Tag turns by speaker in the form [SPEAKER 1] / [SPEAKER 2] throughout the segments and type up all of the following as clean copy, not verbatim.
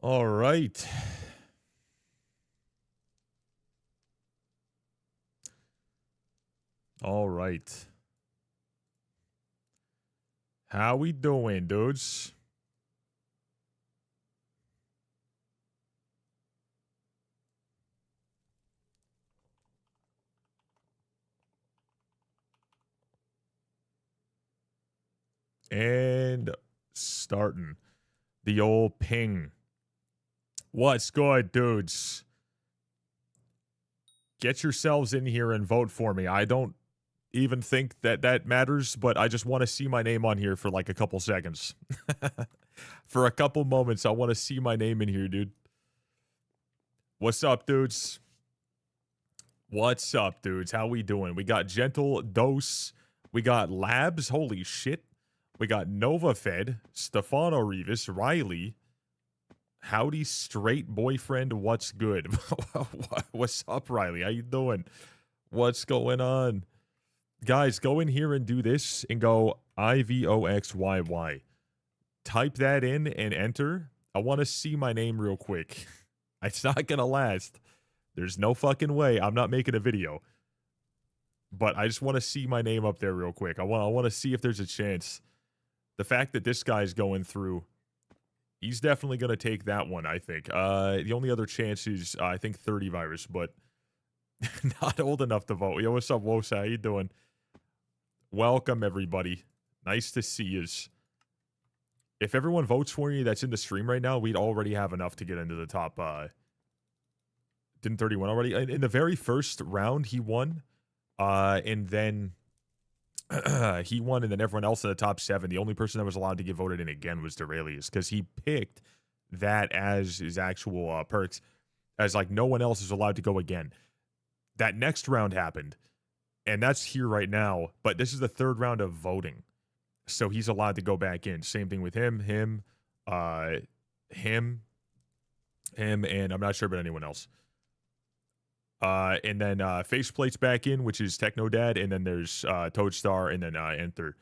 [SPEAKER 1] All right. All right. How we doing, dudes? And starting the old ping. What's good, dudes? Get yourselves in here and vote for me. I don't even think that matters, but I just want to see my name on here for like a couple seconds. For a couple moments, I want to see my name in here, dude. What's up, dudes? What's up, dudes? How we doing? We got Gentle Dose. We got Labs. Holy shit. We got Nova Fed, Stefano Rivas, Riley. Howdy, straight boyfriend. What's good? What's up, Riley? How you doing? What's going on? Guys, go in here and do this and go IVoxyy. Type that in and enter. I want to see my name real quick. It's not going to last. There's no fucking way. I'm not making a video. But I just want to see my name up there real quick. I want to see if there's a chance. The fact that this guy's going through, he's definitely going to take that one, I think. The only other chance is, I think, 30 virus, but not old enough to vote. Yo, what's up, Wosa? How you doing? Welcome, everybody. Nice to see yous. If everyone votes for me that's in the stream right now, we'd already have enough to get into the top. Didn't 31 already? In the very first round, he won. And then he won, and then everyone else in the top 7. The only person that was allowed to get voted in again was Duralius, because he picked that as his actual perks, as like no one else is allowed to go again. That next round happened, and that's here right now, but this is the 3rd round of voting. So he's allowed to go back in. Same thing with him, and I'm not sure about anyone else. And then Faceplate's back in, which is Technodad, and then there's Toadstar, and then Enter.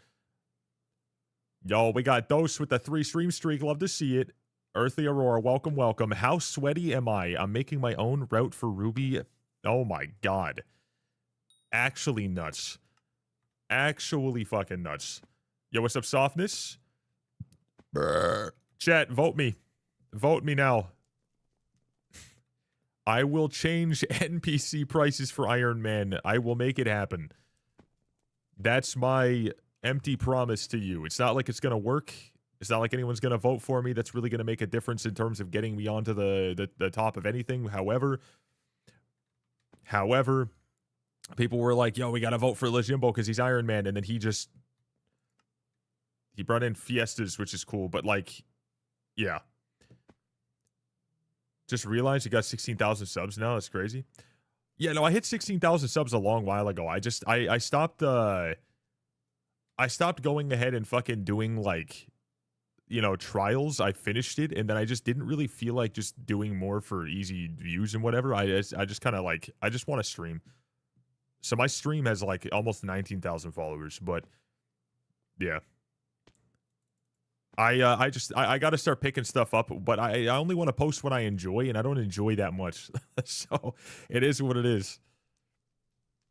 [SPEAKER 1] Yo, we got Dose with the 3 stream streak. Love to see it. Earthly Aurora, welcome, welcome. How sweaty am I? I'm making my own route for Ruby. Oh my god. Actually nuts. Actually fucking nuts. Yo, what's up, Softness? Brr. Chat, vote me. Vote me now. I will change NPC prices for Iron Man. I will make it happen. That's my empty promise to you. It's not like it's going to work. It's not like anyone's going to vote for me. That's really going to make a difference in terms of getting me onto the top of anything. However, people were like, yo, we got to vote for Lejimbo because he's Iron Man. And then he brought in Fiestas, which is cool. But like, yeah. Just realized you got 16,000 subs now. That's crazy. Yeah, no, I hit 16,000 subs a long while ago. I stopped going ahead and fucking doing like, you know, trials. I finished it, and then I just didn't really feel like just doing more for easy views and whatever. I just kind of like, I just want to stream. So my stream has like almost 19,000 followers, but yeah. I got to start picking stuff up, but I only want to post when I enjoy, and I don't enjoy that much. So it is what it is.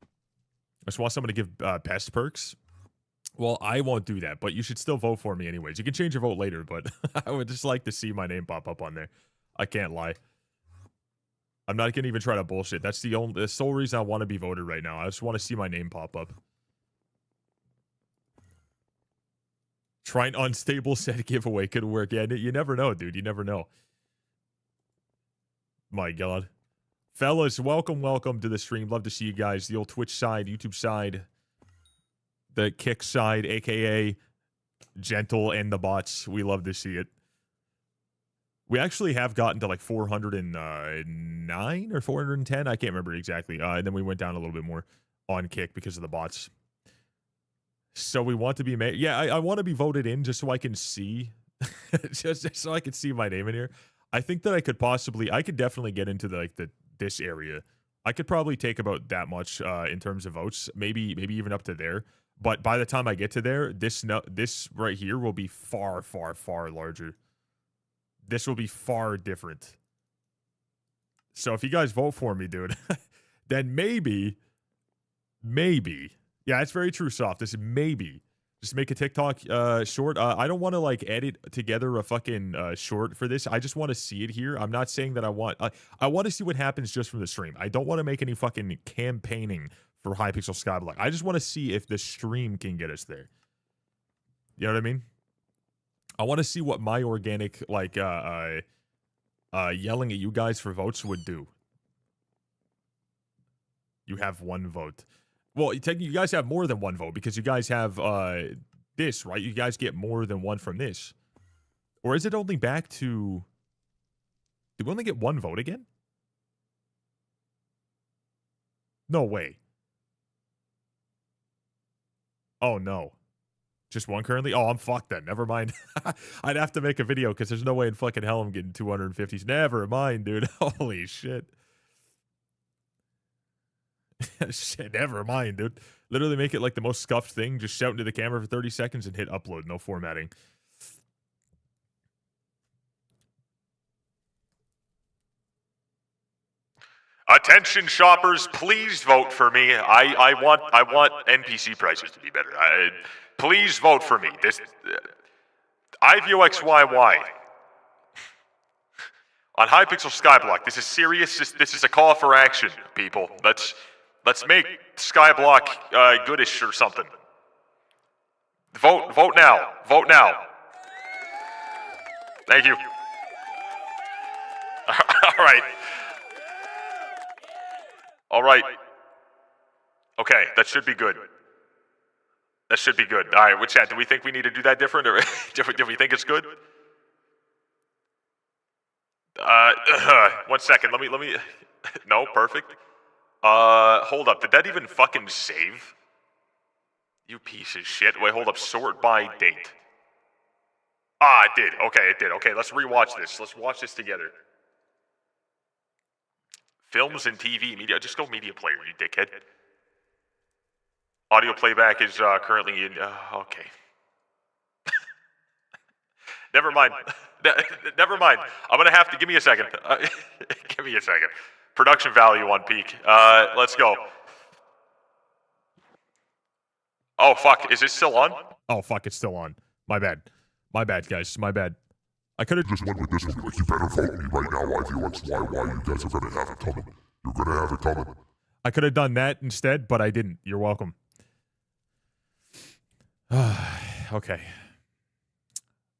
[SPEAKER 1] I just want someone to give pest perks. Well, I won't do that, but you should still vote for me anyways. You can change your vote later, but I would just like to see my name pop up on there. I can't lie. I'm not going to even try to bullshit. That's the sole reason I want to be voted right now. I just want to see my name pop up. Trying unstable set giveaway could work. Yeah, you never know, dude. You never know. My God. Fellas, welcome to the stream. Love to see you guys. The old Twitch side, YouTube side, the Kick side, a.k.a. Gentle and the bots. We love to see it. We actually have gotten to like 409 or 410. I can't remember exactly. And then we went down a little bit more on Kick because of the bots. So we want to be made. Yeah, I want to be voted in just so I can see, just so I can see my name in here. I think that I could definitely get into this area. I could probably take about that much in terms of votes, maybe even up to there. But by the time I get to there, this right here will be far, far, far larger. this will be far different. So if you guys vote for me, dude, then maybe, yeah, it's very true, Soft. This is maybe. Just make a TikTok short. I don't want to like edit together a fucking short for this. I just want to see it here. I'm not saying that I want to see what happens just from the stream. I don't want to make any fucking campaigning for Hypixel Skyblock. I just want to see if the stream can get us there. You know what I mean? I want to see what my organic like yelling at you guys for votes would do. You have 1 vote. Well, you guys have more than 1 vote because you guys have this, right? You guys get more than 1 from this. Or is it only back to... Did we only get 1 vote again? No way. Oh, no. Just 1 currently? Oh, I'm fucked then. Never mind. I'd have to make a video because there's no way in fucking hell I'm getting 250s. Never mind, dude. Holy shit. Shit, never mind, dude. Literally make it like the most scuffed thing. Just shout into the camera for 30 seconds and hit upload. No formatting. Attention shoppers, please vote for me. I want NPC prices to be better. Please vote for me. This IVoxyy on Hypixel Skyblock. This is serious. This is a call for action, people. Let's make Skyblock goodish or something. Vote now. Vote now. Thank you. All right. All right. Okay, that should be good. That should be good. All right, chat, do we think we need to do that different, or do we think it's good? 1 second. Let me. No, perfect. Hold up. Did that even fucking save? You piece of shit. Wait, hold up. Sort by date. Ah, it did. Okay, it did. Okay, let's rewatch this. Let's watch this together. Films and TV media. Just go media player, you dickhead. Audio playback is currently in. Okay. Never mind. Never mind. I'm gonna have to give me a second. Give me a second. Production value on peak. Let's go. Oh fuck! Is it still on? Oh fuck! It's still on. My bad. My bad, guys. My bad. I could have
[SPEAKER 2] just went with this one. Like, you better vote me right now, IVoxyy. You guys are gonna have it coming. You're gonna have it coming.
[SPEAKER 1] I could have done that instead, but I didn't. You're welcome. Okay.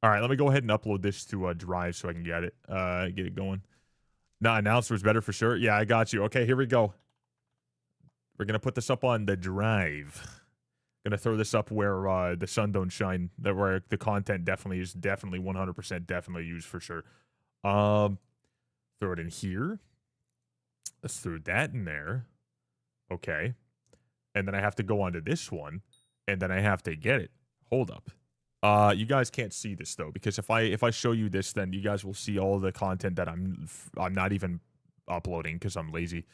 [SPEAKER 1] All right, let me go ahead and upload this to Drive so I can get it going. Nah, announcer was better for sure. Yeah, I got you. Okay, here we go. We're gonna put this up on the Drive. Gonna throw this up where the sun don't shine. That where the content definitely 100% definitely used for sure. Throw it in here. Let's throw that in there. Okay. And then I have to go onto this one, and then I have to get it. Hold up. You guys can't see this though, because if I show you this, then you guys will see all the content that I'm not even uploading because I'm lazy.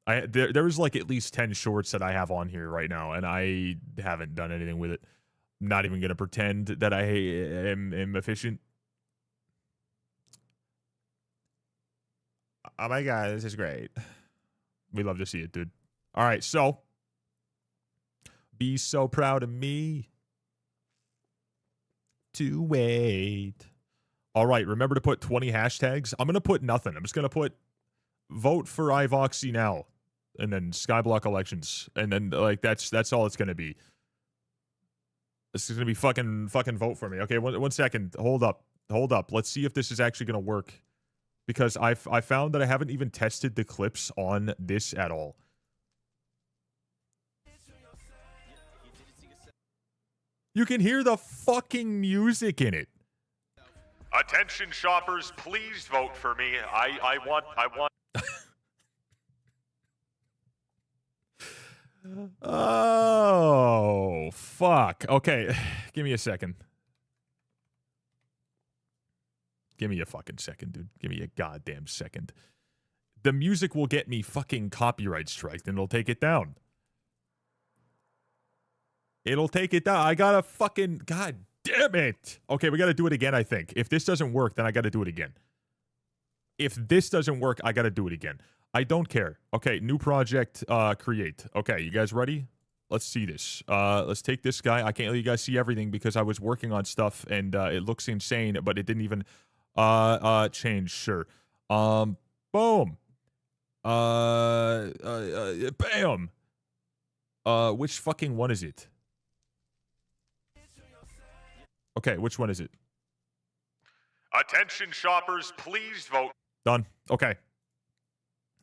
[SPEAKER 1] There's like at least 10 shorts that I have on here right now, and I haven't done anything with it. I'm not even gonna pretend that I am efficient. Oh my god, this is great. We love to see it, dude. All right, so be so proud of me. To wait. All right, remember to put 20 hashtags. I'm gonna put nothing. I'm just gonna put vote for IVoxy now, and then Skyblock elections, and then like that's all it's gonna be. This is gonna be fucking vote for me. Okay, one second. Hold up. Let's see if this is actually gonna work, because I found that I haven't even tested the clips on this at all. You can hear the fucking music in it. Attention shoppers, please vote for me. I want. Oh, fuck. Okay, give me a second. Give me a fucking second, dude. Give me a goddamn second. The music will get me fucking copyright striked, and it'll take it down. It'll take it down. I gotta fucking... God damn it. Okay, we got to do it again, I think. If this doesn't work, then I got to do it again. If this doesn't work, I got to do it again. I don't care. Okay, new project, create. Okay, you guys ready? Let's see this. Let's take this guy. I can't let you guys see everything because I was working on stuff and it looks insane, but it didn't even change. Sure. Boom. Bam. Which fucking one is it? Okay, which one is it? Attention shoppers, please vote. Done. Okay.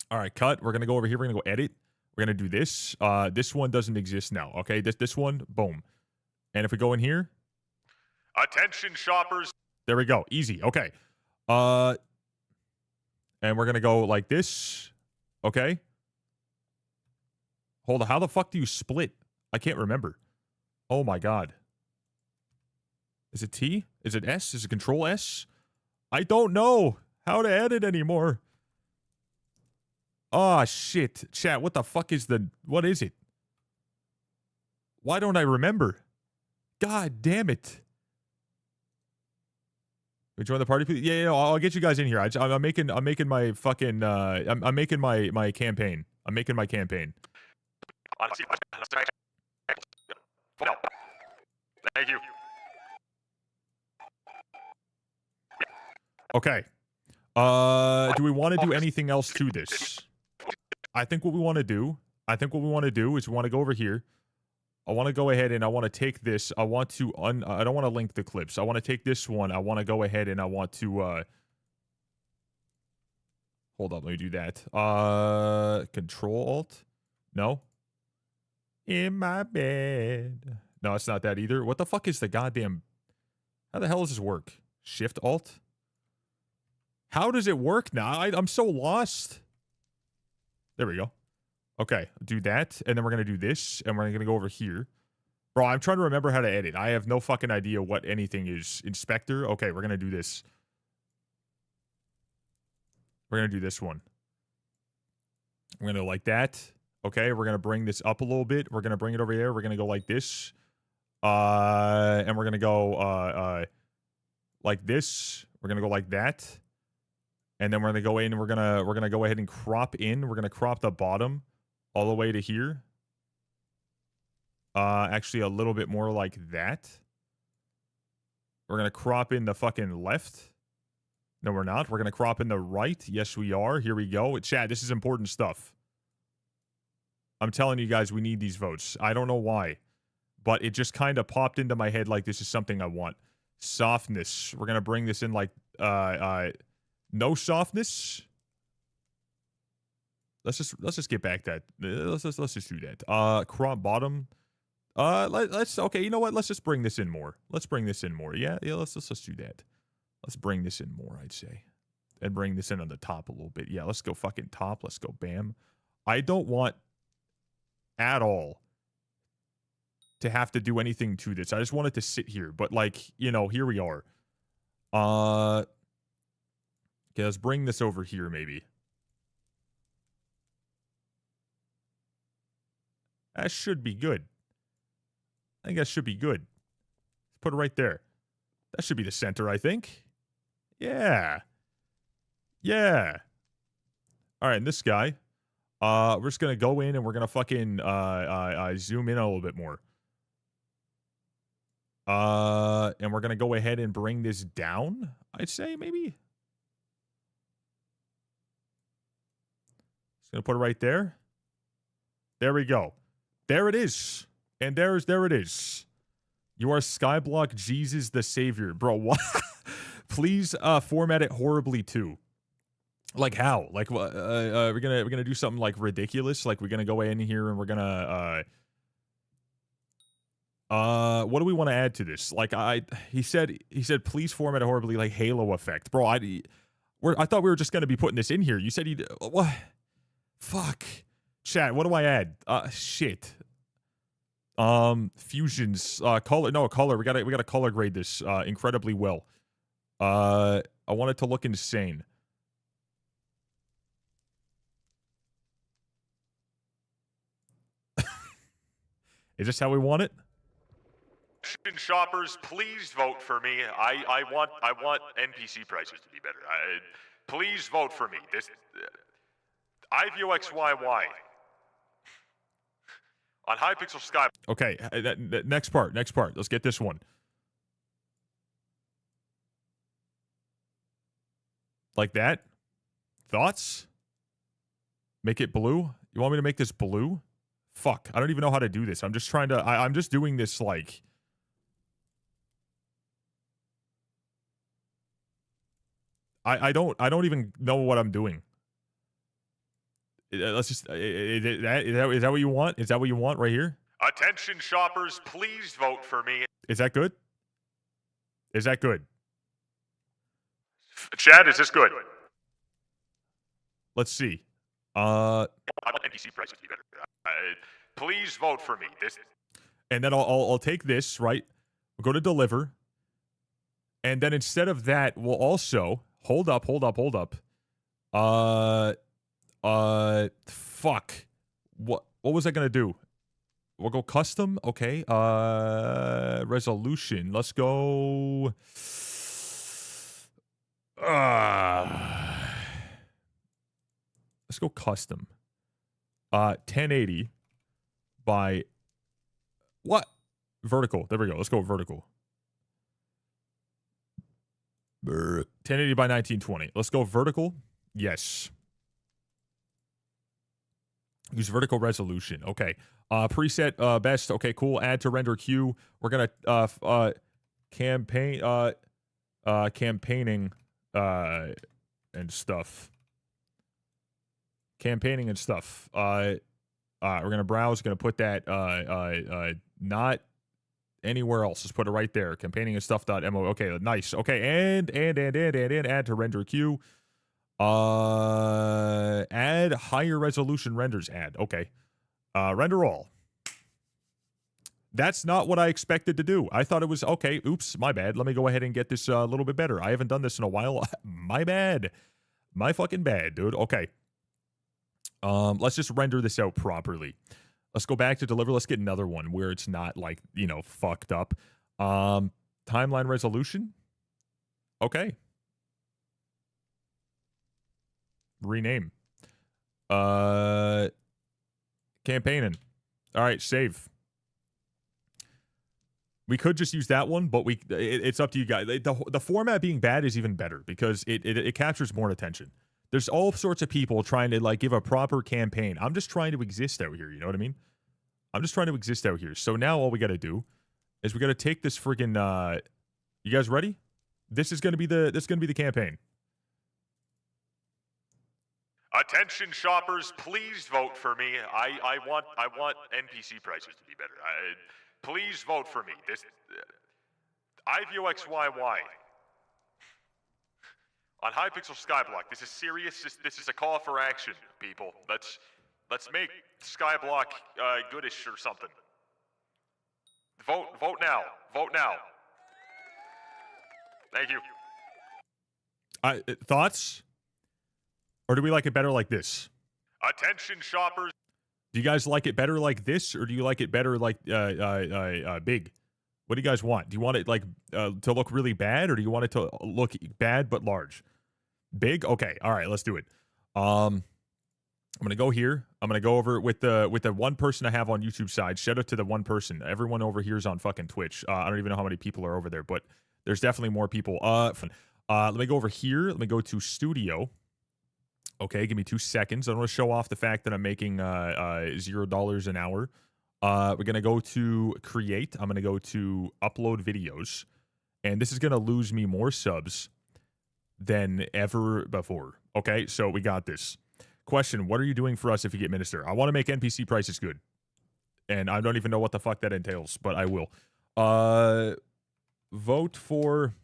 [SPEAKER 1] All right, cut. We're gonna go over here. We're gonna go edit. We're gonna do this. This one doesn't exist now. Okay, this one, boom. And if we go in here, attention shoppers. There we go. Easy. Okay. And we're gonna go like this. Okay. Hold on. How the fuck do you split? I can't remember. Oh my god. Is it T? Is it S? Is it Control S? I don't know how to edit anymore. Oh, shit. Chat, what the fuck is what is it? Why don't I remember? God damn it. We join the party, please? Yeah, I'll get you guys in here. I'm making my fucking, I'm making my campaign. I'm making my campaign. Thank you. Okay. Do we want to do anything else to this? I think what we want to do is we want to go over here. I want to go ahead and I want to take this. I want to I don't want to link the clips. I want to take this one. I want to go ahead and I want to hold up, let me do that. Control Alt? No. In my bed. No, it's not that either. What the fuck is the goddamn... How the hell does this work? Shift Alt? How does it work now? I'm so lost. There we go. Okay, do that, and then we're going to do this, and we're going to go over here. Bro, I'm trying to remember how to edit. I have no fucking idea what anything is. Inspector? Okay, we're going to do this. We're going to do this one. We're going to like that. Okay, we're going to bring this up a little bit. We're going to bring it over here. We're going to go like this. And we're going to go like this. We're going to go like that. And then we're going to go in and we're going to go ahead and crop in. We're going to crop the bottom all the way to here. Actually a little bit more like that. We're going to crop in the fucking left. No, we're not. We're going to crop in the right. Yes, we are. Here we go. Chat, this is important stuff. I'm telling you guys, we need these votes. I don't know why, but it just kind of popped into my head like this is something I want. Softness. We're going to bring this in like, no softness. Let's just get back that. Let's just do that. Crop bottom. Let's okay. You know what? Let's just bring this in more. Let's bring this in more. Yeah. Let's do that. Let's bring this in more. I'd say, and bring this in on the top a little bit. Yeah. Let's go fucking top. Let's go bam. I don't want at all to have to do anything to this. I just want it to sit here. But like, you know, here we are. Okay. Let's bring this over here. Maybe. That should be good. I think that should be good. Let's put it right there. That should be the center, I think. Yeah. Yeah. All right, and this guy. We're just going to go in and we're going to fucking zoom in a little bit more. And we're going to go ahead and bring this down, I'd say, maybe. Just going to put it right there. There we go. There it is. And there it is. You are Skyblock Jesus the Savior. Bro, what? Please format it horribly too. Like how? Like we're gonna do something like ridiculous. Like we're gonna go in here and we're gonna what do we want to add to this? Like he said please format it horribly, like Halo effect. Bro, I thought we were just gonna be putting this in here. You said what? Fuck. Chat, what do I add? Shit. Fusions, color. We gotta color grade this incredibly well. I want it to look insane. Is this how we want it? shoppers, please vote for me. I want NPC prices to be better. Please vote for me. This IVoxyy on Hypixel Sky. Okay, next part. Let's get this one. Like that. Thoughts? Make it blue? You want me to make this blue? Fuck, I don't even know how to do this. I'm just trying to. I'm just doing this like. I don't even know what I'm doing. Let's just. Is that what you want? Is that what you want right here? Attention shoppers, please vote for me. Is that good? Is that good? Chad, is this good? Let's see. I want NPC prices to be better. Please vote for me. This. And then I'll take this, right? We'll go to deliver. And then instead of that, we'll also hold up. Fuck. What was I gonna do? We'll go custom. Okay. Resolution. Let's go. Let's go custom. 1080 by what? Vertical. There we go. Let's go vertical. 1080 by 1920. Let's go vertical. Yes. Use vertical resolution. Okay. Preset best. Okay, cool. Add to render queue. We're gonna campaigning and stuff. Campaigning and stuff. We're gonna browse. Gonna put that not anywhere else. Just put it right there. Campaigning and stuff.mo. Okay, nice. Okay, and add to render queue. Add higher resolution renders. Add. Okay. Render all. That's not what I expected to do. I thought it was okay. Oops, my bad. Let me go ahead and get this a little bit better. I haven't done this in a while. My bad. My fucking bad, dude. Okay. Let's just render this out properly. Let's go back to deliver. Let's get another one where it's not like, fucked up. Timeline resolution. Okay. Rename. Campaigning. All right, save. We could just use that one, but it's up to you guys. The format being bad is even better because it captures more attention. There's all sorts of people trying to give a proper campaign. I'm just trying to exist out here. You know what I mean? I'm just trying to exist out here. So now all we got to do is we got to take this friggin'. You guys ready? This is gonna be the campaign. Attention shoppers, please vote for me. I want NPC prices to be better. Please vote for me. This IVoxyy on Hypixel Skyblock. This is serious. This is a call for action, people. Let's make Skyblock goodish or something. Vote now. Vote now. Thank you. Thoughts? Or do we like it better like this? Attention shoppers. Do you guys like it better like this, or do you like it better like big? What do you guys want? Do you want it to look really bad, or do you want it to look bad but large? Big? Okay. All right, let's do it. I'm gonna go here. I'm gonna go over with the one person I have on YouTube side. Shout out to the one person. Everyone over here is on fucking Twitch. I don't even know how many people are over there, but there's definitely more people. Let me go over here. Let me go to studio. Okay, give me 2 seconds. I want to show off the fact that I'm making $0 an hour. We're going to go to create. I'm going to go to upload videos. And this is going to lose me more subs than ever before. Okay, so we got this. Question, what are you doing for us if you get minister? I want to make NPC prices good. And I don't even know what the fuck that entails, but I will. Vote for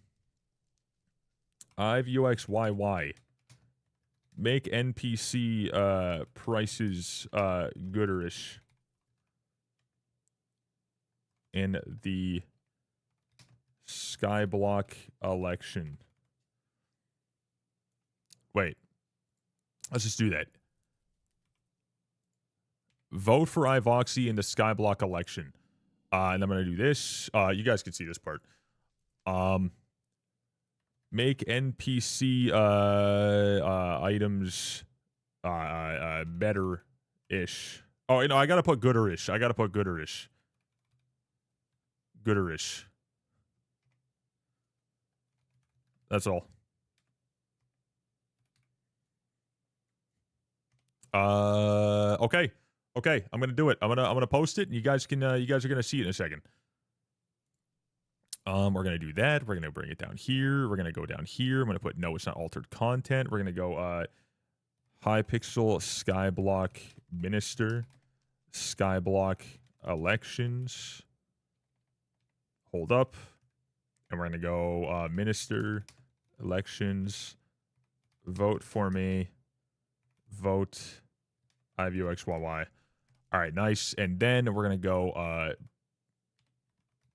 [SPEAKER 1] IVoxyy. Make NPC prices gooderish in the Skyblock election. Wait. Let's just do that. Vote for IVoxy in the Skyblock election. And I'm gonna do this. You guys can see this part. Make NPC items better-ish. Oh, you know, I gotta put gooder-ish. I gotta put gooder-ish. Gooder-ish. That's all. Okay. Okay, I'm gonna do it. I'm gonna post it, and you guys are gonna see it in a second. We're gonna do that. We're gonna bring it down here. We're gonna go down here. I'm gonna put no, it's not altered content. We're gonna go Hypixel Skyblock Minister, Skyblock Elections. Hold up, and we're gonna go Minister Elections. Vote for me. Vote IVoxyy. All right, nice. And then we're gonna go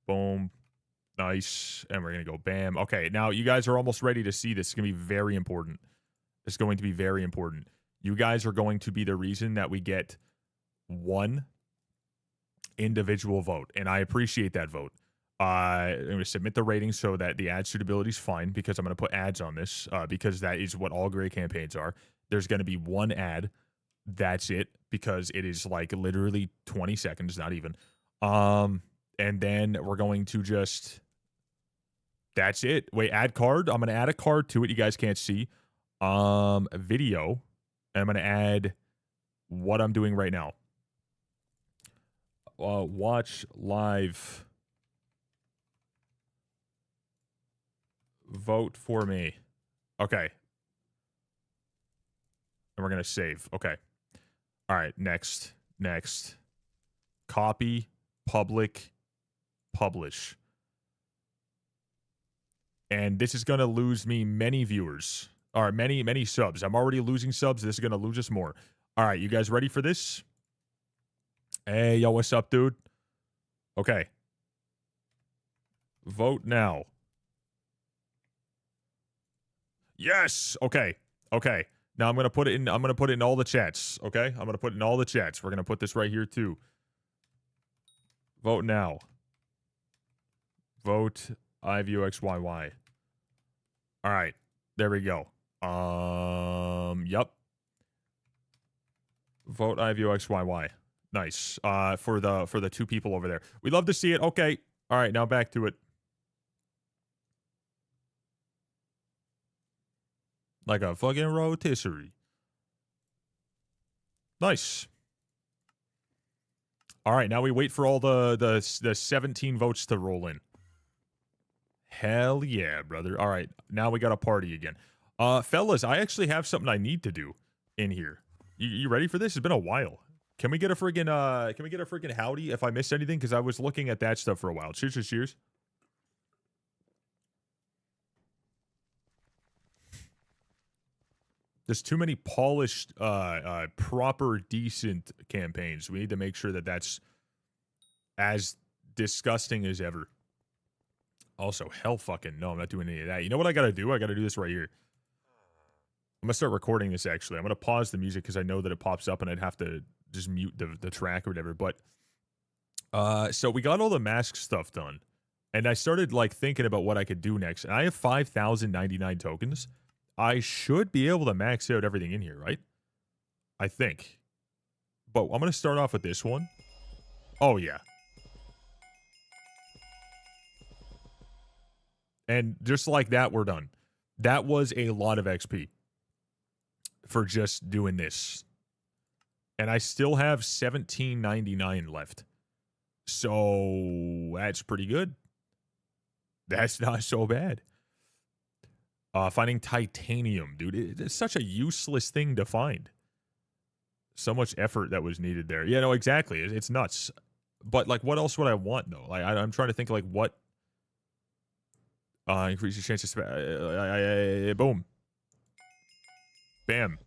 [SPEAKER 1] boom. Nice. And we're going to go bam. Okay, now you guys are almost ready to see this. It's going to be very important. It's going to be very important. You guys are going to be the reason that we get one individual vote, and I appreciate that vote. I'm going to submit the rating so that the ad suitability is fine, because I'm going to put ads on this, because that is what all great campaigns are. There's going to be one ad. That's it, because it is like literally 20 seconds, not even. And then we're going to just... That's it. Wait, add card. I'm going to add a card to it. You guys can't see. Video. And I'm going to add what I'm doing right now. Watch live. Vote for me. Okay. And we're going to save. Okay. All right. Next. Next. Copy. Public. Publish. And this is going to lose me many viewers. Or many subs. I'm already losing subs. This is going to lose us more. All right, you guys ready for this? Hey, yo, what's up, dude? Okay. Vote now. Yes. Okay. Okay. Now I'm going to put it in all the chats, okay? I'm going to put it in all the chats. We're going to put this right here too. Vote now. Vote IVoxyy. All right, there we go. Yep. Vote IVoxyy. Nice. For the two people over there. We'd love to see it. Okay. All right, now back to it. Like a fucking rotisserie. Nice. All right, now we wait for all the 17 votes to roll in. Hell yeah, brother. All right, now we got a party again. Fellas, I actually have something I need to do in here. You ready for this? It's been a while. Can we get a freaking howdy if I missed anything? Because I was looking at that stuff for a while. Cheers, cheers, cheers. There's too many polished, proper, decent campaigns. We need to make sure that that's as disgusting as ever. Also, hell fucking no, I'm not doing any of that. You know what I gotta do? I gotta do this right here. I'm gonna start recording this, actually. I'm gonna pause the music because I know that it pops up and I'd have to just mute the track or whatever. But, so we got all the mask stuff done. And I started, like, thinking about what I could do next. And I have 5,099 tokens. I should be able to max out everything in here, right? I think. But I'm going to start off with this one. Oh, yeah. And just like that, we're done. That was a lot of XP for just doing this. And I still have 1799 left. So that's pretty good. That's not so bad. Finding titanium, dude. It's such a useless thing to find. So much effort that was needed there. Yeah, no, exactly. It's nuts. But, like, what else would I want, though? Like, I'm trying to think, like, what... increase your chances... boom. Bam.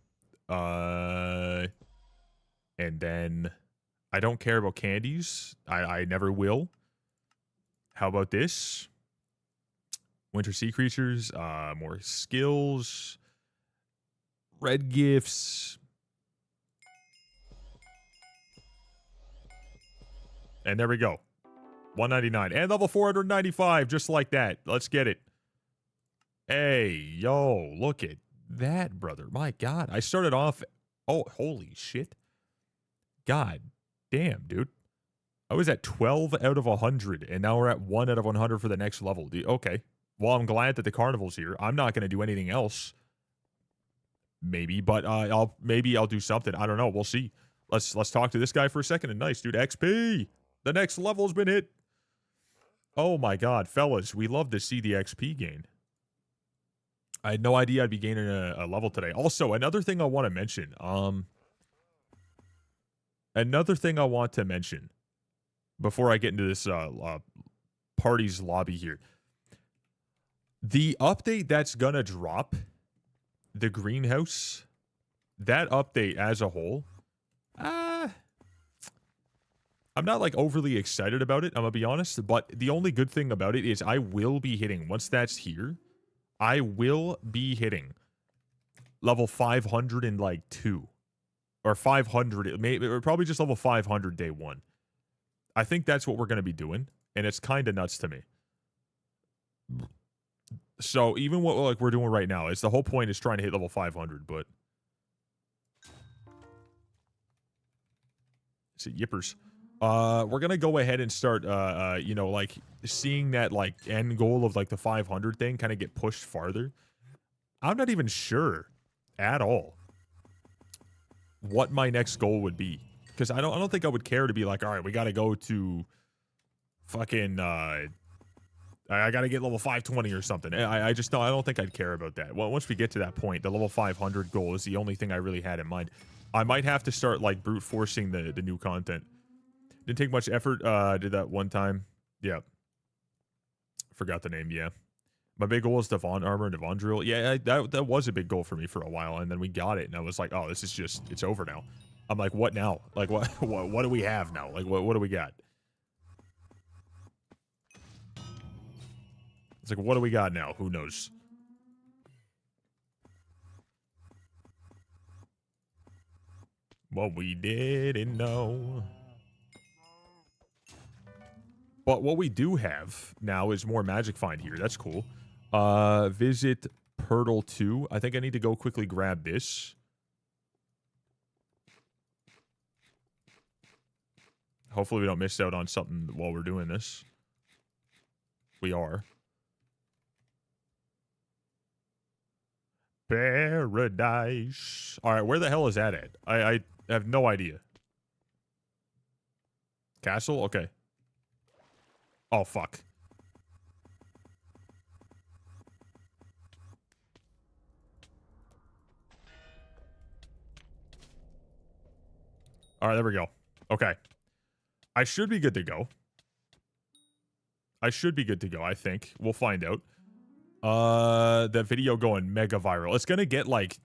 [SPEAKER 1] And then... I don't care about candies. I never will. How about this? Winter sea creatures, more skills, red gifts. And there we go. 199. And level 495, just like that. Let's get it. Hey, yo, look at that, brother. My God. I started off... Oh, holy shit. God damn, dude. I was at 12 out of 100, and now we're at 1 out of 100 for the next level. Okay. Well, I'm glad that the carnival's here. I'm not going to do anything else. Maybe, but maybe I'll do something. I don't know. We'll see. Let's talk to this guy for a second. And nice, dude. XP. The next level's been hit. Oh my God, fellas, we love to see the XP gain. I had no idea I'd be gaining a level today. Also, another thing I want to mention. Before I get into this party's lobby here. The update that's gonna drop, the greenhouse, that update as a whole, I'm not like overly excited about it, I'm gonna be honest, but the only good thing about it is I will be hitting, once that's here, I will be hitting level 502 or 500, maybe, or probably just level 500 day one. I think that's what we're going to be doing, and it's kind of nuts to me. So even what like we're doing right now, is the whole point is trying to hit level 500, but it's yippers. We're gonna go ahead and start, you know, like seeing that like end goal of like the 500 thing kind of get pushed farther. I'm not even sure at all what my next goal would be, because I don't think I would care to be like, all right, we got to go to fucking I got to get level 520 or something. I just don't. I don't think I'd care about that. Well, once we get to that point, the level 500 goal is the only thing I really had in mind. I might have to start like brute forcing the new content. Didn't take much effort. Did that one time. Yeah. Forgot the name. Yeah. My big goal is Devon Armor and Devon Drill. Yeah, that was a big goal for me for a while, and then we got it, and I was like, oh, this is just, it's over now. I'm like, what now? Like, what do we have now? Like, what do we got? It's like, what do we got now? Who knows? What we didn't know. But what we do have now is more magic find here. That's cool. Visit Purtle 2. I think I need to go quickly grab this. Hopefully we don't miss out on something while we're doing this. We are. Paradise. All right, where the hell is that at? I have no idea. Castle? Okay. Oh, fuck. All right, there we go. Okay. I should be good to go. I should be good to go, I think. We'll find out. The video going mega viral. It's gonna get like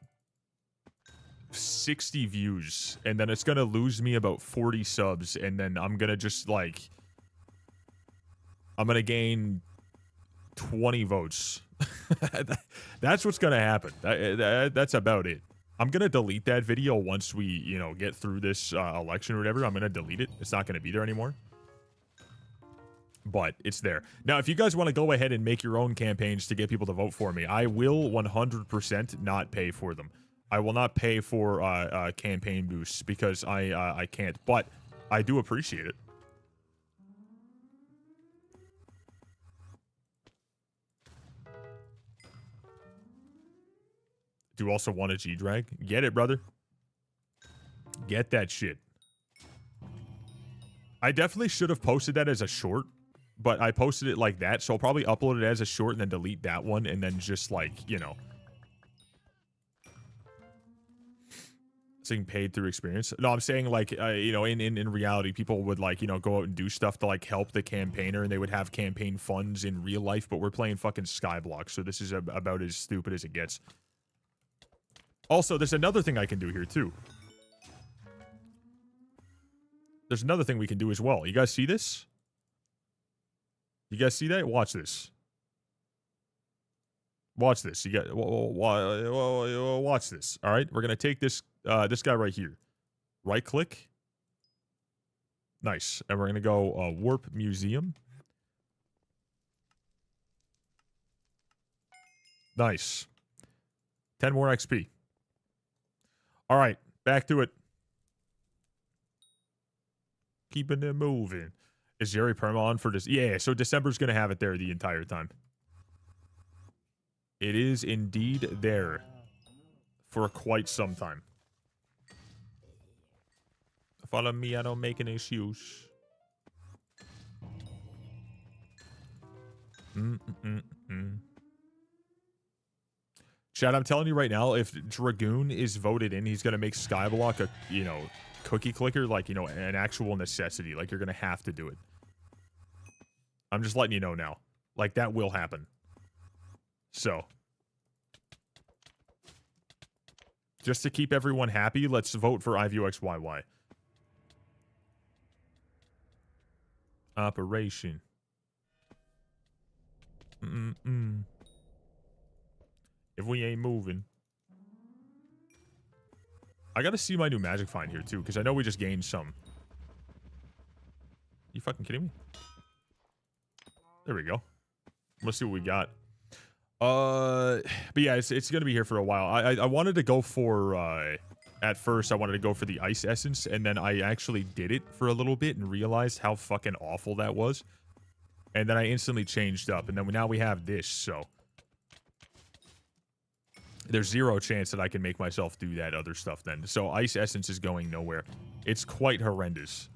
[SPEAKER 1] 60 views, and then it's gonna lose me about 40 subs, and then I'm gonna just like, I'm gonna gain 20 votes. That's what's gonna happen. That's about it. I'm gonna delete that video once we, you know, get through this election or whatever. I'm gonna delete it. It's not gonna be there anymore. But it's there. Now, if you guys want to go ahead and make your own campaigns to get people to vote for me, I will 100% not pay for them. I will not pay for campaign boosts because I can't, but I do appreciate it. Do you also want a G-Drag? Get it, brother. Get that shit. I definitely should have posted that as a short, but I posted it like that, so I'll probably upload it as a short and then delete that one, and then just, like, you know. Saying paid through experience. No, I'm saying, like, you know, in reality, people would, like, you know, go out and do stuff to, like, help the campaigner, and they would have campaign funds in real life, but we're playing fucking Skyblock, so this is about as stupid as it gets. Also, there's another thing I can do here, too. There's another thing we can do as well. You guys see this? You guys see that? Watch this. Watch this. You got watch this. All right, we're gonna take this this guy right here. Right click. Nice. And we're going to go Warp Museum. Nice. 10 more XP. All right. Back to it. Keeping it moving. Is Jerry Perma on for this? Yeah, so December's going to have it there the entire time. It is indeed there for quite some time. Follow me, I don't make an excuse. Chad, I'm telling you right now, if Dragoon is voted in, he's going to make Skyblock a, you know, cookie clicker, like, you know, an actual necessity. Like, you're going to have to do it. I'm just letting you know now. Like, that will happen. So. Just to keep everyone happy, let's vote for IVoxyy. Operation. If we ain't moving. I gotta see my new magic find here, too, because I know we just gained some. You fucking kidding me? There we go. Let's see what we got. But yeah, it's gonna be here for a while. I wanted to go for, at first, I wanted to go for the ice essence, and then I actually did it for a little bit and realized how fucking awful that was. And then I instantly changed up, and then now we have this, so. There's zero chance that I can make myself do that other stuff then. So ice essence is going nowhere. It's quite horrendous.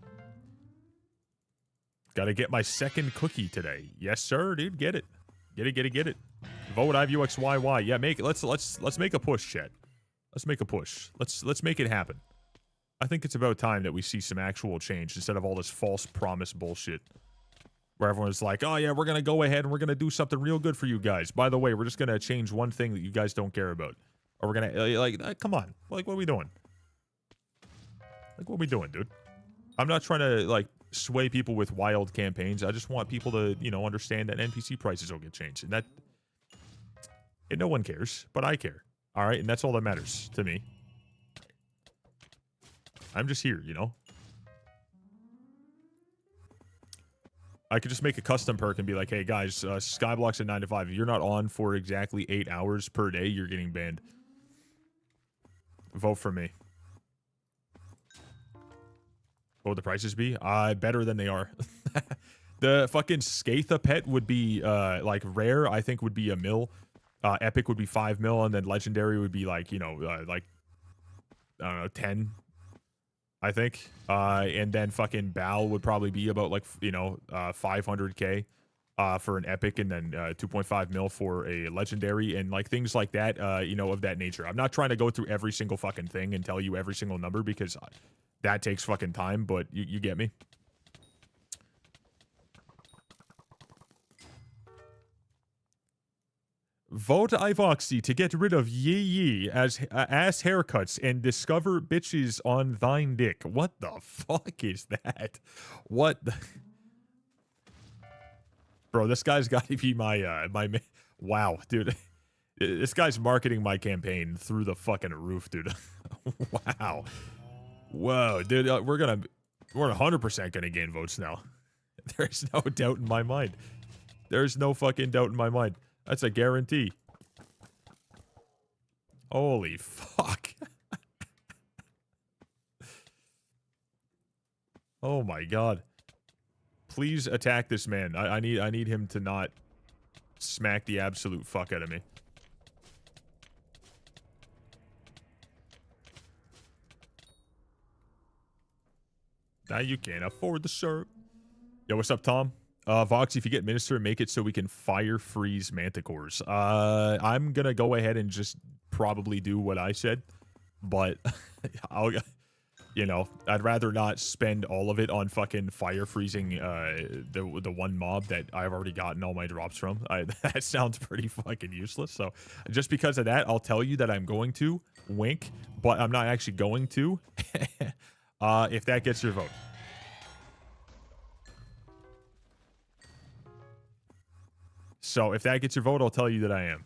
[SPEAKER 1] Gotta get my second cookie today. Yes, sir, dude. Get it. Get it. Vote IVoxyy. Yeah, make it. Let's make a push, chat. Let's make a push. Let's make it happen. I think it's about time that we see some actual change instead of all this false promise bullshit. Where everyone's like, oh yeah, we're gonna go ahead and we're gonna do something real good for you guys. By the way, we're just gonna change one thing that you guys don't care about. Or we're gonna, like, come on. Like, what are we doing? Like, what are we doing, dude? I'm not trying to, like, sway people with wild campaigns. I just want people to, you know, understand that NPC prices don't get changed. And that... And no one cares, but I care. Alright, and that's all that matters to me. I'm just here, you know? I could just make a custom perk and be like, hey guys, Skyblock's at 9 to 5. If you're not on for exactly 8 hours per day, you're getting banned. Vote for me. What would the prices be? Better than they are. The fucking Skatha pet would be, like, rare, I think would be $1 mil. Epic would be 5 mil, and then legendary would be, like, you know, like, I don't know, 10. I think. And then fucking Bal would probably be about, like, you know, 500k for an epic, and then 2.5 mil for a legendary, and, like, things like that, you know, of that nature. I'm not trying to go through every single fucking thing and tell you every single number, because that takes fucking time, but you get me. Vote IVoxy to get rid of Yee as ass haircuts and discover bitches on thine dick. What the fuck is that? What the... Bro, this guy's got to be my, wow, dude. This guy's marketing my campaign through the fucking roof, dude. Wow. Whoa, dude, we're 100% gonna gain votes now. There's no doubt in my mind. There's no fucking doubt in my mind. That's a guarantee. Holy fuck. Oh my god. Please attack this man. I need him to not smack the absolute fuck out of me. Now you can't afford the shirt. Yo, what's up, Tom? Voxy, if you get Minister, make it so we can fire freeze manticores. I'm gonna go ahead and just probably do what I said, but I'll, you know, I'd rather not spend all of it on fucking fire freezing the one mob that I've already gotten all my drops from. That sounds pretty fucking useless. So just because of that, I'll tell you that I'm going to wink, but I'm not actually going to. If that gets your vote. So if that gets your vote, I'll tell you that I am.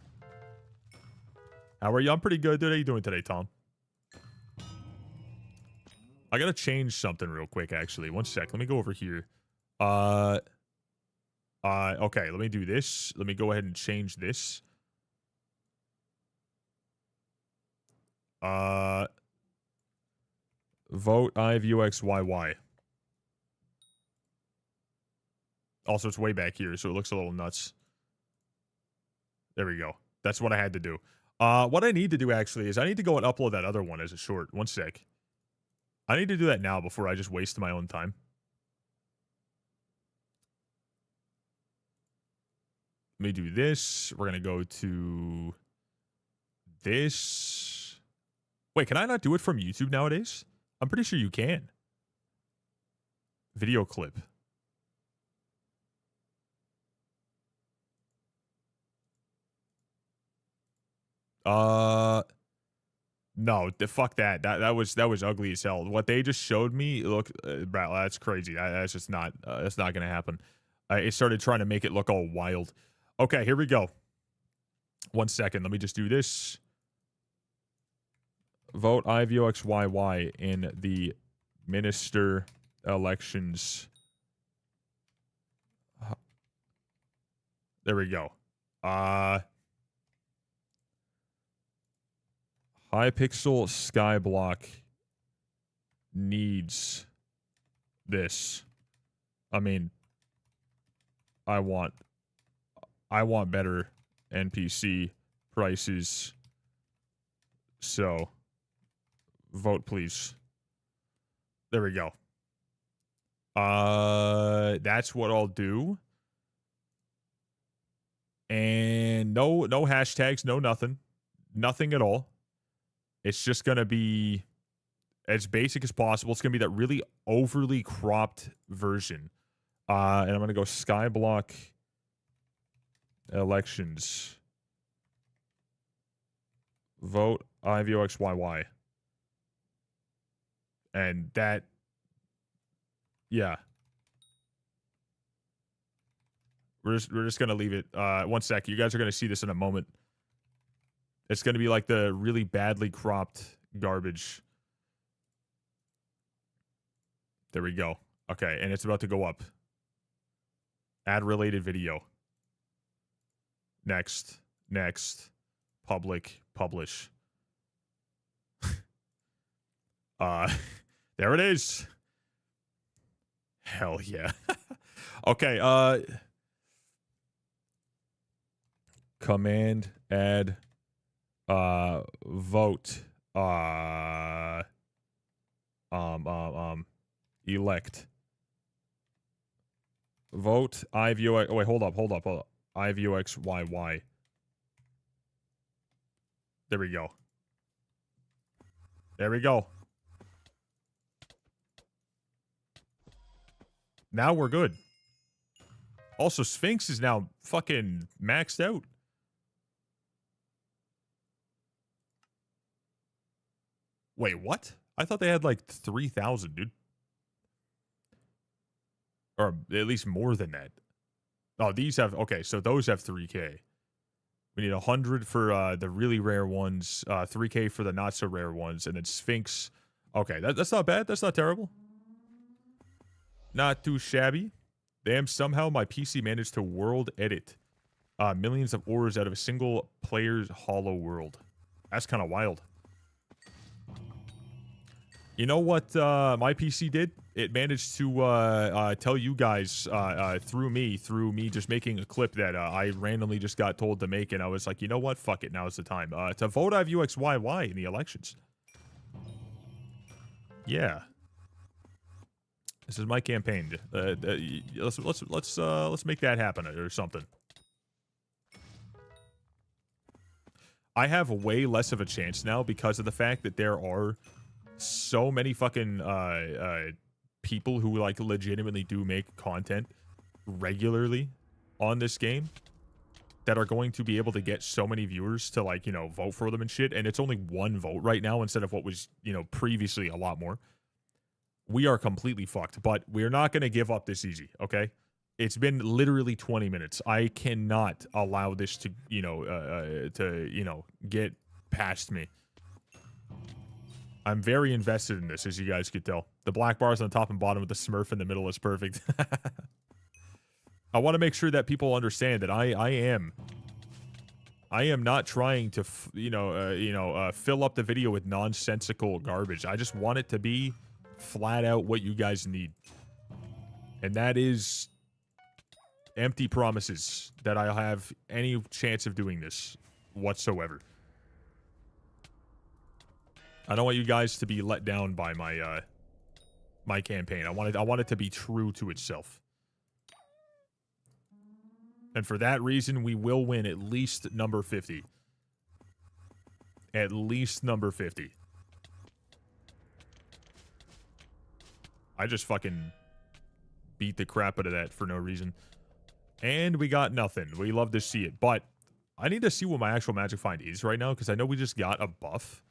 [SPEAKER 1] How are you? I'm pretty good, dude. How you doing today, Tom? I gotta change something real quick, actually. One sec. Let me go over here. Okay, let me do this. Let me go ahead and change this. Vote IVoxyy. Also, it's way back here, so it looks a little nuts. There we go. That's what I had to do. What I need to do, actually, is I need to go and upload that other one as a short. One sec. I need to do that now before I just waste my own time. Let me do this. We're going to go to this. Wait, can I not do it from YouTube nowadays? I'm pretty sure you can. Video clip. No, fuck that. That was ugly as hell. What they just showed me, look, bro, that's crazy. That's just not. That's not gonna happen. It started trying to make it look all wild. Okay, here we go. 1 second. Let me just do this. Vote IVoxyy in the minister elections. There we go. Hypixel Skyblock needs this. I mean, I want better NPC prices. So, vote please. There we go. That's what I'll do. And no hashtags, no nothing. Nothing at all. It's just going to be as basic as possible. It's going to be that really overly cropped version. And I'm going to go Skyblock elections. Vote IVoxyy. And that, yeah. We're just going to leave it. 1 sec. You guys are going to see this in a moment. It's going to be like the really badly cropped garbage. There we go. Okay, and it's about to go up. Add related video. Next. Public. Publish. There it is. Hell yeah. Okay, command add vote elect vote IVoxyy. Oh wait, hold up. IVoxyy. There we go. Now we're good. Also, Sphinx is now fucking maxed out. Wait, what? I thought they had like 3,000, dude. Or at least more than that. Oh, these have... Okay, so those have 3K. We need 100 for the really rare ones, 3K for the not-so-rare ones, and then Sphinx. Okay, that's not bad. That's not terrible. Not too shabby. Damn, somehow my PC managed to world edit millions of ores out of a single player's hollow world. That's kind of wild. You know what my PC did? It managed to tell you guys through me just making a clip that I randomly just got told to make, and I was like, you know what? Fuck it. Now's the time. To vote IVoxyy in the elections. Yeah. This is my campaign. Let's make that happen or something. I have way less of a chance now because of the fact that there are so many fucking people who like legitimately do make content regularly on this game that are going to be able to get so many viewers to, like, you know, vote for them and shit, and it's only one vote right now instead of what was, you know, previously a lot more. We are completely fucked, but we're not going to give up this easy, okay? It's been literally 20 minutes. I cannot allow this to, you know, get past me. I'm very invested in this, as you guys could tell. The black bars on the top and bottom with the Smurf in the middle is perfect. I want to make sure that people understand that I am not trying to, fill up the video with nonsensical garbage. I just want it to be flat out what you guys need. And that is empty promises that I have any chance of doing this whatsoever. I don't want you guys to be let down by my my campaign. I want it to be true to itself. And for that reason, we will win at least number 50. At least number 50. I just fucking beat the crap out of that for no reason. And we got nothing. We love to see it. But I need to see what my actual magic find is right now, because I know we just got a buff.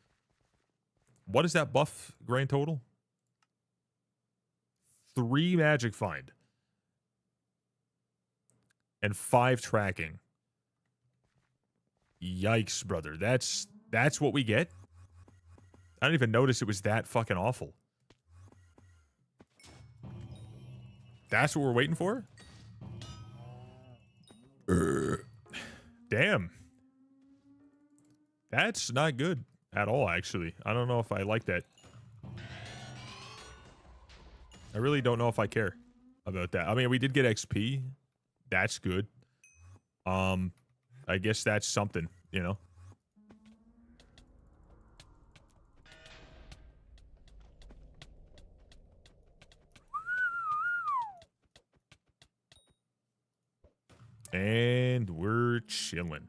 [SPEAKER 1] What is that buff grand total? 3 magic find. And 5 tracking. Yikes, brother. That's what we get? I didn't even notice it was that fucking awful. That's what we're waiting for? Damn. That's not good at all, actually. I don't know if I like that. I really don't know if I care about that. I mean, we did get XP. That's good. I guess that's something, you know? And we're chilling.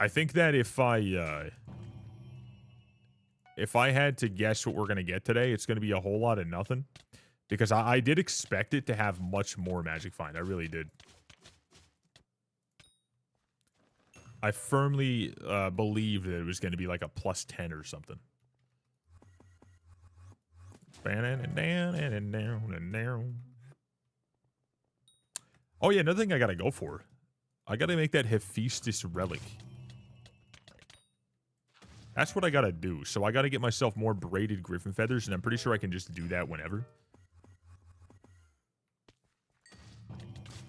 [SPEAKER 1] I think that if I had to guess what we're going to get today, it's going to be a whole lot of nothing. Because I did expect it to have much more magic find. I really did. I firmly believed that it was going to be like a plus 10 or something. Oh yeah, another thing I gotta go for. I gotta make that Hephaestus relic. That's what I gotta do. So I gotta get myself more braided griffin feathers, and I'm pretty sure I can just do that whenever.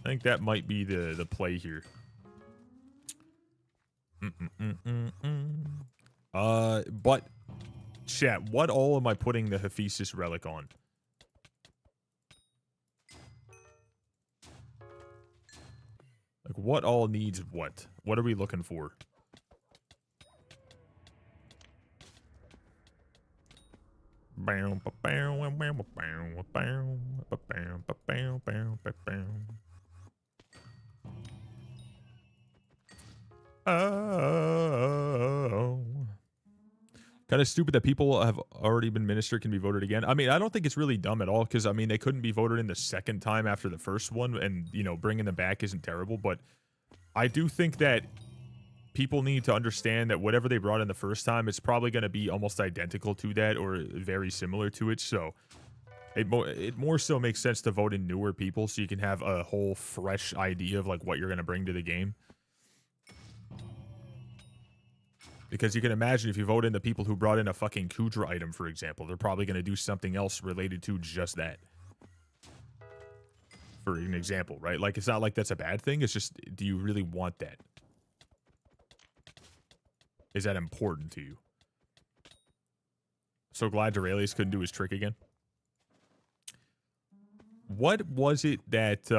[SPEAKER 1] I think that might be the play here. But chat, what all am I putting the Hephaestus relic on? Like, what all needs what? What are we looking for? Oh. Kind of stupid that people have already been minister can be voted again. I mean, I don't think it's really dumb at all, because, I mean, they couldn't be voted in the second time after the first one, and, you know, bringing them back isn't terrible, but I do think that people need to understand that whatever they brought in the first time, it's probably going to be almost identical to that or very similar to it, so it more so makes sense to vote in newer people so you can have a whole fresh idea of, like, what you're going to bring to the game. Because you can imagine if you vote in the people who brought in a fucking Kudra item, for example, they're probably going to do something else related to just that. For an example, right? Like, it's not like that's a bad thing. It's just, do you really want that? Is that important to you? So glad Duralius couldn't do his trick again. What was it that,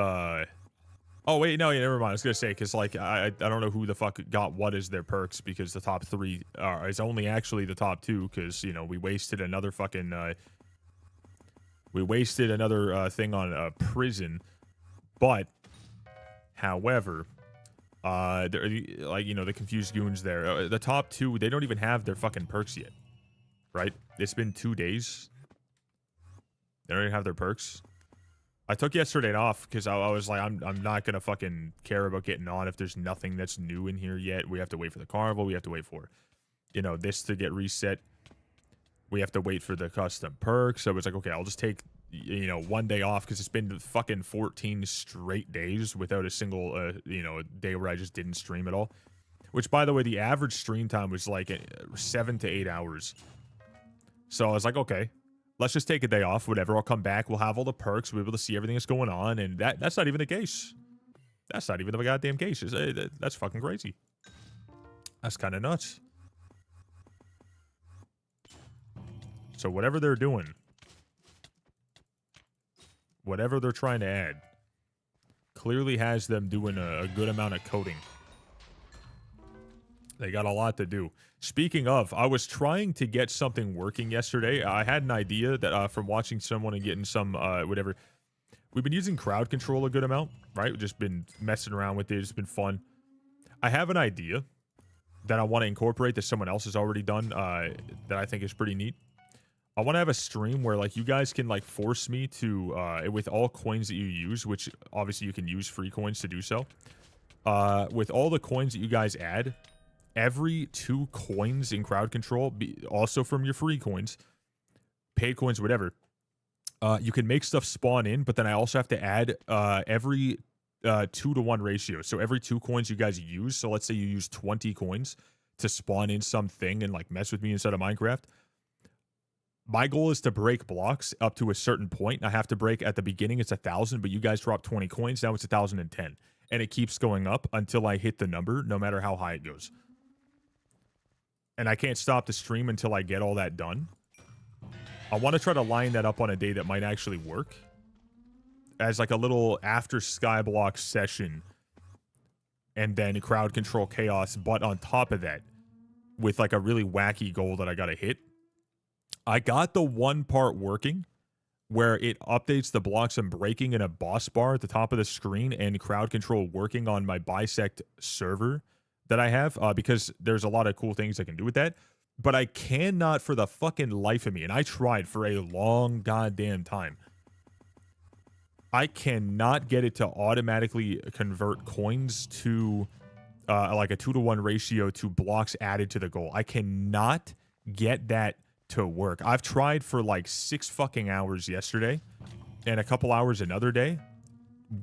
[SPEAKER 1] oh, wait, no, yeah, never mind. I was going to say, because, like, I don't know who the fuck got what as their perks, because the top 3 is only actually the top 2, because, you know, we wasted another fucking, thing on a prison. But, however, like, you know, the confused goons there, the top 2, they don't even have their fucking perks yet, right? It's been 2 days. They don't even have their perks. I took yesterday off because I was like, I'm not gonna fucking care about getting on if there's nothing that's new in here yet. We have to wait for the carnival. We have to wait for, you know, this to get reset. We have to wait for the custom perks. So I was like, okay, I'll just take, you know, 1 day off, because it's been fucking 14 straight days without a single, you know, day where I just didn't stream at all. Which, by the way, the average stream time was like 7 to 8 hours. So I was like, okay, let's just take a day off, whatever. I'll come back. We'll have all the perks. We'll be able to see everything that's going on. And that's not even the case. That's not even the goddamn case. That's fucking crazy. That's kind of nuts. So whatever they're doing, whatever they're trying to add, clearly has them doing a good amount of coding. They got a lot to do. Speaking of, I was trying to get something working yesterday. I had an idea that from watching someone and getting some whatever. We've been using crowd control a good amount, right? We've just been messing around with it. It's been fun. I have an idea that I want to incorporate that someone else has already done that I think is pretty neat. I want to have a stream where like you guys can like force me to with all coins that you use, which obviously you can use free coins to do so. With all the coins that you guys add, every 2 coins in crowd control, also from your free coins, paid coins, whatever, you can make stuff spawn in, but then I also have to add every 2-to-1 ratio. So every 2 coins you guys use, so let's say you use 20 coins to spawn in something and like mess with me inside of Minecraft. My goal is to break blocks up to a certain point. I have to break at the beginning, it's 1,000, but you guys drop 20 coins, now it's 1,010. And it keeps going up until I hit the number, no matter how high it goes. And I can't stop the stream until I get all that done. I want to try to line that up on a day that might actually work. As like a little after Skyblock session. And then crowd control chaos. But on top of that, with like a really wacky goal that I got to hit. I got the one part working where it updates the blocks I'm breaking in a boss bar at the top of the screen and crowd control working on my bisect server that I have because there's a lot of cool things I can do with that. But I cannot for the fucking life of me, and I tried for a long goddamn time, I cannot get it to automatically convert coins to like a 2-to-1 ratio to blocks added to the goal. I cannot get that to work. I've tried for like 6 fucking hours yesterday and a couple hours another day.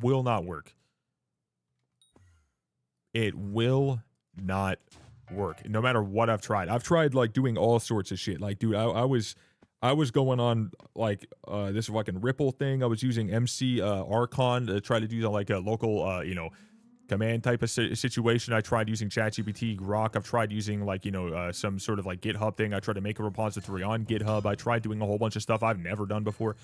[SPEAKER 1] Will not work. It will not work. No matter what I've tried. I've tried like doing all sorts of shit. Like, dude, I was going on like this fucking Ripple thing. I was using MC Archon to try to do like a local you know, command type of situation. I tried using ChatGPT, Grok. I've tried using like, you know, some sort of like GitHub thing. I tried to make a repository on GitHub. I tried doing a whole bunch of stuff I've never done before.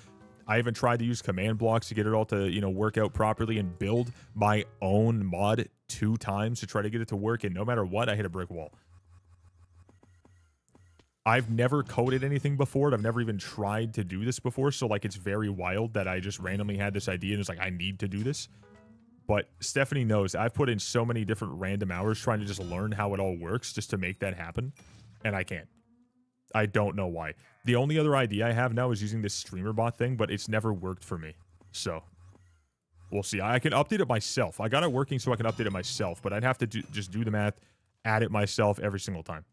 [SPEAKER 1] I even tried to use command blocks to get it all to, you know, work out properly and build my own mod 2 times to try to get it to work. And no matter what, I hit a brick wall. I've never coded anything before. I've never even tried to do this before. So like, it's very wild that I just randomly had this idea and it's like, I need to do this. But Stephanie knows I've put in so many different random hours trying to just learn how it all works just to make that happen. And I can't. I don't know why. The only other idea I have now is using this streamer bot thing, but it's never worked for me. So we'll see. I can update it myself. I got it working so I can update it myself, but I'd have to just do the math, add it myself every single time.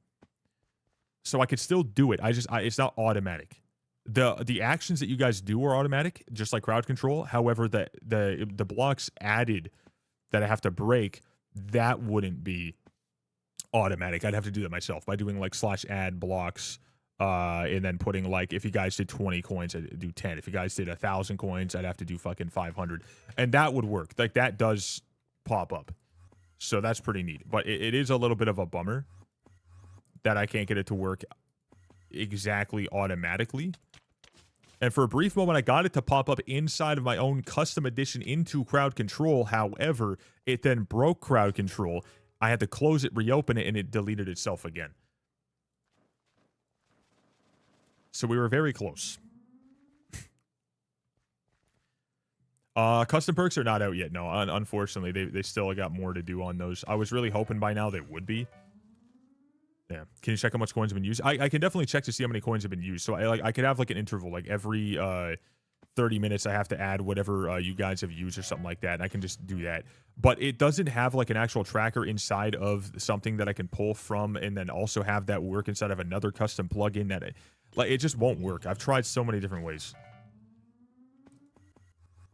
[SPEAKER 1] So I could still do it. It's not automatic. The actions that you guys do are automatic, just like crowd control. However, the blocks added that I have to break, that wouldn't be automatic. I'd have to do that myself by doing like /add blocks, and then putting like, if you guys did 20 coins, I'd do 10. If you guys did 1,000 coins, I'd have to do fucking 500, and that would work. Like that does pop up, so that's pretty neat. But it is a little bit of a bummer that I can't get it to work exactly automatically. And for a brief moment, I got it to pop up inside of my own custom edition into crowd control. However, it then broke crowd control. I had to close it, reopen it, and it deleted itself again. So we were very close. Custom perks are not out yet. No, unfortunately, they still got more to do on those. I was really hoping by now they would be. Yeah. Can you check how much coins have been used? I can definitely check to see how many coins have been used. So I could have like an interval, like every 30 minutes I have to add whatever you guys have used or something like that. And I can just do that. But it doesn't have like an actual tracker inside of something that I can pull from and then also have that work inside of another custom plugin that it just won't work. I've tried so many different ways.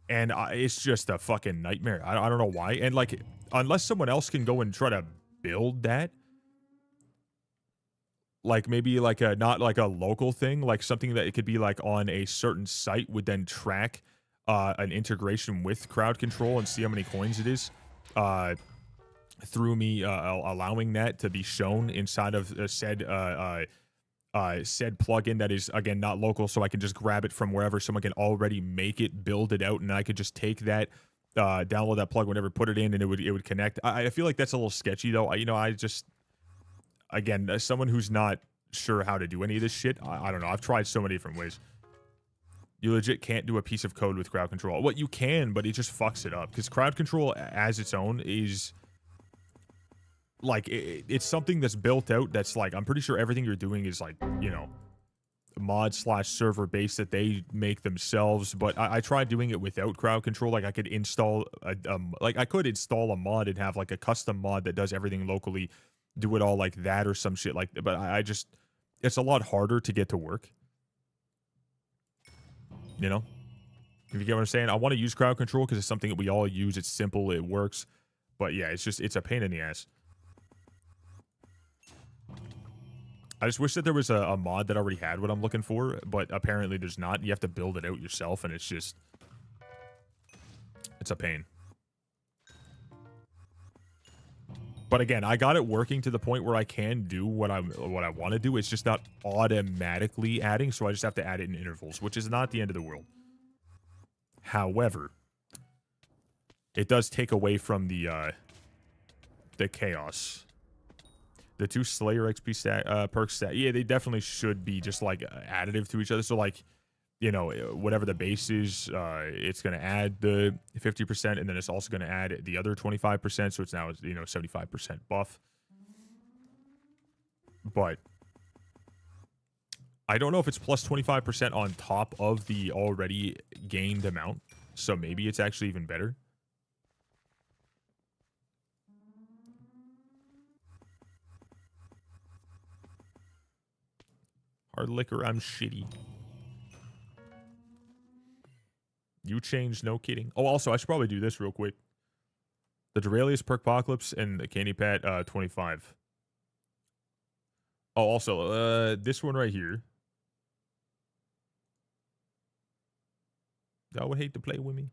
[SPEAKER 1] And it's just a fucking nightmare. I don't know why. And like, unless someone else can go and try to build that, like maybe like a not like a local thing, like something that it could be like on a certain site would then track an integration with crowd control and see how many coins it is through me allowing that to be shown inside of said plugin that is again not local, so I can just grab it from wherever someone can already make it, build it out, and I could just take that, download that plug whenever, put it in, and it would connect. I feel like that's a little sketchy though. I just again, as someone who's not sure how to do any of this shit, I don't know. I've tried so many different ways. You legit can't do a piece of code with crowd control. What you can, but it just fucks it up because crowd control as its own is like it's something that's built out. That's like I'm pretty sure everything you're doing is like mod / server based that they make themselves. But I tried doing it without crowd control. Like I could install I could install a mod and have like a custom mod that does everything locally, do it all like that or some shit like that. But I just it's a lot harder to get to work. You know, if you get what I'm saying, I want to use crowd control because it's something that we all use. It's simple, it works. But yeah, it's a pain in the ass. I just wish that there was a mod that already had what I'm looking for, but apparently there's not. You have to build it out yourself, and it's a pain. But again, I got it working to the point where I can do what I want to do. It's just not automatically adding, so I just have to add it in intervals, which is not the end of the world. However, it does take away from the chaos. The 2 Slayer XP stat, perk stat, yeah, they definitely should be just like additive to each other. So like, whatever the base is, it's going to add the 50%, and then it's also going to add the other 25%. So it's now 75% buff. But I don't know if it's plus 25% on top of the already gained amount. So maybe it's actually even better. Hard liquor, I'm shitty. You changed, no kidding. Oh, also, I should probably do this real quick. The Duralius Perkpocalypse and the Candy Pat 25. Oh, also, this one right here. Y'all would hate to play with me.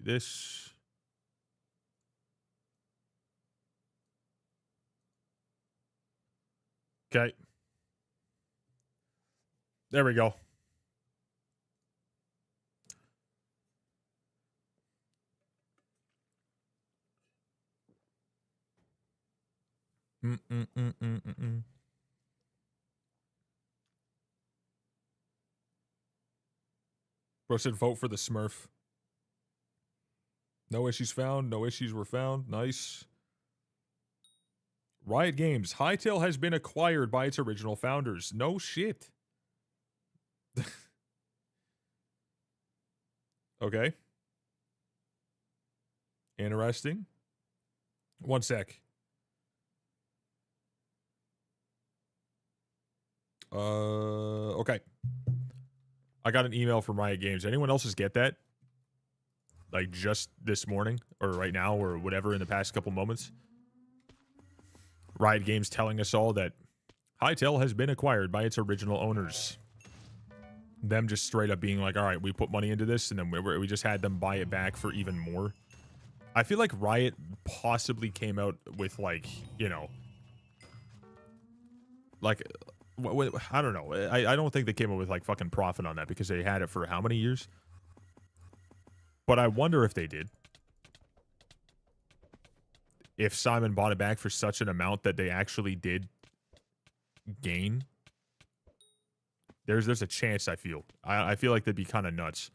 [SPEAKER 1] This. Okay. There we go. Bro said vote for the Smurf. No issues found. No issues were found. Nice. Riot Games. Hytale has been acquired by its original founders. No shit. Okay. Interesting. One sec. Okay. I got an email from Riot Games. Anyone else get that? Like just this morning or right now or whatever in the past couple moments? Riot Games telling us all that Hytale has been acquired by its original owners. Them just straight up being like, all right, we put money into this, and then we just had them buy it back for even more. I feel like Riot possibly came out with like, like, I don't know. I don't think they came up with like fucking profit on that because they had it for how many years? But I wonder if they did. If Simon bought it back for such an amount that they actually did gain. There's a chance, I feel. I feel like that'd be kind of nuts.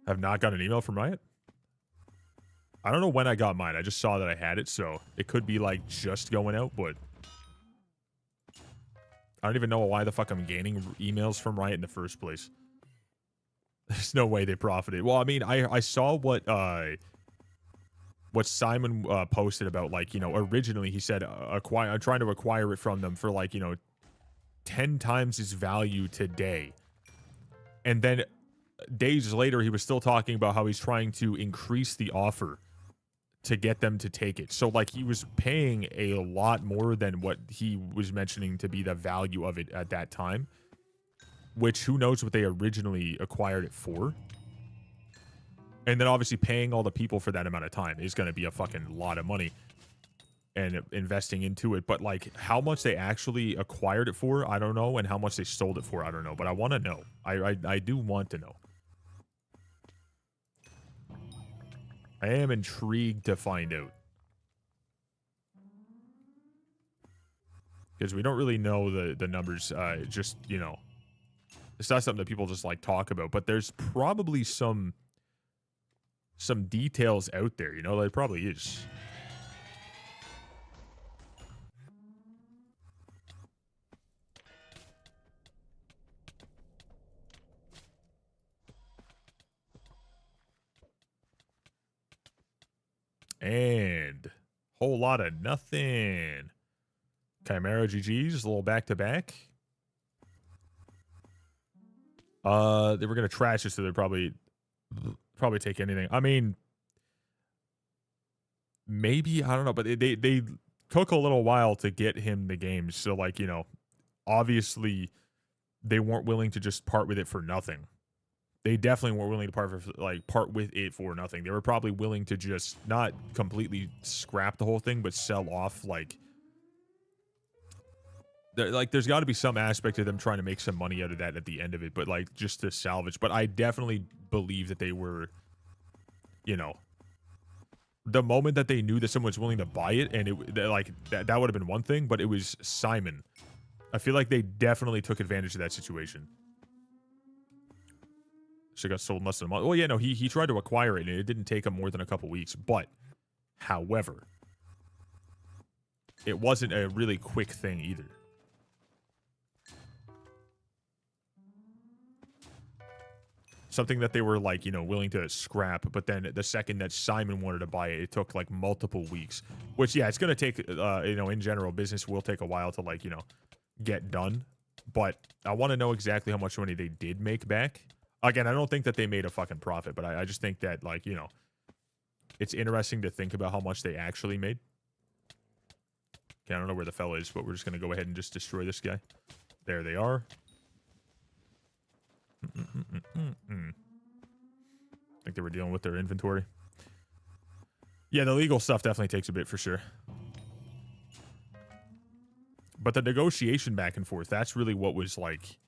[SPEAKER 1] Have not got an email from Riot? I don't know when I got mine. I just saw that I had it, so it could be like just going out, but I don't even know why the fuck I'm gaining emails from Riot in the first place. There's no way they profited. Well, I mean, I saw what what Simon posted about, like, you know, originally he said, I'm trying to acquire it from them for, like, you know, 10 times its value today. And then days later, he was still talking about how he's trying to increase the offer to get them to take it. So, like, he was paying a lot more than what he was mentioning to be the value of it at that time, which who knows what they originally acquired it for. And then obviously paying all the people for that amount of time is going to be a fucking lot of money and investing into it. But, like, how much they actually acquired it for, I don't know. And how much they sold it for, I don't know. But I want to know. I do want to know. I am intrigued to find out. Because we don't really know the numbers. Just, you know, it's not something that people just, like, talk about. But there's probably some details out there, you know? There probably is. And whole lot of nothing. Chimera GG's, a little back-to-back. They were going to trash it, so they'd probably take anything. I mean, maybe, I don't know, but they took a little while to get him the games. So, like, you know, obviously they weren't willing to just part with it for nothing. They definitely weren't willing to part with it for nothing. They were probably willing to just not completely scrap the whole thing, but sell off, like there's got to be some aspect of them trying to make some money out of that at the end of it, but, like, just to salvage. But I definitely believe that they were, you know, the moment that they knew that someone was willing to buy it, and that would have been one thing, but it was Simon. I feel like they definitely took advantage of that situation. So it got sold in less than a month. Well, yeah, no, he tried to acquire it, and it didn't take him more than a couple weeks. But, however, it wasn't a really quick thing either. Something that they were, like, you know, willing to scrap, but then the second that Simon wanted to buy it, it took, like, multiple weeks. Which, yeah, it's going to take, you know, in general, business will take a while to, like, you know, get done. But I want to know exactly how much money they did make back. Again, I don't think that they made a fucking profit, but I just think that, like, you know, it's interesting to think about how much they actually made. Okay, I don't know where the fella is, but we're just going to go ahead and just destroy this guy. There they are. I think they were dealing with their inventory. Yeah, the legal stuff definitely takes a bit for sure. But the negotiation back and forth, that's really what was, like,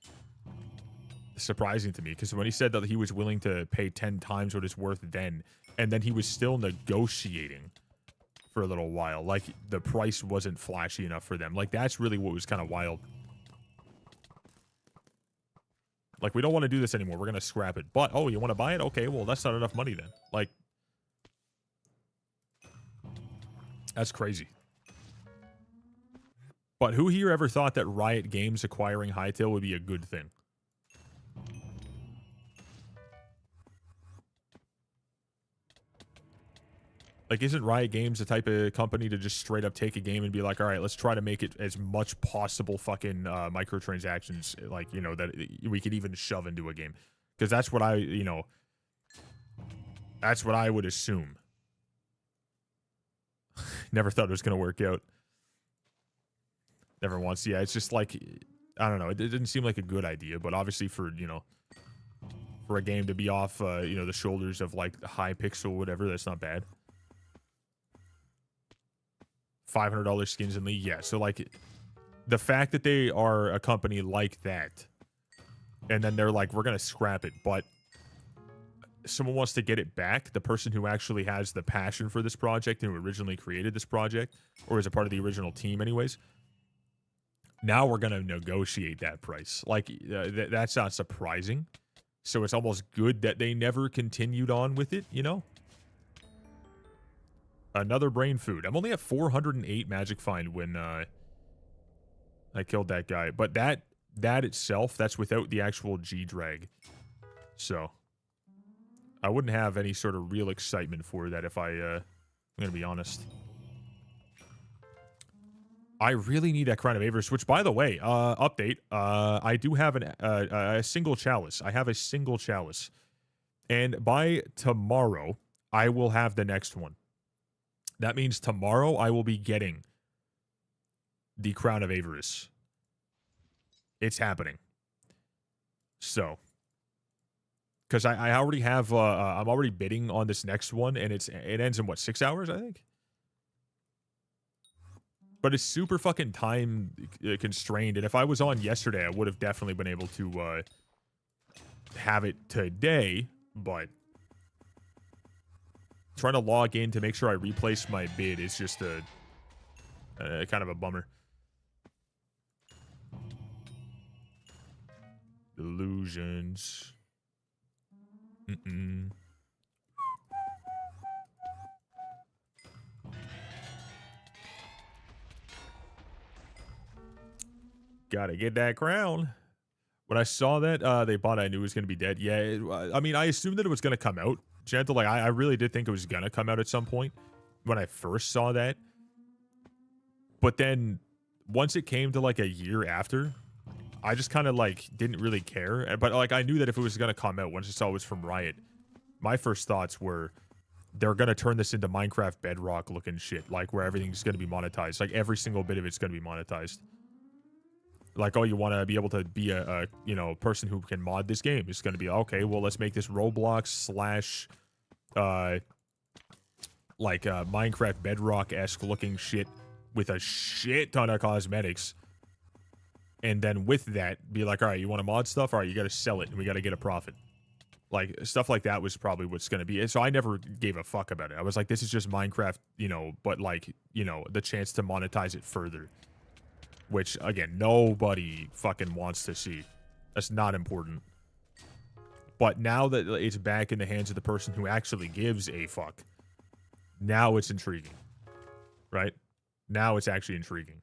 [SPEAKER 1] surprising to me. Because when he said that he was willing to pay 10 times what it's worth then, and then he was still negotiating for a little while, like, the price wasn't flashy enough for them. Like, that's really what was kind of wild. Like, we don't want to do this anymore. We're going to scrap it. But, oh, you want to buy it? Okay, well, that's not enough money then. Like, that's crazy. But who here ever thought that Riot Games acquiring Hytale would be a good thing? Like, isn't Riot Games the type of company to just straight up take a game and be like, all right, let's try to make it as much possible fucking microtransactions, like, you know, that we could even shove into a game? Because that's what you know, that's what I would assume. Never thought it was going to work out. Never once. Yeah, it's just like, I don't know. It didn't seem like a good idea, but obviously for, you know, for a game to be off, you know, the shoulders of, like, Hypixel, whatever, that's not bad. $500 skins in League, yeah. So, like, the fact that they are a company like that, and then they're like, we're gonna scrap it, but someone wants to get it back, the person who actually has the passion for this project and who originally created this project, or is a part of the original team anyways, now we're gonna negotiate that price. Like, that's not surprising. So it's almost good that they never continued on with it, you know? Another brain food. I'm only at 408 magic find when I killed that guy. But that itself, that's without the actual G-Drag. So I wouldn't have any sort of real excitement for that if I I'm gonna be honest. I really need that Crown of Avarice, which, by the way, update. I do have a single chalice. I have a single chalice. And by tomorrow, I will have the next one. That means tomorrow I will be getting the Crown of Avarice. It's happening. So, because I already have, I'm already bidding on this next one, and it ends in what, 6 hours, I think? But it's super fucking time constrained, and if I was on yesterday, I would have definitely been able to have it today, but trying to log in to make sure I replace my bid is just a kind of a bummer. Illusions. Gotta get that crown. When I saw that they bought it, I knew it was gonna be dead. Yeah, I mean, I assumed that it was gonna come out. Gentle, like, I really did think it was gonna come out at some point when I first saw that. But then, once it came to, like, a year after, I just kind of, like, didn't really care. But, like, I knew that if it was gonna come out, once I saw it was from Riot, my first thoughts were, they're gonna turn this into Minecraft Bedrock looking shit, like, where everything's gonna be monetized. Like, every single bit of it's gonna be monetized. Like, oh, you want to be able to be a you know, person who can mod this game. It's going to be, okay, well, let's make this Roblox slash, like, Minecraft Bedrock-esque looking shit with a shit ton of cosmetics. And then with that, be like, all right, you want to mod stuff? All right, you got to sell it, and we got to get a profit. Like, stuff like that was probably what's going to be. So I never gave a fuck about it. I was like, this is just Minecraft, you know, but, like, you know, the chance to monetize it further. Which, again, nobody fucking wants to see. That's not important. But now that it's back in the hands of the person who actually gives a fuck, now it's intriguing. Right? Now it's actually intriguing.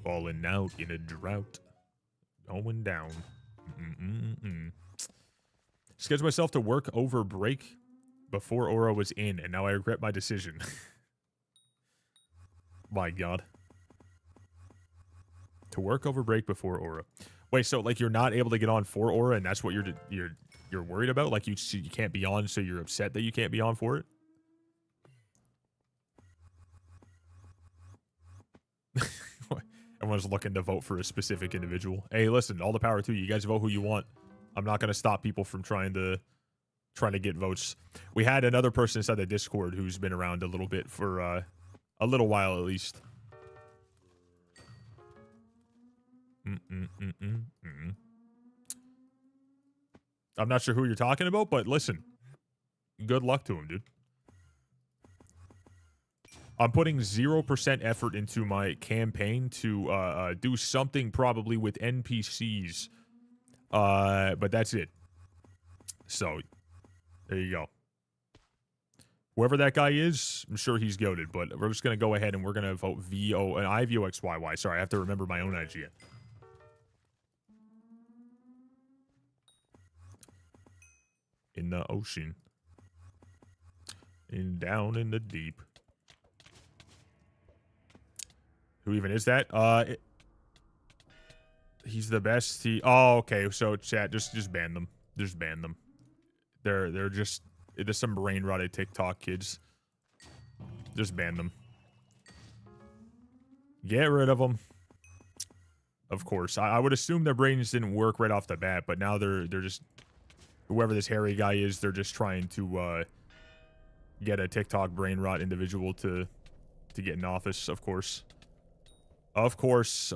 [SPEAKER 1] Falling out in a drought. Going down. Scheduled myself to work over break before Aura was in, and now I regret my decision. My God. To work over break before Aura. Wait, so like you're not able to get on for Aura, and that's what you're worried about? Like you can't be on, so you're upset that you can't be on for it? Everyone's looking to vote for a specific individual. Hey, listen, all the power to you. You guys vote who you want. I'm not going to stop people from trying to get votes. We had another person inside the Discord who's been around a little bit for a little while at least. I'm not sure who you're talking about, but listen. Good luck to him, dude. I'm putting 0% effort into my campaign to do something probably with NPCs. But that's it. So, there you go. Whoever that guy is, I'm sure he's goated, but we're just going to go ahead and we're going to vote VO and IVoxyy. Sorry, I have to remember my own IGN. In the ocean. And down in the deep. Who even is that? He's the best. Oh, okay. So chat, just ban them. Just ban them. They're just there's some brain rotted TikTok kids. Just ban them. Get rid of them. Of course, I would assume their brains didn't work right off the bat, but now they're just whoever this hairy guy is. They're just trying to get a TikTok brain rot individual to get in office. Of course. Of course.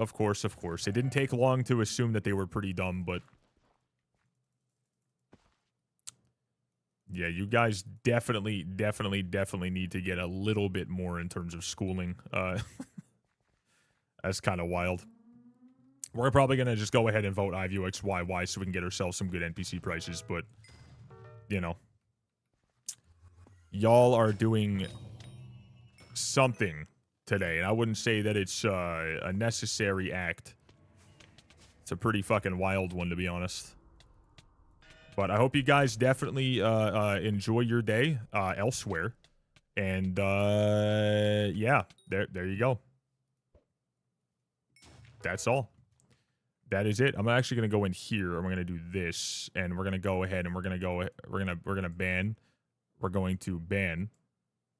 [SPEAKER 1] It didn't take long to assume that they were pretty dumb, but yeah, you guys definitely need to get a little bit more in terms of schooling. That's kind of wild. We're probably going to just go ahead and vote IVoxyy so we can get ourselves some good NPC prices, but, you know. Y'all are doing something today, and I wouldn't say that it's a necessary act. It's a pretty fucking wild one, to be honest. But I hope you guys definitely enjoy your day elsewhere. And yeah, there you go. That's all. That is it. I'm actually gonna go in here and we're gonna do this, and we're gonna go ahead and we're gonna ban. We're going to ban,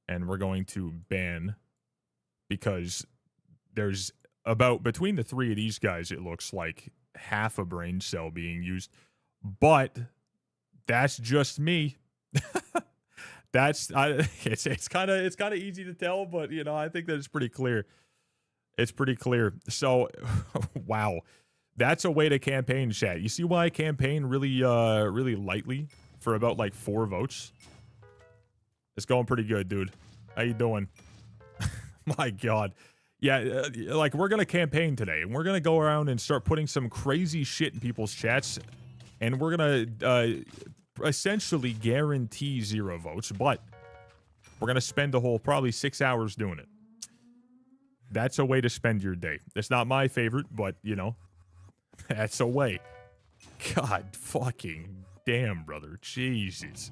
[SPEAKER 1] and we're going to ban, because there's about, between the three of these guys, it looks like half a brain cell being used, but that's just me. It's kind of easy to tell, but you know, I think that it's pretty clear. It's pretty clear. So, wow, that's a way to campaign, chat. You see why I campaign really lightly for about like 4 votes? It's going pretty good, dude. How you doing? My God. Yeah, like, we're going to campaign today, and we're going to go around and start putting some crazy shit in people's chats, and we're going to essentially guarantee 0 votes, but we're going to spend the whole probably 6 hours doing it. That's a way to spend your day. It's not my favorite, but, you know, that's a way. God fucking damn, brother. Jesus.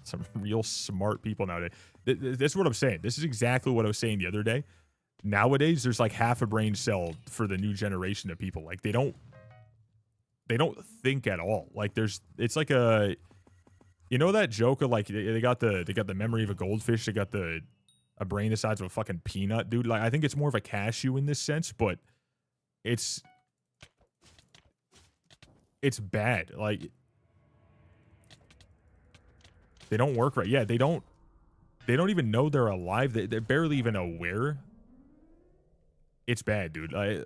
[SPEAKER 1] Some real smart people nowadays. This is what I'm saying. This is exactly what I was saying the other day. Nowadays, there's like half a brain cell for the new generation of people. Like, they don't think at all. Like, it's like a, you know, that joke of like they got the memory of a goldfish. They got a brain the size of a fucking peanut, dude. Like, I think it's more of a cashew in this sense, but it's bad. Like, they don't work right. Yeah, they don't even know they're alive. They're barely even aware. It's bad, dude. And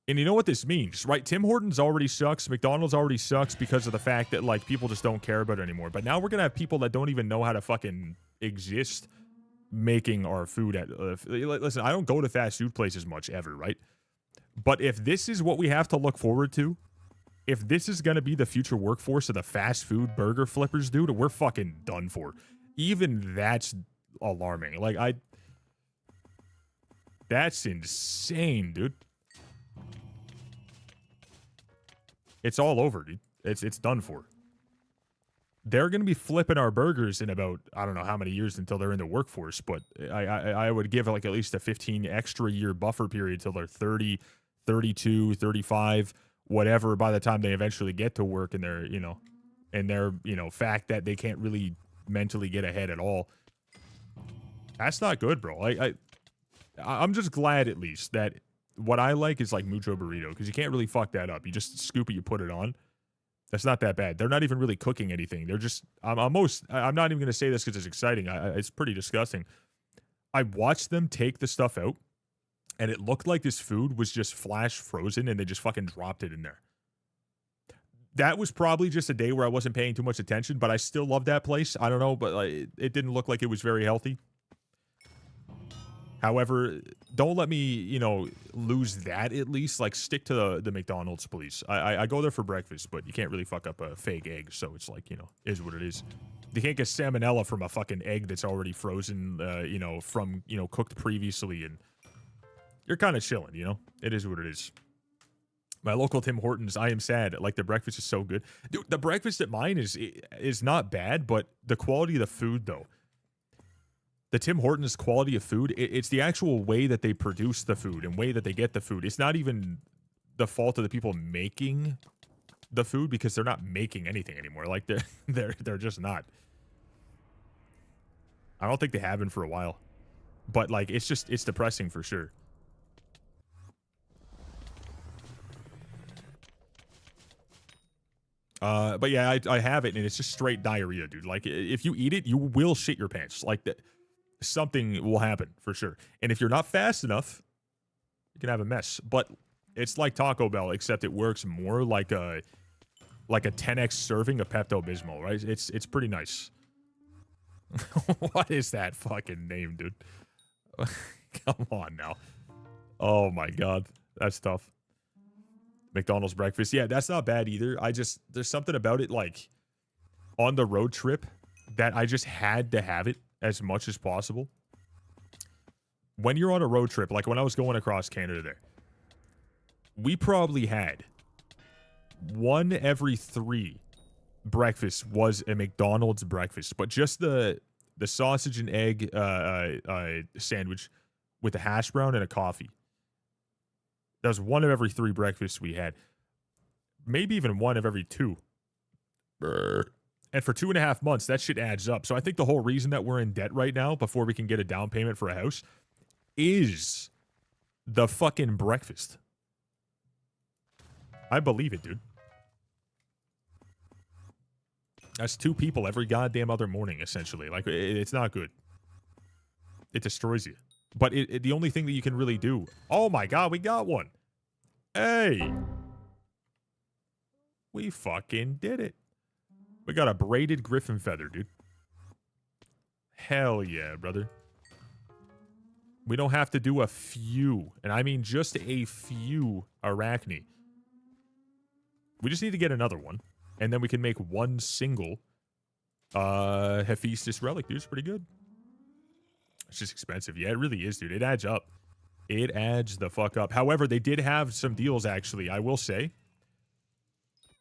[SPEAKER 1] you know what this means, right? Tim Hortons already sucks. McDonald's already sucks because of the fact that, like, people just don't care about it anymore. But now we're going to have people that don't even know how to fucking exist making our food at... listen, I don't go to fast food places much ever, right? But if this is what we have to look forward to, if this is going to be the future workforce of the fast food burger flippers, dude, we're fucking done for. Even that's alarming. Like, that's insane, dude. It's all over, dude. It's done for. They're going to be flipping our burgers in about, I don't know how many years until they're in the workforce, but I would give like at least a 15 extra year buffer period till they're 30, 32, 35, whatever, by the time they eventually get to work, and they're, you know, fact that they can't really mentally get ahead at all. That's not good, bro. I'm just glad at least that what I like is like mucho burrito, because you can't really fuck that up. You just scoop it, you put it on. That's not that bad. They're not even really cooking anything. They're just, I'm not even going to say this because it's exciting. It's pretty disgusting. I watched them take the stuff out, and it looked like this food was just flash frozen, and they just fucking dropped it in there. That was probably just a day where I wasn't paying too much attention, but I still love that place. I don't know, but like, it didn't look like it was very healthy. However, don't let me, you know, lose that at least. Like, stick to the McDonald's, please. I go there for breakfast, but you can't really fuck up a fake egg, so it's like, you know, is what it is. You can't get salmonella from a fucking egg that's already frozen, you know, from, you know, cooked previously, and you're kind of chilling, you know? It is what it is. My local Tim Hortons, I am sad. Like, the breakfast is so good. Dude, the breakfast at mine is not bad, but the quality of the food, though. The Tim Hortons quality of food, it's the actual way that they produce the food and way that they get the food. It's not even the fault of the people making the food, because they're not making anything anymore. Like, they're just not. I don't think they have been for a while. But, like, it's depressing for sure. But yeah, I have it, and it's just straight diarrhea, dude. Like, if you eat it, you will shit your pants. Like, something will happen for sure. And if you're not fast enough, you can have a mess. But it's like Taco Bell, except it works more like a 10x serving of Pepto-Bismol, right? It's pretty nice. What is that fucking name, dude? Come on now. Oh my God, that's tough. McDonald's breakfast, yeah, that's not bad either. There's something about it, like, on the road trip, that I just had to have it as much as possible. When you're on a road trip, like when I was going across Canada there, we probably had 1 every 3 breakfasts was a McDonald's breakfast, but just the sausage and egg sandwich with a hash brown and a coffee. That was 1 of every 3 breakfasts we had. Maybe even 1 of every 2. And for 2.5 months, that shit adds up. So I think the whole reason that we're in debt right now before we can get a down payment for a house is the fucking breakfast. I believe it, dude. That's 2 people every goddamn other morning, essentially. Like, it's not good. It destroys you. But the only thing that you can really do... Oh my god, we got one! Hey! We fucking did it. We got a braided griffin feather, dude. Hell yeah, brother. We don't have to do a few, and I mean just a few arachne. We just need to get another one, and then we can make 1 single Hephaestus relic, dude. It's pretty good. It's just expensive. Yeah, it really is, dude. It adds up. It adds the fuck up. However, they did have some deals, actually, I will say.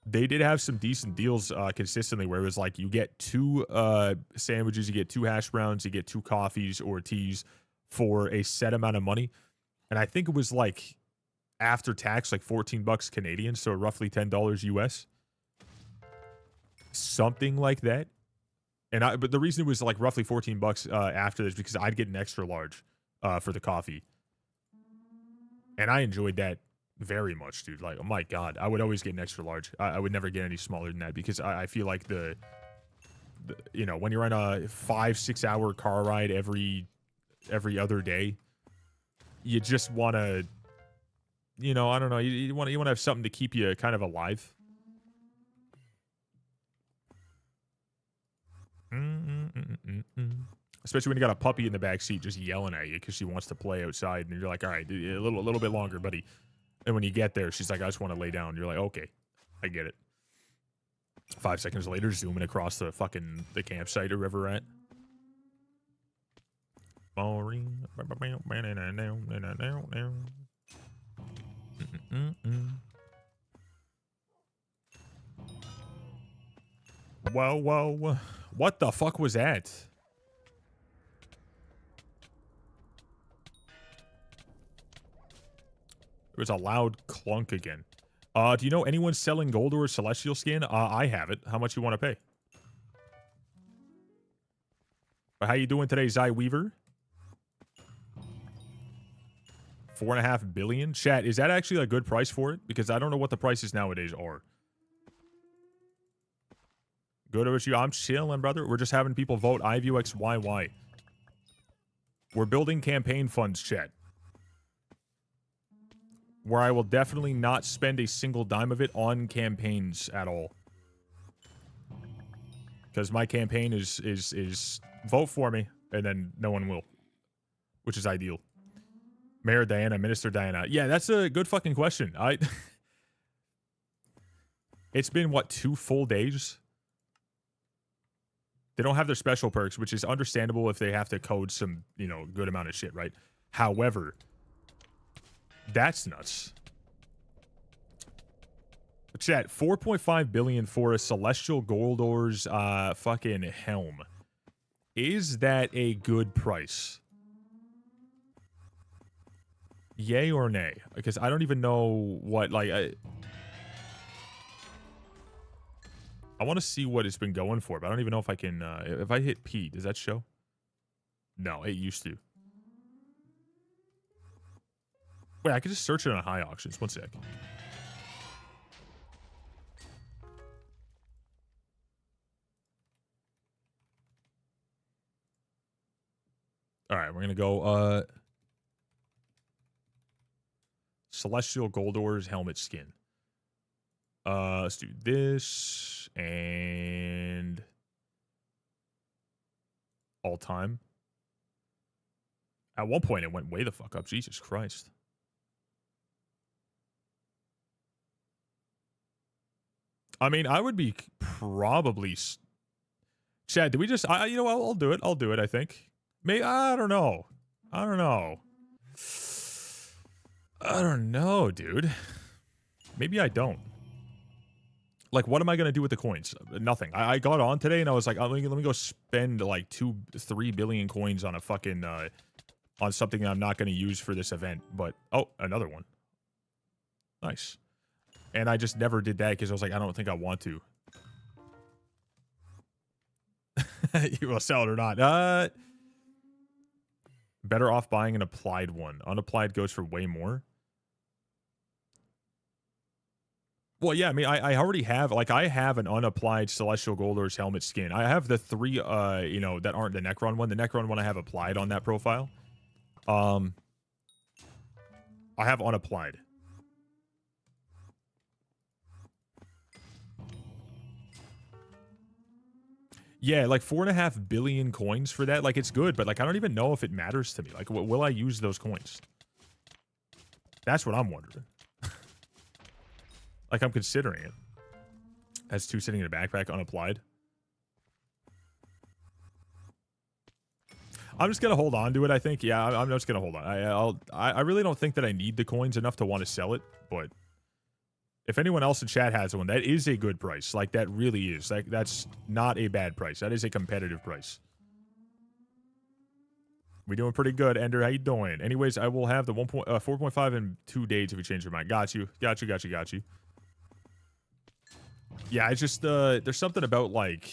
[SPEAKER 1] They did have some decent deals consistently where it was like you get 2 sandwiches, you get 2 hash browns, you get 2 coffees or teas for a set amount of money. And I think it was like after tax, like 14 bucks Canadian, so roughly $10 US. Something like that. And but the reason it was like roughly 14 bucks after this because I'd get an extra large for the coffee. And I enjoyed that very much, dude. Like, oh my god, I would always get an extra large. I would never get any smaller than that because I feel like the you know, when you're on a 5-6 hour car ride every other day, you just want to, you know, I don't know, you want to have something to keep you kind of alive. Especially when you got a puppy in the back seat just yelling at you because she wants to play outside, and you're like, all right, a little bit longer, buddy. And when you get there, she's like, I just want to lay down. You're like, okay, I get it. 5 seconds later, zooming across the campsite or wherever we're at. Whoa, whoa. What the fuck was that? There was a loud clunk again. Do you know anyone selling gold or celestial skin? I have it. How much you want to pay? How you doing today, Zy Weaver? 4.5 billion? Chat, is that actually a good price for it? Because I don't know what the prices nowadays are. Good with you. I'm chilling, brother. We're just having people vote IVoxyy. We're building campaign funds, chat. Where I will definitely not spend a single dime of it on campaigns at all. Because my campaign is vote for me, and then no one will. Which is ideal. Mayor Diana, Minister Diana. Yeah, that's a good fucking question. It's been, what, 2 full days? They don't have their special perks, which is understandable if they have to code some, you know, good amount of shit, right? However, that's nuts. Chat, 4.5 billion for a Celestial Goldor's fucking helm. Is that a good price? Yay or nay? Because I don't even know what, like, I want to see what it's been going for, but I don't even know if I can, if I hit P, does that show? No, it used to. Wait, I could just search it on high auctions. One sec. All right, we're going to go, Celestial Goldor's helmet skin. Let's do this and all time. At one point, it went way the fuck up. Jesus Christ. I mean, I would be probably. Chad, did we just? You know what? I'll do it. I'll do it. I think. Maybe I don't know. I don't know. I don't know, dude. Maybe I don't. Like, what am I going to do with the coins? Nothing. I got on today and I was like, oh, let me go spend like 3 billion coins on a fucking, on something that I'm not going to use for this event. But, oh, another one. Nice. And I just never did that because I was like, I don't think I want to. You will sell it or not. Better off buying an applied one. Unapplied goes for way more. Well, yeah, I mean, I already have, like, I have an unapplied Celestial Goldor's helmet skin. I have the 3, you know, that aren't the Necron one. The Necron one I have applied on that profile. I have unapplied. Yeah, like 4.5 billion coins for that. Like, it's good, but like, I don't even know if it matters to me. Like, will I use those coins? That's what I'm wondering. Like, I'm considering it. As 2 sitting in a backpack, unapplied. I'm just gonna hold on to it, I think. Yeah, I'm just gonna hold on. I really don't think that I need the coins enough to want to sell it, but if anyone else in chat has one, that is a good price. Like, that really is. Like, that's not a bad price. That is a competitive price. We doing pretty good, Ender. How you doing? Anyways, I will have the 4.5 in 2 days if you change your mind. Got you. Got you. Yeah, it's just, there's something about, like,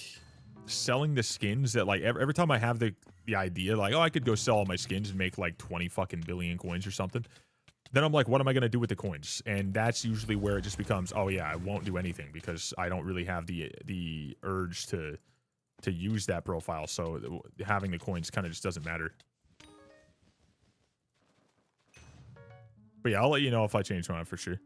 [SPEAKER 1] selling the skins that, like, every time I have the idea, like, oh, I could go sell all my skins and make, like, 20 fucking billion coins or something. Then I'm like, what am I going to do with the coins? And that's usually where it just becomes, oh yeah, I won't do anything because I don't really have the urge to use that profile. So having the coins kind of just doesn't matter. But yeah, I'll let you know if I change my mind for sure.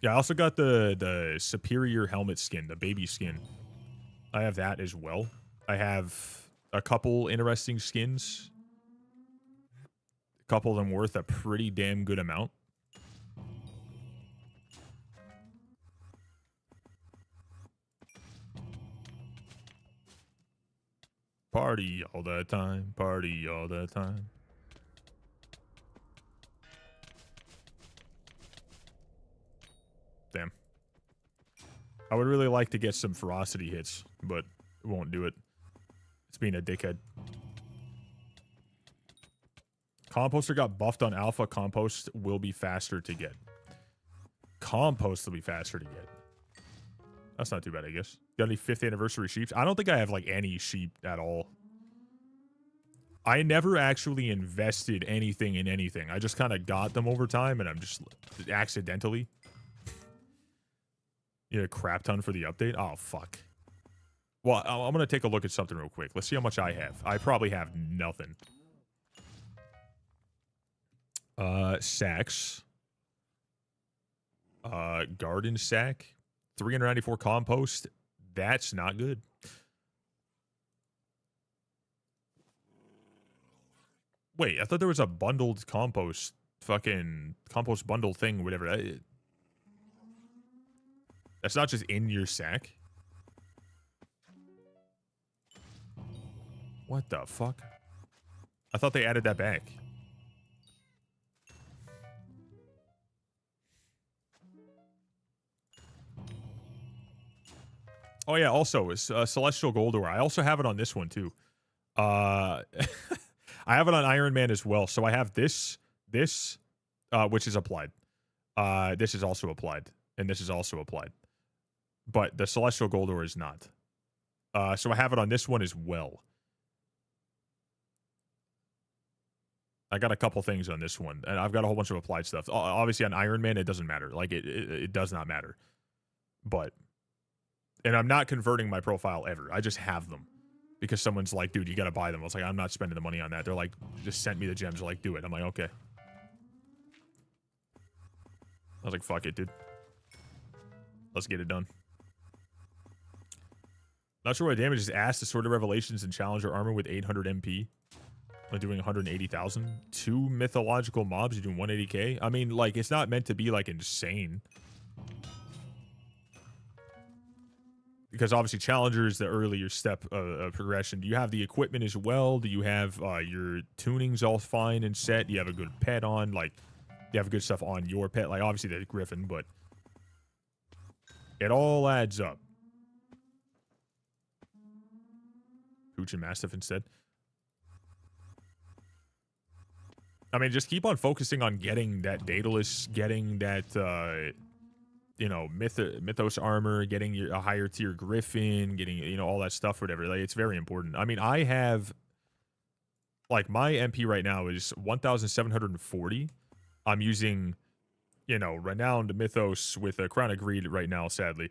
[SPEAKER 1] Yeah, I also got the superior helmet skin, the baby skin. I have that as well. I have a couple interesting skins. Couple of them worth a pretty damn good amount. Party all the time, party all the time. Damn. I would really like to get some ferocity hits, but it won't do it. It's being a dickhead. Composter got buffed on alpha. Compost will be faster to get. Compost will be faster to get. That's not too bad, I guess. Got any 5th anniversary sheep? I don't think I have, like, any sheep at all. I never actually invested anything in anything. I just kind of got them over time, and I'm just accidentally. You know, crap ton for the update? Oh, fuck. Well, I'm going to take a look at something real quick. Let's see how much I have. I probably have nothing. Sacks. Garden sack. 394 compost. That's not good. Wait, I thought there was a bundled compost, fucking compost bundle thing, whatever. That's not just in your sack. What the fuck? I thought they added that back. Oh yeah, also it's Celestial Goldor. I also have it on this one too. I have it on IRONMAN as well. So I have this, which is applied. This is also applied, and this is also applied. But the Celestial Goldor is not. So I have it on this one as well. I got a couple things on this one, and I've got a whole bunch of applied stuff. Obviously, on IRONMAN, it doesn't matter. Like, it does not matter. But, and I'm not converting my profile ever. I just have them. Because someone's like, dude, you gotta buy them. I was like, I'm not spending the money on that. They're like, just sent me the gems. They're like, do it. I'm like, okay. I was like, fuck it, dude. Let's get it done. Not sure what damage is asked to Sword of Revelations and Challenger Armor with 800 MP. I'm doing 180,000. 2 mythological mobs, you're doing 180k. I mean, like, it's not meant to be, like, insane. Because obviously Challenger is the earlier step of progression. Do you have the equipment as well? Do you have your tunings all fine and set? Do you have a good pet on? Like, do you have good stuff on your pet? Like, obviously the Griffin, but It all adds up. Pooch and Mastiff instead. I mean, just keep on focusing on getting that Daedalus, getting that, you know, Mythos armor, getting a higher tier Griffin, getting, you know, all that stuff, whatever. Like, it's very important. I mean, I have, like, my MP right now is 1,740. I'm using, you know, Renowned Mythos with a Crown of Greed right now, sadly.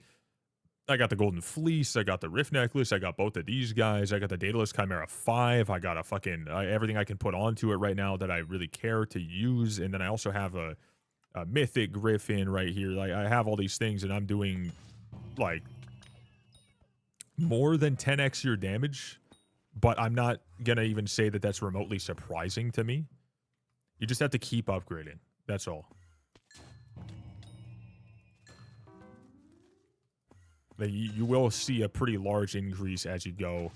[SPEAKER 1] I got the Golden Fleece, I got the Rift Necklace, I got both of these guys, I got the Daedalus Chimera 5, I got a fucking, everything I can put onto it right now that I really care to use, and then I also have a Mythic Griffin right here. Like, I have all these things, and I'm doing, like, more than 10x your damage, but I'm not gonna even say that that's remotely surprising to me. You just have to keep upgrading, that's all. You will see a pretty large increase as you go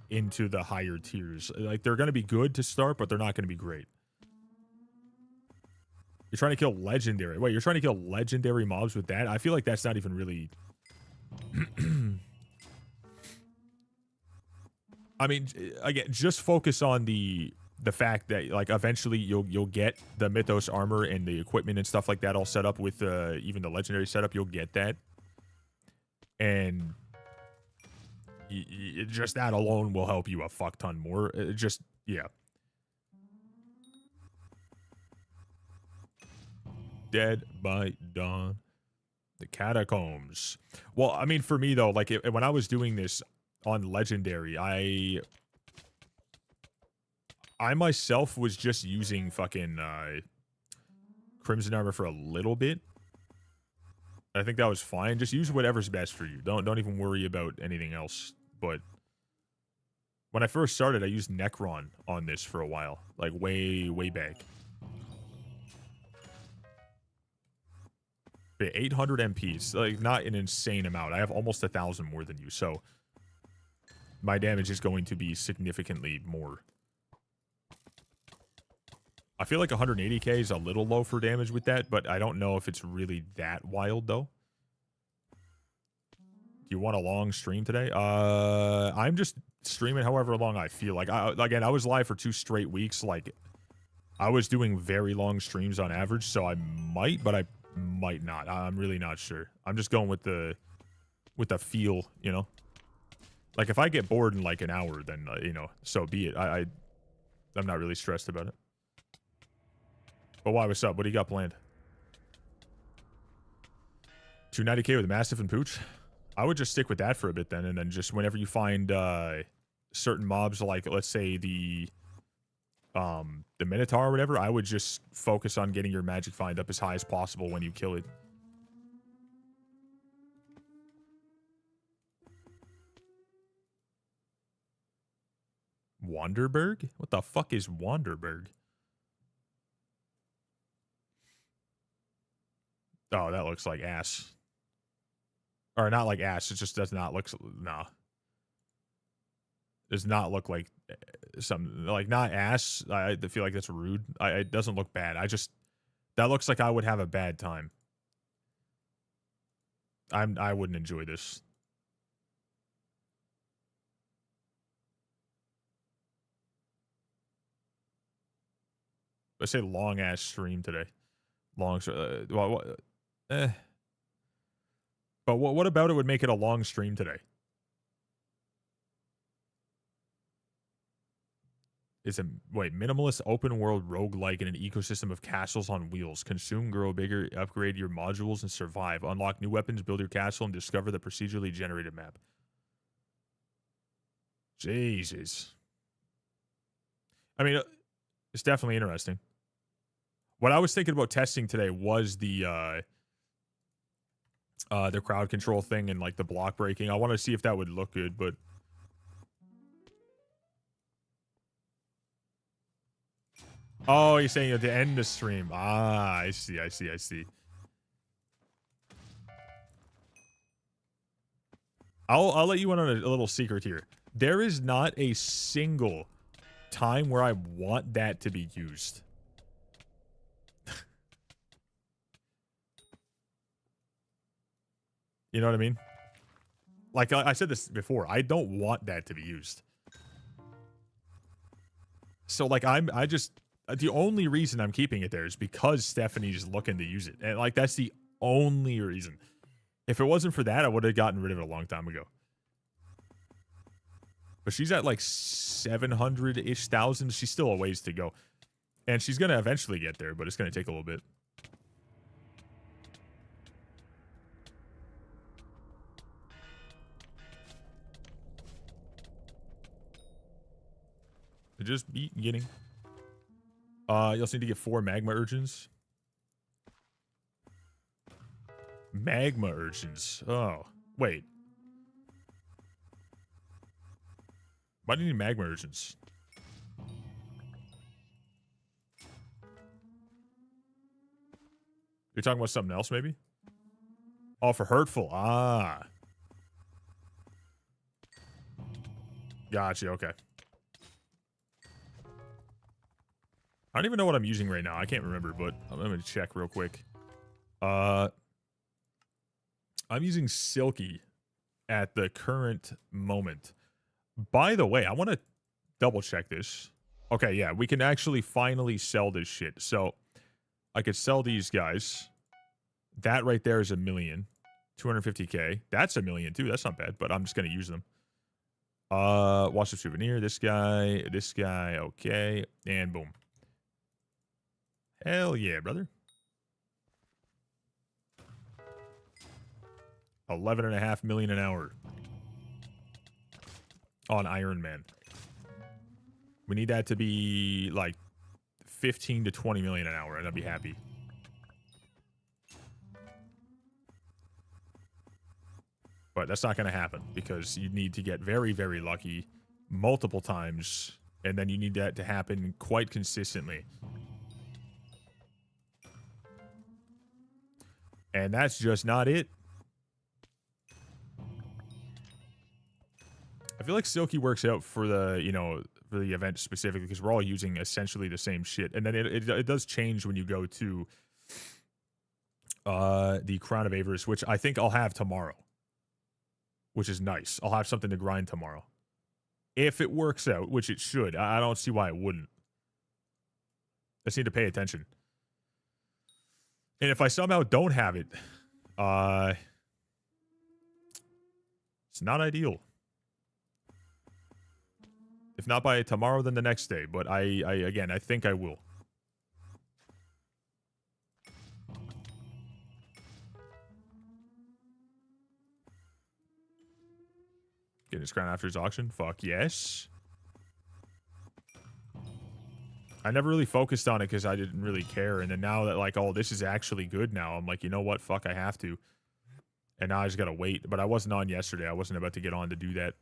[SPEAKER 1] into the higher tiers. Like, they're going to be good to start, but they're not going to be great. You're trying to kill legendary. Wait, you're trying to kill legendary mobs with that? I feel like that's not even really... I mean, again, just focus on the fact that, like, eventually you'll get the Mythos armor and the equipment and stuff like that all set up with even the legendary setup. You'll get that. And just that alone will help you a fuck ton more. Just, yeah. Dead by Dawn. The Catacombs. Well, I mean, for me, though, like, when I was doing this on Legendary, I myself was just using fucking Crimson Armor for a little bit. I think that was fine. Just use whatever's best for you. Don't even worry about anything else. But when I first started, I used Necron on this for a while. Like, way back. But 800 MPs. Like, not an insane amount. I have almost 1,000 more than you, so my damage is going to be significantly more. I feel like 180k is a little low for damage with that, but I don't know if it's really that wild, though. Do you want a long stream today? I'm just streaming however long I feel. Like, again, I was live for 2 straight weeks. Like, I was doing very long streams on average, so I might, but I might not. I'm really not sure. I'm just going with the feel, you know? Like, if I get bored in, like, an hour, then, you know, so be it. I'm not really stressed about it. But why, what's up? What do you got planned? 290k with Mastiff and Pooch? I would just stick with that for a bit then, and then just whenever you find certain mobs, like, let's say the Minotaur or whatever, I would just focus on getting your magic find up as high as possible when you kill it. Wanderberg? What the fuck is Wanderberg? Oh, that looks like ass. Or not like ass, it just does not look... Nah. Does not look like some... Like, not ass. I feel like that's rude. It doesn't look bad. That looks like I would have a bad time. I wouldn't enjoy this. Let's say long-ass stream today. Long... But what about it would make it a long stream today? It's a minimalist open world roguelike in an ecosystem of castles on wheels. Consume, grow bigger, upgrade your modules, and survive. Unlock new weapons, build your castle, and discover the procedurally generated map. Jesus. I mean, it's definitely interesting. What I was thinking about testing today was the crowd control thing and, like, the block breaking. I want to see if that would look good, but... Oh, you're saying at the end of the stream. Ah, I see. I'll let you in on a little secret here. There is not a single time where I want that to be used. You know what I mean? Like I said this before, I don't want that to be used. So like I just the only reason I'm keeping it there is because Stephanie's looking to use it. And like that's the only reason. If it wasn't for that, I would have gotten rid of it a long time ago. But she's at like 700-ish thousand. She's still a ways to go. And she's going to eventually get there, but it's going to take a little bit. Just beginning. You also need to get 4 magma urchins. Magma urchins. Oh, wait. Why do you need magma urchins? You're talking about something else, maybe? Oh, for hurtful. Ah. Gotcha, okay. I don't even know what I'm using right now. I can't remember, but I'm going to check real quick. I'm using Silky at the current moment. By the way, I want to double check this. Okay, yeah, we can actually finally sell this shit. So I could sell these guys. That right there is $1 million. 250K. That's $1 million too. That's not bad, but I'm just going to use them. Watch the souvenir. This guy. Okay. And boom. Hell yeah, brother. 11.5 million an hour on IRONMAN. We need that to be like 15 to 20 million an hour, and I'd be happy. But that's not going to happen because you need to get very, very lucky multiple times, and then you need that to happen quite consistently. And that's just not it. I feel like Silky works out for the, you know, for the event specifically because we're all using essentially the same shit. And then it does change when you go to the Crown of Avarice, which I think I'll have tomorrow. Which is nice. I'll have something to grind tomorrow. If it works out, which it should. I don't see why it wouldn't. I just need to pay attention. And if I somehow don't have it, it's not ideal. If not by tomorrow, then the next day. But again, I think I will. Getting his crown after his auction? Fuck yes. I never really focused on it because I didn't really care. And then now that, like, oh, this is actually good now, I'm like, you know what? Fuck, I have to. And now I just gotta wait. But I wasn't on yesterday. I wasn't about to get on to do that.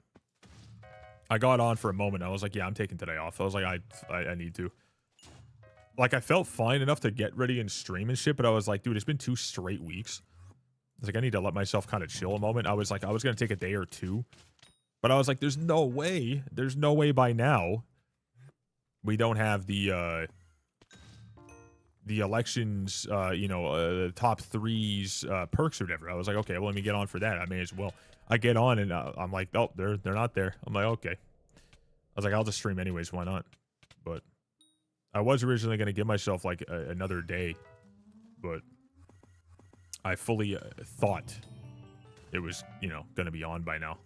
[SPEAKER 1] I got on for a moment. I was like, yeah, I'm taking today off. I was like, I need to. Like, I felt fine enough to get ready and stream and shit, but I was like, dude, it's been 2 straight weeks. I was like, I need to let myself kind of chill a moment. I was like, I was going to take a day or 2. But I was like, there's no way. There's no way by now we don't have the elections, you know, top 3's perks or whatever. I was like, okay, well, let me get on for that. I may as well. I get on and I'm like, oh, they're not there. I'm like, okay. I was like, I'll just stream anyways. Why not? But I was originally going to give myself like another day, but I fully thought it was, you know, going to be on by now.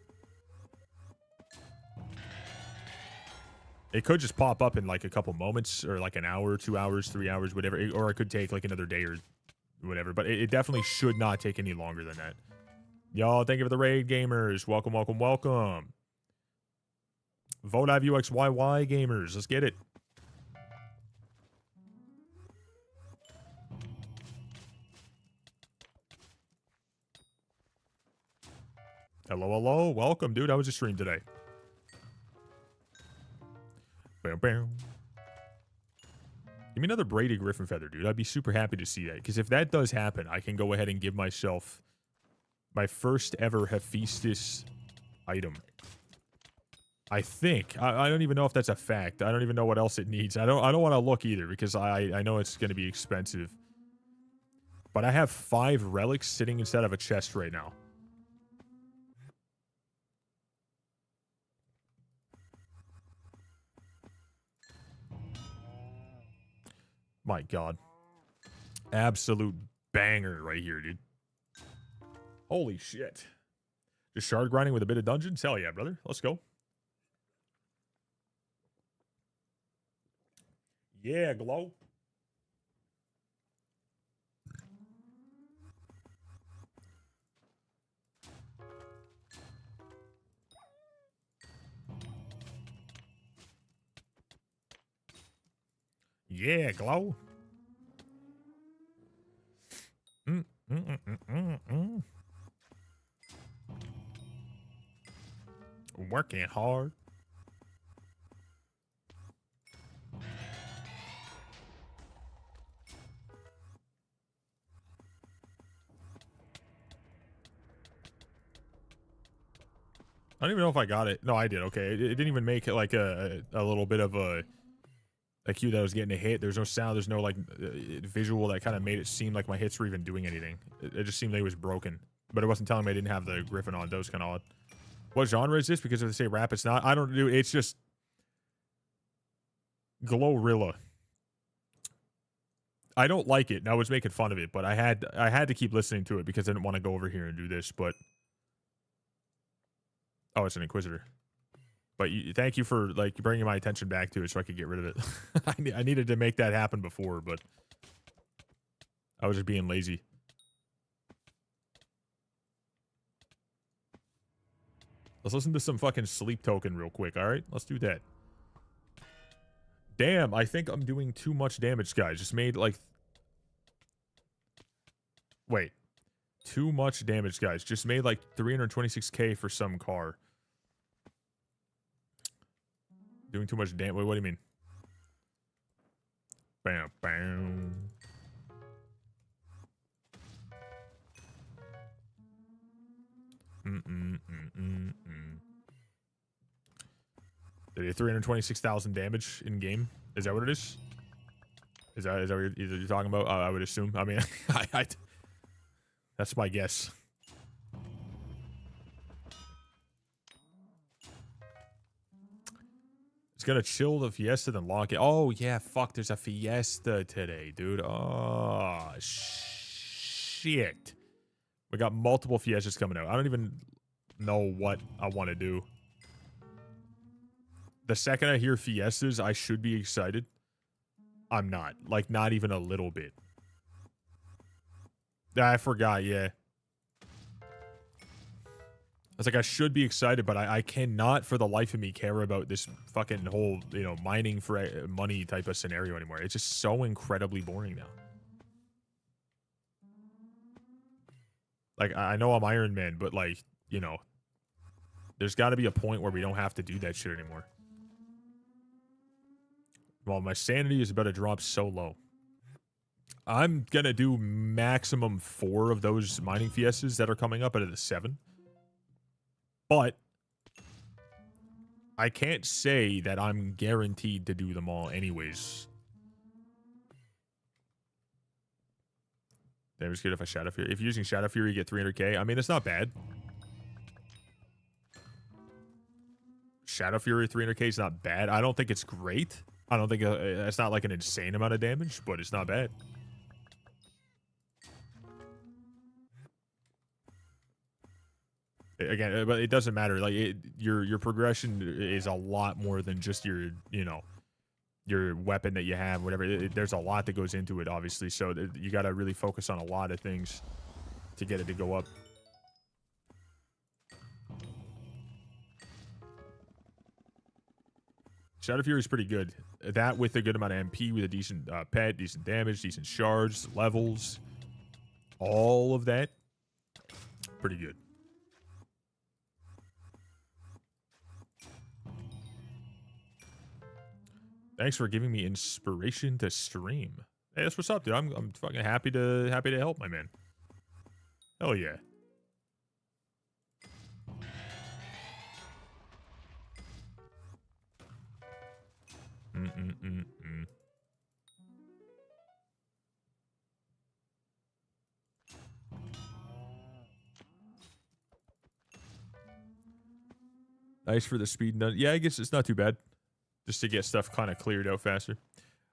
[SPEAKER 1] It could just pop up in like a couple moments or like an hour, 2 hours, 3 hours, whatever. Or it could take like another day or whatever. But it definitely should not take any longer than that. Y'all, thank you for the raid, gamers. Welcome, welcome, welcome. Vote IVoxyy, gamers. Let's get it. Hello, hello. Welcome, dude. How was your stream today? Bam, bam. Give me another braided griffin feather, dude. I'd be super happy to see that. Because if that does happen, I can go ahead and give myself my first ever Hephaestus item. I think. I don't even know if that's a fact. I don't even know what else it needs. I don't want to look either because I know it's going to be expensive. But I have 5 relics sitting inside of a chest right now. My God. Absolute banger right here, dude. Holy shit. Just shard grinding with a bit of dungeons? Hell yeah, brother. Let's go. Yeah, glow. Yeah, glow. Working hard. I don't even know if I got it. No, I did. Okay. It didn't even make it like a little bit of a cue that I was getting a hit. There's no sound. There's no like visual that kind of made it seem like my hits were even doing anything. It just seemed like it was broken. But it wasn't telling me I didn't have the Griffin on. That was kind of odd. What genre is this? Because if they say rap, it's not. I don't do. It's just Glorilla. I don't like it. And I was making fun of it, but I had to keep listening to it because I didn't want to go over here and do this. But oh, it's an Inquisitor. But thank you for like bringing my attention back to it so I could get rid of it. I needed to make that happen before, but I was just being lazy. Let's listen to some fucking Sleep Token real quick, all right? Let's do that. Damn, I think I'm doing too much damage, guys. Just made like... Wait. Too much damage, guys. Just made like 326k for some car. Doing too much damage. Wait, what do you mean? Bam, bam. Did 326,000 damage in game? Is that what it is? Is that what you're talking about? I would assume. I mean, that's my guess. It's gonna chill the Fiesta, then lock it. Oh yeah, fuck. There's a Fiesta today, dude. Oh shit. We got multiple Fiestas coming out. I don't even know what I want to do. The second I hear Fiestas, I should be excited. I'm not. Like, not even a little bit. I forgot, yeah. It's like I should be excited, but I cannot for the life of me care about this fucking whole, you know, mining for money type of scenario anymore. It's just so incredibly boring now. Like, I know I'm Iron Man, but like, you know, there's got to be a point where we don't have to do that shit anymore. Well, my sanity is about to drop so low. I'm going to do maximum 4 of those mining fiestas that are coming up out of the 7. But I can't say that I'm guaranteed to do them all anyways. That was good if I Shadow Fury. If you're using Shadow Fury, you get 300k. I mean, it's not bad. Shadow Fury 300k is not bad. I don't think it's great. I don't think it's not like an insane amount of damage, but it's not bad. Again, but it doesn't matter. Like your progression is a lot more than just your, you know, your weapon that you have, whatever. There's a lot that goes into it, obviously. So you got to really focus on a lot of things to get it to go up. Shadow Fury is pretty good. That with a good amount of MP, with a decent pet, decent damage, decent shards, levels, all of that, pretty good. Thanks for giving me inspiration to stream. Hey, that's what's up, dude. I'm fucking happy to help, my man. Hell yeah. Nice for the speed. Yeah, I guess it's not too bad. Just to get stuff kind of cleared out faster.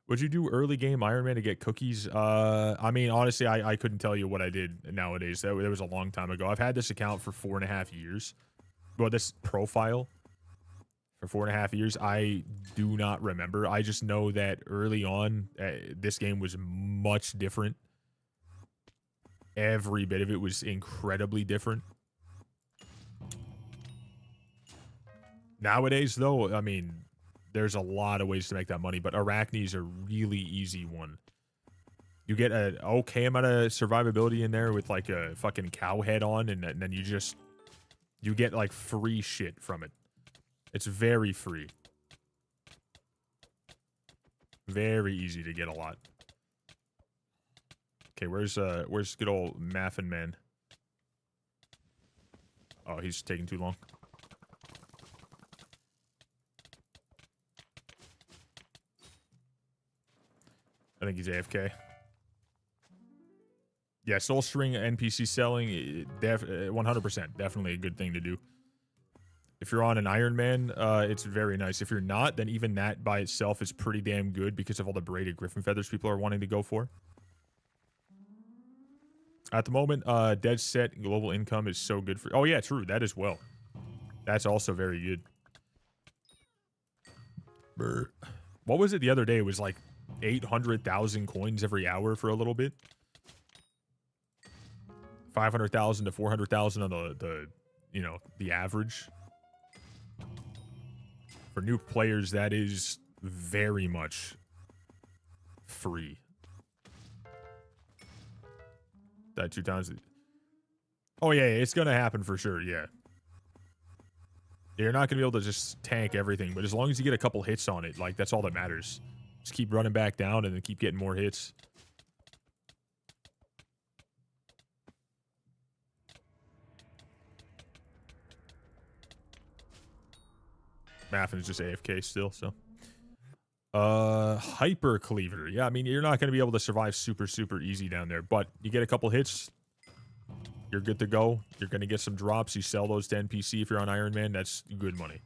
[SPEAKER 1] Would you do early game Iron Man to get cookies? I mean, honestly, I couldn't tell you what I did nowadays. That was a long time ago. I've had this account for 4.5 years. Well, this profile for 4.5 years. I do not remember. I just know that early on, this game was much different. Every bit of it was incredibly different. Nowadays, though, I mean, there's a lot of ways to make that money, but Arachne's a really easy one. You get an okay amount of survivability in there with like a fucking cow head on, and then you get like free shit from it. It's very free. Very easy to get a lot. Okay, where's good old Maffin Man? Oh, he's taking too long. I think he's AFK. Yeah, Soul String NPC selling, 100%. Definitely a good thing to do. If you're on an Iron Man, it's very nice. If you're not, then even that by itself is pretty damn good because of all the braided griffin feathers people are wanting to go for. At the moment, dead set global income is so good for... Oh, yeah, true. That as well. That's also very good. Brr. What was it the other day? It was like 800,000 coins every hour for a little bit. 500,000 to 400,000 on the you know, the average. For new players, that is very much free. That 2 times. Oh, yeah, it's going to happen for sure, yeah. You're not going to be able to just tank everything, but as long as you get a couple hits on it, like, that's all that matters. Just keep running back down and then keep getting more hits. Maffin is just AFK still, so. Hyper Cleaver. Yeah, I mean, you're not going to be able to survive super, super easy down there, but you get a couple hits, you're good to go. You're going to get some drops. You sell those to NPC if you're on Iron Man. That's good money.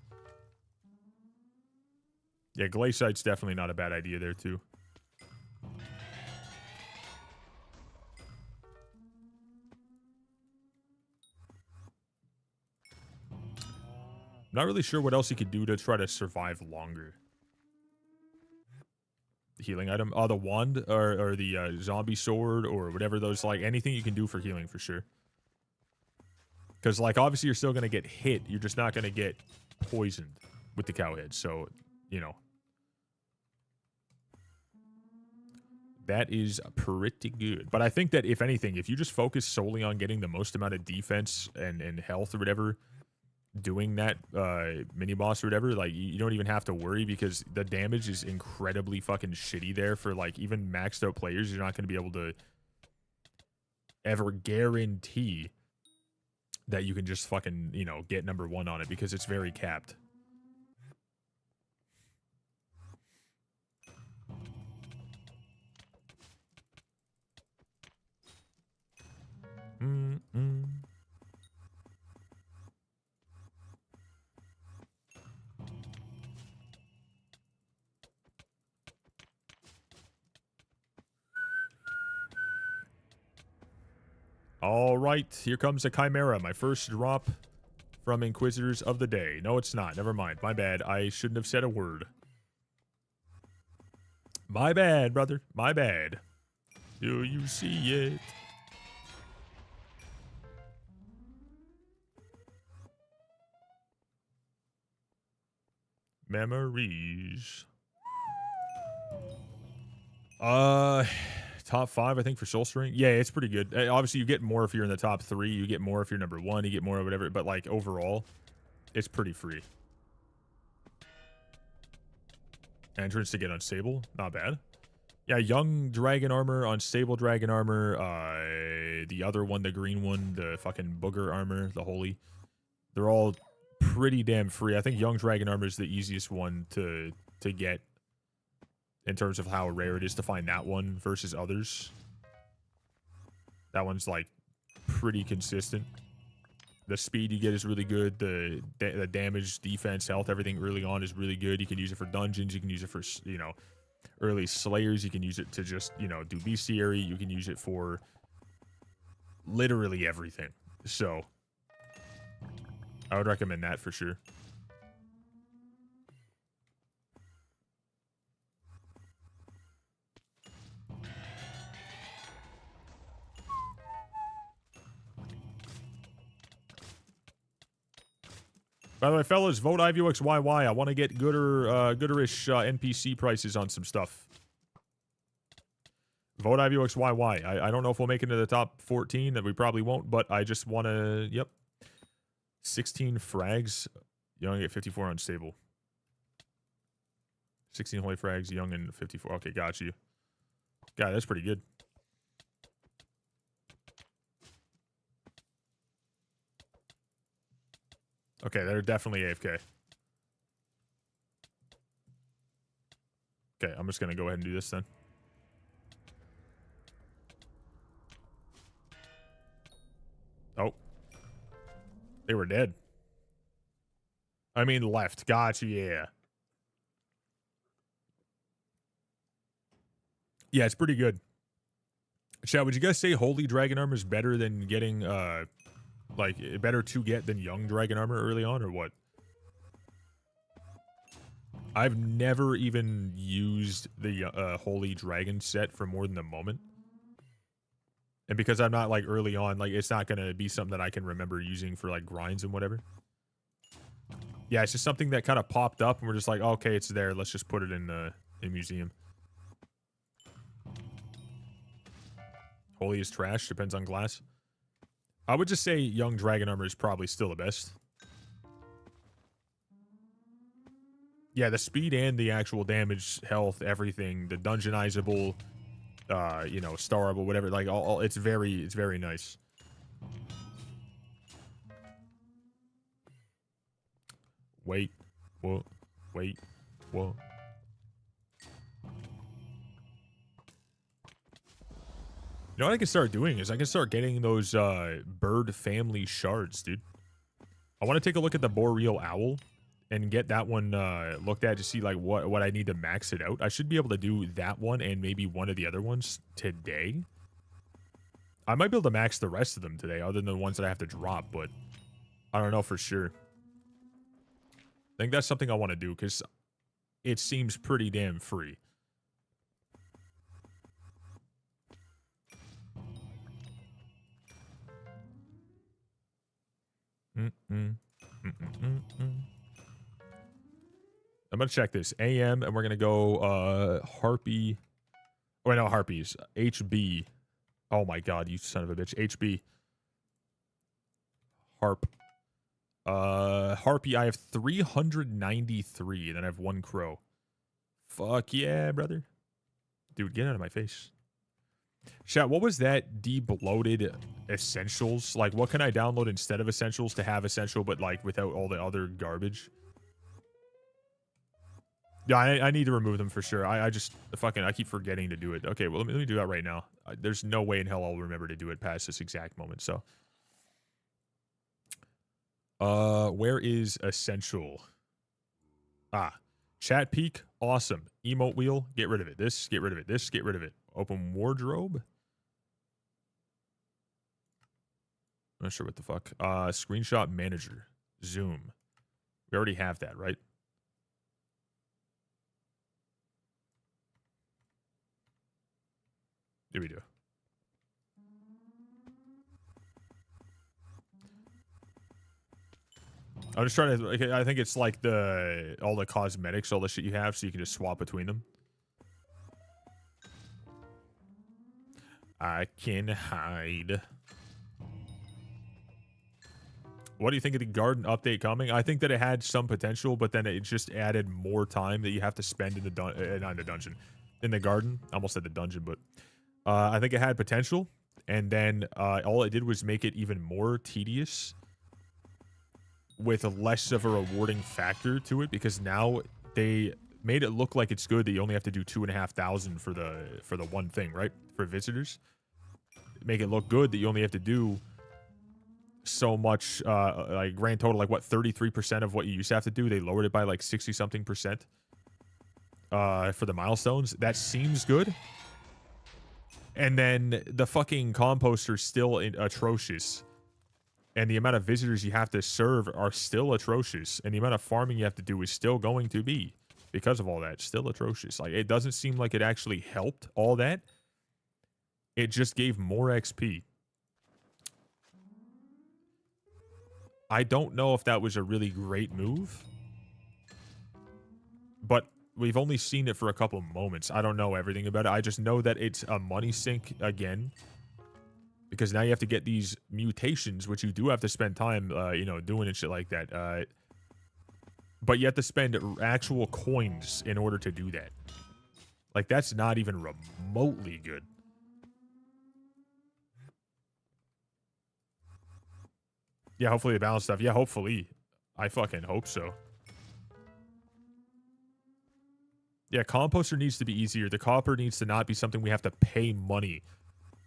[SPEAKER 1] Yeah, Glaciite's definitely not a bad idea there, too. Not really sure what else you could do to try to survive longer. The healing item? Oh, the wand or the zombie sword or whatever those, like, anything you can do for healing for sure. Because, like, obviously you're still going to get hit. You're just not going to get poisoned with the cow head. So, you know. That is pretty good. But I think that, if anything, if you just focus solely on getting the most amount of defense and health or whatever, doing that mini-boss or whatever, like, you don't even have to worry because the damage is incredibly fucking shitty there for, like, even maxed out players. You're not going to be able to ever guarantee that you can just fucking, you know, get number 1 on it because it's very capped. All right, here comes a Chimera, my first drop from Inquisitors of the day. No, it's not. Never mind. My bad. I shouldn't have said a word. My bad, brother. My bad. Do you see it? Memories. Top 5, I think, for Soul String. Yeah, it's pretty good. Obviously, you get more if you're in the top 3. You get more if you're number 1. You get more or whatever. But, like, overall, it's pretty free. Entrance to get unstable. Not bad. Yeah, young dragon armor, unstable dragon armor. The other one, the green one, the fucking booger armor, the holy. They're all pretty damn free. I think young dragon armor is the easiest one to get in terms of how rare it is to find that one versus others. That one's, like, pretty consistent. The speed you get is really good. The damage, defense, health, everything early on is really good. You can use it for dungeons. You can use it for, you know, early slayers. You can use it to just, you know, do bestiary. You can use it for literally everything. So I would recommend that for sure. By the way, fellas, vote IVoxyy. I want to get gooderish NPC prices on some stuff. Vote IVoxyy. I don't know if we'll make it into the top 14. That we probably won't, but I just want to. Yep. 16 frags. Young at 54 unstable. 16 holy frags. Young and 54. Okay, got you. God, that's pretty good. Okay, they're definitely AFK. Okay, I'm just going to go ahead and do this then. Oh. They were dead. I mean left. Gotcha, yeah. Yeah, it's pretty good. Chat, would you guys say Holy Dragon Armor is better than getting, like, better to get than Young Dragon Armor early on, or what? I've never even used the Holy Dragon set for more than a moment. And because I'm not, like, early on, like, it's not going to be something that I can remember using for, like, grinds and whatever. Yeah, it's just something that kind of popped up, and we're just like, oh, okay, it's there. Let's just put it in the museum. Holy is trash. Depends on glass. I would just say Young Dragon Armor is probably still the best. Yeah, the speed and the actual damage, health, everything, the dungeonizable, you know, starable, whatever, like all it's very nice. Wait, whoa, wait, whoa. You know what I can start doing is I can start getting those bird family shards, dude. I want to take a look at the boreal owl and get that one looked at to see like what I need to max it out. I should be able to do that one and maybe one of the other ones today. I might be able to max the rest of them today, other than the ones that I have to drop, but I don't know for sure. I think that's something I want to do because it seems pretty damn free. I'm gonna check this AM, and we're gonna go Harpy. Oh, no, Harpies. HB. Oh my god, you son of a bitch. HB. Harp. Harpy, I have 393, and then I have 1 crow. Fuck yeah, brother. Dude, get out of my face. Chat, what was that debloated essentials? Like, what can I download instead of essentials to have essential, but, like, without all the other garbage? Yeah, I need to remove them for sure. I just, I keep forgetting to do it. Okay, well, let me do that right now. There's no way in hell I'll remember to do it past this exact moment, so. Where is essential? Ah, chat peak, awesome. Emote wheel, get rid of it. This, get rid of it. This, get rid of it. Open wardrobe. I'm not sure what the fuck. Screenshot manager. Zoom. We already have that, right? Yeah, we do. I'm just trying to. I think it's like all the cosmetics, all the shit you have, so you can just swap between them. I can hide. What do you think of the garden update coming? I think that it had some potential, but then it just added more time that you have to spend in the not in the dungeon, in the garden. I almost said the dungeon, but I think it had potential, and then all it did was make it even more tedious, with less of a rewarding factor to it, because now they made it look like it's good that you only have to do 2,500 for the one thing, right? For visitors, make it look good that you only have to do so much, like grand total, like what, 33% of what you used to have to do. They lowered it by like 60 something percent. for the milestones. That seems good. And then the fucking composter's still atrocious. And the amount of visitors you have to serve are still atrocious. And the amount of farming you have to do is still going to be, because of all that, still atrocious. Like, it doesn't seem like it actually helped all that. It just gave more XP. I don't know if that was a really great move. But we've only seen it for a couple moments. I don't know everything about it. I just know that it's a money sink again. Because now you have to get these mutations, which you do have to spend time, you know, doing and shit like that. But you have to spend actual coins in order to do that. Like, that's not even remotely good. Yeah, hopefully they balance stuff. Yeah, hopefully. I fucking hope so. Yeah, composter needs to be easier. The copper needs to not be something we have to pay money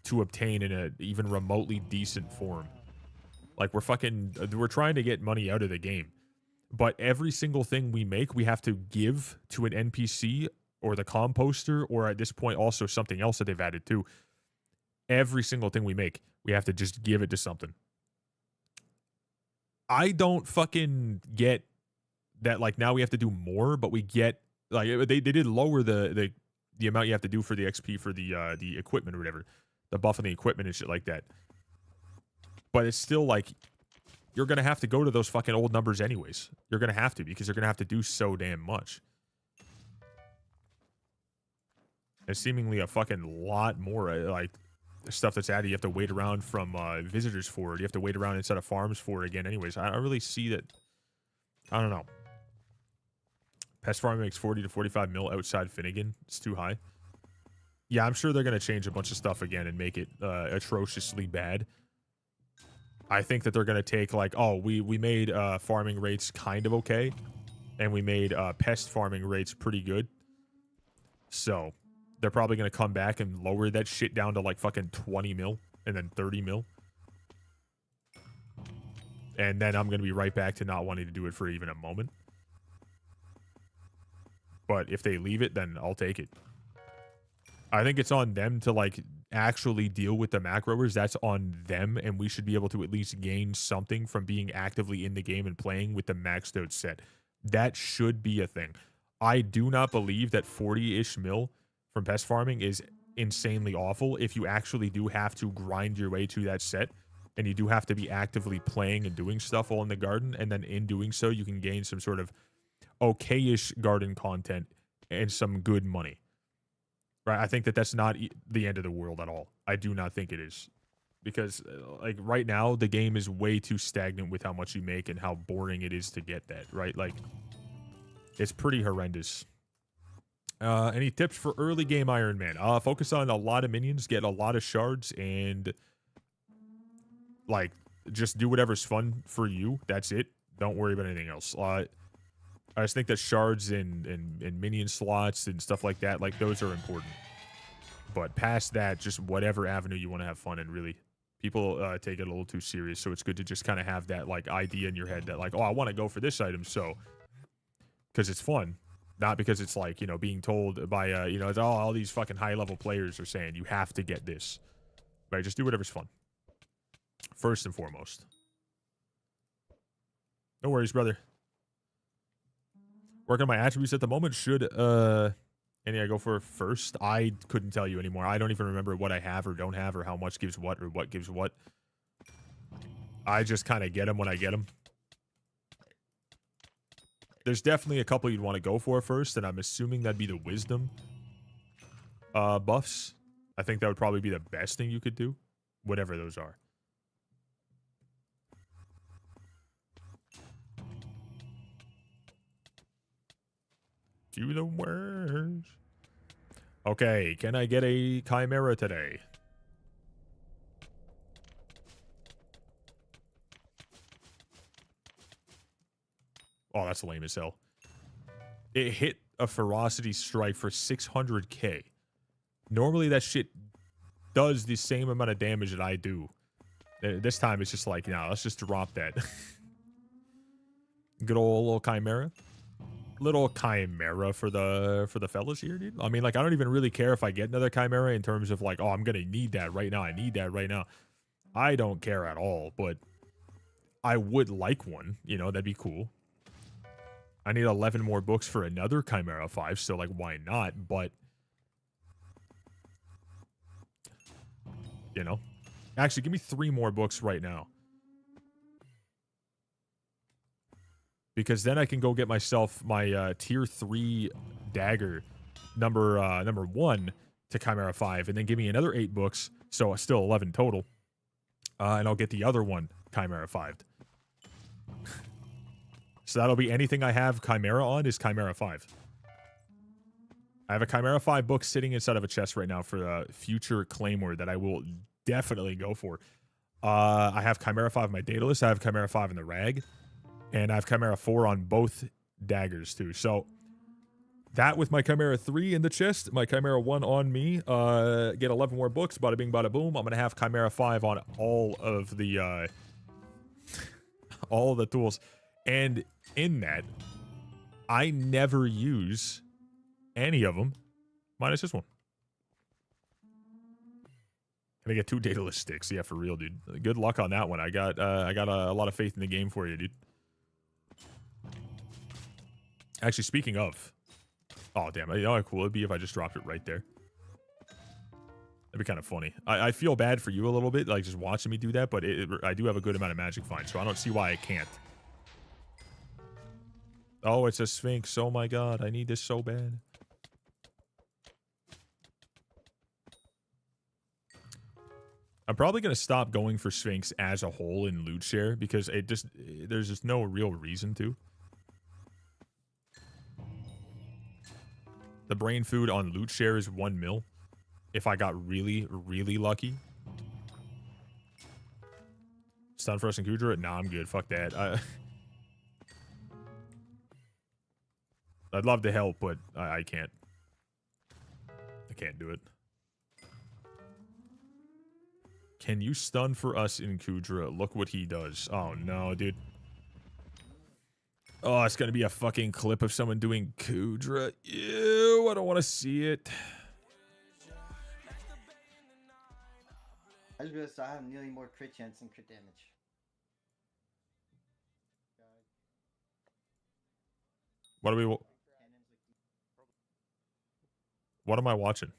[SPEAKER 1] to obtain in a even remotely decent form. Like, we're trying to get money out of the game. But every single thing we make, we have to give to an NPC or the composter, or at this point also something else that they've added too. Every single thing we make, we have to just give it to something. I don't fucking get that, like, now we have to do more, but we get, like, they did lower the amount you have to do for the XP for the equipment or whatever. The buff on the equipment and shit like that. But it's still like, you're going to have to go to those fucking old numbers anyways. You're going to have to, because you're going to have to do so damn much. There's seemingly a fucking lot more, like, stuff that's added. You have to wait around from visitors for it. You have to wait around inside of farms for it again anyways. I don't really see that. I don't know. Pest farming makes 40 to 45 mil outside Finnegan. It's too high. Yeah, I'm sure they're going to change a bunch of stuff again and make it atrociously bad. I think that they're going to take, like, oh, we made farming rates kind of okay, and we made pest farming rates pretty good. So they're probably going to come back and lower that shit down to, like, fucking 20 mil and then 30 mil. And then I'm going to be right back to not wanting to do it for even a moment. But if they leave it, then I'll take it. I think it's on them to, like, actually deal with the macroers. That's on them, and we should be able to at least gain something from being actively in the game and playing with the maxed out set. That should be a thing. I do not believe that 40-ish mil from pest farming is insanely awful if you actually do have to grind your way to that set, and you do have to be actively playing and doing stuff all in the garden, and then in doing so, you can gain some sort of okay-ish garden content and some good money. Right, I think that that's not the end of the world at all. I do not think it is. Because, like, right now, the game is way too stagnant with how much you make and how boring it is to get that, right? Like, it's pretty horrendous. Any tips for early game Iron Man? Focus on a lot of minions, get a lot of shards, and, like, just do whatever's fun for you. That's it. Don't worry about anything else. I just think that shards and minion slots and stuff like that, like, those are important. But past that, just whatever avenue you want to have fun in, really. People take it a little too serious, so it's good to just kind of have that, like, idea in your head that, like, oh, I want to go for this item, so... Because it's fun. Not because it's, like, you know, being told by, you know, all these fucking high-level players are saying you have to get this. Right, just do whatever's fun. First and foremost. No worries, brother. Working on my attributes at the moment. Should any I go for first? I couldn't tell you anymore. I don't even remember what I have or don't have or how much gives what or what gives what. I just kind of get them when I get them. There's definitely a couple you'd want to go for first, and I'm assuming that'd be the wisdom buffs. I think that would probably be the best thing you could do, whatever those are. Do the worst. Okay, can I get a chimera today? Oh, that's lame as hell. It hit a ferocity strike for 600k. Normally that shit does the same amount of damage that I do. This time it's just like, nah, let's just drop that. Good old little chimera. little chimera for the fellas here, dude. I mean, like, I don't even really care if I get another chimera in terms of like, oh, I'm gonna need that right now. I need that right now. I don't care at all, but I would like one. You know, that'd be cool. I need 11 more books for another Chimera 5, so like, why not? But you know, actually, give me 3 more books right now. Because then I can go get myself my tier 3 dagger number 1 to Chimera 5, and then give me another 8 books, so still 11 total. And I'll get the other one Chimera 5. So that'll be anything I have Chimera on is Chimera 5. I have a Chimera 5 book sitting inside of a chest right now for a future Claymore that I will definitely go for. I have Chimera 5 in my data list. I have Chimera 5 in the rag. And I have Chimera 4 on both daggers, too. So, that with my Chimera 3 in the chest, my Chimera 1 on me, get 11 more books, bada bing, bada boom. I'm going to have Chimera 5 on all of the, all of the tools. And in that, I never use any of them, minus this one. Can I get 2 data list sticks? Yeah, for real, dude. Good luck on that one. I got a lot of faith in the game for you, dude. Actually, speaking of, oh damn, you know how cool it'd be if I just dropped it right there. That'd be kind of funny. I feel bad for you a little bit, like just watching me do that, but I do have a good amount of magic find, so I don't see why I can't. Oh, it's a Sphinx. Oh my god, I need this so bad. I'm probably gonna stop going for Sphinx as a whole in loot share because there's just no real reason to. The brain food on loot share is 1 mil. If I got really, really lucky. Stun for us and Kudra? Nah, I'm good. Fuck that. I'd love to help, but I can't. I can't do it. Can you stun for us in Kudra? Look what he does. Oh, no, dude. Oh, it's going to be a fucking clip of someone doing Kudra. Ew, I don't want to see it.
[SPEAKER 3] I just realized I have nearly more crit chance and crit damage.
[SPEAKER 1] What are we... What am I watching?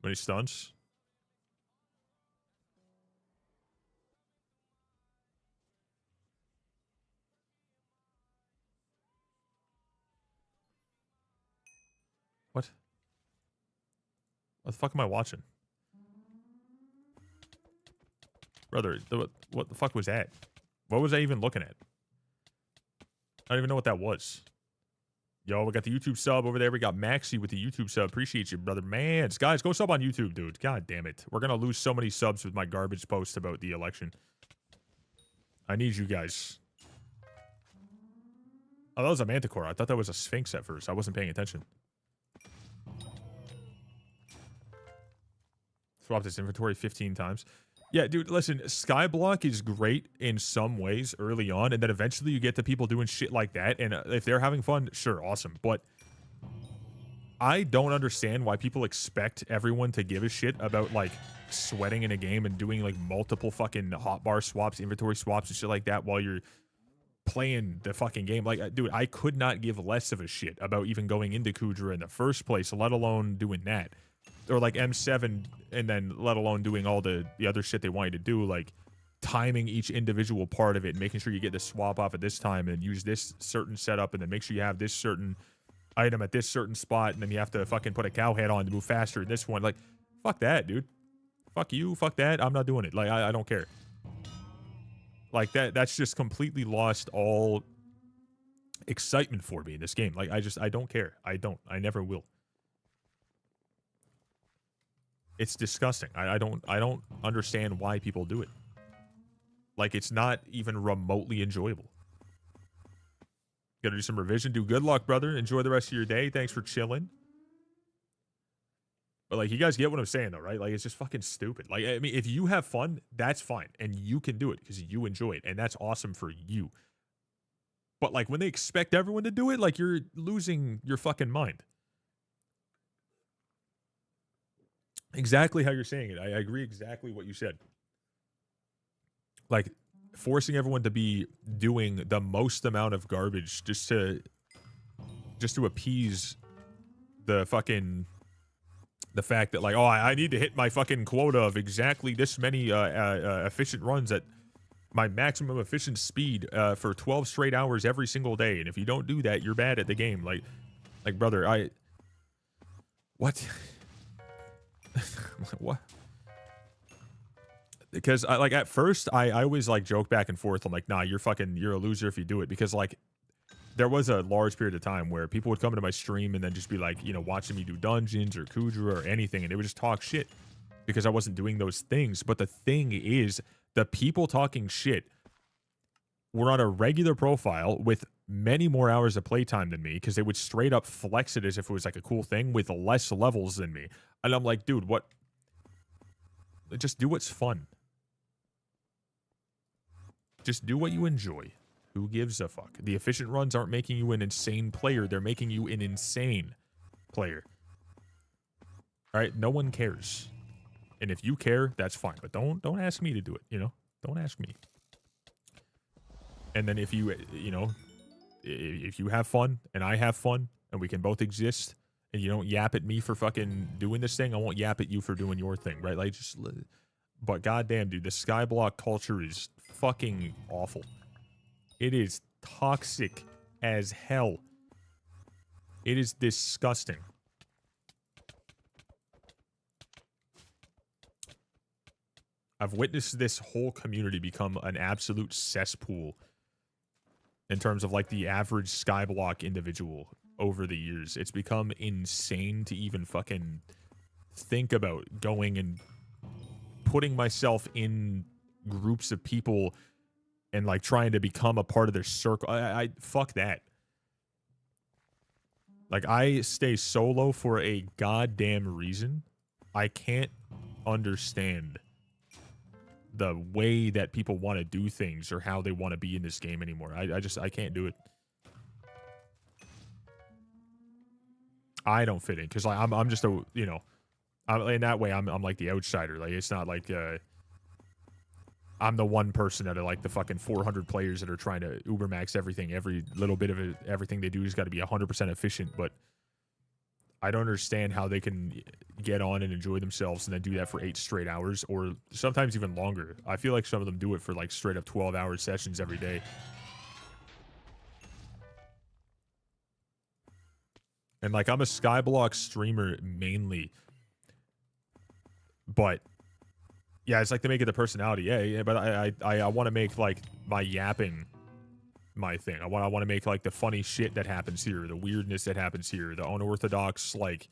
[SPEAKER 1] When he stuns? What? What the fuck am I watching? Brother, what the fuck was that? What was I even looking at? I don't even know what that was. Yo, we got the YouTube sub over there. We got Maxi with the YouTube sub. Appreciate you, brother. Man, guys, go sub on YouTube, dude. God damn it. We're going to lose so many subs with my garbage post about the election. I need you guys. Oh, that was a Manticore. I thought that was a Sphinx at first. I wasn't paying attention. Swap this inventory 15 times. Yeah, dude, listen, Skyblock is great in some ways early on, and then eventually you get to people doing shit like that, and if they're having fun, sure, awesome. But I don't understand why people expect everyone to give a shit about, like, sweating in a game and doing, like, multiple fucking hotbar swaps, inventory swaps, and shit like that while you're playing the fucking game. Like, dude, I could not give less of a shit about even going into Kudra in the first place, let alone doing that. Or like M7, and then let alone doing all the other shit they want you to do, like timing each individual part of it, making sure you get the swap off at this time and use this certain setup, and then make sure you have this certain item at this certain spot, and then you have to fucking put a cow head on to move faster in this one. Like, fuck that, dude. Fuck you, fuck that. I'm not doing it. Like, I don't care. Like, that's just completely lost all excitement for me in this game. Like, I don't care. I never will. It's disgusting. I don't understand why people do it. Like, it's not even remotely enjoyable. Gotta do some revision. Do good luck, brother. Enjoy the rest of your day. Thanks for chilling. But like, you guys get what I'm saying, though, right? Like, it's just fucking stupid. Like, I mean, if you have fun, that's fine, and you can do it because you enjoy it, and that's awesome for you. But like, when they expect everyone to do it, like, you're losing your fucking mind. Exactly how you're saying it. I agree exactly what you said. Like, forcing everyone to be doing the most amount of garbage just to appease the fact that, like, oh, I need to hit my fucking quota of exactly this many efficient runs at my maximum efficient speed for 12 straight hours every single day, and if you don't do that, you're bad at the game. Like brother, what? What? Because like, at first I always like joke back and forth. I'm like, nah, you're a loser if you do it, because like, there was a large period of time where people would come into my stream and then just be like, you know, watching me do dungeons or Kudra or anything, and they would just talk shit because I wasn't doing those things. But the thing is, the people talking shit were on a regular profile with many more hours of playtime than me, because they would straight up flex it as if it was like a cool thing with less levels than me. And I'm like, dude, what? Just do what's fun. Just do what you enjoy. Who gives a fuck? The efficient runs aren't making you an insane player. They're making you an insane player. All right? No one cares. And if you care, that's fine. But don't ask me to do it, you know? Don't ask me. And then if you know, if you have fun and I have fun and we can both exist, and you don't yap at me for fucking doing this thing, I won't yap at you for doing your thing, right? Like, just... But goddamn, dude, the skyblock culture is fucking awful. It is toxic as hell. It is disgusting. I've witnessed this whole community become an absolute cesspool in terms of like the average skyblock individual over the years. It's become insane to even fucking think about going and putting myself in groups of people and like trying to become a part of their circle. I fuck that. Like, I stay solo for a goddamn reason. I can't understand the way that people want to do things or how they want to be in this game anymore. I can't do it. I don't fit in because like, I'm just a, you know, in that way I'm like the outsider. Like, it's not like I'm the one person out of like the fucking 400 players that are trying to ubermax everything. Every little bit of it, everything they do has got to be 100% efficient. But I don't understand how they can get on and enjoy themselves and then do that for 8 straight hours, or sometimes even longer. I feel like some of them do it for like straight up 12-hour sessions every day. And like, I'm a Skyblock streamer mainly, but yeah, it's like they make it the personality. Yeah, but I want to make like my yapping my thing. I want to make like the funny shit that happens here, the weirdness that happens here, the unorthodox like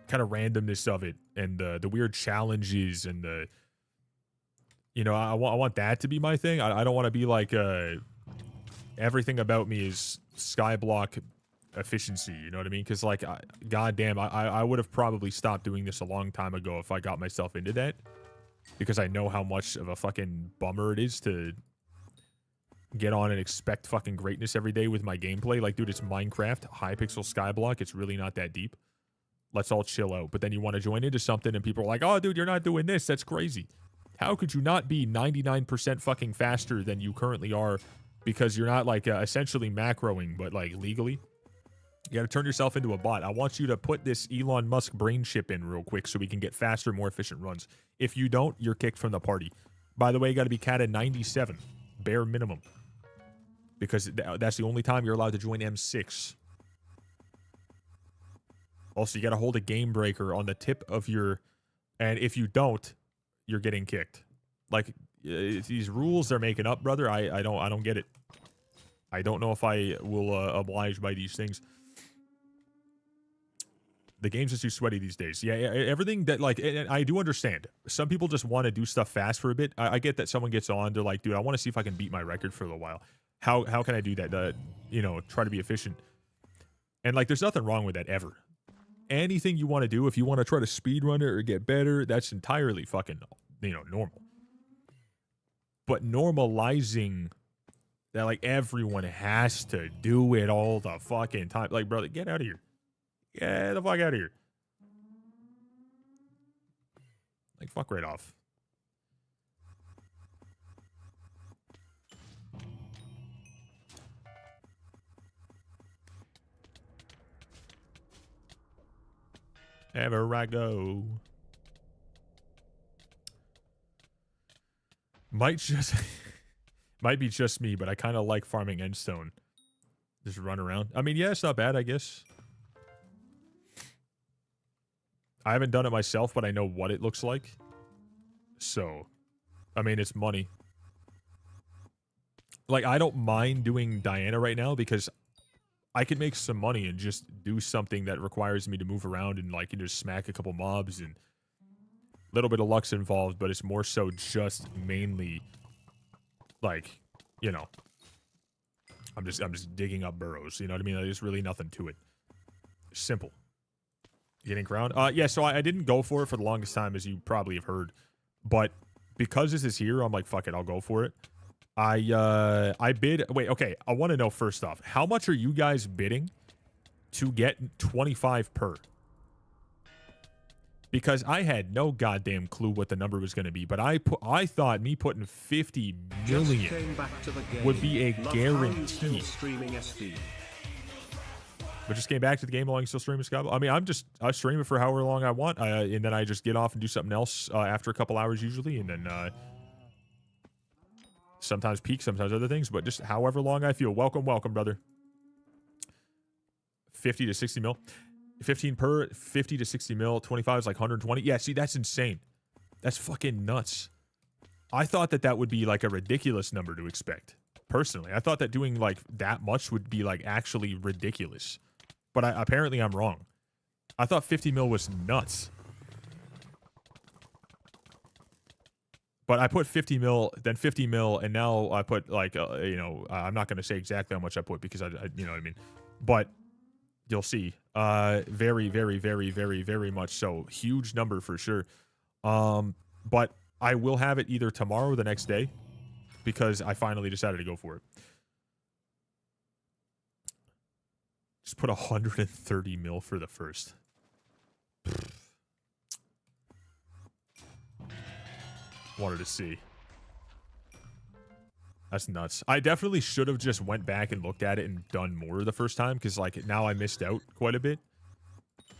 [SPEAKER 1] kind of randomness of it, and the weird challenges, and the, you know, I want that to be my thing. I don't want to be like everything about me is Skyblock efficiency, you know what I mean? Because like, goddamn, I would have probably stopped doing this a long time ago if I got myself into that, because I know how much of a fucking bummer it is to get on and expect fucking greatness every day with my gameplay. Like, dude, it's Minecraft, high pixel Skyblock. It's really not that deep. Let's all chill out. But then you want to join into something and people are like, oh, dude, you're not doing this. That's crazy. How could you not be 99% fucking faster than you currently are because you're not like essentially macroing, but like legally? You got to turn yourself into a bot. I want you to put this Elon Musk brain chip in real quick so we can get faster, more efficient runs. If you don't, you're kicked from the party. By the way, you got to be cat at 97, bare minimum, because that's the only time you're allowed to join M6. Also, you got to hold a game breaker on the tip of your, and if you don't, you're getting kicked. Like, these rules they're making up, brother, I don't get it. I don't know if I will oblige by these things. The game's just too sweaty these days. Yeah, everything that, like, and I do understand. Some people just want to do stuff fast for a bit. I get that someone gets on, they're like, dude, I want to see if I can beat my record for a little while. How can I do that? You know, try to be efficient. And, like, there's nothing wrong with that ever. anything you want to do, if you want to try to speed run it or get better, that's entirely fucking, normal. But normalizing that, like, everyone has to do it all the fucking time. Like, brother, get out of here. Get the fuck out of here. Like, fuck right off. Ever I go. Might be just me, but I kind of like farming endstone. Just run around. I mean, yeah, it's not bad, I guess. I haven't done it myself, but I know what it looks like. So, I mean, it's money. Like, I don't mind doing Diana right now because I can make some money and just do something that requires me to move around and, like, just smack a couple mobs, and a little bit of luck's involved, but it's more so just mainly, like, I'm just digging up burrows. You know what I mean? There's really nothing to it. Simple. Getting crowned? Yeah, so I didn't go for it for the longest time, as you probably have heard. But because this is here, I'm like, fuck it, I'll go for it. I bid... Wait, okay, I want to know first off, how much are you guys bidding to get 25 per? Because I had no goddamn clue what the number was going to be, but I thought me putting 50 million would be a guarantee. But just came back to the game while I'm still streaming Scott. I mean, I stream it for however long I want, and then I just get off and do something else after a couple hours usually, and then sometimes peak, sometimes other things, but just however long I feel. Welcome, brother. 50 to 60 mil. 15 per, 50 to 60 mil, 25 is like 120. Yeah, see, that's insane. That's fucking nuts. I thought that would be like a ridiculous number to expect. Personally, I thought that doing like that much would be like actually ridiculous. But apparently I'm wrong. I thought 50 mil was nuts. But I put 50 mil, then 50 mil, and now I put like, I'm not going to say exactly how much I put because I you know what I mean. But you'll see. Very, very, very, very, very much so. Huge number for sure. But I will have it either tomorrow or the next day because I finally decided to go for it. Just put 130 mil for the first. Wanted to see. That's nuts. I definitely should have just went back and looked at it and done more the first time because, like, now I missed out quite a bit.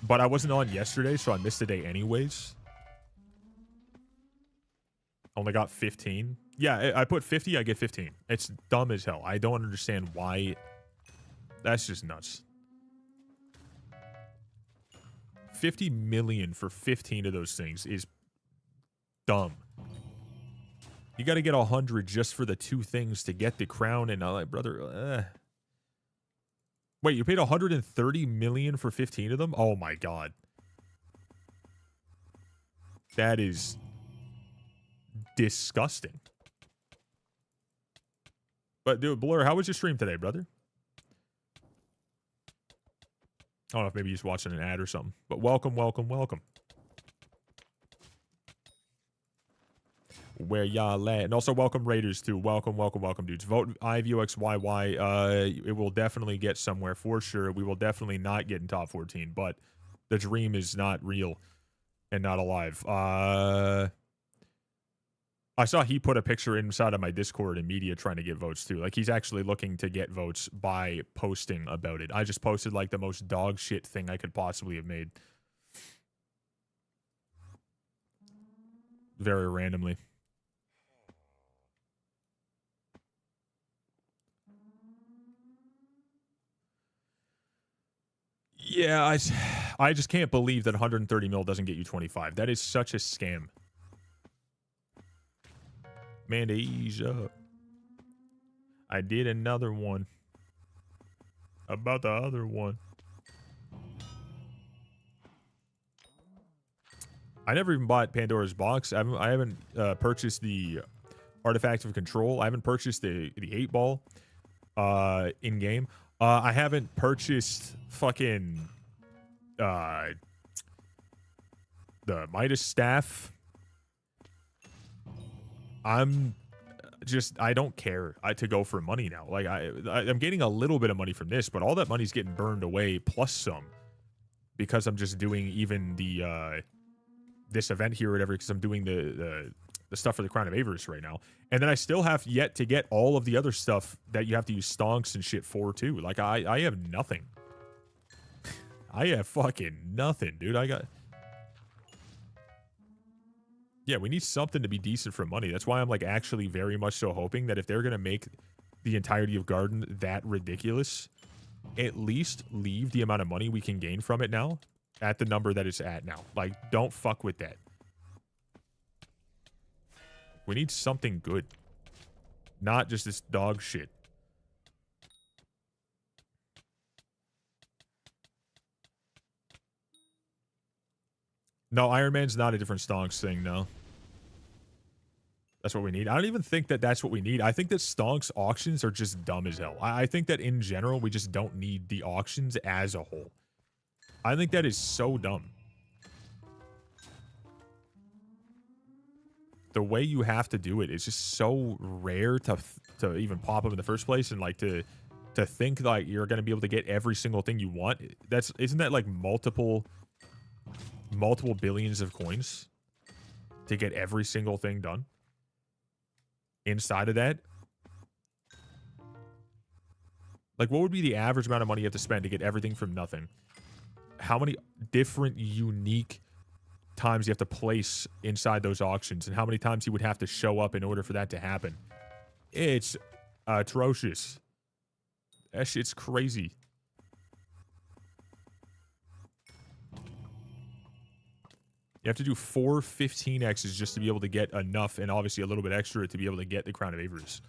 [SPEAKER 1] But I wasn't on yesterday, so I missed a day anyways. Only got 15. Yeah, I put 50, I get 15. It's dumb as hell. I don't understand why. That's just nuts. 50 million for 15 of those things is dumb. You got to get 100 just for the two things to get the crown, and I'm like, brother, Wait, you paid 130 million for 15 of them? Oh my god. That is disgusting. But dude, Blur, how was your stream today, brother? I don't know if maybe he's watching an ad or something. But welcome. Where y'all at? And also welcome Raiders too. Welcome, dudes. Vote IVoxyy. It will definitely get somewhere for sure. We will definitely not get in top 14, but the dream is not real and not alive. I saw he put a picture inside of my Discord and media trying to get votes too. Like, he's actually looking to get votes by posting about it. I just posted like the most dog shit thing I could possibly have made. Very randomly. Yeah, I just can't believe that 130 mil doesn't get you 25. That is such a scam. Man, ease up. I did another one. About the other one. I never even bought Pandora's box. I haven't purchased the Artifact of Control. I haven't purchased the 8-ball in game. I haven't purchased fucking the Midas staff. I'm just, I don't care to go for money now. Like, I'm getting a little bit of money from this, but all that money's getting burned away plus some because I'm just doing even the this event here or whatever, because I'm doing the stuff for the Crown of Avarice right now. And then I still have yet to get all of the other stuff that you have to use stonks and shit for too. Like, I have nothing. I have fucking nothing, dude. Yeah, we need something to be decent for money. That's why I'm like actually very much so hoping that if they're gonna make the entirety of Garden that ridiculous, at least leave the amount of money we can gain from it now at the number that it's at now. Like, don't fuck with that. We need something good. Not just this dog shit. No, Iron Man's not a different stonks thing, no. That's what we need. I don't even think that that's what we need. I think that stonks auctions are just dumb as hell. I think that in general, we just don't need the auctions as a whole. I think that is so dumb. The way you have to do it is just so rare to even pop up in the first place, and like to think like you're gonna be able to get every single thing you want. Isn't that like multiple billions of coins to get every single thing done? Inside of that, like, what would be the average amount of money you have to spend to get everything from nothing? How many different unique times you have to place inside those auctions, and how many times you would have to show up in order for that to happen? It's atrocious. That shit's crazy. You have to do 4 15x's just to be able to get enough, and obviously a little bit extra to be able to get the Crown of Avarice.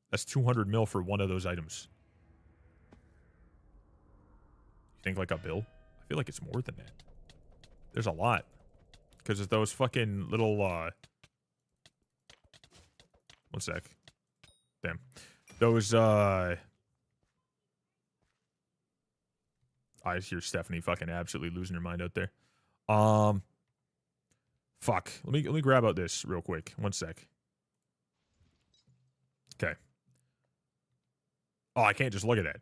[SPEAKER 1] That's 200 mil for one of those items. You think like a bill? I feel like it's more than that. There's a lot. Because of those fucking little, one sec. Damn. Those, I hear Stephanie fucking absolutely losing her mind out there. Fuck. Let me grab out this real quick. One sec. Okay. Oh, I can't just look at that.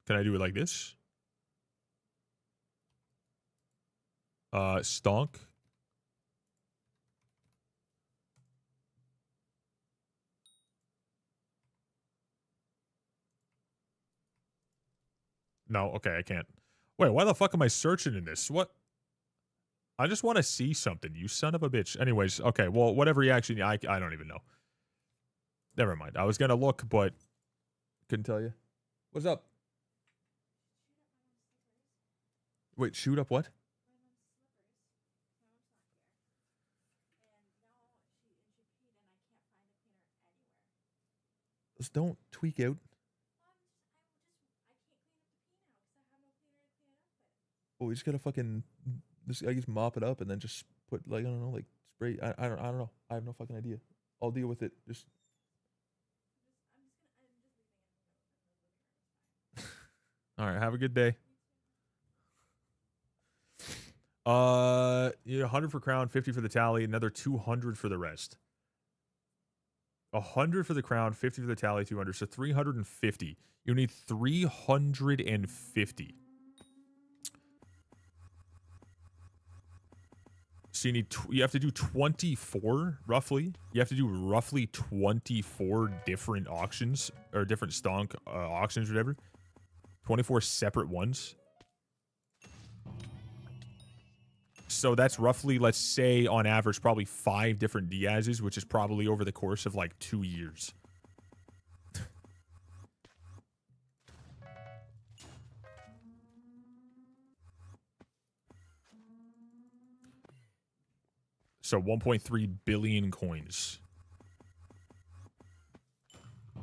[SPEAKER 1] Can I do it like this? Stonk. No, okay, I can't. Wait, why the fuck am I searching in this? What? I just want to see something, you son of a bitch. Anyways, okay, well, whatever you actually... I don't even know. Never mind. I was gonna look, but... couldn't tell you. What's up? Wait, shoot up what? Just don't tweak out. Oh, we just gotta fucking... I just mop it up and then just put, like, I don't know, like, spray... I don't know. I have no fucking idea. I'll deal with it. Just... Alright, have a good day. 100 for crown, 50 for the tally, another 200 for the rest. 100 for the crown, 50 for the tally, 200. So 350. You need 350. So you have to do 24, roughly. You have to do roughly 24 different auctions, or different stonk auctions or whatever. 24 separate ones. So that's roughly, let's say, on average, probably 5 different Diaz's, which is probably over the course of like 2 years. So 1.3 billion coins.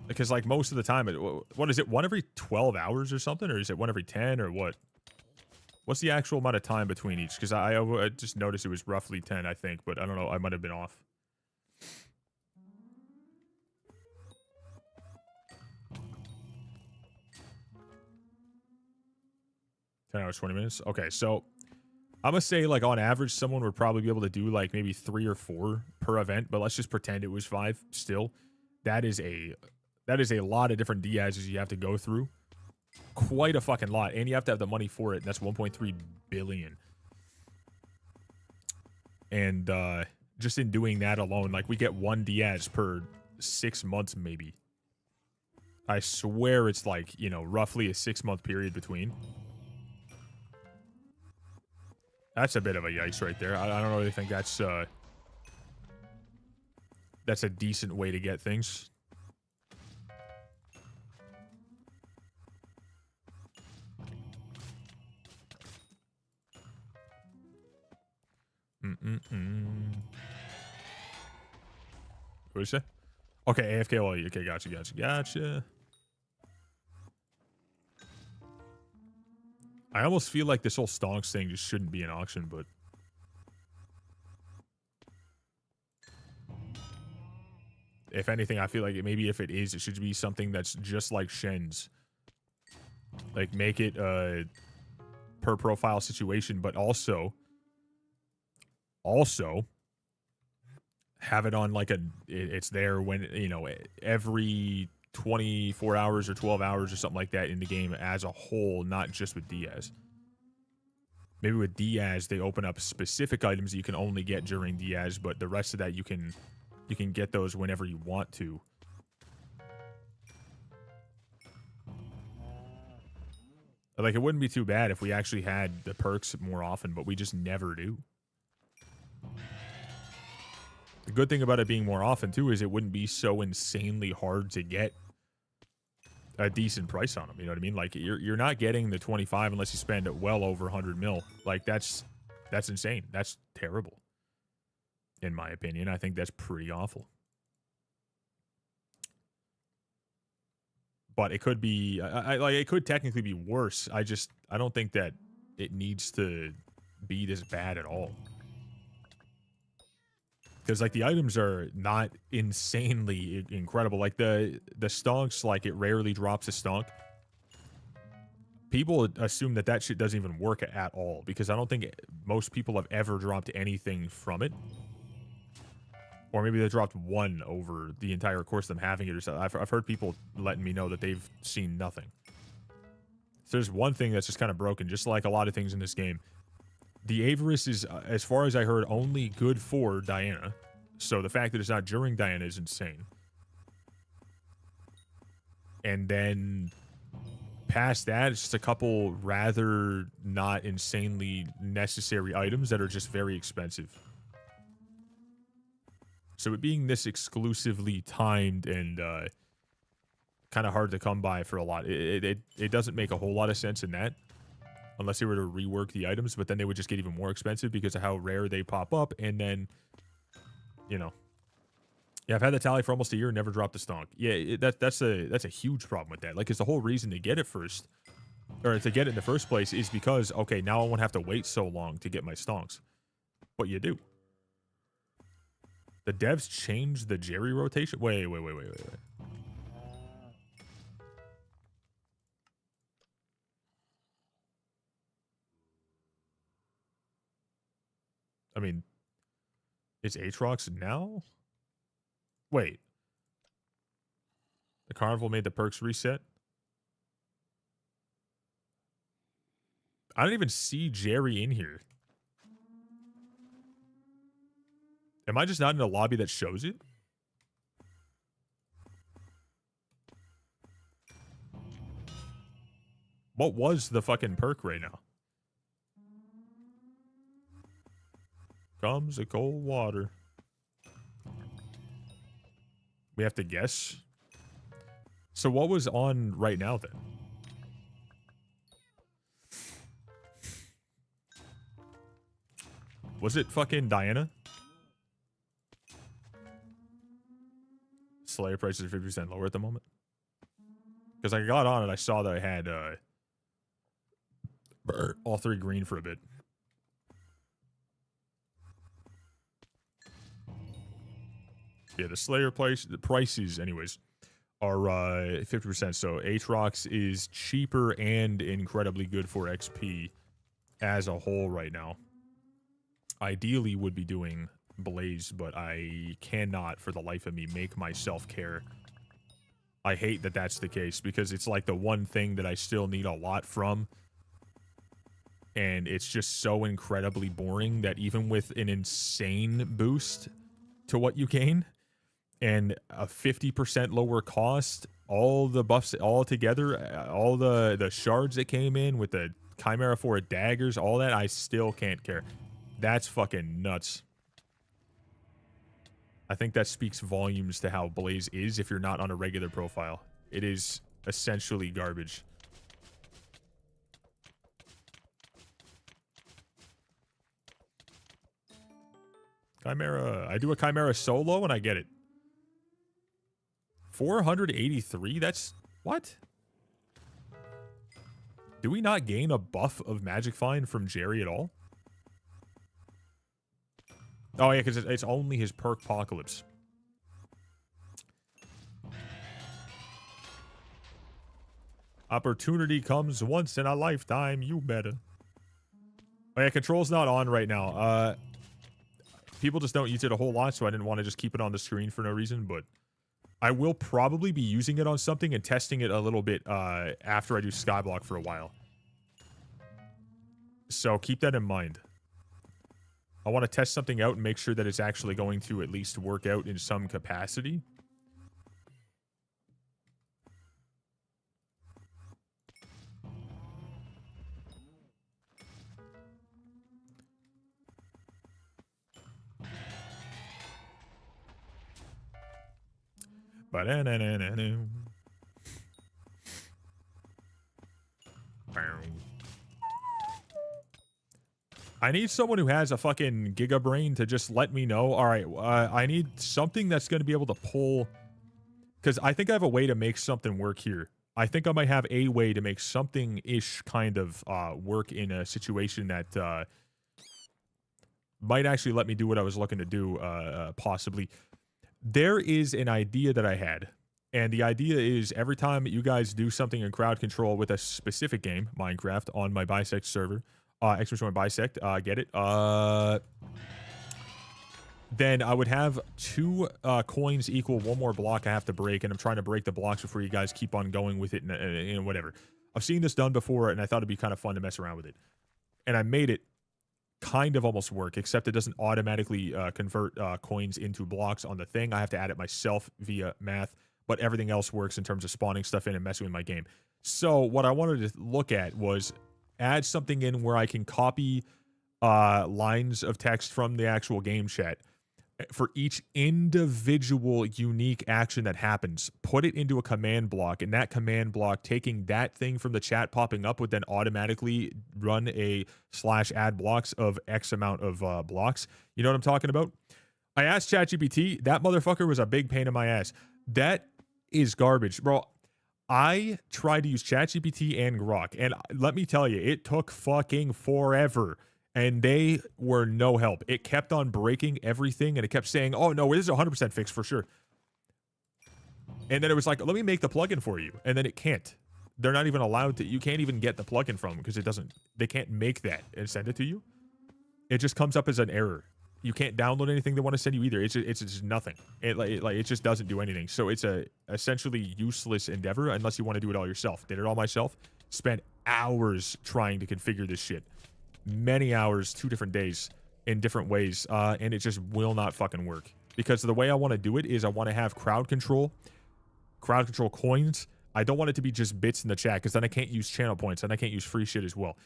[SPEAKER 1] Because like most of the time, what is it, 1 every 12 hours or something? Or is it 1 every 10 or what? What's the actual amount of time between each? Because I just noticed it was roughly 10, I think. But I don't know. I might have been off. 10 hours, 20 minutes. Okay, so I'm gonna say like on average, someone would probably be able to do like maybe 3 or 4 per event, but let's just pretend it was 5 still. That is a lot of different Diaz's you have to go through. Quite a fucking lot. And you have to have the money for it, and that's 1.3 billion. And just in doing that alone, like we get 1 Diaz per 6 months maybe. I swear it's like, you know, roughly a 6-month period between. That's a bit of a yikes right there. I don't really think that's a decent way to get things. What is that? Okay, AFK. Well, okay, gotcha. I almost feel like this whole stonks thing just shouldn't be an auction, but if anything, I feel like maybe if it is, it should be something that's just like Shen's. Like, make it a per profile situation, but also have it on like it's there when, you know, every 24 hours or 12 hours or something like that in the game as a whole, not just with Diaz. Maybe with Diaz, they open up specific items that you can only get during Diaz, but the rest of that you can get those whenever you want to. Like, it wouldn't be too bad if we actually had the perks more often, but we just never do. The good thing about it being more often, too, is it wouldn't be so insanely hard to get a decent price on them. You know what I mean? Like, you're not getting the 25 unless you spend it well over 100 mil. Like, that's insane. That's terrible. In my opinion, I think that's pretty awful. But it could be, like, it could technically be worse. I don't think that it needs to be this bad at all. Because, like, the items are not insanely incredible. Like, the stonks, like, it rarely drops a stonk. People assume that shit doesn't even work at all. Because I don't think most people have ever dropped anything from it. Or maybe they dropped 1 over the entire course of them having it or something. I've heard people letting me know that they've seen nothing. So there's one thing that's just kind of broken, just like a lot of things in this game. The Avarice is, as far as I heard, only good for Diana. So the fact that it's not during Diana is insane. And then past that, it's just a couple rather not insanely necessary items that are just very expensive. So it being this exclusively timed and kind of hard to come by for a lot, it doesn't make a whole lot of sense in that. Unless they were to rework the items, but then they would just get even more expensive because of how rare they pop up. And then, you know, yeah, I've had the tally for almost a year and never dropped a stonk. Yeah, that's a huge problem with that. Like, it's the whole reason to get it first, or to get it in the first place, is because, okay, now I won't have to wait so long to get my stonks. But you do. The devs changed the Jerry rotation. Wait. I mean, it's Aatrox now? Wait. The carnival made the perks reset? I don't even see Jerry in here. Am I just not in a lobby that shows it? What was the fucking perk right now? Comes the cold water. We have to guess. So what was on right now then? Was it fucking Diana? Slayer prices are 50% lower at the moment. Because I got on it, I saw that I had all 3 green for a bit. Yeah, the Slayer prices, anyways, are 50%. So Aatrox is cheaper and incredibly good for XP as a whole right now. Ideally would be doing Blaze, but I cannot for the life of me make myself care. I hate that that's the case because it's like the one thing that I still need a lot from. And it's just so incredibly boring that even with an insane boost to what you gain and a 50% lower cost, all the buffs all together, all the shards that came in with the Chimera 4 daggers, all that, I still can't care. That's fucking nuts. I think that speaks volumes to how Blaze is if you're not on a regular profile. It is essentially garbage. Chimera. I do a Chimera solo and I get it. 483? That's... what? Do we not gain a buff of Magic Find from Jerry at all? Oh, yeah, because it's only his perk Apocalypse. Opportunity comes once in a lifetime, you better. Oh, yeah, control's not on right now. People just don't use it a whole lot, so I didn't want to just keep it on the screen for no reason, but I will probably be using it on something and testing it a little bit after I do Skyblock for a while. So keep that in mind. I want to test something out and make sure that it's actually going to at least work out in some capacity. I need someone who has a fucking giga brain to just let me know. All right, I need something that's going to be able to pull, because I think I have a way to make something work here. I think I might have a way to make something-ish kind of work in a situation that might actually let me do what I was looking to do, possibly. There is an idea that I had, and the idea is every time you guys do something in crowd control with a specific game, Minecraft, on my Bisect server, exclamation point Bisect, get it? Then I would have 2 coins equal 1 more block I have to break, and I'm trying to break the blocks before you guys keep on going with it, and whatever. I've seen this done before, and I thought it'd be kind of fun to mess around with it. And I made it kind of almost work, except it doesn't automatically convert coins into blocks on the thing. I have to add it myself via math, but everything else works in terms of spawning stuff in and messing with my game. So what I wanted to look at was add something in where I can copy lines of text from the actual game chat for each individual unique action that happens, put it into a command block, and that command block taking that thing from the chat popping up would then automatically run a /add blocks of X amount of blocks. You know what I'm talking about? I asked ChatGPT. That motherfucker was a big pain in my ass. That is garbage, bro. I tried to use ChatGPT and Grok, and let me tell you, it took fucking forever, and they were no help. It kept on breaking everything, and it kept saying, oh, no, this is 100% fixed for sure. And then it was like, let me make the plugin for you, and then it can't. They're not even allowed to. You can't even get the plugin from them because it doesn't. They can't make that and send it to you. It just comes up as an error. You can't download anything they want to send you either. It's just nothing. It just doesn't do anything. So it's a essentially useless endeavor unless you want to do it all yourself. Did it all myself. Spent hours trying to configure this shit. Many hours, 2 different days in different ways, and it just will not fucking work. Because the way I want to do it is I want to have crowd control coins. I don't want it to be just bits in the chat because then I can't use channel points and I can't use free shit as well.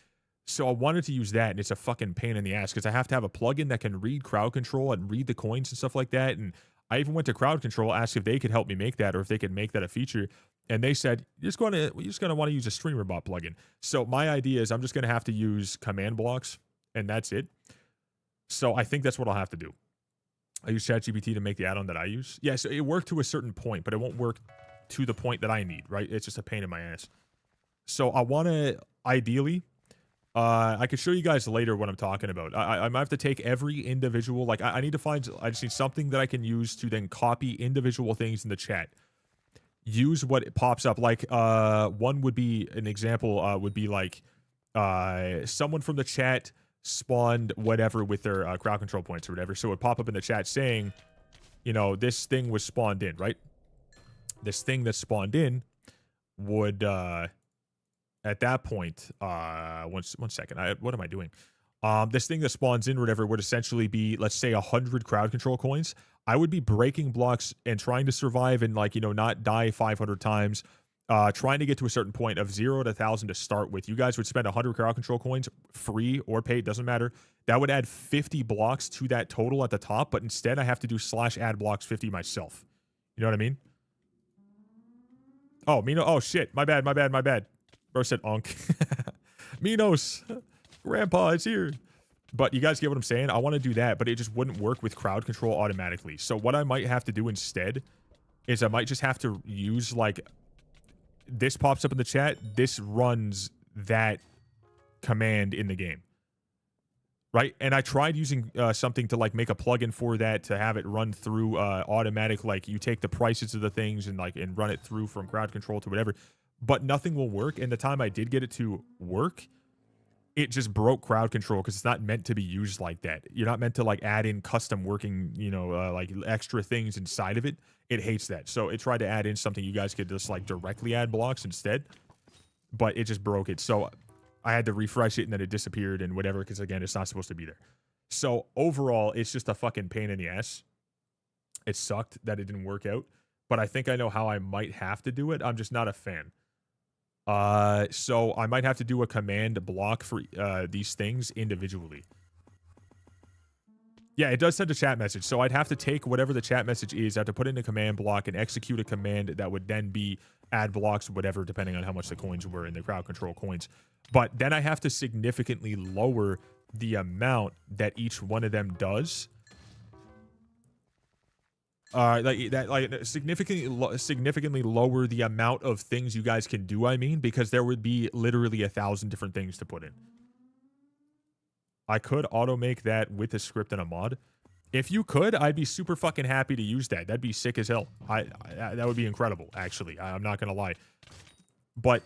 [SPEAKER 1] So I wanted to use that, and it's a fucking pain in the ass because I have to have a plugin that can read crowd control and read the coins and stuff like that. And I even went to crowd control, asked if they could help me make that or if they could make that a feature. And they said, you're just going to want to use a streamer bot plugin. So my idea is I'm just going to have to use command blocks, and that's it. So I think that's what I'll have to do. I use ChatGPT to make the add-on that I use. Yeah, so it worked to a certain point, but it won't work to the point that I need, right? It's just a pain in my ass. So I want to, ideally... I could show you guys later what I'm talking about. I might have to take every individual, like I need to find, I just need something that I can use to then copy individual things in the chat. use what pops up. Like one would be an example would be like someone from the chat spawned whatever with their crowd control points or whatever. So it would pop up in the chat saying, you know, this thing was spawned in, right? This thing that spawned in would at that point one second, what am I doing? This thing that spawns in or whatever would essentially be, let's say, 100 crowd control coins. I would be breaking blocks and trying to survive and, like, you know, not die 500 times, trying to get to a certain point of 0 to 1,000 to start with. You guys would spend 100 crowd control coins, free or paid, doesn't matter. That would add 50 blocks to that total at the top, but instead I have to do /add blocks 50 myself. You know what I mean? Oh, Mino. Oh, shit. My bad. Bro said onk. Minos. Grandpa, it's here. But you guys get what I'm saying? I want to do that, but it just wouldn't work with crowd control automatically. So what I might have to do instead is I might just have to use, like, this pops up in the chat. This runs that command in the game. Right? And I tried using something to, like, make a plugin for that to have it run through automatic, like, you take the prices of the things and, like, and run it through from crowd control to whatever. But nothing will work. And the time I did get it to work, it just broke crowd control because it's not meant to be used like that. You're not meant to, like, add in custom working, you know, like, extra things inside of it. It hates that. So it tried to add in something you guys could just, like, directly add blocks instead, but it just broke it. So I had to refresh it and then it disappeared and whatever because, again, it's not supposed to be there. So overall, it's just a fucking pain in the ass. It sucked that it didn't work out, but I think I know how I might have to do it. I'm just not a fan. So I might have to do a command block for these things individually. Yeah, it does send a chat message. So I'd have to take whatever the chat message is, I have to put in a command block and execute a command that would then be add blocks, whatever, depending on how much the coins were in the crowd control coins. But then I have to significantly lower the amount that each one of them does. Significantly lower the amount of things you guys can do, I mean, because there would be literally 1,000 different things to put in. I could auto make that with a script and a mod. If you could, I'd be super fucking happy to use that. That'd be sick as hell. That would be incredible, actually. I'm not gonna lie. But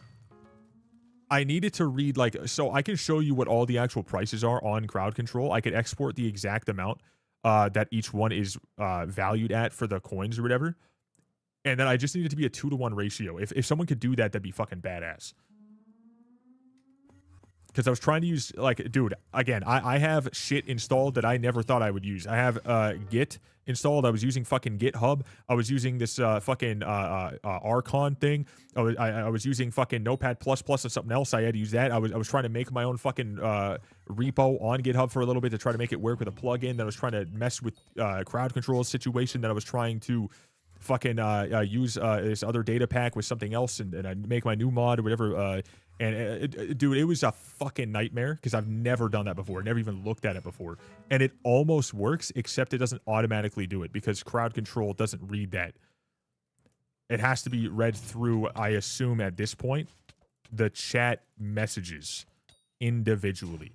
[SPEAKER 1] I needed to read, like, so I can show you what all the actual prices are on crowd control. I could export the exact amount that each one is valued at for the coins or whatever. And then I just needed to be a 2-to-1 ratio. If someone could do that, that'd be fucking badass. Because I was trying to use, like, dude, again, I have shit installed that I never thought I would use. I have Git installed. I was using fucking GitHub. I was using this fucking Archon thing. I was using fucking Notepad++ or something else. I had to use that. I was trying to make my own fucking repo on GitHub for a little bit to try to make it work with a plugin. Then I was trying to mess with crowd control situation. Then I was trying to fucking use this other data pack with something else and I make my new mod or whatever. Dude, it was a fucking nightmare because I've never done that before. Never even looked at it before. And it almost works, except it doesn't automatically do it because crowd control doesn't read that. It has to be read through, I assume at this point, the chat messages individually.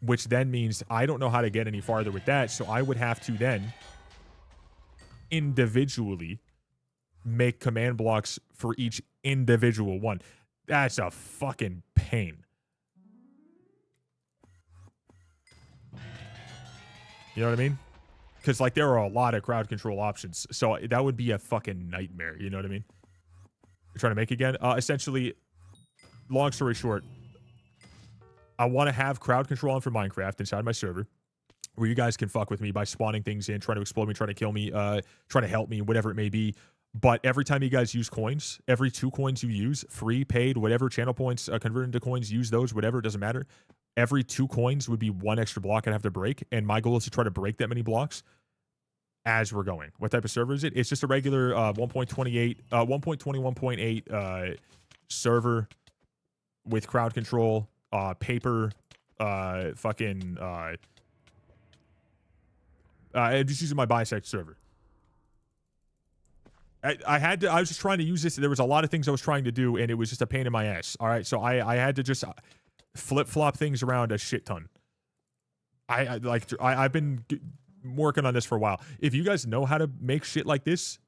[SPEAKER 1] Which then means I don't know how to get any farther with that, so I would have to then individually make command blocks for each individual one. That's a fucking pain. You know what I mean? Because, like, there are a lot of crowd control options. So that would be a fucking nightmare. You know what I mean? You're trying to make again? Essentially, long story short, I want to have crowd control on for Minecraft inside my server, where you guys can fuck with me by spawning things in, trying to explode me, trying to kill me, trying to help me, whatever it may be. But every time you guys use coins, every 2 coins you use, free, paid, whatever, channel points converted into coins, use those, whatever, it doesn't matter. Every 2 coins would be 1 extra block I'd have to break. And my goal is to try to break that many blocks as we're going. What type of server is it? It's just a regular 1.21.8 server with crowd control, paper, I'm just using my bisect server. I was just trying to use this. There was a lot of things I was trying to do, and it was just a pain in my ass. All right, so I had to just flip-flop things around a shit ton. I've been working on this for a while. If you guys know how to make shit like this,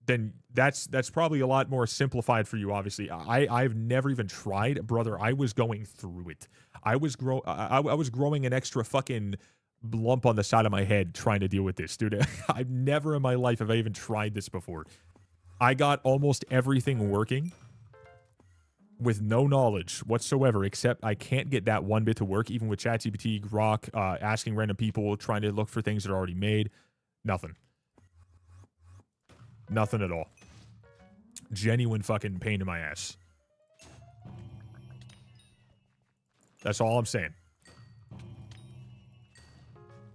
[SPEAKER 1] then that's probably a lot more simplified for you. Obviously, I've never even tried, brother. I was going through it. I was growing an extra fucking lump on the side of my head trying to deal with this, dude. I've never in my life have I even tried this before. I got almost everything working with no knowledge whatsoever, except I can't get that one bit to work, even with ChatGPT, Grok, asking random people, trying to look for things that are already made. Nothing. Nothing at all. Genuine fucking pain in my ass. That's all I'm saying.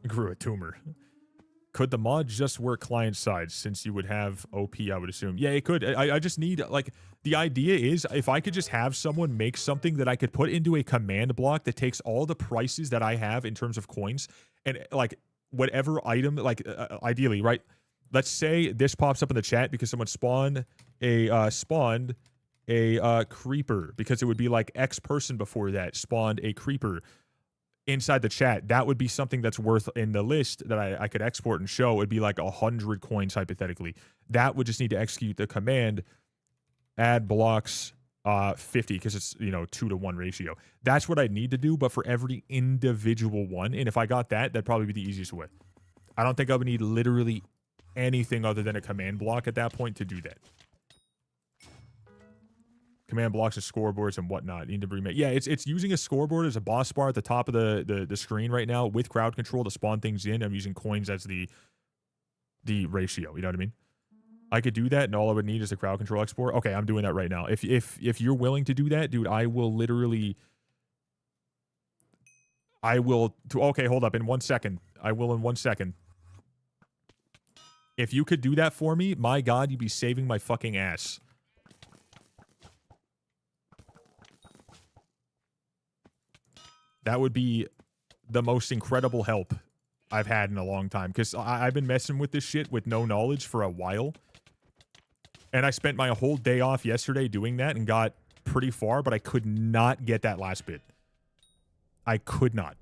[SPEAKER 1] Grew a tumor. Could the mod just work client side since you would have OP, I would assume? Yeah, it could. I just need, like, the idea is if I could just have someone make something that I could put into a command block that takes all the prices that I have in terms of coins and, like, whatever item, like, ideally, right? Let's say this pops up in the chat because someone spawned a creeper, because it would be like X person before that spawned a creeper inside the chat. That would be something that's worth in the list that I could export and show. It'd be like 100 coins hypothetically. That would just need to execute the command add blocks 50, because it's, you know, 2-to-1 ratio. That's what I'd need to do, but for every individual one. And if I got that, that'd probably be the easiest way. I don't think I would need literally anything other than a command block at that point to do that. Command blocks and scoreboards and whatnot need to be remade. Yeah, it's using a scoreboard as a boss bar at the top of the screen right now with crowd control to spawn things in. I'm using coins as the ratio. You know what I mean? I could do that, and all I would need is a crowd control export. Okay, I'm doing that right now. If you're willing to do that, dude, I will literally. Okay, hold up in 1 second. I will in 1 second. If you could do that for me, my God, you'd be saving my fucking ass. That would be the most incredible help I've had in a long time, because I've been messing with this shit with no knowledge for a while. And I spent my whole day off yesterday doing that and got pretty far, but I could not get that last bit. I could not.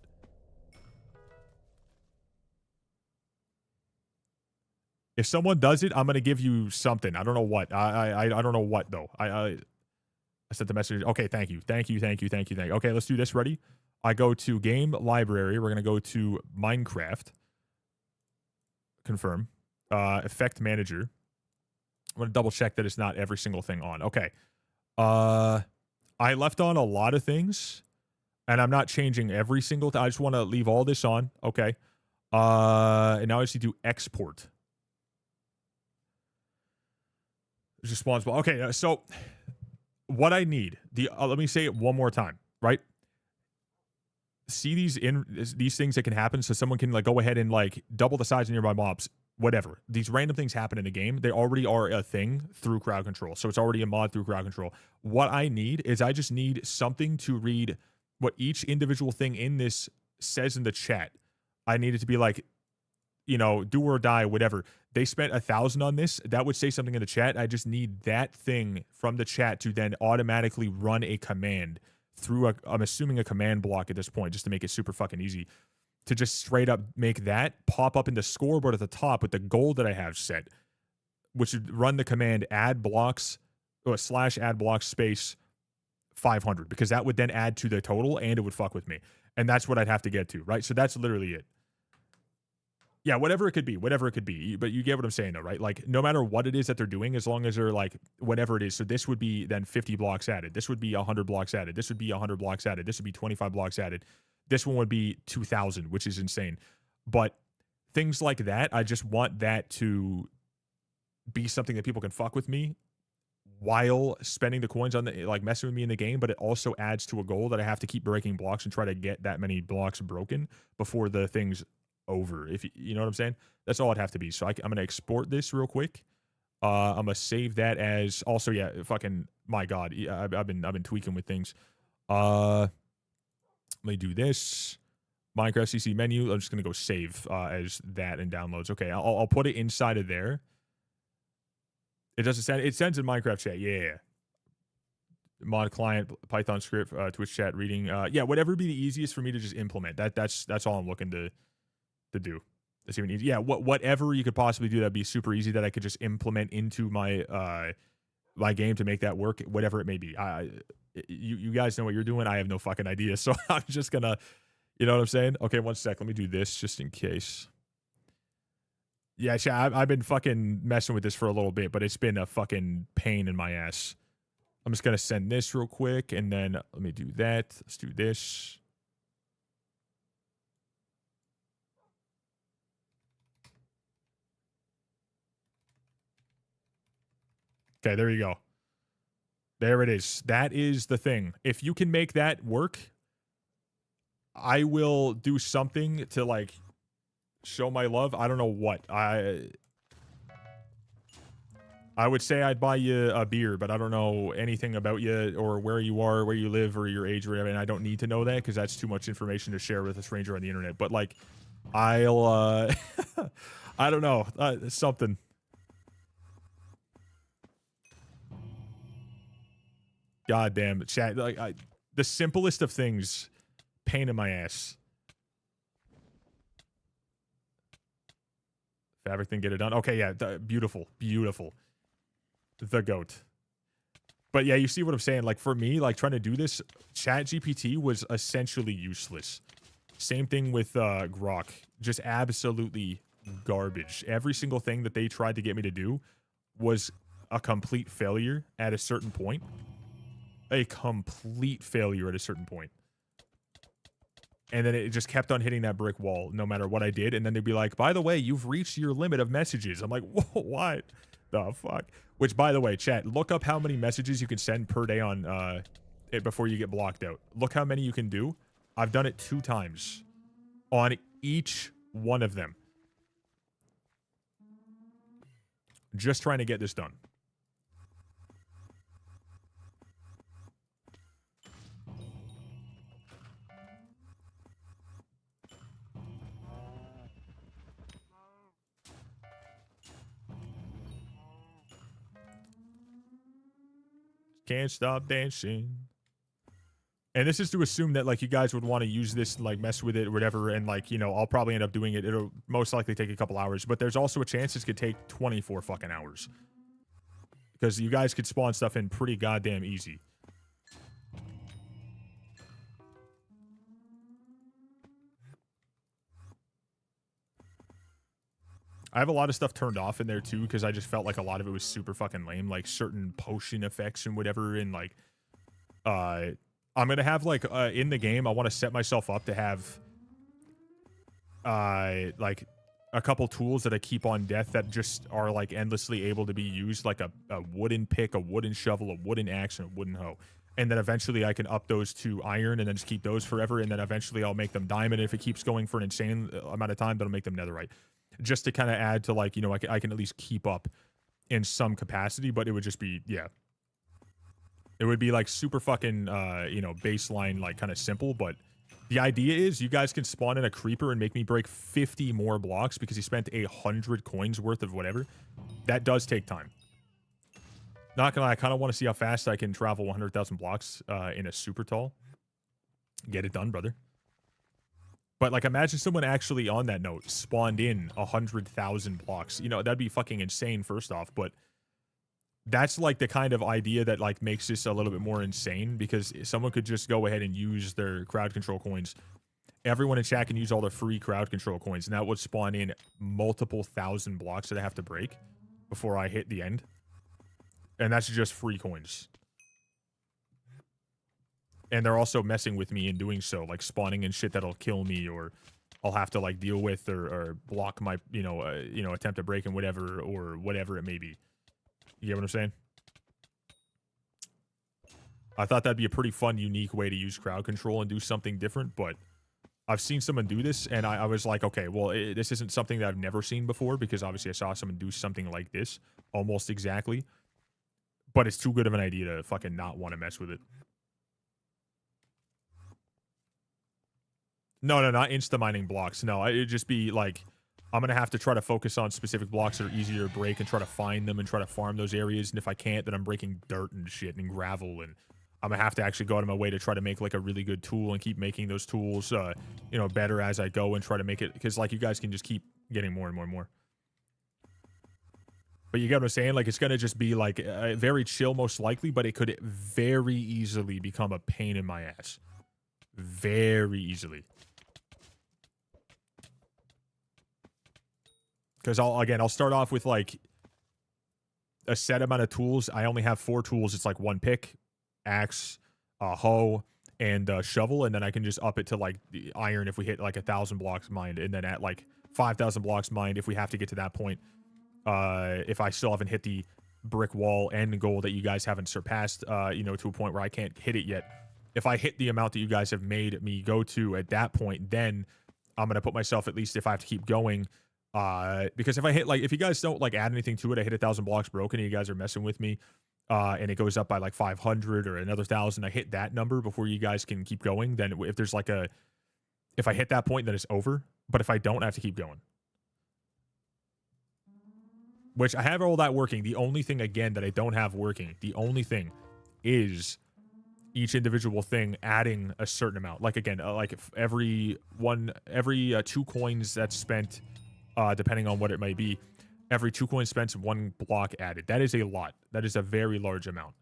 [SPEAKER 1] If someone does it, I'm going to give you something. I don't know what. I don't know what, though. I sent the message. Okay, thank you. Thank you. Okay, let's do this. Ready? I go to game library. We're going to go to Minecraft. Confirm. Effect manager. I'm going to double check that it's not every single thing on. Okay. I left on a lot of things, and I'm not changing every single thing. I just want to leave all this on. Okay. And now I just need to export. Responsible. Okay, so what I need, let me say it one more time, right? See these things that can happen, so someone can, like, go ahead and, like, double the size of nearby mobs, whatever. These random things happen in the game. They already are a thing through crowd control, so it's already a mod through crowd control. What I need is I just need something to read what each individual thing in this says in the chat. I need it to be like, you know, do or die, whatever. They spent 1,000 on this. That would say something in the chat. I just need that thing from the chat to then automatically run a command through I'm assuming a command block at this point, just to make it super fucking easy, to just straight up make that pop up in the scoreboard at the top with the goal that I have set, which would run the command add blocks or / add blocks space 500, because that would then add to the total and it would fuck with me. And that's what I'd have to get to, right? So that's literally it. Yeah, whatever it could be, but you get what I'm saying though, right? Like, no matter what it is that they're doing, as long as they're, like, whatever it is. So this would be then 50 blocks added. This would be 100 blocks added. This would be 100 blocks added. This would be 25 blocks added. This one would be 2,000, which is insane. But things like that, I just want that to be something that people can fuck with me while spending the coins on the, like, messing with me in the game, but it also adds to a goal that I have to keep breaking blocks and try to get that many blocks broken before the thing's over, if you know what I'm saying. That's all it'd have to be. So I'm gonna export this real quick. I'm gonna save that as also, yeah, fucking, my God, I've been tweaking with things. Let me do this. Minecraft CC menu. I'm just gonna go save as that and downloads. Okay, I'll put it inside of there. It doesn't send. It sends in Minecraft chat. Yeah. Mod client, Python script, Twitch chat, reading. Yeah, whatever be the easiest for me to just implement. That's all I'm looking to do. That's even easy. Yeah, whatever you could possibly do that'd be super easy that I could just implement into my my game to make that work, whatever it may be. You guys know what you're doing. I have no fucking idea, so I'm just gonna, you know what I'm saying? Okay, one sec. Let me do this just in case. Yeah, I've been fucking messing with this for a little bit, but it's been a fucking pain in my ass. I'm just gonna send this real quick, and then let me do that. Let's do this. Okay, there you go. There it is. That is the thing. If you can make that work, I will do something to, like, show my love. I don't know what. I would say I'd buy you a beer, but I don't know anything about you or where you are, where you live, or your age or whatever, and I don't need to know that because that's too much information to share with a stranger on the internet. But, like, I'll, I don't know. Something. God damn it, chat. Like, the simplest of things, pain in my ass. Fabric thing, get it done. Okay, yeah, beautiful, beautiful. The GOAT. But yeah, you see what I'm saying? Like, for me, like, trying to do this, ChatGPT was essentially useless. Same thing with Grok. Just absolutely garbage. Every single thing that they tried to get me to do was a complete failure at a certain point. A complete failure at a certain point. And then it just kept on hitting that brick wall no matter what I did. And then they'd be like, by the way, you've reached your limit of messages. I'm like, whoa, what the fuck? Which, by the way, chat, look up how many messages you can send per day on it before you get blocked out. Look how many you can do. I've done it 2 times on each one of them. Just trying to get this done. Can't stop dancing. And this is to assume that, like, you guys would want to use this, like, mess with it or whatever, and, like, you know, I'll probably end up doing it. It'll most likely take a couple hours, but there's also a chance this could take 24 fucking hours. Because you guys could spawn stuff in pretty goddamn easy. I have a lot of stuff turned off in there too, because I just felt like a lot of it was super fucking lame, like certain potion effects and whatever, and like, I'm gonna have, like, in the game, I want to set myself up to have, like, a couple tools that I keep on death that just are, like, endlessly able to be used, like a wooden pick, a wooden shovel, a wooden axe, and a wooden hoe. And then eventually I can up those to iron and then just keep those forever, and then eventually I'll make them diamond. If it keeps going for an insane amount of time, then I'll make them netherite. Just to kind of add to, like, you know, I can at least keep up in some capacity, but it would just be, yeah. It would be, like, super fucking, you know, baseline, like, kind of simple, but the idea is you guys can spawn in a creeper and make me break 50 more blocks because he spent 100 coins worth of whatever. That does take time. Not gonna lie, I kind of want to see how fast I can travel 100,000 blocks in a super tall. Get it done, brother. But, like, imagine someone actually, on that note, spawned in 100,000 blocks. You know, that'd be fucking insane, first off. But that's, like, the kind of idea that, like, makes this a little bit more insane. Because someone could just go ahead and use their crowd control coins. Everyone in chat can use all their free crowd control coins. And that would spawn in multiple thousand blocks that I have to break before I hit the end. And that's just free coins. And they're also messing with me in doing so, like spawning in shit that'll kill me, or I'll have to, like, deal with or block my, you know, attempt to break and whatever, or whatever it may be. You get what I'm saying? I thought that'd be a pretty fun, unique way to use crowd control and do something different, but I've seen someone do this, and I was like, okay, well, this isn't something that I've never seen before, because obviously I saw someone do something like this, almost exactly, but it's too good of an idea to fucking not want to mess with it. No, not insta-mining blocks. No, it'd just be, like, I'm going to have to try to focus on specific blocks that are easier to break and try to find them and try to farm those areas. And if I can't, then I'm breaking dirt and shit and gravel. And I'm gonna have to actually go out of my way to try to make like a really good tool and keep making those tools, you know, better as I go and try to make it, because like you guys can just keep getting more and more and more. But you get what I'm saying? Like, it's gonna just be like very chill, most likely, but it could very easily become a pain in my ass. Very easily. Because I'll start off with like a set amount of tools. I only have 4 tools. It's like 1 pick, axe, hoe, and shovel, and then I can just up it to like the iron if we hit like 1,000 blocks mined, and then at like 5,000 blocks mined if we have to get to that point. If I still haven't hit the brick wall end goal that you guys haven't surpassed, you know, to a point where I can't hit it yet. If I hit the amount that you guys have made me go to at that point, then I'm gonna put myself, at least if I have to keep going, because if I hit, like, if you guys don't like add anything to it, I hit 1,000 blocks broken and you guys are messing with me, and it goes up by like 500 or another 1,000, I hit that number before you guys can keep going, then if there's like if I hit that point, then it's over. But if I don't, I have to keep going. Which I have all that working. The only thing, again, that I don't have working, the only thing is each individual thing adding a certain amount. Like, again, like every 2 coins that's spent, depending on what it might be, every 2 coins spent, 1 block added. That is a lot. That is a very large amount.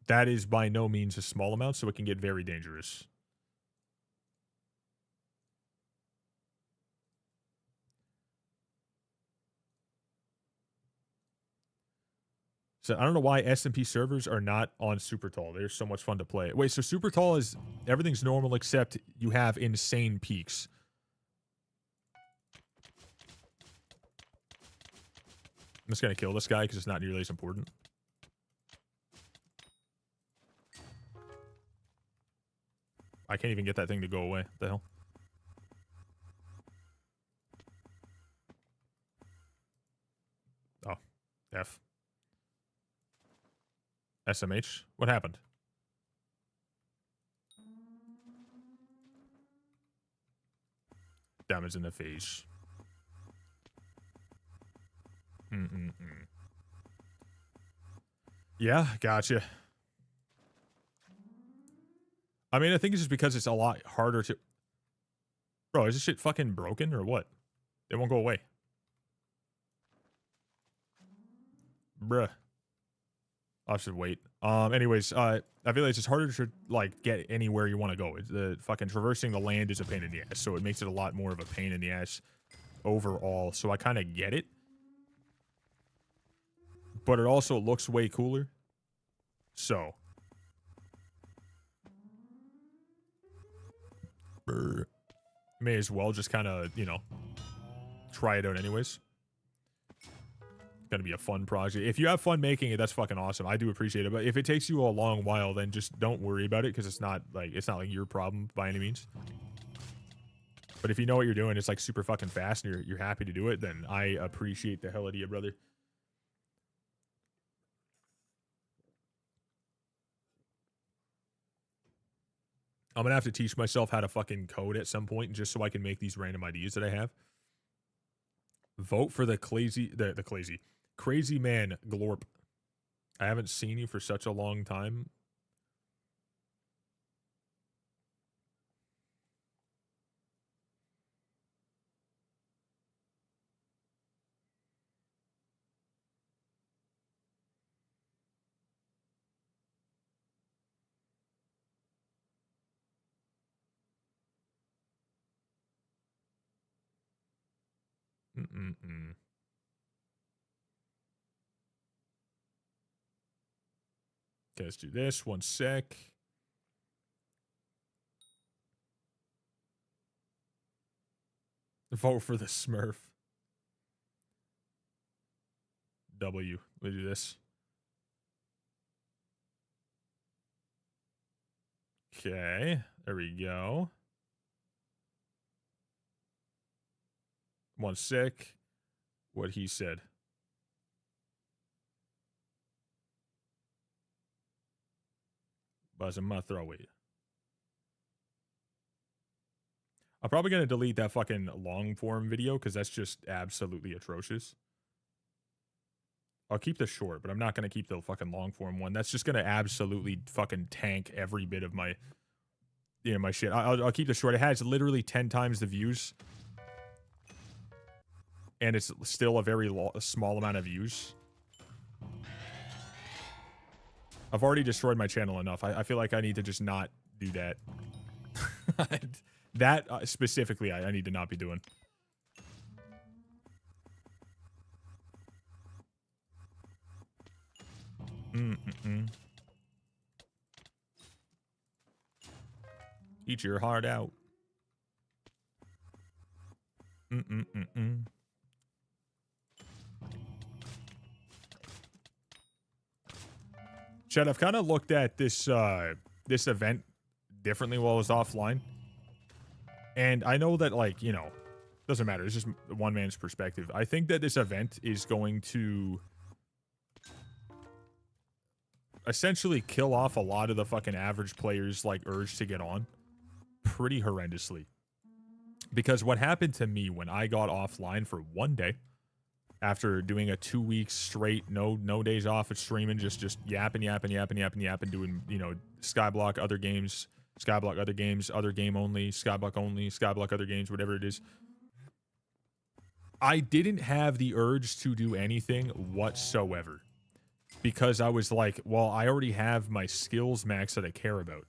[SPEAKER 1] That is by no means a small amount, so it can get very dangerous. So I don't know why SMP servers are not on Super Tall. They're so much fun to play. Wait, so Super Tall is everything's normal except you have insane peaks. I'm just gonna kill this guy because it's not nearly as important. I can't even get that thing to go away. What the hell? Oh, F. SMH? What happened? Damage in the face. Yeah, gotcha. I mean, I think it's just because it's a lot harder to... Bro, is this shit fucking broken or what? It won't go away. Bruh. I should wait. Anyways, I feel like it's just harder to, like, get anywhere you want to go. The fucking traversing the land is a pain in the ass, so it makes it a lot more of a pain in the ass overall. So I kind of get it. But it also looks way cooler. So. May as well just kind of, you know, try it out anyways. Gonna be a fun project. If you have fun making it, that's fucking awesome. I do appreciate it. But if it takes you a long while, then just don't worry about it, because it's not like your problem by any means. But if you know what you're doing, it's like super fucking fast and you're happy to do it, then I appreciate the hell out of you, brother. I'm gonna have to teach myself how to fucking code at some point just so I can make these random ideas that I have. Vote for the crazy man Glorp. I haven't seen you for such a long time. Okay, let's do this. 1 sec. Vote for the Smurf. W. Let me do this. Okay, there we go. 1 sec. What he said. Buzz my throw it. I'm probably going to delete that fucking long form video because that's just absolutely atrocious. I'll keep the short, but I'm not going to keep the fucking long form one. That's just going to absolutely fucking tank every bit of my, you know, my shit. I'll keep the short. It has literally 10 times the views. And it's still a very small amount of views. I've already destroyed my channel enough. I feel like I need to just not do that. That specifically, I need to not be doing. Eat your heart out. Chad, I've kind of looked at this this event differently while I was offline. And I know that, like, you know, doesn't matter. It's just one man's perspective. I think that this event is going to essentially kill off a lot of the fucking average players' like urge to get on pretty horrendously. Because what happened to me when I got offline for one day after doing a 2 weeks straight, no days off of streaming, just yapping, doing, you know, Skyblock, other games, Skyblock, other games, other game only, Skyblock, other games, whatever it is. I didn't have the urge to do anything whatsoever. Because I was like, well, I already have my skills max that I care about.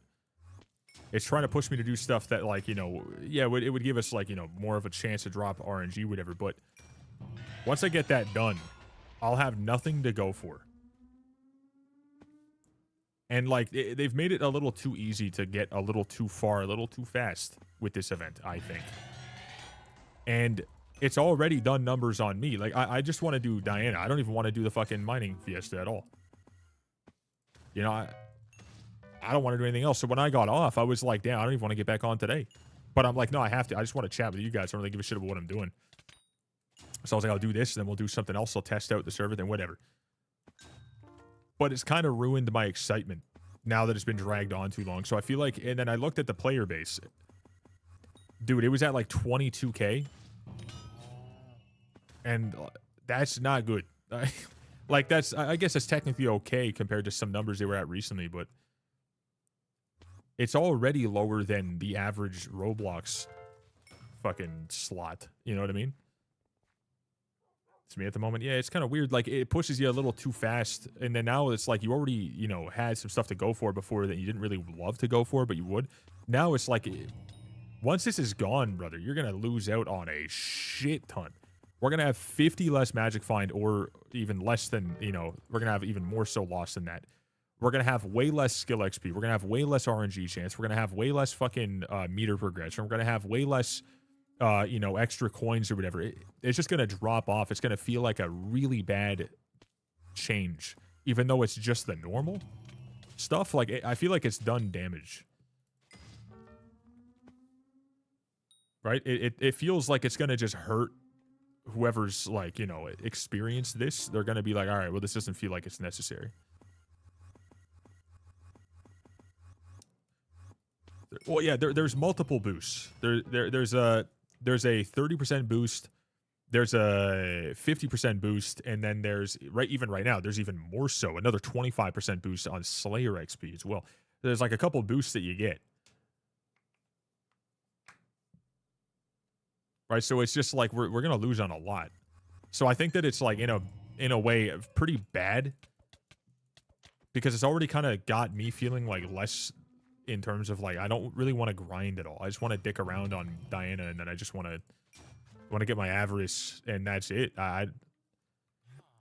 [SPEAKER 1] It's trying to push me to do stuff that, like, you know, yeah, it would give us, like, you know, more of a chance to drop RNG, whatever. But once I get that done, I'll have nothing to go for. And, like, they've made it a little too easy to get a little too far, a little too fast with this event, I think. And it's already done numbers on me. Like, I just want to do Diana. I don't even want to do the fucking mining fiesta at all. You know, I don't want to do anything else. So when I got off, I was like, damn, I don't even want to get back on today. But I'm like, no, I have to. I just want to chat with you guys. I don't really give a shit about what I'm doing. So I was like, I'll do this, then we'll do something else. I'll test out the server, then whatever. But it's kind of ruined my excitement now that it's been dragged on too long. So I feel like, and then I looked at the player base. Dude, it was at like 22K. And that's not good. Like, that's, I guess that's technically okay compared to some numbers they were at recently, but it's already lower than the average Roblox fucking slot. You know what I mean? It's me at the moment. Yeah, it's kind of weird. Like, it pushes you a little too fast. And then now it's like you already, you know, had some stuff to go for before that you didn't really love to go for, but you would. Now it's like, once this is gone, brother, you're going to lose out on a shit ton. We're going to have 50 less magic find, or even less than, you know, we're going to have even more so lost than that. We're going to have way less skill XP. We're going to have way less RNG chance. We're going to have way less fucking meter progression. We're going to have way less, you know, extra coins or whatever. It's just going to drop off. It's going to feel like a really bad change, even though it's just the normal stuff. Like, I feel like it's done damage. Right? It feels like it's going to just hurt whoever's, like, you know, experienced this. They're going to be like, all right, well, this doesn't feel like it's necessary. Well, yeah, there's multiple boosts. There's a 30% boost. There's a 50% boost, and then there's even right now there's even more so, another 25% boost on Slayer XP as well. There's like a couple boosts that you get. Right, so it's just like we're gonna lose on a lot. So I think that it's like in a way pretty bad, because it's already kind of got me feeling like less in terms of, like, I don't really want to grind at all. I just want to dick around on Diana, and then I just want to get my avarice, and that's it. And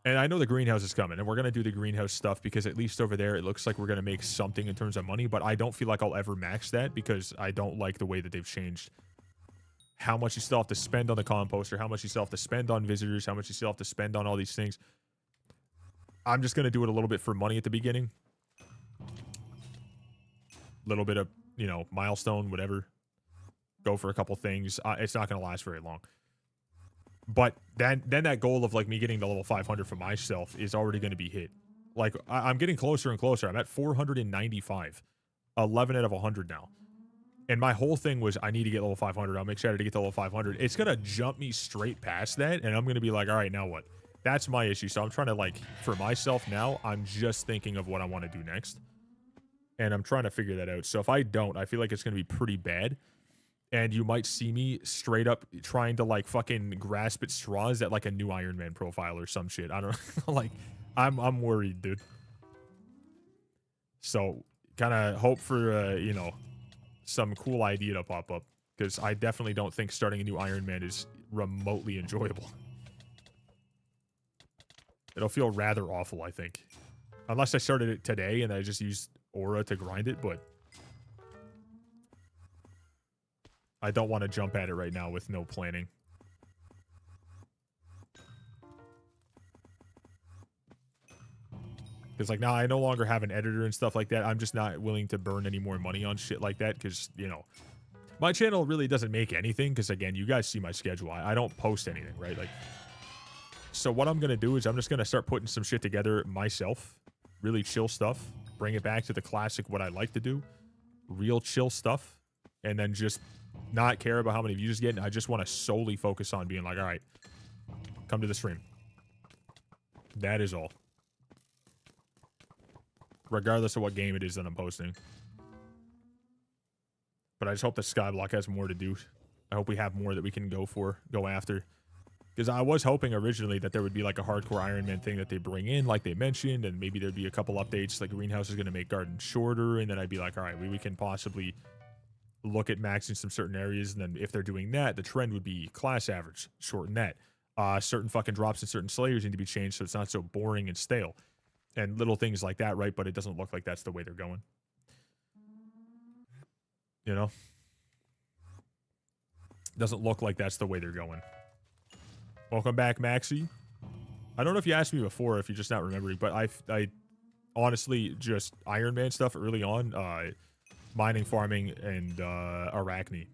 [SPEAKER 1] I know the greenhouse is coming, and we're gonna do the greenhouse stuff because at least over there it looks like we're gonna make something in terms of money. But I don't feel like I'll ever max that because I don't like the way that they've changed how much you still have to spend on the composter, how much you still have to spend on visitors, how much you still have to spend on all these things. I'm just going to do it a little bit for money at the beginning. Little bit of, you know, milestone, whatever. Go for a couple things. It's not going to last very long. But then that goal of, like, me getting to level 500 for myself is already going to be hit. Like, I'm getting closer and closer. I'm at 495. 11 out of 100 now. And my whole thing was, I need to get level 500. I'll make sure to get to level 500. It's going to jump me straight past that, and I'm going to be like, all right, now what? That's my issue. So I'm trying to, like, for myself now, I'm just thinking of what I want to do next. And I'm trying to figure that out. So if I don't, I feel like it's going to be pretty bad. And you might see me straight up trying to, like, fucking grasp at straws at, like, a new Iron Man profile or some shit. I don't know. Like, I'm worried, dude. So kind of hope for, you know, some cool idea to pop up. Because I definitely don't think starting a new Iron Man is remotely enjoyable. It'll feel rather awful, I think. Unless I started it today and I just used Aura to grind it, but I don't want to jump at it right now with no planning. Because, like, now I no longer have an editor and stuff like that. I'm just not willing to burn any more money on shit like that because, you know, my channel really doesn't make anything because, again, you guys see my schedule. I don't post anything, right? Like, so what I'm going to do is I'm just going to start putting some shit together myself. Really chill stuff. Bring it back to the classic what I like to do. Real chill stuff. And then just not care about how many views you get. I just want to solely focus on being like, all right, come to the stream. That is all. Regardless of what game it is that I'm posting. But I just hope that Skyblock has more to do. I hope we have more that we can go after. Because I was hoping originally that there would be like a hardcore Iron Man thing that they bring in, like they mentioned, and maybe there'd be a couple updates, like Greenhouse is going to make Garden shorter, and then I'd be like, all right, we can possibly look at maxing some certain areas, and then if they're doing that, the trend would be class average, shorten that. Certain fucking drops and certain slayers need to be changed so it's not so boring and stale. And little things like that, right? But it doesn't look like that's the way they're going. You know? Doesn't look like that's the way they're going. Welcome back, Maxi. I don't know if you asked me before, if you're just not remembering, but I honestly just Iron Man stuff early on, mining, farming, and Arachne.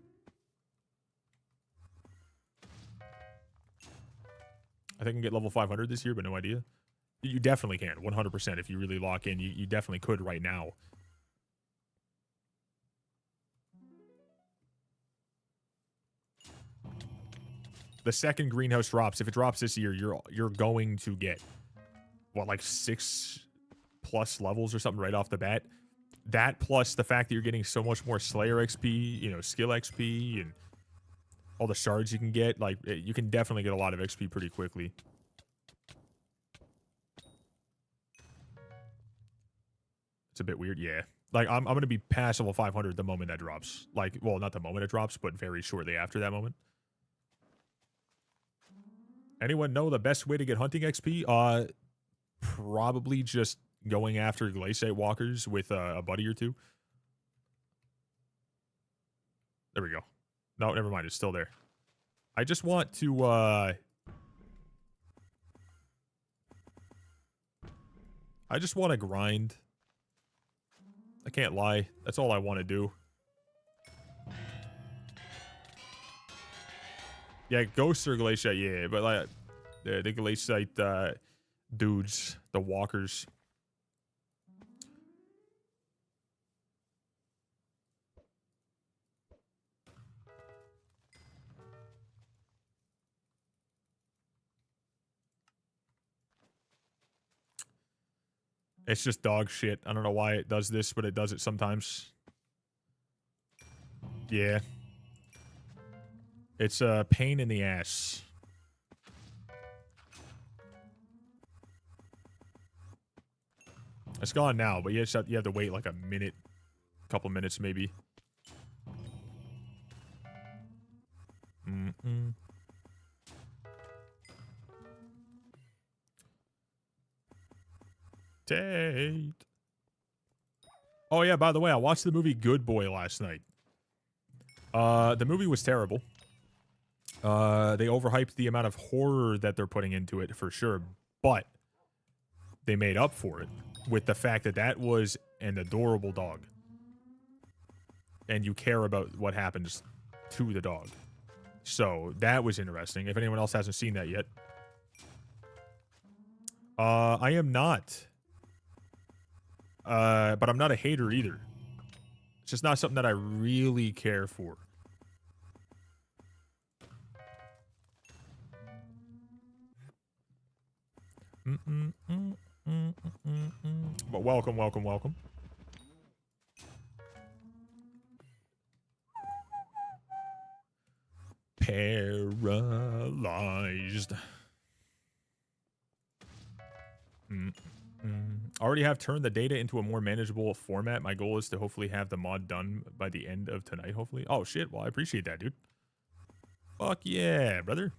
[SPEAKER 1] I think I can get level 500 this year, but no idea. You definitely can, 100%. If you really lock in, you definitely could right now. The second greenhouse drops, if it drops this year, you're going to get what, like 6+ levels or something right off the bat. That plus the fact that you're getting so much more Slayer XP, you know, skill XP, and all the shards you can get, like you can definitely get a lot of XP pretty quickly. It's a bit weird, yeah. Like I'm gonna be past level 500 the moment that drops. Like, well, not the moment it drops, but very shortly after that moment. Anyone know the best way to get hunting XP? Probably just going after glaciate walkers with a buddy or two. There we go. No, never mind. It's still there. I just want to, I just want to grind. I can't lie. That's all I want to do. Yeah, ghosts or glaciate, yeah, but like the glaciate dudes, the walkers. It's just dog shit. I don't know why it does this, but it does it sometimes. Yeah. It's a pain in the ass. It's gone now, but you have to wait like a minute, couple minutes maybe. Tate. Oh yeah, by the way, I watched the movie Good Boy last night. The movie was terrible. They overhyped the amount of horror that they're putting into it for sure, but they made up for it with the fact that that was an adorable dog. And you care about what happens to the dog. So that was interesting. If anyone else hasn't seen that yet. I am not. But I'm not a hater either. It's just not something that I really care for. But welcome, welcome, welcome. Paralyzed. Already have turned the data into a more manageable format. My goal is to hopefully have the mod done by the end of tonight, hopefully. Oh, shit. Well, I appreciate that, dude. Fuck yeah, brother.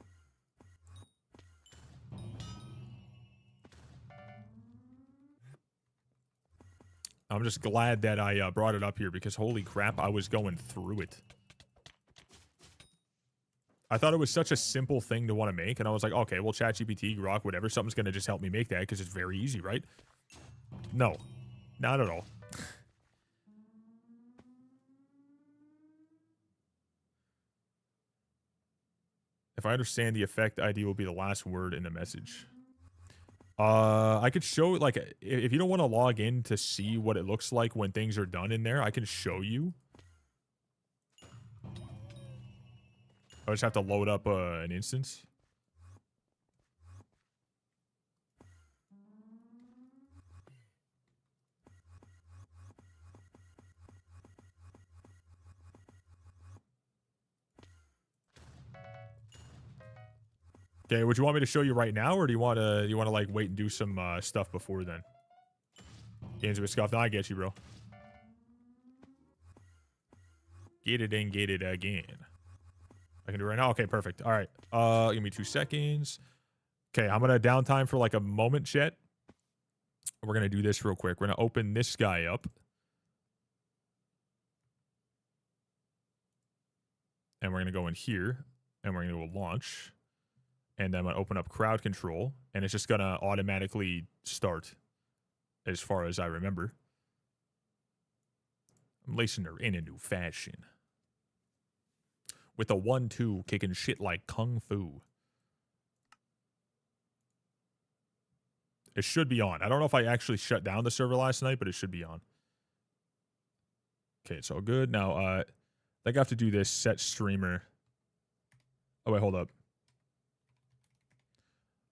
[SPEAKER 1] I'm just glad that I brought it up here because holy crap, I was going through it. I thought it was such a simple thing to want to make, and I was like, okay, well, ChatGPT, Grok, whatever, something's going to just help me make that because it's very easy, right? No, not at all. If I understand the effect ID will be the last word in the message. I could show, like, if you don't want to log in to see what it looks like when things are done in there, I can show you. I just have to load up an instance. Okay, would you want me to show you right now, or do you want to like wait and do some stuff before then? Games a bit scuffed. No, I get you, bro. Get it and get it again. I can do it right now. Okay, perfect. All right. Give me 2 seconds. Okay, I'm gonna downtime for like a moment, chat. We're gonna do this real quick. We're gonna open this guy up. And we're gonna go in here, and we're gonna go launch. And then I'm gonna open up crowd control, and it's just gonna automatically start, as far as I remember. I'm lacing her in a new fashion. With a 1-2 kicking shit like kung fu. It should be on. I don't know if I actually shut down the server last night, but it should be on. Okay, it's all good. Now, I think I have to do this set streamer. Oh, wait, hold up.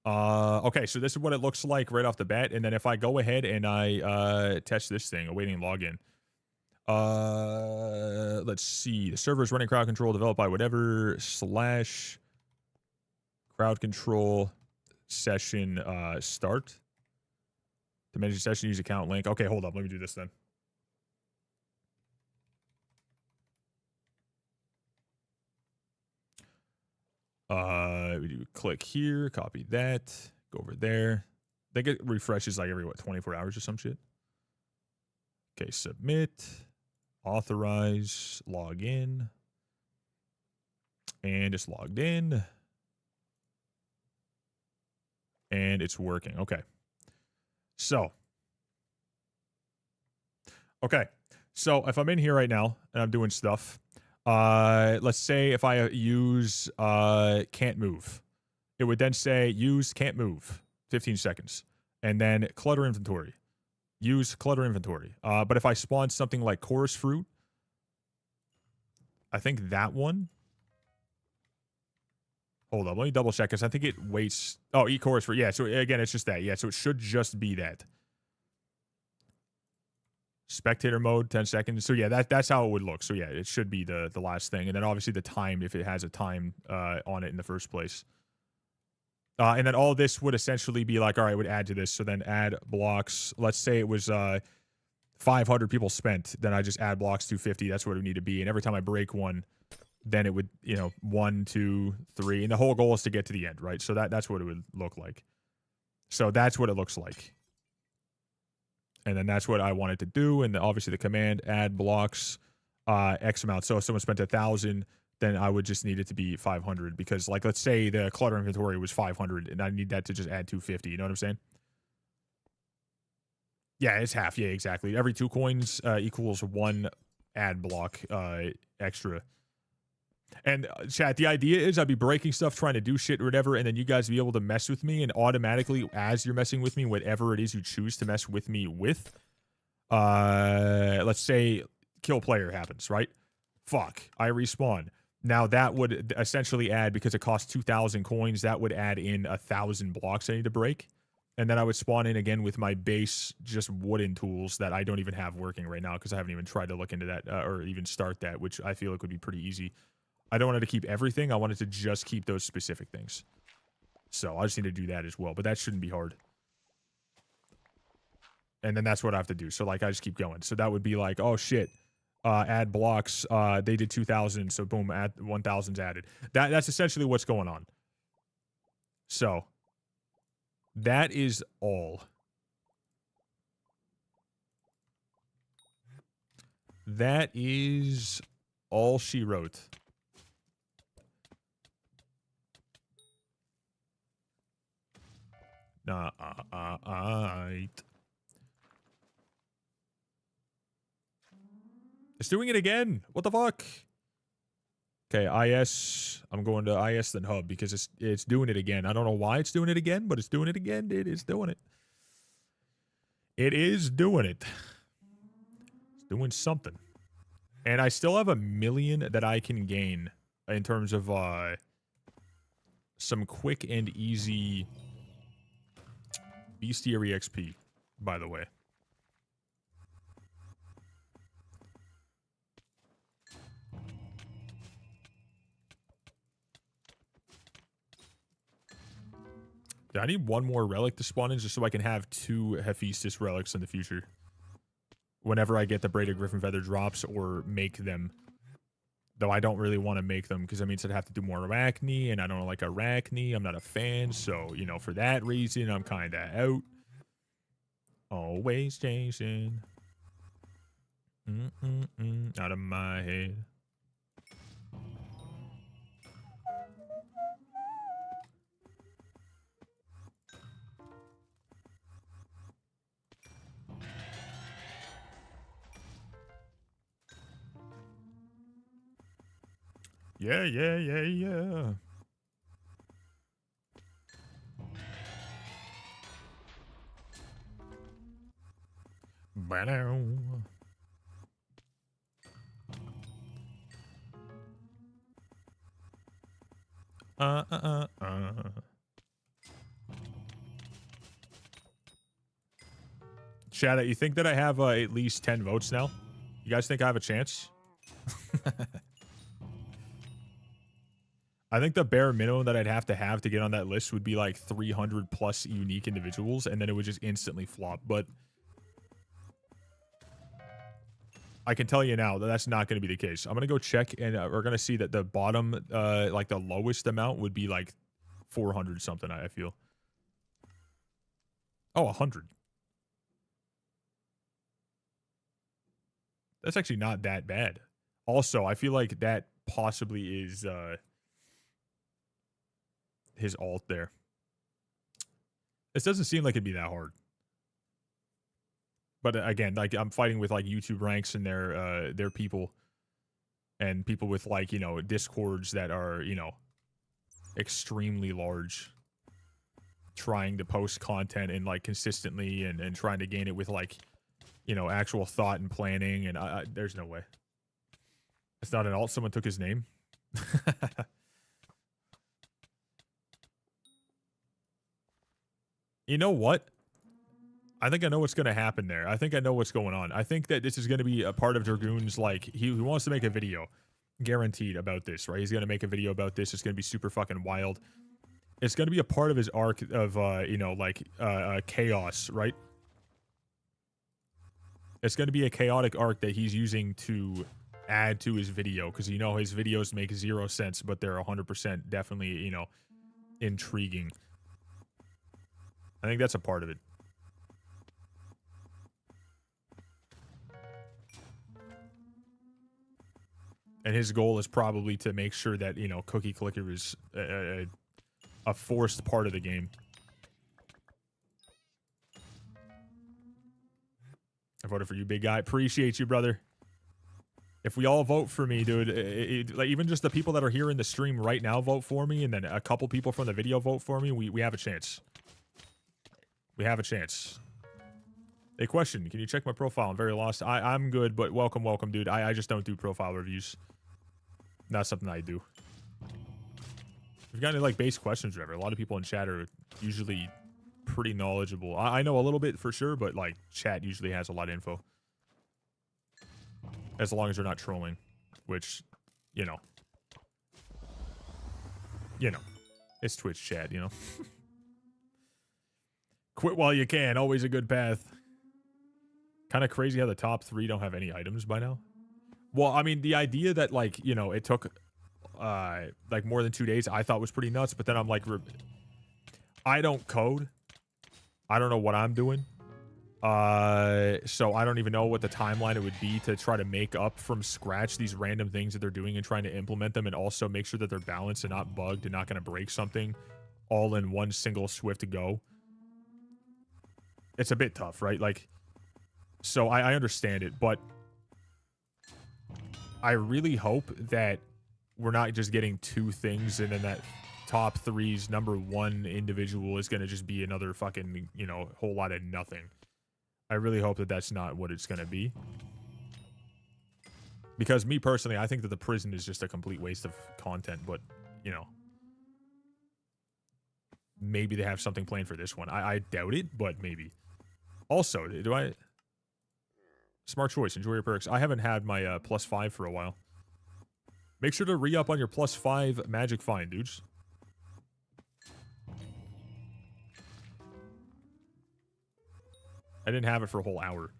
[SPEAKER 1] Okay, so this is what it looks like right off the bat. And then if I go ahead and I test this thing, awaiting login. Let's see. The server is running crowd control developed by whatever / crowd control session start. To manage the session, use account link. Okay, hold up. Let me do this then. We do click here, copy that, go over there. They get refreshes like every, what, 24 hours or some shit? Okay, submit, authorize, log in, and it's logged in. And it's working. Okay. So, so if I'm in here right now and I'm doing stuff, let's say if I use can't move, it would then say use can't move 15 seconds and then clutter inventory, use clutter inventory. But if I spawn something like chorus fruit, I think that one, hold up, let me double check because I think it waits. Oh, eat chorus fruit. Yeah, so again, it's just that. Yeah, so it should just be that. Spectator mode, 10 seconds. So yeah, that's how it would look. So yeah, it should be the last thing. And then obviously the time, if it has a time on it in the first place. And then all this would essentially be like, all right, would add to this. So then add blocks. Let's say it was 500 people spent. Then I just add blocks 250. That's what it would need to be. And every time I break one, then it would, 1, 2, 3. And the whole goal is to get to the end, right? So that's what it would look like. So that's what it looks like. And then that's what I wanted to do. And obviously the command add blocks X amount. So if someone spent 1,000, then I would just need it to be 500 because, like, let's say the clutter inventory was 500 and I need that to just add 250. You know what I'm saying? Yeah, it's half. Yeah, exactly. Every 2 coins equals 1 add block extra. And chat, the idea is I'd be breaking stuff, trying to do shit or whatever, and then you guys be able to mess with me, and automatically, as you're messing with me, whatever it is you choose to mess with me with, let's say kill player happens, right? Fuck, I respawn. Now that would essentially add, because it costs 2,000 coins, that would add in 1,000 blocks I need to break. And then I would spawn in again with my base, just wooden tools that I don't even have working right now because I haven't even tried to look into that or even start that, which I feel like would be pretty easy. I don't want to keep everything. I wanted to just keep those specific things. So I just need to do that as well, but that shouldn't be hard. And then that's what I have to do. So like I just keep going. So that would be like, oh shit, add blocks. They did 2,000, so boom, add 1,000's added. That's essentially what's going on. So that is all. That is all she wrote. It's doing it again. What the fuck? Okay, IS. I'm going to IS then hub because it's doing it again. I don't know why it's doing it again, but it's doing it again. It is doing it. It is doing it. It's doing something. And I still have 1 million that I can gain in terms of some quick and easy bestiary XP, by the way. I need one more relic to spawn in just so I can have 2 Hephaestus relics in the future. Whenever I get the braided griffin feather drops or make them. Though I don't really want to make them because that means I'd have to do more arachne and I don't like arachne. I'm not a fan. So, you know, for that reason, I'm kind of out. Always chasing. Out of my head. Yeah. Ba-dow. Chat, you think that I have at least 10 votes now? You guys think I have a chance? I think the bare minimum that I'd have to get on that list would be like 300 plus unique individuals, and then it would just instantly flop. But I can tell you now that that's not going to be the case. I'm going to go check, and we're going to see that the bottom, like the lowest amount would be like 400 something, I feel. Oh, 100. That's actually not that bad. Also, I feel like that possibly is his alt there. This doesn't seem like it'd be that hard. But again, like I'm fighting with like YouTube ranks and their people and people with like, you know, discords that are, you know, extremely large, trying to post content and like consistently and trying to gain it with like, you know, actual thought and planning. And there's no way. It's not an alt. Someone took his name. You know what? I think I know what's going to happen there. I think I know what's going on. I think that this is going to be a part of Dragoon's, like, he wants to make a video. Guaranteed about this, right? He's going to make a video about this. It's going to be super fucking wild. It's going to be a part of his arc of, you know, like, chaos, right? It's going to be a chaotic arc that he's using to add to his video. Because, you know, his videos make 0 sense, but they're 100% definitely, you know, intriguing. I think that's a part of it. And his goal is probably to make sure that, you know, Cookie Clicker is a forced part of the game. I voted for you, big guy. Appreciate you, brother. If we all vote for me, dude, like even just the people that are here in the stream right now vote for me, and then a couple people from the video vote for me, we have a chance. We have a chance. A question. Can you check my profile? I'm very lost. I'm good, but welcome, dude. I just don't do profile reviews. Not something I do. If you've got any, like, base questions or whatever, a lot of people in chat are usually pretty knowledgeable. I know a little bit for sure, but like chat usually has a lot of info. As long as they're not trolling, which, you know, it's Twitch chat, you know. Quit while you can, always a good path. Kind of crazy how the top 3 don't have any items by now. Well, I mean, the idea that, like, you know, it took, like, more than 2 days, I thought was pretty nuts, but then I'm like, I don't code. I don't know what I'm doing. So I don't even know what the timeline it would be to try to make up from scratch these random things that they're doing and trying to implement them and also make sure that they're balanced and not bugged and not going to break something all in one single swift go. It's a bit tough, right? Like, so I understand it, but I really hope that we're not just getting 2 things and then that top 3's number 1 individual is going to just be another fucking, you know, whole lot of nothing. I really hope that that's not what it's going to be. Because me personally, I think that the prison is just a complete waste of content, but, you know, maybe they have something planned for this one. I doubt it, but maybe. Also, do I... Smart choice. Enjoy your perks. I haven't had my +5 for a while. Make sure to re-up on your +5 magic find, dudes. I didn't have it for a whole hour.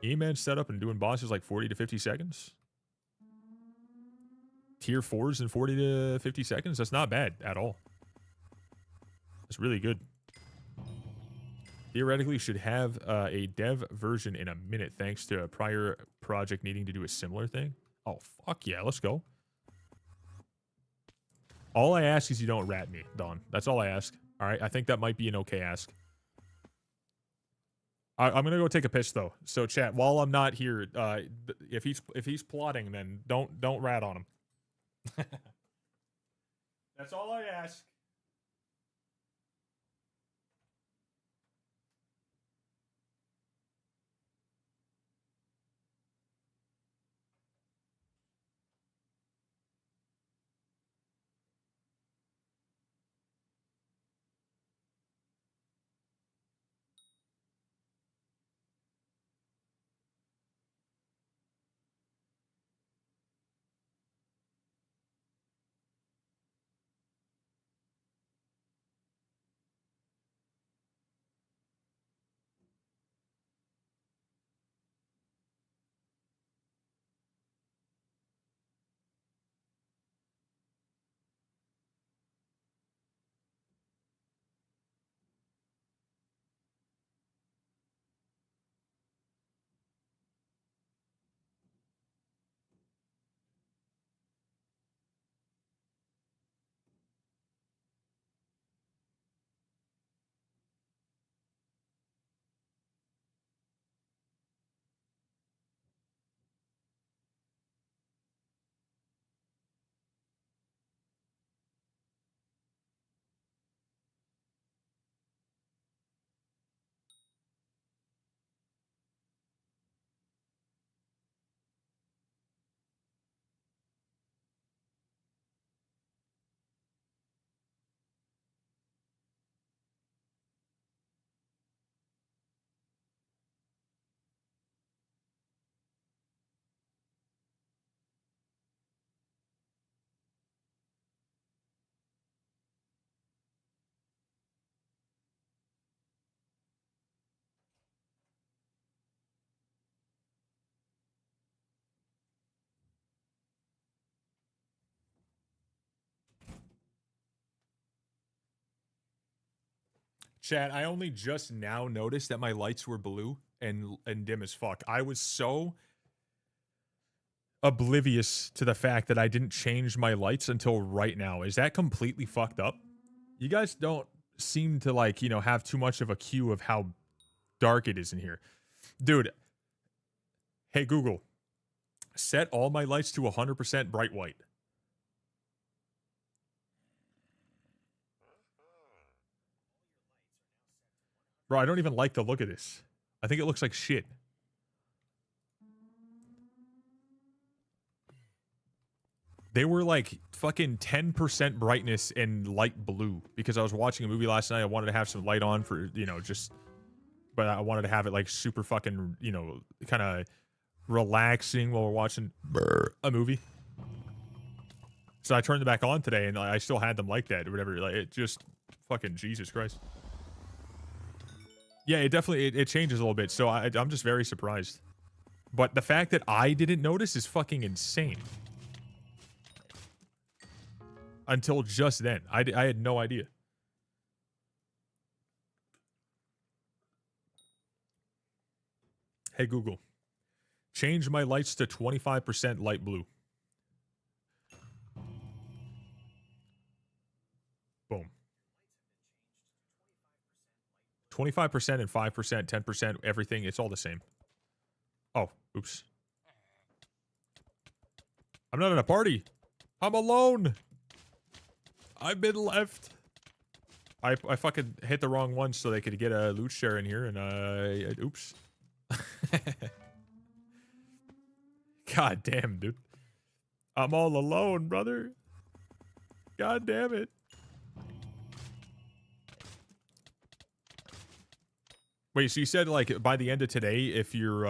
[SPEAKER 1] E-man setup and doing bosses like 40 to 50 seconds. Tier 4s in 40 to 50 seconds? That's not bad at all. That's really good. Theoretically, should have a dev version in a minute thanks to a prior project needing to do a similar thing. Oh, fuck yeah, let's go. All I ask is you don't rat me, Don. That's all I ask. All right, I think that might be an okay ask. I'm gonna go take a piss though. So chat, while I'm not here, if he's plotting, then don't rat on him. That's all I ask. Chat, I only just now noticed that my lights were blue and dim as fuck. I was so oblivious to the fact that I didn't change my lights until right now. Is that completely fucked up? You guys don't seem to, like, you know, have too much of a cue of how dark it is in here. Dude, hey Google, set all my lights to 100% bright white. Bro, I don't even like the look of this. I think it looks like shit. They were like fucking 10% brightness and light blue because I was watching a movie last night. I wanted to have some light on for, you know, just, but I wanted to have it like super fucking, you know, kind of relaxing while we're watching a movie. So I turned them back on today and I still had them like that or whatever. Like it just fucking Jesus Christ. Yeah, it definitely, it changes a little bit. So I'm just very surprised. But the fact that I didn't notice is fucking insane. Until just then. I had no idea. Hey, Google. Change my lights to 25% light blue. Boom. 25% and 5%, 10%, everything. It's all the same. Oh, oops. I'm not in a party. I'm alone. I've been left. I fucking hit the wrong one so they could get a loot share in here and oops. God damn, dude. I'm all alone, brother. God damn it. Wait, so you said like by the end of today, if you're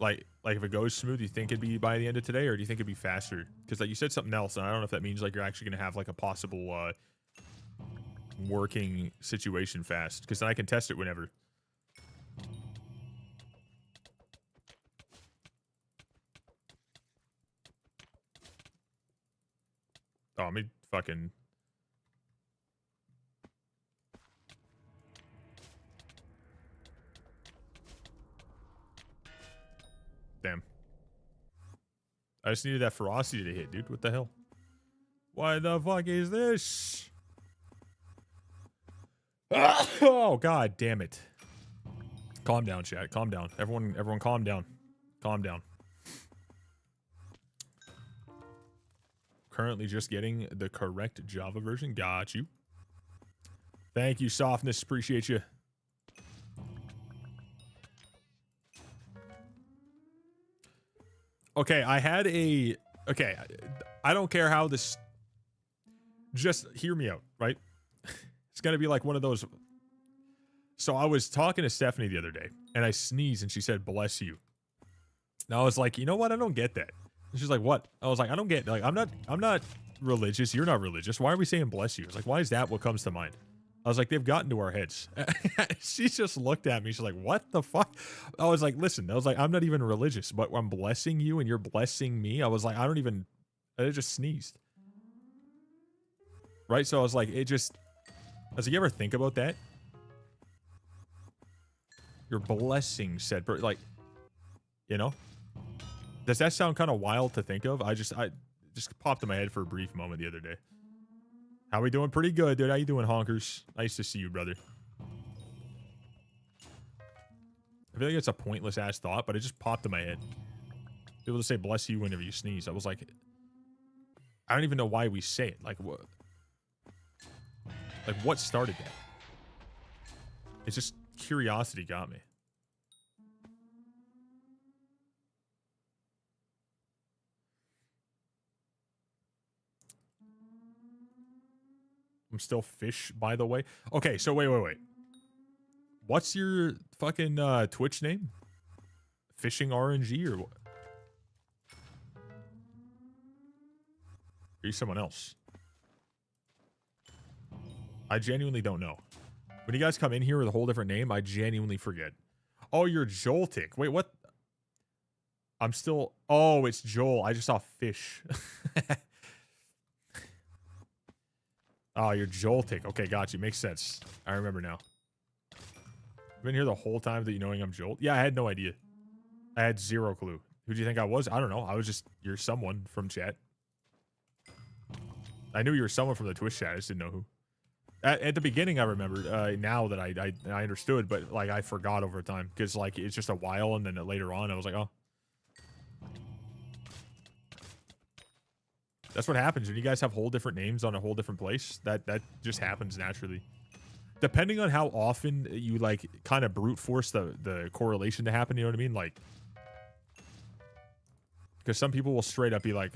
[SPEAKER 1] like if it goes smooth, you think it'd be by the end of today, or do you think it'd be faster? Because like you said something else, and I don't know if that means like you're actually gonna have like a possible working situation fast. Because then I can test it whenever. Oh, let me fucking. Damn. I just needed that ferocity to hit, dude. What the hell? Why the fuck is this? Oh, god damn it. Calm down, chat. Calm down. Everyone calm down. Calm down. Currently just getting the correct Java version. Got you. Thank you, Softness. Appreciate you. Okay, I had a... Okay, I don't care how this... Just hear me out, right? It's gonna be like one of those... So I was talking to Stephanie the other day, and I sneezed, and she said, bless you. And I was like, you know what? I don't get that. And she's like, what? I was like, I don't get... Like, I'm not religious. You're not religious. Why are we saying bless you? It's like, why is that what comes to mind? I was like, they've gotten to our heads. She just looked at me. She's like, what the fuck? I was like, listen, I was like, I'm not even religious, but I'm blessing you and you're blessing me. I was like, I just sneezed. Right? So I was like, I was like, you ever think about that? Your blessing said, like, you know? Does that sound kind of wild to think of? I just popped in my head for a brief moment the other day. How we doing? Pretty good, dude. How you doing, Honkers? Nice to see you, brother. I feel like it's a pointless ass thought, but it just popped in my head. People to say bless you whenever you sneeze. I was like, I don't even know why we say it. Like what? Like what started that? It's just curiosity got me. I'm still fish, by the way. Okay, so wait. What's your fucking Twitch name? Fishing RNG or what? Are you someone else? I genuinely don't know. When you guys come in here with a whole different name, I genuinely forget. Oh, you're Joltic. Wait, what? I'm still... Oh, it's Joel. I just saw fish. Oh, you're Joltic. Okay, got you. Makes sense. I remember now. I've been here the whole time that you knowing I'm Jolt. Yeah, I had no idea. I had zero clue. Who do you think I was? I don't know. I was just... You're someone from chat. I knew you were someone from the Twitch chat. I just didn't know who. At the beginning, I remembered. Now that I understood, but like I forgot over time because like it's just a while, and then later on, I was like, oh. That's what happens when you guys have whole different names on a whole different place. That just happens naturally. Depending on how often you like kind of brute force the correlation to happen, you know what I mean? Like, because some people will straight up be like,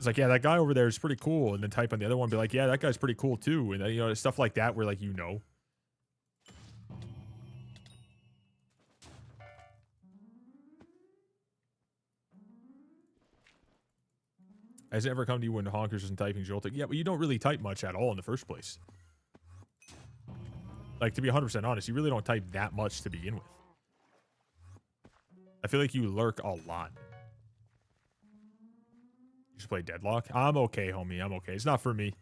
[SPEAKER 1] It's like, yeah, that guy over there is pretty cool. And then type on the other one, be like, yeah, that guy's pretty cool too. And, you know, stuff like that where, like, you know. Has it ever come to you when Honkers isn't typing Joltik? Yeah, but you don't really type much at all in the first place. Like, to be 100% honest, you really don't type that much to begin with. I feel like you lurk a lot. You should play Deadlock. I'm okay, homie. I'm okay. It's not for me.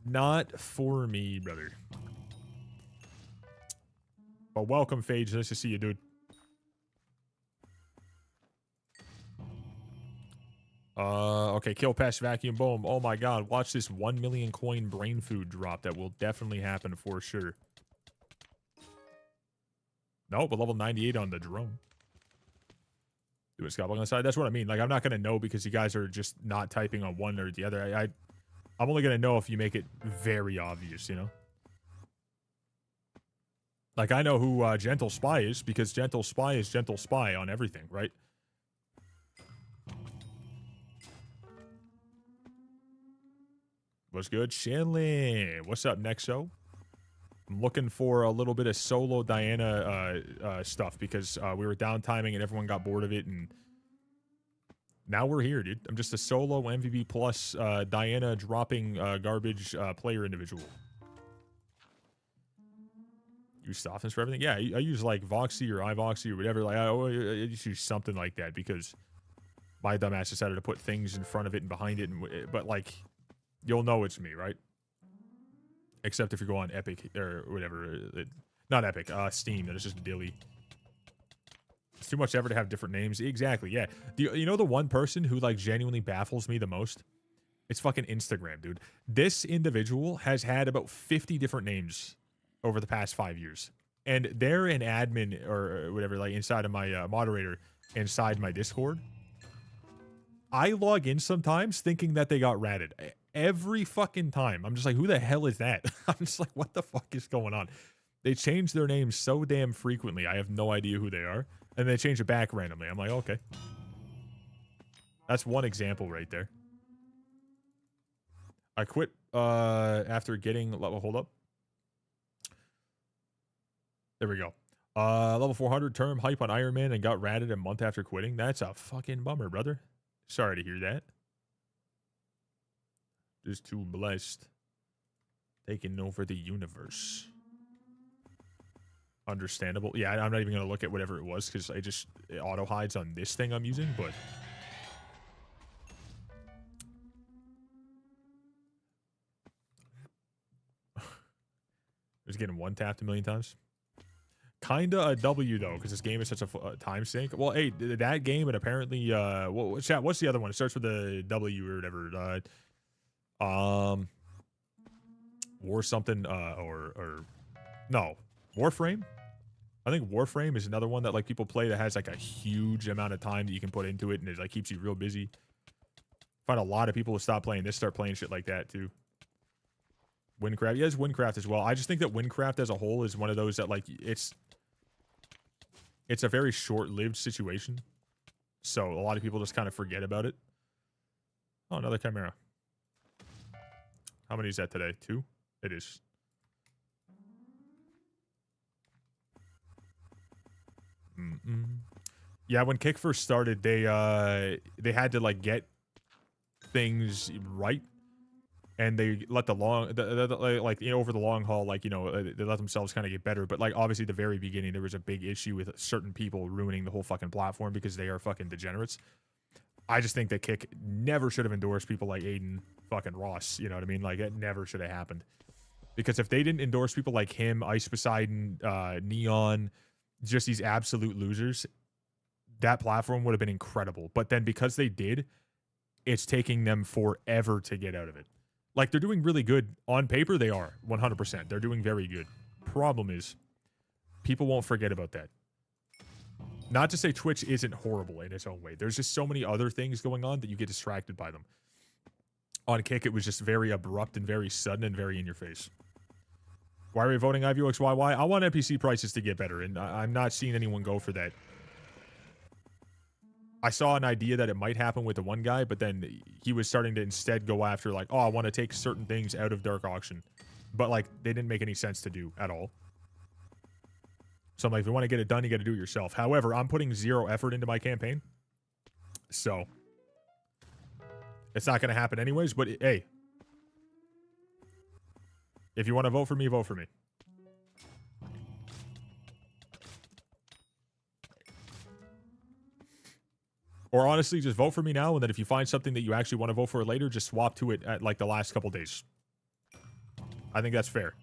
[SPEAKER 1] Not for me, brother. But welcome, Phage. Nice to see you, dude. Okay, kill pest vacuum boom. Oh my god, watch this 1 million coin brain food drop. That will definitely happen for sure. No, but level 98 on the drone. Do a scalp on the side. That's what I mean. Like, I'm not gonna know because you guys are just not typing on one or the other. I'm only gonna know if you make it very obvious, you know? Like, I know who Gentle Spy is because Gentle Spy is Gentle Spy on everything, right? What's good? Shanley. What's up, Nexo? I'm looking for a little bit of solo Diana stuff because we were downtiming and everyone got bored of it, and now we're here, dude. I'm just a solo MVP plus Diana dropping garbage player individual. Use softness for everything? Yeah, I use like Voxy or IVoxy or whatever. Like I just use something like that because my dumbass decided to put things in front of it and behind it, but like you'll know it's me, right? Except if you go on Epic or whatever, not Epic, Steam. That is just dilly. It's too much effort to have different names. Exactly, yeah. You know the one person who like genuinely baffles me the most? It's fucking Instagram, dude. This individual has had about 50 different names over the past 5 years. And they're an admin or whatever, like inside of my moderator, inside my Discord. I log in sometimes thinking that they got ratted. Every fucking time. I'm just like, who the hell is that? I'm just like, what the fuck is going on? They change their names so damn frequently. I have no idea who they are. And they change it back randomly. I'm like, okay. That's one example right there. I quit after getting level. Hold up. There we go. Level 400 term hype on IRONMAN and got ratted a month after quitting. That's a fucking bummer, brother. Sorry to hear that. Just too blessed. Taking over the universe. Understandable. Yeah, I'm not even going to look at whatever it was because it auto hides on this thing I'm using, but. Just getting one tapped a million times. Kinda a W though, because this game is such a time sink. Well, hey, that game and apparently, chat. What's the other one? It starts with a W or whatever. War something. Or no, Warframe. I think Warframe is another one that like people play that has like a huge amount of time that you can put into it, and it like keeps you real busy. Find a lot of people who stop playing this start playing shit like that too. Windcraft, yeah, it's Windcraft as well. I just think that Windcraft as a whole is one of those that like it's a very short-lived situation, so a lot of people just kind of forget about it. Oh, another Chimera. How many is that today? 2? It is. Yeah, when Kick first started, they had to like get things right. And they let like, you know, over the long haul, like, you know, they let themselves kind of get better. But, like, obviously, at the very beginning, there was a big issue with certain people ruining the whole fucking platform because they are fucking degenerates. I just think that Kick never should have endorsed people like Aiden fucking Ross. You know what I mean? Like, it never should have happened. Because if they didn't endorse people like him, Ice Poseidon, Neon, just these absolute losers, that platform would have been incredible. But then because they did, it's taking them forever to get out of it. Like, they're doing really good. On paper, they are. 100%. They're doing very good. Problem is, people won't forget about that. Not to say Twitch isn't horrible in its own way. There's just so many other things going on that you get distracted by them. On Kick, it was just very abrupt and very sudden and very in your face. Why are we voting IVoxyy? I want NPC prices to get better, and I'm not seeing anyone go for that. I saw an idea that it might happen with the one guy, but then he was starting to instead go after like, oh, I want to take certain things out of Dark Auction. But like, they didn't make any sense to do at all. So I'm like, if you want to get it done, you got to do it yourself. However, I'm putting 0 effort into my campaign. So it's not going to happen anyways, but hey, if you want to vote for me, vote for me. Or honestly, just vote for me now, and then if you find something that you actually want to vote for later, just swap to it at like the last couple days. I think that's fair.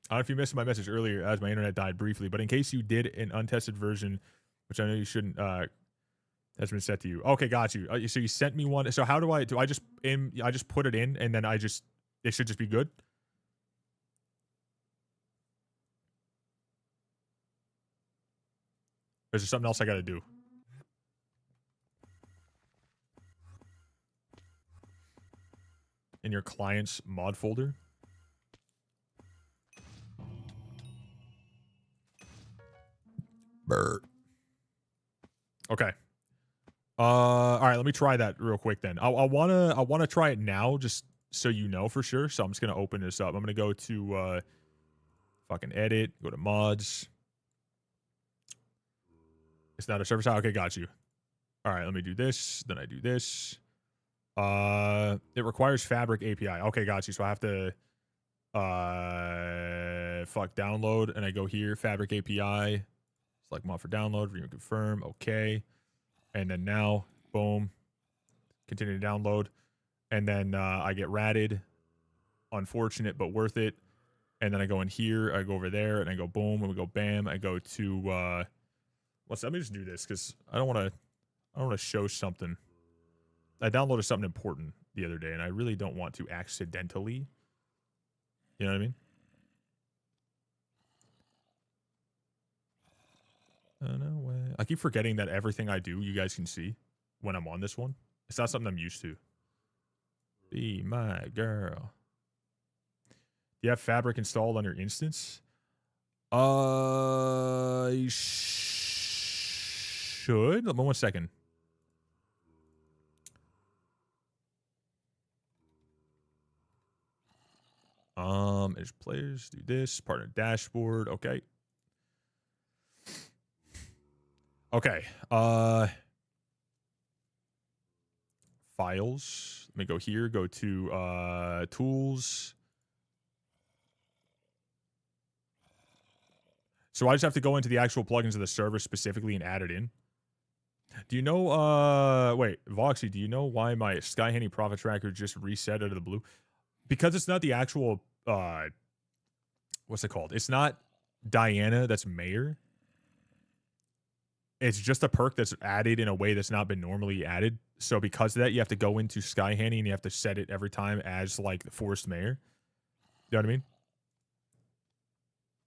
[SPEAKER 1] I don't know if you missed my message earlier as my internet died briefly, but in case you did an untested version, which I know you shouldn't, has been set to you. Okay, got you. So you sent me one. So how do I just put it in and then it should just be good? Or is there something else I got to do? In your client's mod folder? Brr. Okay. All right, let me try that real quick then. I wanna try it now just so you know for sure. So I'm just gonna open this up. I'm gonna go to fucking edit, go to mods. It's not a server side. Okay, got you. All right, let me do this. Then I do this. It requires Fabric API. Okay, got you. So I have to download, and I go here, Fabric API. Select mod for download, renew confirm. Okay. And then now, boom. Continue to download. And then I get ratted. Unfortunate, but worth it. And then I go in here, I go over there, and I go boom, and we go bam. I go to let me just do this because I don't want to show something. I downloaded something important the other day, and I really don't want to accidentally. You know what I mean? No way. I keep forgetting that everything I do, you guys can see when I'm on this one. It's not something I'm used to. Be my girl. Do you have Fabric installed on your instance? I should. 1 second. Edge players, do this. Partner dashboard. Okay. Okay. Files. Let me go here. Go to tools. So I just have to go into the actual plugins of the server specifically and add it in. Do you know, wait, Voxy, do you know why my Skyhandy profit tracker just reset out of the blue? Because it's not the actual, what's it called? It's not Diana that's mayor. It's just a perk that's added in a way that's not been normally added. So because of that, you have to go into Skyhandy and you have to set it every time as like the forced mayor. You know what I mean?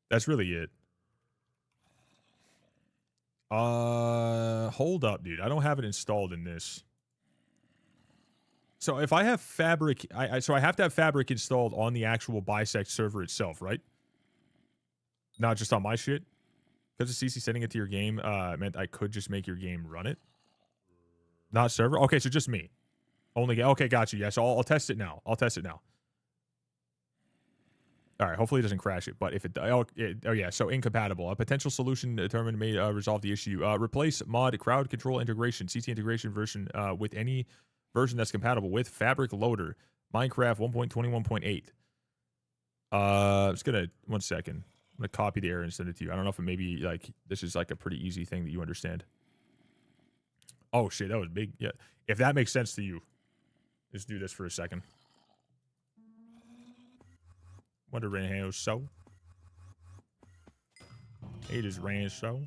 [SPEAKER 1] That's really it. Hold up, dude. I don't have it installed in this. So if I have Fabric, so I have to have Fabric installed on the actual Bisect server itself, right? Not just on my shit. Because the CC sending it to your game meant I could just make your game run it. Not server. Okay, so just me. Only. Okay, got you. Yeah, so I'll test it now. All right, hopefully it doesn't crash it, but if it, oh yeah, so incompatible. A potential solution determined may resolve the issue. Replace mod crowd control integration, CT integration version with any version that's compatible with Fabric Loader, Minecraft 1.21.8. Just gonna, 1 second. I'm gonna copy the error and send it to you. I don't know if it maybe like, this is like a pretty easy thing that you understand. Oh shit, that was big. Yeah, if that makes sense to you, just do this for a second. Wonder ran so. It just ran so.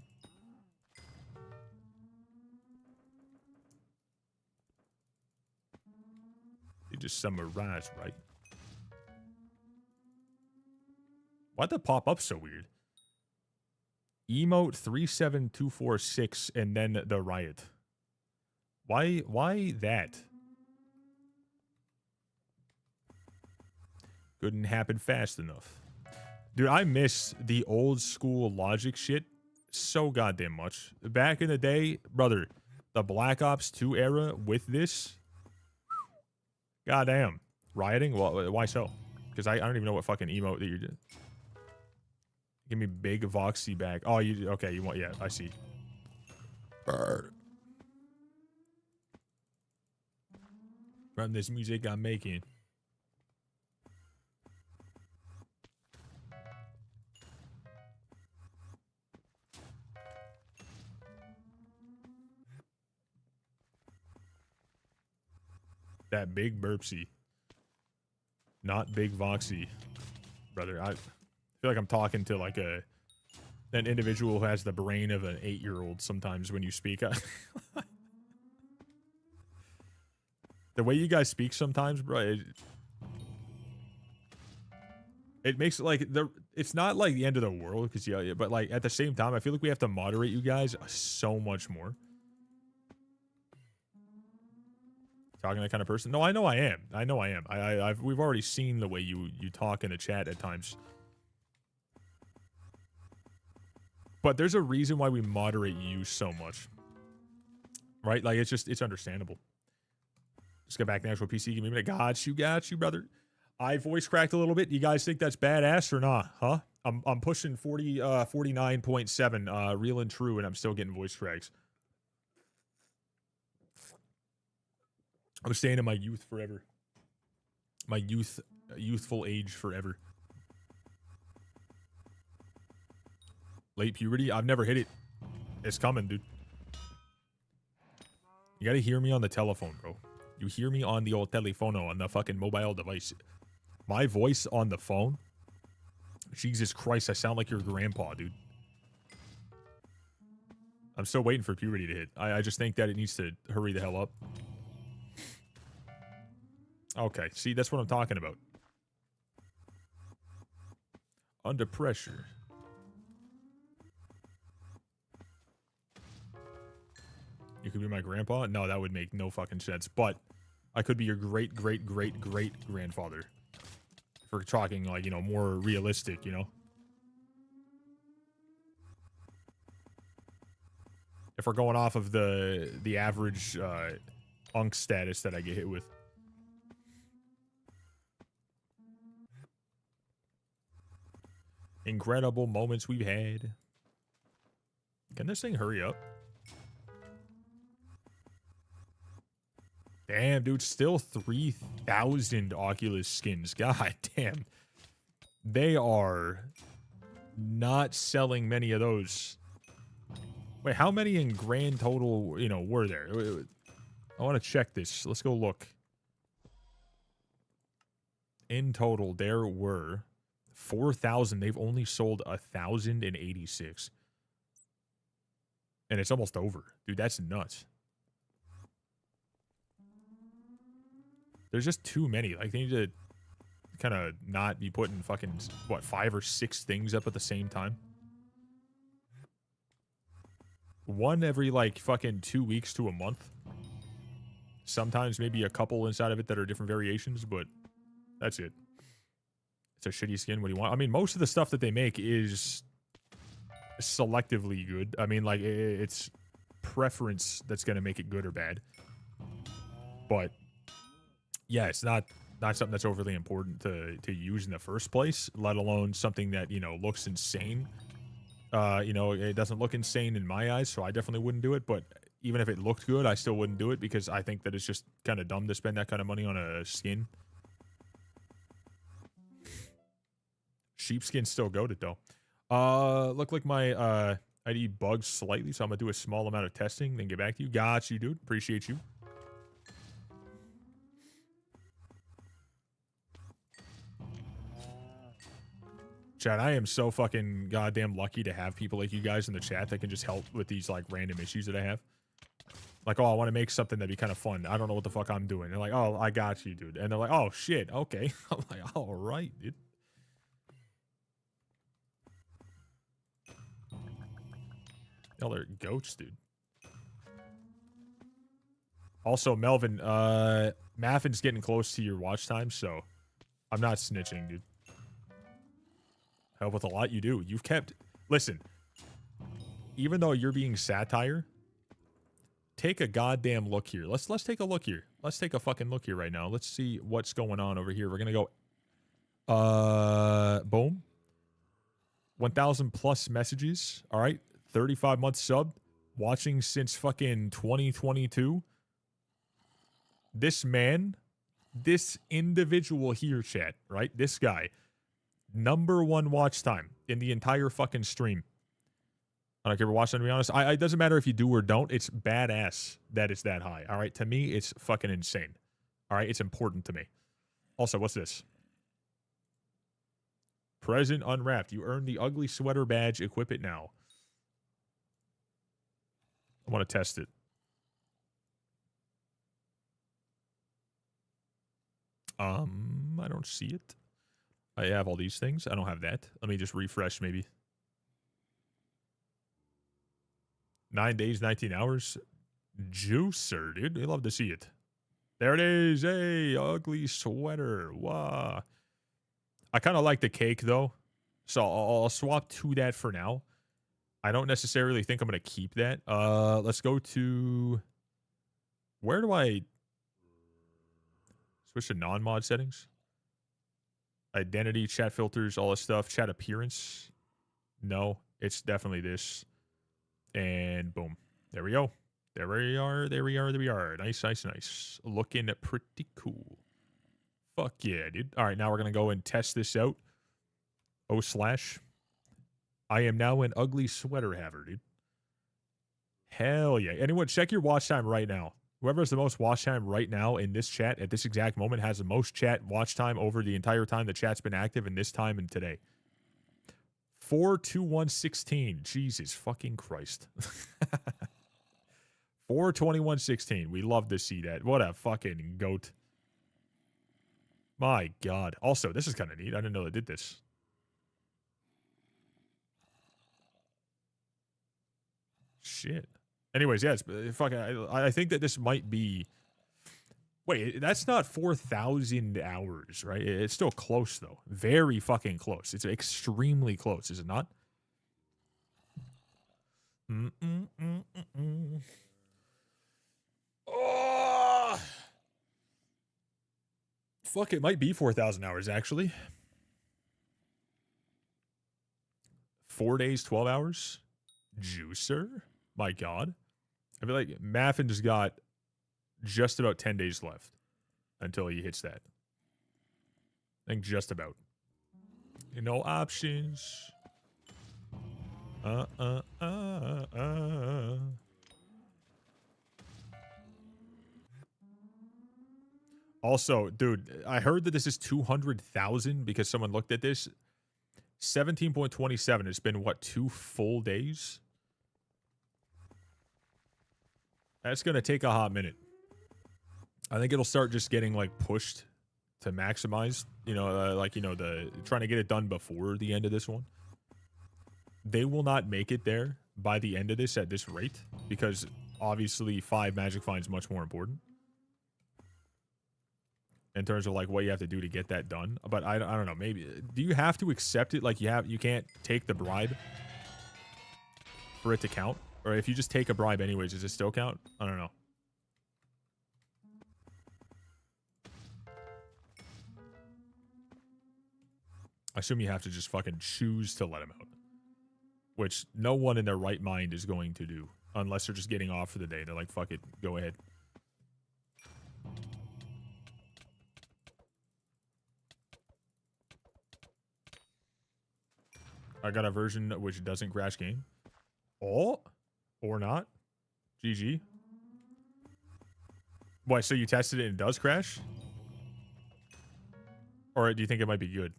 [SPEAKER 1] It just summarized, right? Why'd that pop up so weird? Emote 37246 and then the riot. Why that? Couldn't happen fast enough. Dude, I miss the old school logic shit so goddamn much. Back in the day, brother, the Black Ops 2 era with this, goddamn. Rioting? Well, why so? Because I don't even know what fucking emote that you did. Give me big Voxy back. Oh, you okay? You want? Yeah, I see. From this music I'm making. That big burpsy. Not big Voxy. Brother, I feel like I'm talking to like an individual who has the brain of an 8-year-old sometimes when you speak. The way you guys speak sometimes, bro, it makes it like it's not like the end of the world because yeah, but like at the same time, I feel like we have to moderate you guys so much more. Talking that kind of person? No, I know I am. I know I am. We've already seen the way you talk in the chat at times. But there's a reason why we moderate you so much. Right? Like it's understandable. Just get back to the actual PC. Give me a minute. Got you, brother. I voice cracked a little bit. You guys think that's badass or not? Huh? I'm pushing 49.7 real and true, and I'm still getting voice cracks. I'm staying in my youth forever. My youthful age forever. Late puberty? I've never hit it. It's coming, dude. You gotta hear me on the telephone, bro. You hear me on the old telefono, on the fucking mobile device. My voice on the phone? Jesus Christ, I sound like your grandpa, dude. I'm still waiting for puberty to hit. I just think that it needs to hurry the hell up. Okay, see, that's what I'm talking about. Under pressure. You could be my grandpa? No, that would make no fucking sense. But I could be your great-great-great-great-grandfather. If we're talking, like, you know, more realistic, you know? If we're going off of the average unk status that I get hit with. Incredible moments we've had. Can this thing hurry up? Damn, dude, still 3,000 Oculus skins. God damn. They are not selling many of those. Wait, how many in grand total, you know, were there? I want to check this. Let's go look. In total, there were 4,000. They've only sold 1,086. And it's almost over. Dude, that's nuts. There's just too many. Like, they need to kind of not be putting fucking, what, 5 or 6 things up at the same time? One every, like, fucking 2 weeks to a month. Sometimes maybe a couple inside of it that are different variations, but that's it. It's a shitty skin. What do you want? I mean, most of the stuff that they make is selectively good. I mean, like, it's preference that's going to make it good or bad. But yeah, it's not something that's overly important to use in the first place, let alone something that, you know, looks insane. You know, it doesn't look insane in my eyes, so I definitely wouldn't do it. But even if it looked good, I still wouldn't do it because I think that it's just kind of dumb to spend that kind of money on a skin. Sheepskin's still goated though. Look like my ID bugs slightly, so I'm gonna do a small amount of testing, then get back to you. Got you, dude. Appreciate you. Chat, I am so fucking goddamn lucky to have people like you guys in the chat that can just help with these like random issues that I have. Like, oh, I want to make something that'd be kind of fun. I don't know what the fuck I'm doing. They're like, oh, I got you, dude. And they're like, oh shit, okay. I'm like, all right, dude. Hell, they're goats, dude. Also, Melvin, Maffin's getting close to your watch time, so I'm not snitching, dude. Help with a lot, you do. You've kept... Listen, even though you're being satire, take a goddamn look here. Let's take a look here. Let's take a fucking look here right now. Let's see what's going on over here. We're gonna go... boom. 1,000 plus messages. All right. 35-month sub. Watching since fucking 2022. This man, this individual here, chat, right? This guy, #1 watch time in the entire fucking stream. I don't care if you're watching, to be honest. It doesn't matter if you do or don't. It's badass that it's that high. All right. To me, it's fucking insane. All right. It's important to me. Also, what's this? Present unwrapped. You earned the ugly sweater badge. Equip it now. I want to test it. I don't see it. I have all these things. I don't have that. Let me just refresh maybe. 9 days, 19 hours. Juicer, dude. We love to see it. There it is. Hey, ugly sweater. Wow. I kind of like the cake, though. So I'll swap to that for now. I don't necessarily think I'm going to keep that. Let's go to... Where do I... Switch to non-mod settings? Identity, chat filters, all this stuff. Chat appearance. No, it's definitely this. And boom. There we go. There we are. There we are. There we are. Nice, nice, nice. Looking pretty cool. Fuck yeah, dude. All right, now we're going to go and test this out. I am now an ugly sweater haver, dude. Hell yeah. Anyone, check your watch time right now. Whoever has the most watch time right now in this chat at this exact moment has the most chat watch time over the entire time the chat's been active in this time and today. 42116. Jesus fucking Christ. 42116. We love to see that. What a fucking goat. My God. Also, this is kind of neat. I didn't know they did this. Shit. Anyways, yeah, it's fucking. I think that this might be. Wait, that's not 4,000 hours, right? It's still close though. Very fucking close. It's extremely close, is it not? Oh! Fuck, it might be 4,000 hours actually. 4 days, 12 hours. Juicer. My God. I feel like Maffin just got just about 10 days left until he hits that. I think just about. No options. Also, dude, I heard that this is 200,000 because someone looked at this. 17.27. It's been, what, 2 full days? That's going to take a hot minute. I think it'll start just getting, like, pushed to maximize. You know, trying to get it done before the end of this one. They will not make it there by the end of this at this rate. Because, obviously, 5 magic finds much more important. In terms of, like, what you have to do to get that done. But I don't know. Maybe... Do you have to accept it? Like, you can't take the bribe for it to count? Or if you just take a bribe anyways, does it still count? I don't know. I assume you have to just fucking choose to let him out. Which no one in their right mind is going to do. Unless they're just getting off for the day. They're like, fuck it, go ahead. I got a version which doesn't crash game. Oh? Or not. GG. Why, so you tested it and it does crash? Or do you think it might be good?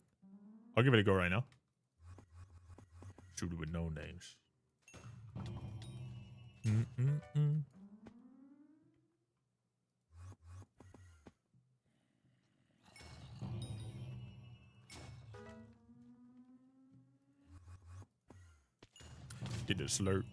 [SPEAKER 1] I'll give it a go right now. Shoot it with no names. Get the slurp.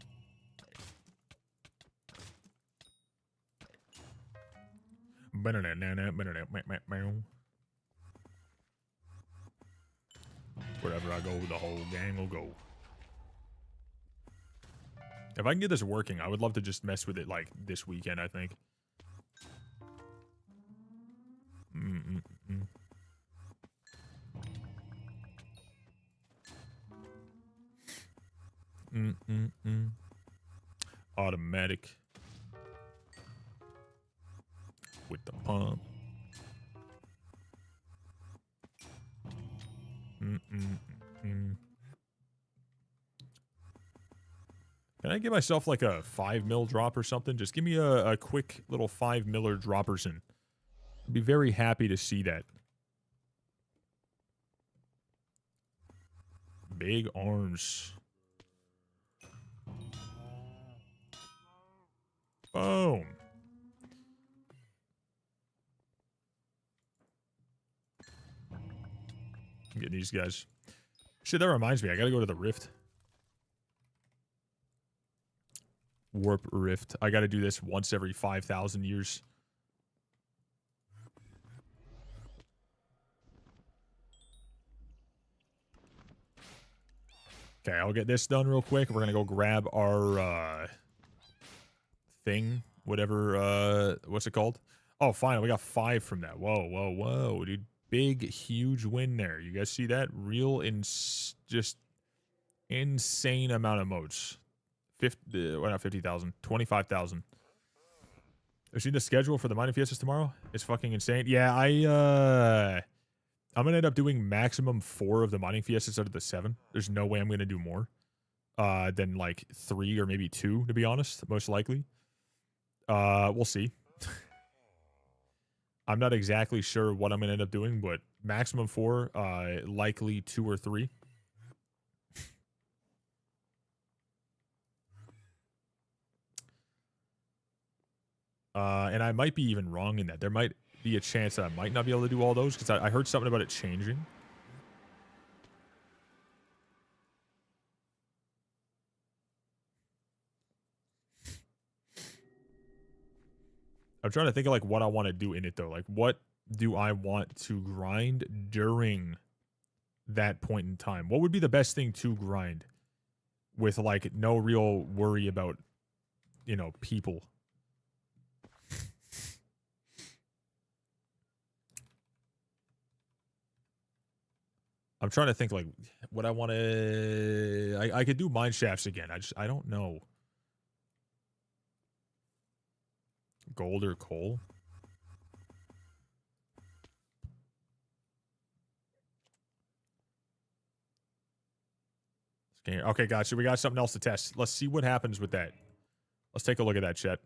[SPEAKER 1] Wherever I go, the whole gang will go. If I can get this working, I would love to just mess with it like this weekend, I think. Automatic. With the pump. Can I give myself like a 5 mil drop or something? Just give me a quick little 5 miller dropperson. I'd be very happy to see that. Big arms. Boom. Get these guys. Shit, that reminds me. I gotta go to the Rift. Warp Rift. I gotta do this once every 5,000 years. Okay, I'll get this done real quick. We're gonna go grab our thing. Whatever, what's it called? Oh, fine. We got 5 from that. Whoa, whoa, whoa, dude. Big, huge win there. You guys see that? Real, just insane amount of modes. 50, well, not 50,000. 25,000. Have you seen the schedule for the mining fiestas tomorrow? It's fucking insane. Yeah, I'm gonna end up doing maximum 4 of the mining fiestas out of the 7. There's no way I'm gonna do more than like 3 or maybe 2, to be honest. Most likely. We'll see. I'm not exactly sure what I'm gonna end up doing, but maximum 4, likely 2 or 3. And I might be even wrong in that. There might be a chance that I might not be able to do all those, because I heard something about it changing. I'm trying to think of like what I want to do in it though. Like, what do I want to grind during that point in time? What would be the best thing to grind with like no real worry about, you know, people? I'm trying to think like what I want to. I could do mine shafts again. I don't know. Gold or coal? Okay, gotcha. We got something else to test. Let's see what happens with that. Let's take a look at that, chat.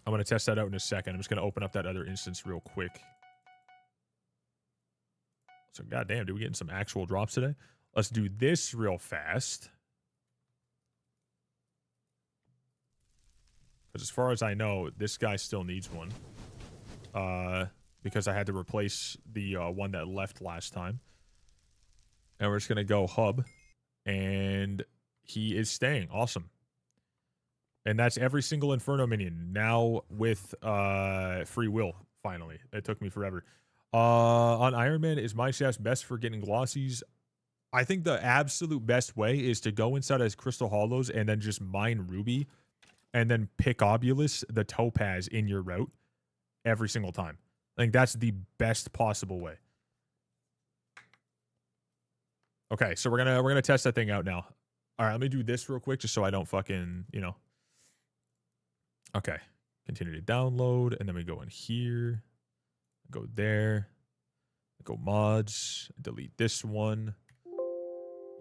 [SPEAKER 1] I'm going to test that out in a second. I'm just going to open up that other instance real quick. So, goddamn, dude, we getting some actual drops today? Let's do this real fast. Because as far as I know, this guy still needs one. Because I had to replace the one that left last time. And we're just going to go hub. And he is staying. Awesome. And that's every single Inferno minion. Now with free will, finally. It took me forever. On IRONMAN, is Mineshaft's best for getting glossies? I think the absolute best way is to go inside as Crystal Hollows and then just mine Ruby and then pick Obulus, the Topaz, in your route every single time. I think that's the best possible way. Okay, so we're gonna test that thing out now. All right, let me do this real quick just so I don't fucking, you know. Okay, continue to download, and then we go in here. Go there. Go mods. Delete this one.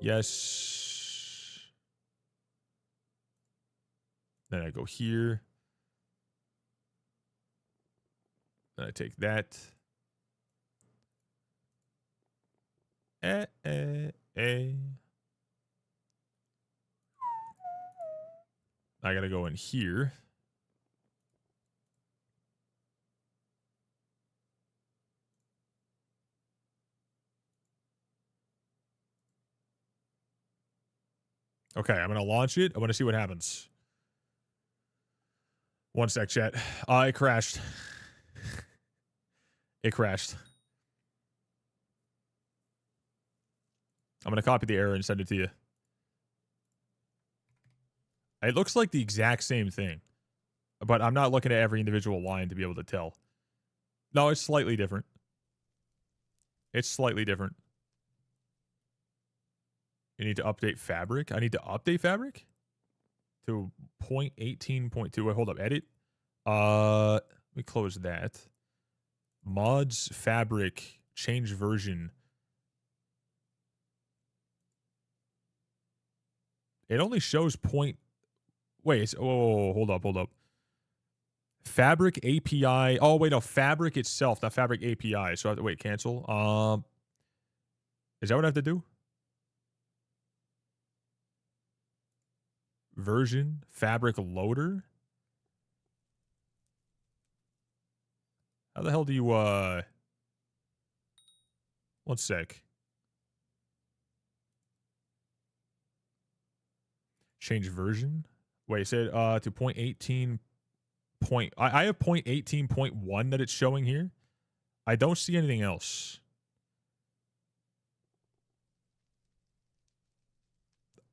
[SPEAKER 1] Yes. Then I go here. Then I take that. I gotta go in here. Okay, I'm going to launch it. I want to see what happens. One sec, chat. It crashed. It crashed. I'm going to copy the error and send it to you. It looks like the exact same thing, but I'm not looking at every individual line to be able to tell. No, it's slightly different. It's slightly different. You need to update fabric. I need to update fabric to 0.18.2. Wait, hold up. Edit. Let me close that. Mods, fabric, change version. It only shows point. Wait, it's, oh, hold up. Fabric API. Oh, wait, no, fabric itself, not fabric API. So I have to wait, cancel. Is that what I have to do? Version, fabric loader. How the hell do you, one sec. Change version. Wait, it said, to 0.18. I have 0.18.1 that it's showing here. I don't see anything else.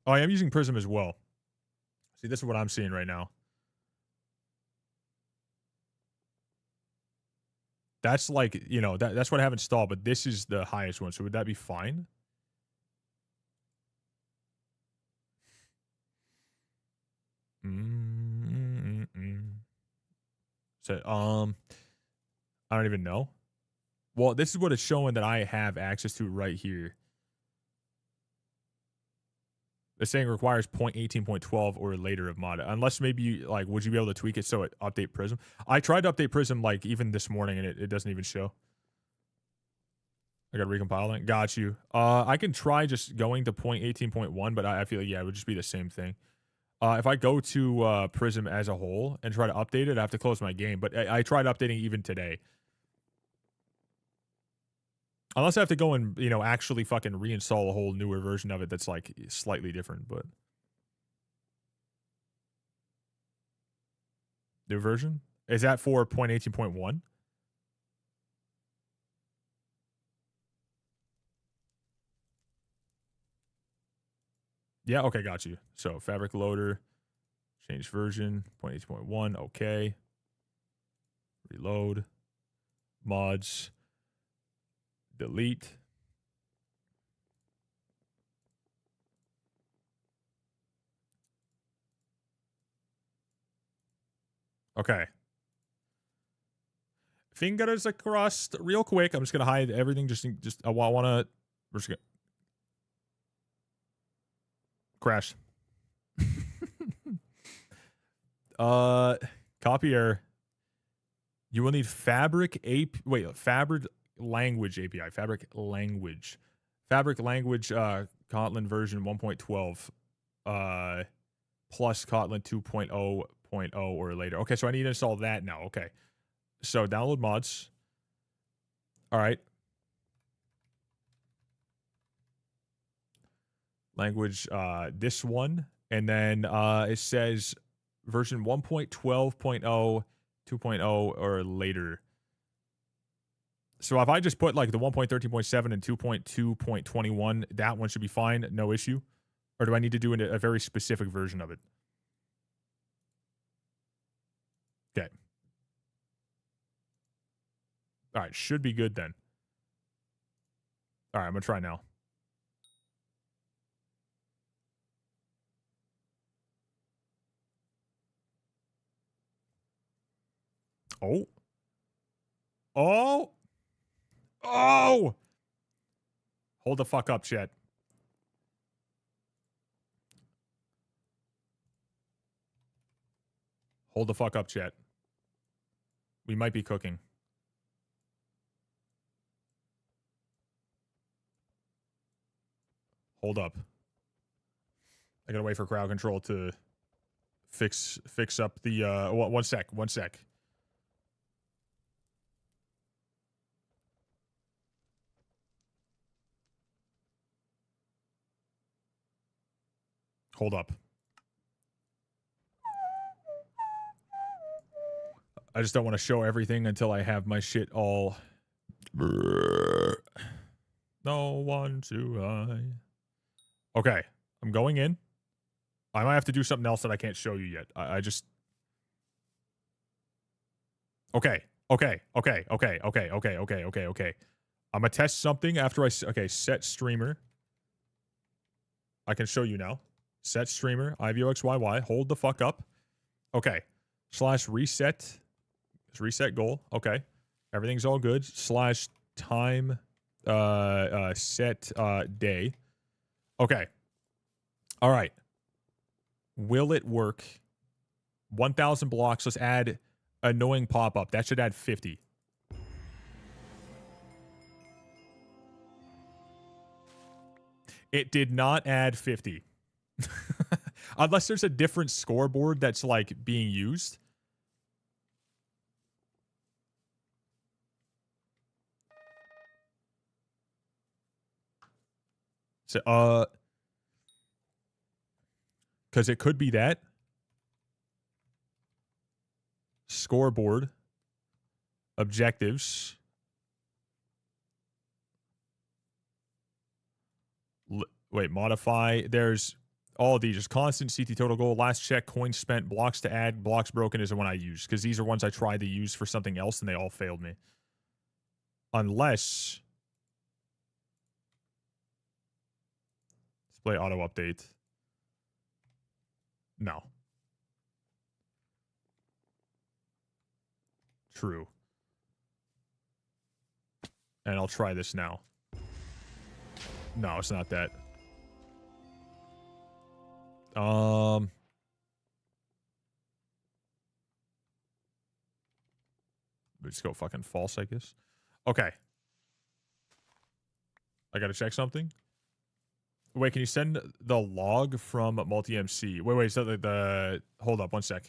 [SPEAKER 1] Oh, I am using Prism as well. See, this is what I'm seeing right now. That's like, you know, that's what I have installed, but this is the highest one. So would that be fine? So, I don't even know. Well, this is what it's showing that I have access to right here. It's saying requires 0.18.12 or later of mod. Unless maybe, you, like, would you be able to tweak it so it update Prism? I tried to update Prism, like, even this morning, and it doesn't even show. I got to recompile it. Got you. I can try just going to 0.18.1, but I feel like, yeah, it would just be the same thing. If I go to Prism as a whole and try to update it, I have to close my game. But I tried updating even today. Unless I have to go and, you know, actually fucking reinstall a whole newer version of it that's, like, slightly different, but... New version? Is that for 0.18.1? Yeah, okay, got you. So, fabric loader, change version, 0.18.1, okay. Reload. Mods. Delete. Okay. Fingers crossed real quick. I'm just going to hide everything. I want to... We're just going to... Crash. Copy error. You will need fabric language API. Fabric language. Kotlin version 1.12. Plus Kotlin 2.0.0 or later. Okay, so I need to install that now. Okay. So download mods. All right. Language, this one. And then it says version 1.12.0, 2.0 or later. So if I just put like the 1.13.7 and 2.2.21, that one should be fine. No issue. Or do I need to do a very specific version of it? Okay. All right, should be good then. All right, I'm going to try now. Oh. Oh. Oh. Hold the fuck up, chat. Hold the fuck up, chat. We might be cooking. Hold up. I gotta wait for crowd control to fix up the one sec. Hold up. I just don't want to show everything until I have my shit all. No one too high. Okay, I'm going in. I might have to do something else that I can't show you yet. I just... Okay. I'm gonna test something after I... Okay, set streamer. I can show you now. Set streamer, IVoxyy. Hold the fuck up. Okay. / reset. Reset goal. Okay. Everything's all good. / time set day. Okay. All right. Will it work? 1,000 blocks. Let's add annoying pop-up. That should add 50. It did not add 50. Unless there's a different scoreboard that's like being used. So, because it could be that. Scoreboard. Objectives. Wait, modify. There's all of these. Just constant CT total goal. Last check, coins spent, blocks to add, blocks broken is the one I use. Because these are ones I tried to use for something else and they all failed me. Unless... Display auto update. No. True. And I'll try this now. No, it's not that. Let's go fucking false, I guess. Okay. I gotta check something. Wait, can you send the log from multi-MC? Wait, so the hold up one sec.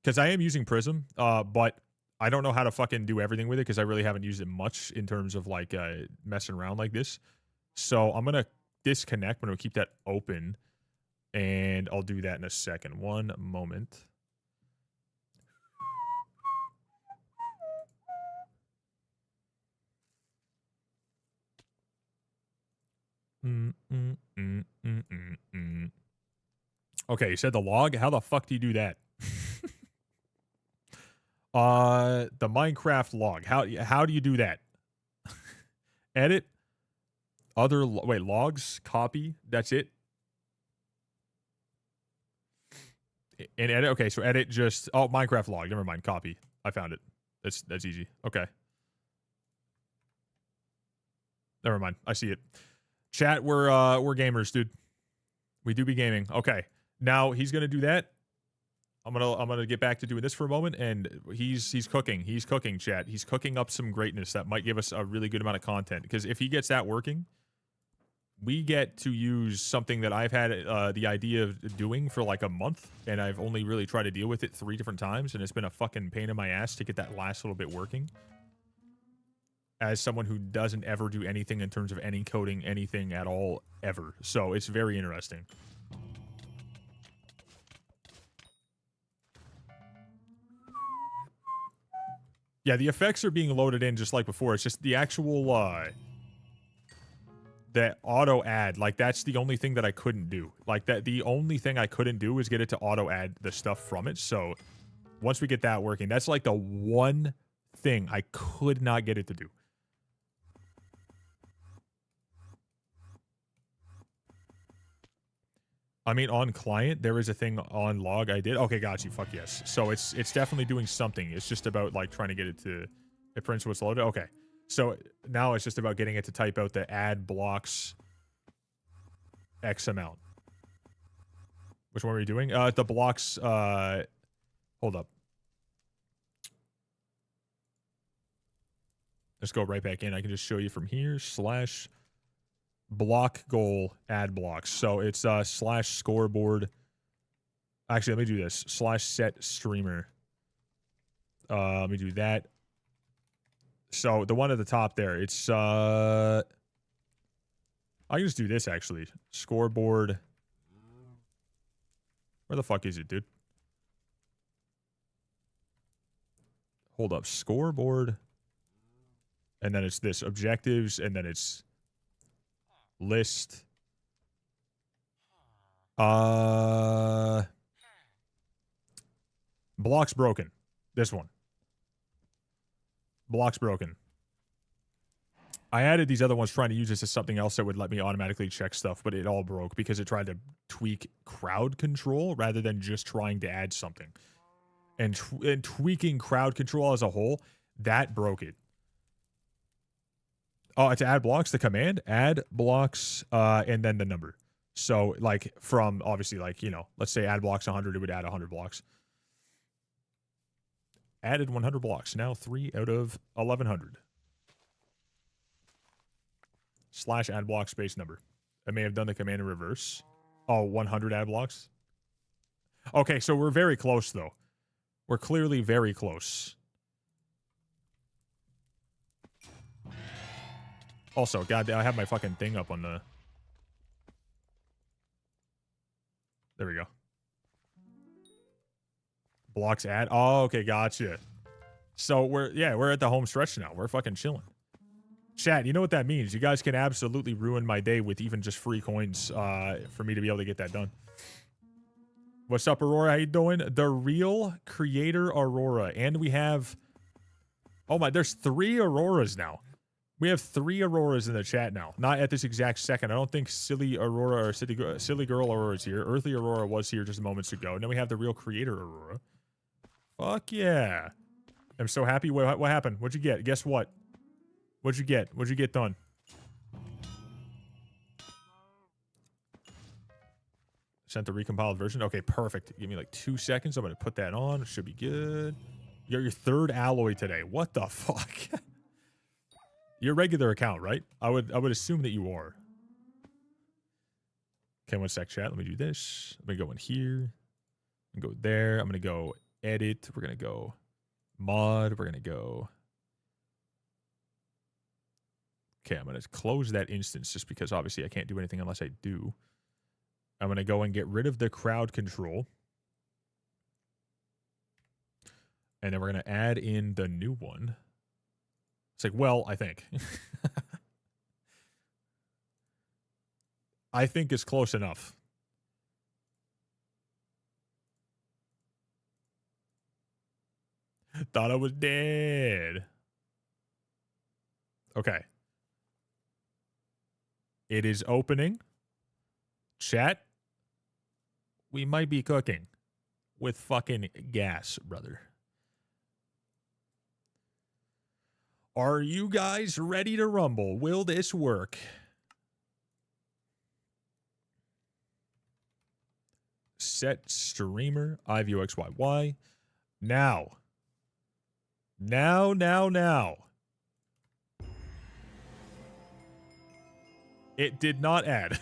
[SPEAKER 1] Because I am using Prism, but I don't know how to fucking do everything with it because I really haven't used it much in terms of like messing around like this. So I'm gonna disconnect, but I'm gonna keep that open. And I'll do that in a second. One moment. Okay, you said the log? How the fuck do you do that? The Minecraft log. How do you do that? Edit. Wait, logs, copy. That's it. And edit. Okay, so edit just Minecraft log. Never mind. Copy. I found it. That's easy. Okay. Never mind. I see it. Chat, we're gamers, dude. We do be gaming. Okay. Now he's gonna do that. I'm gonna get back to doing this for a moment, and he's cooking. He's cooking, chat. He's cooking up some greatness that might give us a really good amount of content. Because if he gets that working, we get to use something that I've had the idea of doing for like a month, and I've only really tried to deal with it 3 different times, and it's been a fucking pain in my ass to get that last little bit working. As someone who doesn't ever do anything in terms of any coding, anything at all, ever. So it's very interesting. Yeah, the effects are being loaded in just like before. It's just the actual, that auto add, like that's the only thing that I couldn't do. Like that, the only thing I couldn't do was get it to auto add the stuff from it. So once we get that working, that's like the one thing I could not get it to do. I mean, on client, there is a thing on log I did. Okay, got you. Fuck yes. So it's definitely doing something. It's just about like trying to get it to, it prints what's loaded. Okay. So now it's just about getting it to type out the add blocks X amount. Which one were you doing? The blocks, hold up. Let's go right back in. I can just show you from here. / block goal add blocks. So it's / scoreboard. Actually, let me do this. / set streamer. Let me do that. So the one at the top there, it's I can just do this actually. Scoreboard. Where the fuck is it, dude? Hold up. Scoreboard. And then it's this objectives, and then it's list Block's broken. This one. Block's broken. I added these other ones trying to use this as something else that would let me automatically check stuff, but it all broke because it tried to tweak crowd control rather than just trying to add something. And tweaking crowd control as a whole, that broke it. Oh, to add blocks, the command, add blocks, and then the number. So, like, from, obviously, like, you know, let's say add blocks 100, it would add 100 blocks. Added 100 blocks. Now 3 out of 1100. / add block space number. I may have done the command in reverse. Oh, 100 add blocks. Okay, so we're very close, though. We're clearly very close. Also, goddamn, I have my fucking thing up on the... There we go. Blocks add. Oh, okay, gotcha. So we're at the home stretch now. We're fucking chilling. Chat, you know what that means. You guys can absolutely ruin my day with even just free coins for me to be able to get that done. What's up, Aurora? How you doing? The real creator Aurora. And we have... Oh my, there's 3 Auroras now. We have 3 Auroras in the chat now. Not at this exact second. I don't think Silly Aurora or Silly Girl Aurora is here. Earthly Aurora was here just moments ago. And then we have the real creator Aurora. Fuck yeah. I'm so happy. What happened? What'd you get? Guess what? What'd you get? What'd you get done? Sent the recompiled version. Okay, perfect. Give me like 2 seconds. I'm going to put that on. It should be good. You got your 3rd alloy today. What the fuck? Your regular account, right? I would assume that you are. Okay, 1 sec, chat. Let me do this. I'm going to go in here. I'm going to go there. I'm going to go edit. We're going to go mod. We're going to go... Okay, I'm going to close that instance just because obviously I can't do anything unless I do. I'm going to go and get rid of the crowd control. And then we're going to add in the new one. It's like, well, I think. I think it's close enough. Thought I was dead. Okay. It is opening. Chat. We might be cooking with fucking gas, brother. Are you guys ready to rumble? Will this work? Set streamer IVoxyy. Now. It did not add.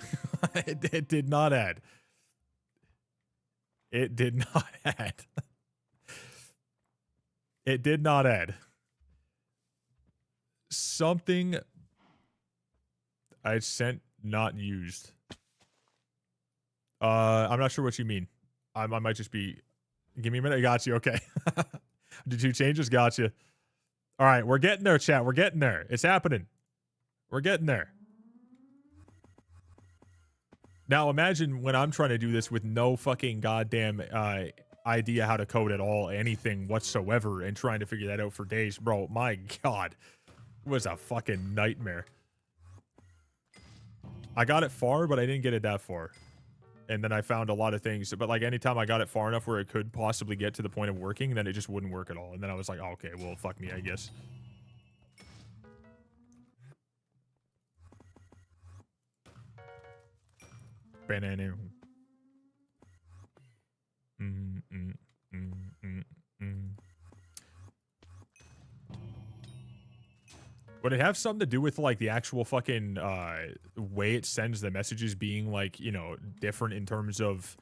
[SPEAKER 1] It did not add. It did not add. It did not add. Something I sent not used. I'm not sure what you mean. I might just be... Give me a minute. I got you. Okay. Did you change this? Got you. All right. We're getting there, chat. We're getting there. It's happening. We're getting there. Now, imagine when I'm trying to do this with no fucking goddamn idea how to code at all, anything whatsoever, and trying to figure that out for days. Bro, my God. It was a fucking nightmare. I got it far, but I didn't get it that far. And then I found a lot of things. But, like, anytime I got it far enough where it could possibly get to the point of working, then it just wouldn't work at all. And then I was like, oh, okay, well, fuck me, I guess. Banana. Would it have something to do with, like, the actual fucking way it sends the messages being, like, you know, different in terms of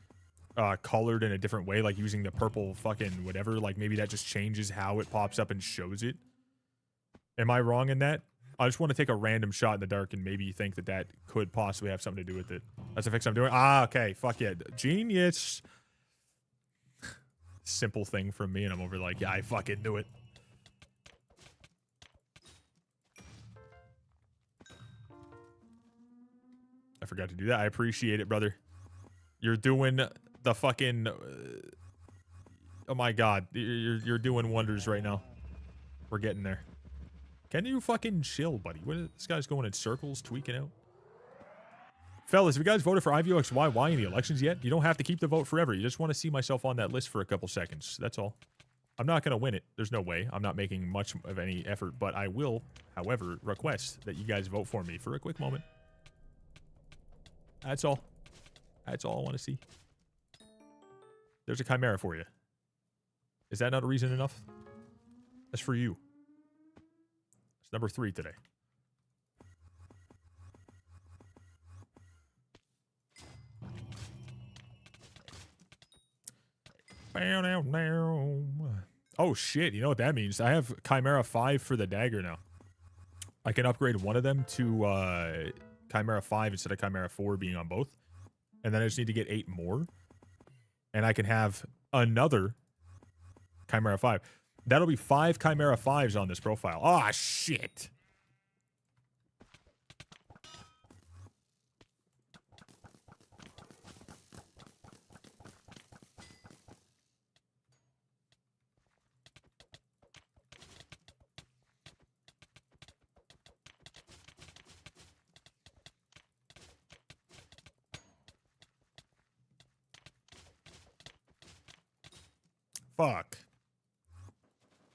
[SPEAKER 1] colored in a different way, like using the purple fucking whatever? Like, maybe that just changes how it pops up and shows it? Am I wrong in that? I just want to take a random shot in the dark and maybe think that that could possibly have something to do with it. That's the fix I'm doing. Ah, okay. Fuck yeah. Genius. Simple thing from me, and I'm over like, yeah, I fucking knew it. I forgot to do that. I appreciate it, brother. You're doing the fucking... oh my god. You're doing wonders right now. We're getting there. Can you fucking chill, buddy? This guy's going in circles, tweaking out. Fellas, have you guys voted for IVoxyy in the elections yet? You don't have to keep the vote forever. You just want to see myself on that list for a couple seconds. That's all. I'm not going to win it. There's no way. I'm not making much of any effort, but I will, however, request that you guys vote for me for a quick moment. That's all. That's all I want to see. There's a chimera for you. Is that not a reason enough? That's for you. It's number 3 today. Oh shit, you know what that means? I have Chimera 5 for the dagger now. I can upgrade one of them to Chimera 5 instead of Chimera 4 being on both. And then I just need to get 8 more. And I can have another Chimera 5. That'll be 5 Chimera 5s on this profile. Ah, shit. Fuck.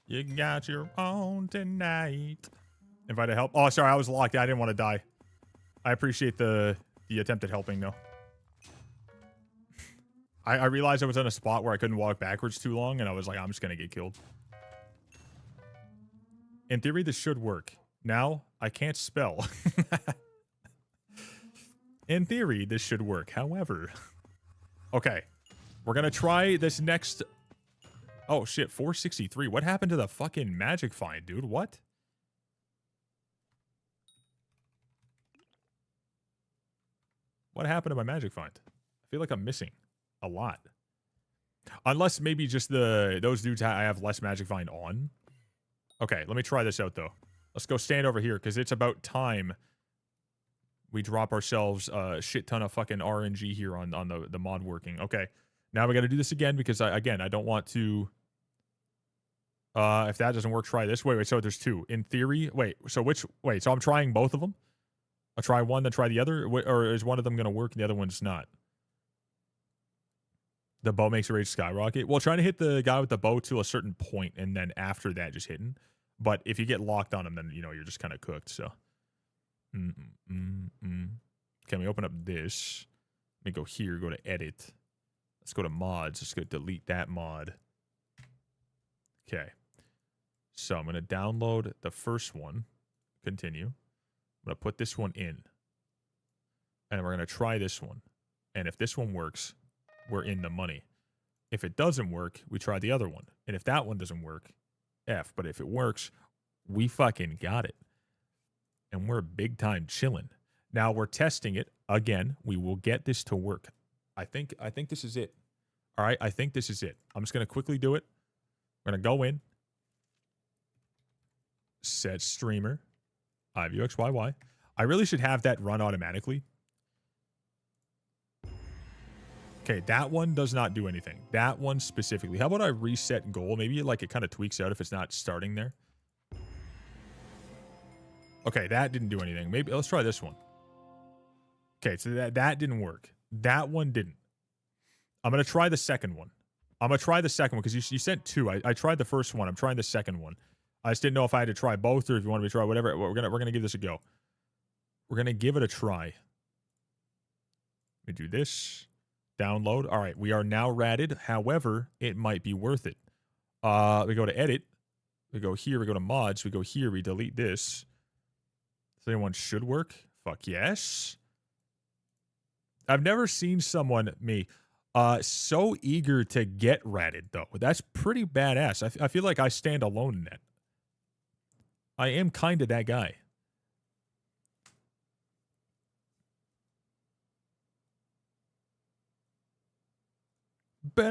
[SPEAKER 1] You got your own tonight. Invite a help. Oh, sorry, I was locked. I didn't want to die. I appreciate the attempt at helping, though. I realized I was in a spot where I couldn't walk backwards too long, and I was like, I'm just going to get killed. In theory, this should work. Now, I can't spell. In theory, this should work. However... okay. We're going to try this next... oh, shit. 463. What happened to the fucking magic find, dude? What? What happened to my magic find? I feel like I'm missing a lot. Unless maybe just those dudes I have less magic find on. Okay, let me try this out, though. Let's go stand over here, because it's about time we drop ourselves a shit ton of fucking RNG here on the mod working. Okay, now we got to do this again, because, I don't want to... if that doesn't work, try this. Wait, so there's 2. In theory... wait, so so I'm trying both of them? I'll try one, then try the other? Or is one of them going to work and the other one's not? The bow makes a rage skyrocket. Well, trying to hit the guy with the bow to a certain point, and then after that, just hitting. But if you get locked on him, then, you know, you're just kind of cooked, so. Okay, let me open up this. Let me go here, go to edit. Let's go to mods. Let's go delete that mod. Okay. So I'm going to download the first one. Continue. I'm going to put this one in. And we're going to try this one. And if this one works, we're in the money. If it doesn't work, we try the other one. And if that one doesn't work, F. But if it works, we fucking got it. And we're big time chilling. Now we're testing it. Again, we will get this to work. I think this is it. All right, I think this is it. I'm just going to quickly do it. We're going to go in. Set streamer. IVoxyy. I really should have that run automatically. Okay, that one does not do anything. That one specifically. How about I reset goal? Maybe like it kind of tweaks out if it's not starting there. Okay, that didn't do anything. Maybe let's try this one. Okay, so that didn't work. That one didn't. I'm going to try the second one. I'm going to try the second one because you sent 2. I tried the first one. I'm trying the second one. I just didn't know if I had to try both or if you wanted me to try whatever. We're gonna give this a go. We're going to give it a try. Let me do this. Download. All right, we are now ratted. However, it might be worth it. We go to edit. We go here. We go to mods. We go here. We delete this. So anyone should work. Fuck yes. I've never seen someone, so eager to get ratted, though. That's pretty badass. I feel like I stand alone in that. I am kind of that guy. You're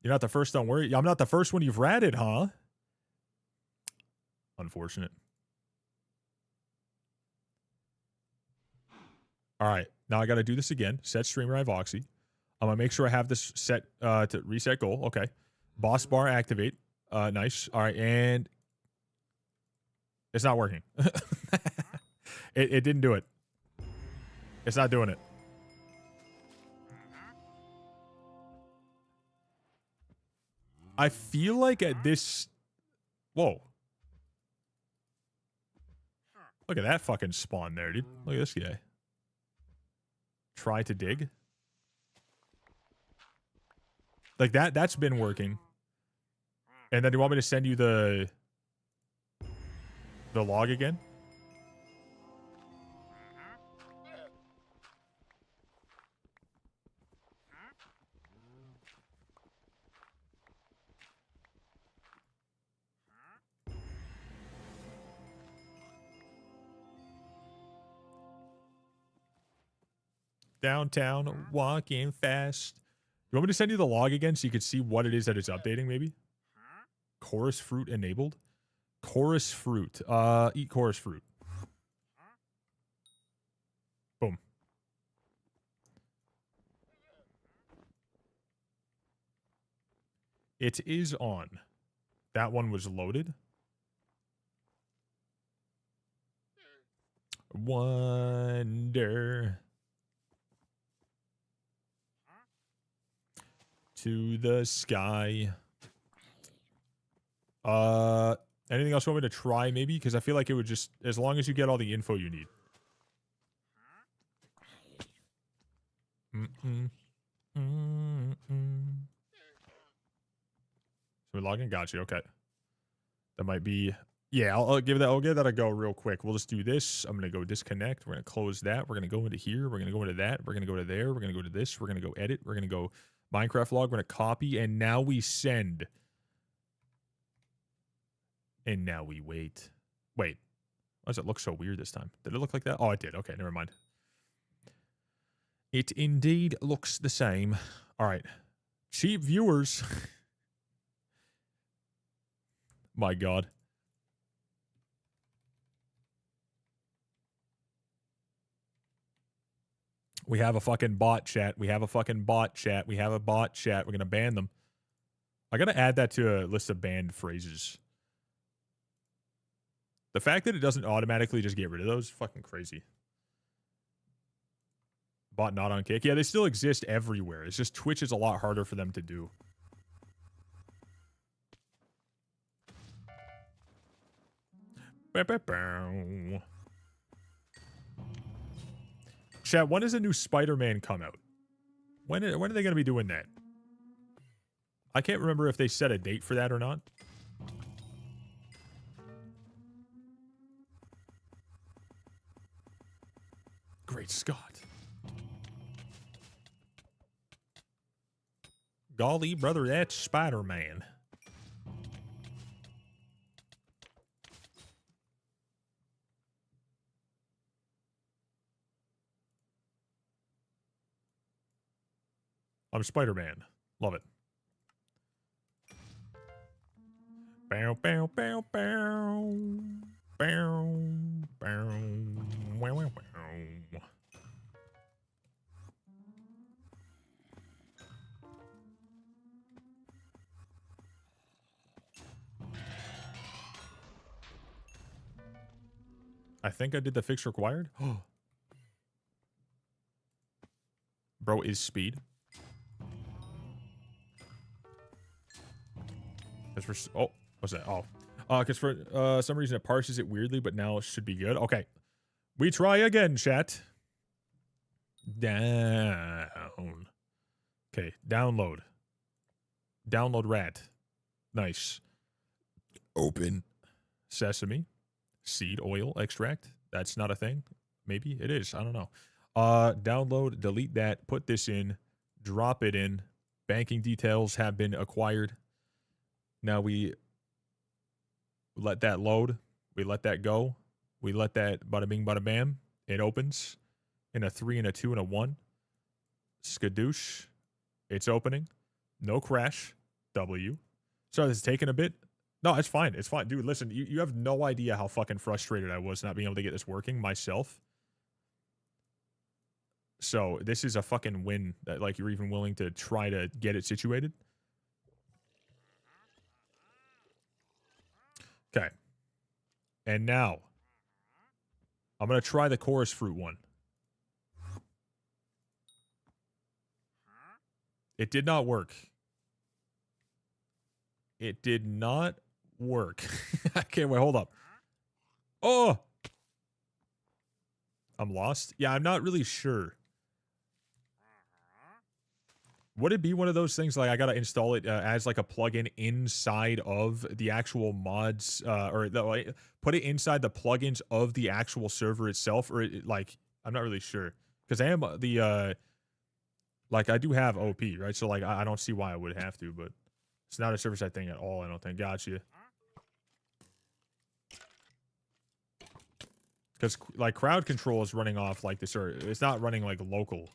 [SPEAKER 1] not the first, don't worry. I'm not the first one you've ratted, huh? Unfortunate. All right. Now I got to do this again. Set streamer IVoxyy. I'm going to make sure I have this set to reset goal. Okay. Boss bar activate. Nice. All right. And it's not working. It didn't do it. It's not doing it. I feel like at this... Whoa. Look at that fucking spawn there, dude. Look at this guy. Try to dig. Like that's been working. And then do you want me to send you the log again? Downtown, walking fast. You want me to send you the log again so you could see what it is that it's updating, maybe? Chorus fruit enabled? Chorus fruit. Eat chorus fruit. Boom. It is on. That one was loaded. Wonder. To the sky. Anything else you want me to try, maybe? Because I feel like it would just... As long as you get all the info you need. So we log in? Got you. Okay. That might be... Yeah, I'll give that a go real quick. We'll just do this. I'm going to go disconnect. We're going to close that. We're going to go into here. We're going to go into that. We're going to go to there. We're going to go to this. We're going to go edit. We're going to go Minecraft log. We're going to copy. And now we send. And now we wait. Wait. Why does it look so weird this time? Did it look like that? Oh, it did. Okay, never mind. It indeed looks the same. All right. Cheap viewers. My God. We have a fucking bot chat. We have a fucking bot chat. We have a bot chat. We're going to ban them. I got to add that to a list of banned phrases. The fact that it doesn't automatically just get rid of those is fucking crazy. Bot not on kick. Yeah, they still exist everywhere. It's just Twitch is a lot harder for them to do. Chat, when does a new Spider-Man come out? When are they going to be doing that? I can't remember if they set a date for that or not. Great Scott. Golly, brother, that's Spider-Man. I'm Spider-Man. Love it. Bow, bow, bow, bow. Bow, bow. Wow, wow, wow. I think I did the fix required. Bro is speed. Oh, what's that? Oh, because for some reason it parses it weirdly, but now it should be good. Okay, we try again, chat. Down. Okay, download. Download rat. Nice. Open. Sesame. Seed oil extract. That's not a thing. Maybe it is. I don't know. Download. Delete that. Put this in. Drop it in. Banking details have been acquired. Now we let that load. We let that go. We let that bada bing, bada bam. It opens in a 3 and a 2 and a 1. Skadoosh. It's opening. No crash. W. Sorry, this is taking a bit. No, it's fine. It's fine. Dude, listen, you have no idea how fucking frustrated I was not being able to get this working myself. So this is a fucking win that like you're even willing to try to get it situated. Okay. And now I'm going to try the chorus fruit one. It did not work. It did not work. Okay, wait, hold up. Oh! I'm lost? Yeah, I'm not really sure. Would it be one of those things like I gotta install it as like a plugin inside of the actual mods, or like, put it inside the plugins of the actual server itself, or like I'm not really sure because I am the like I do have OP, right? So like I don't see why I would have to, but it's not a server side thing at all. I don't think. Gotcha. Because like crowd control is running off like this, or it's not running like local.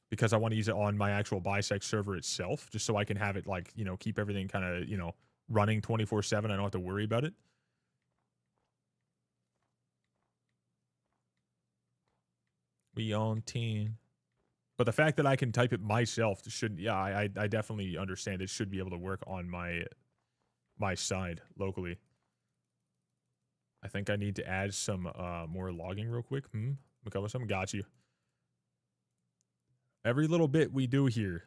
[SPEAKER 1] Because I want to use it on my actual bisect server itself, just so I can have it like, you know, keep everything kind of, you know, running 24/7. I don't have to worry about it. We on 10. But the fact that I can type it myself should, yeah, I definitely understand it should be able to work on my side locally. I think I need to add some more logging real quick. Some got you. Every little bit we do here,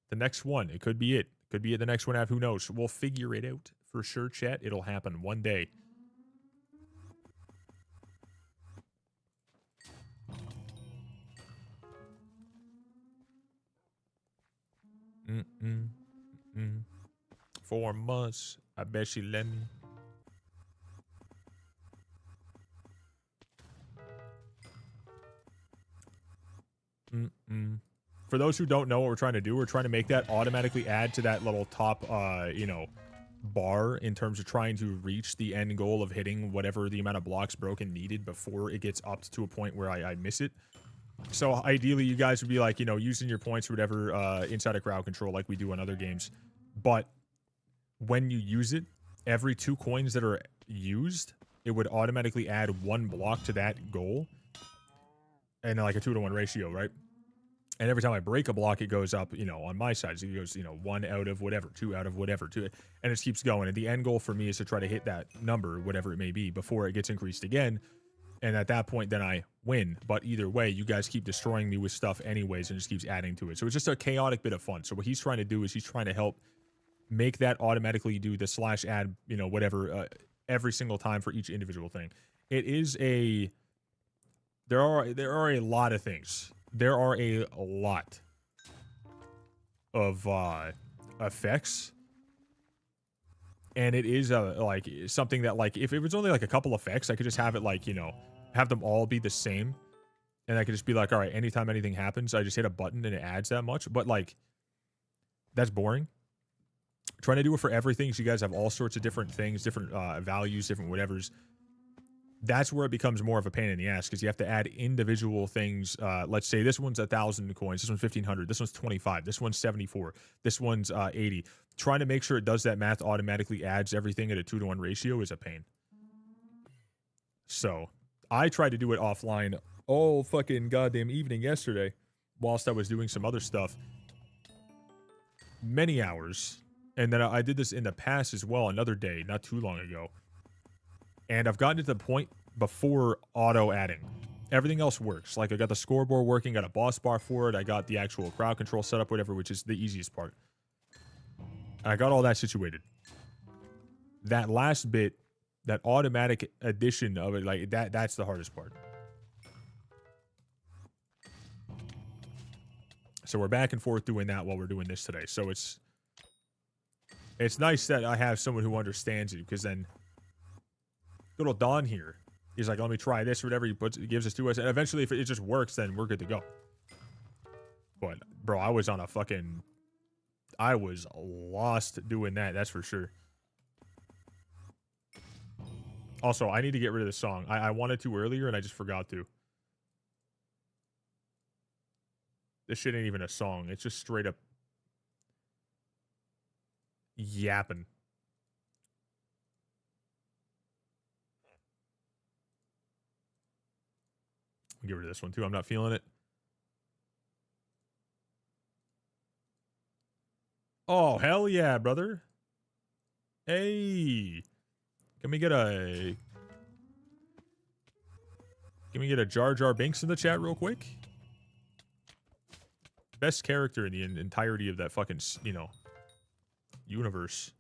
[SPEAKER 1] the next one, it could be it. Could be it the next one. Who knows? We'll figure it out for sure, chat. It'll happen one day. Mm-mm. 4 months. I bet she let me. For those who don't know what we're trying to do, we're trying to make that automatically add to that little top, you know, bar in terms of trying to reach the end goal of hitting whatever the amount of blocks broken needed before it gets up to a point where I miss it. So ideally, you guys would be like, you know, using your points or whatever inside of crowd control like we do in other games. But when you use it, every 2 coins that are used, it would automatically add 1 block to that goal. And like a 2-to-1 ratio, right? And every time I break a block, it goes up, you know, on my side. So it goes, you know, 1 out of whatever, 2 out of whatever, 2, and it just keeps going. And the end goal for me is to try to hit that number, whatever it may be, before it gets increased again. And at that point, then I win. But either way, you guys keep destroying me with stuff anyways, and it just keeps adding to it. So it's just a chaotic bit of fun. So what he's trying to do is he's trying to help make that automatically do the /add, you know, whatever, every single time for each individual thing. It is a... There are a lot of things. There are a lot of effects, and it is like something that like if it was only like a couple effects, I could just have it like, you know, have them all be the same, and I could just be like, all right, anytime anything happens, I just hit a button and it adds that much. But like, that's boring. Trying to do it for everything, so you guys have all sorts of different things, different values, different whatevers. That's where it becomes more of a pain in the ass because you have to add individual things. Let's say this one's 1,000 coins, this one's 1,500, this one's 25, this one's 74, this one's 80. Trying to make sure it does that math automatically adds everything at a 2-to-1 ratio is a pain. So I tried to do it offline all fucking goddamn evening yesterday whilst I was doing some other stuff. Many hours. And then I did this in the past as well, another day, not too long ago. And I've gotten to the point before auto adding. Everything else works. Like I got the scoreboard working, got a boss bar for it. I got the actual crowd control set up, whatever, which is the easiest part. I got all that situated. That last bit, that automatic addition of it, like that's the hardest part. So we're back and forth doing that while we're doing this today. So it's nice that I have someone who understands it, because then little Don here, he's like, let me try this or whatever. He gives us to us, and eventually if it just works, then we're good to go. But bro, I was lost doing that, that's for sure. Also, I need to get rid of this song. I wanted to earlier and I just forgot to. This shit ain't even a song. It's just straight up yapping. I'll get rid of this one too. I'm not feeling it. Oh, hell yeah, brother. Hey. Can we get a... Can we get a Jar Jar Binks in the chat real quick? Best character in the entirety of that fucking, you know, universe.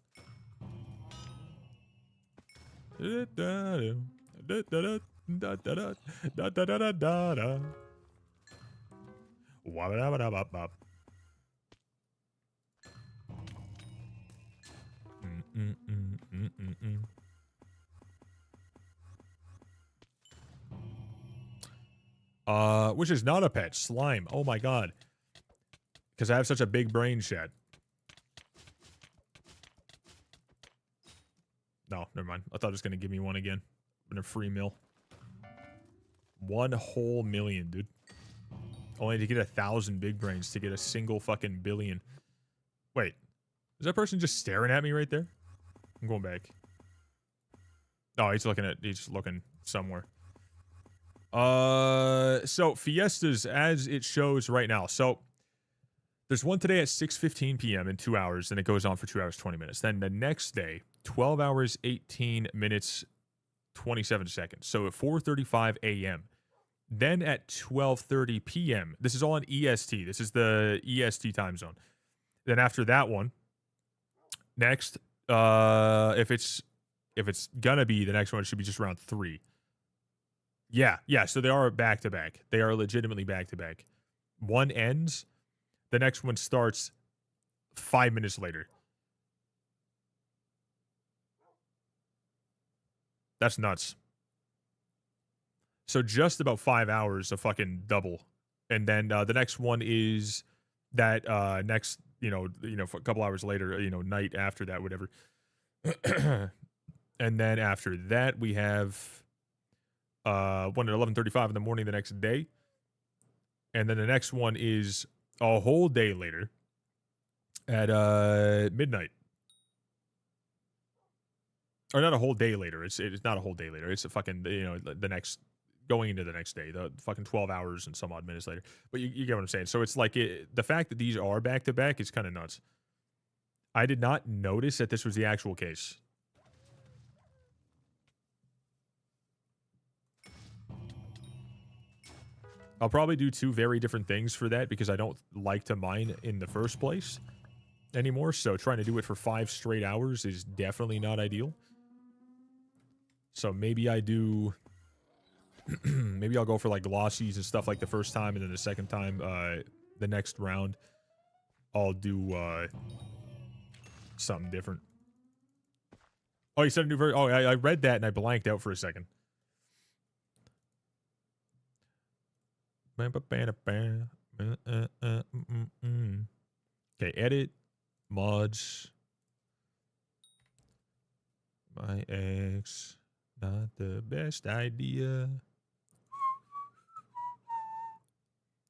[SPEAKER 1] Which is not a pet. Slime. Oh my god. Because I have such a big brain, chat. No, never mind. I thought it was going to give me one again. In a free meal. 1 whole million, dude. Only to get 1,000 big brains to get a single fucking billion. Wait. Is that person just staring at me right there? I'm going back. Oh, he's looking somewhere. So Fiestas as it shows right now. So there's one today at 6:15 p.m. in 2 hours, and it goes on for 2 hours 20 minutes. Then the next day, 12 hours 18 minutes 27 seconds. So at 4:35 a.m. Then at 12:30 p.m. This is all in EST. This is the EST time zone. Then after that one, next, if it's gonna be the next one, it should be just around 3. Yeah. So they are back to back. They are legitimately back to back. One ends, the next one starts 5 minutes later. That's nuts. So just about 5 hours of fucking double, and then the next one is that next, you know, for a couple hours later, you know, night after that, whatever. And then after that, we have one at 11:35 in the morning the next day, and then the next one is a whole day later at midnight. Or not a whole day later. It's not a whole day later. It's a fucking, you know, the next, going into the next day, the fucking 12 hours and some odd minutes later. But you get what I'm saying. So it's like the fact that these are back to back is kind of nuts. I did not notice that this was the actual case. I'll probably do 2 very different things for that because I don't like to mine in the first place anymore. So trying to do it for 5 straight hours is definitely not ideal. So maybe I do... maybe I'll go for like glossies and stuff like the first time, and then the second time, the next round, I'll do something different. Oh, you said a new version? Oh, I read that and I blanked out for a second. Okay, edit, mods. My ex, not the best idea.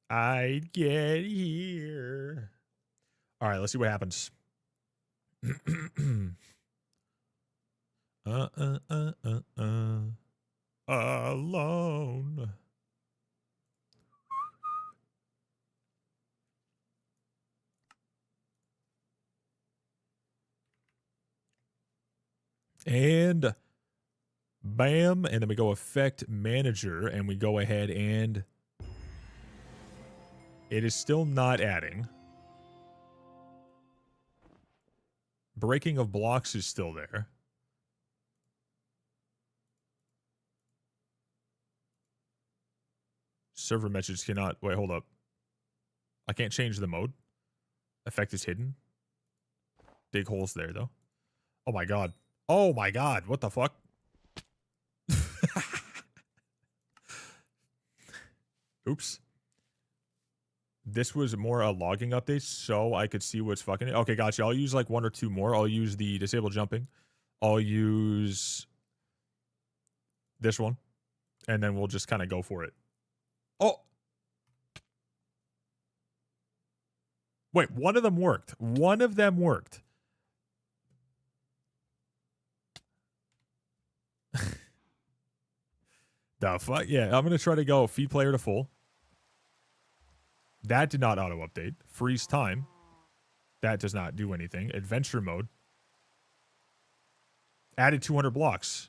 [SPEAKER 1] I'd get here. All right, let's see what happens. Alone. And bam, and then we go effect manager, and we go ahead and it is still not adding. Breaking of blocks is still there. Server message cannot... Wait, hold up. I can't change the mode. Effect is hidden. Dig holes there, though. Oh my god. Oh my god. What the fuck? Oops. This was more a logging update, so I could see what's fucking it. Okay, gotcha. I'll use like 1 or 2 more. I'll use the disable jumping. I'll use this one. And then we'll just kind of go for it. Oh! Wait, one of them worked. One of them worked. The fuck? Yeah, I'm going to try to go feed player to full. That did not auto-update. Freeze time. That does not do anything. Adventure mode. Added 200 blocks.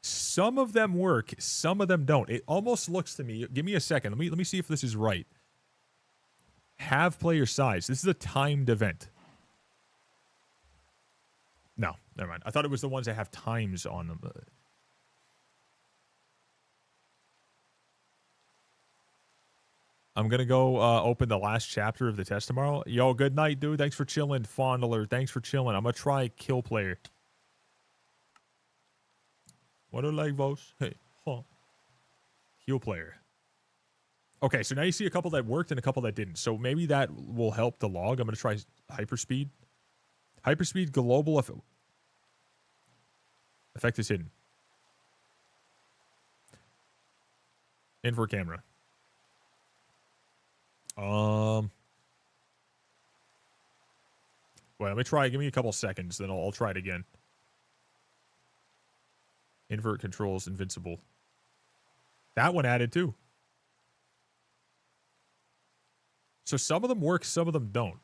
[SPEAKER 1] Some of them work, some of them don't. It almost looks to me, give me a second. Let me see if this is right. Have player size. This is a timed event. No, never mind. I thought it was the ones that have times on them. I'm going to go open the last chapter of the test tomorrow. Yo, good night, dude. Thanks for chilling. Fondler, thanks for chilling. I'm going to try kill player. What a leg, boss. Hey, huh. Heal player. Okay, so now you see a couple that worked and a couple that didn't. So maybe that will help the log. I'm going to try hyperspeed. Hyperspeed global effect is hidden. Invert camera. Wait, let me try. Give me a couple seconds, then I'll try it again. Invert controls invincible. That one added too. So some of them work, some of them don't.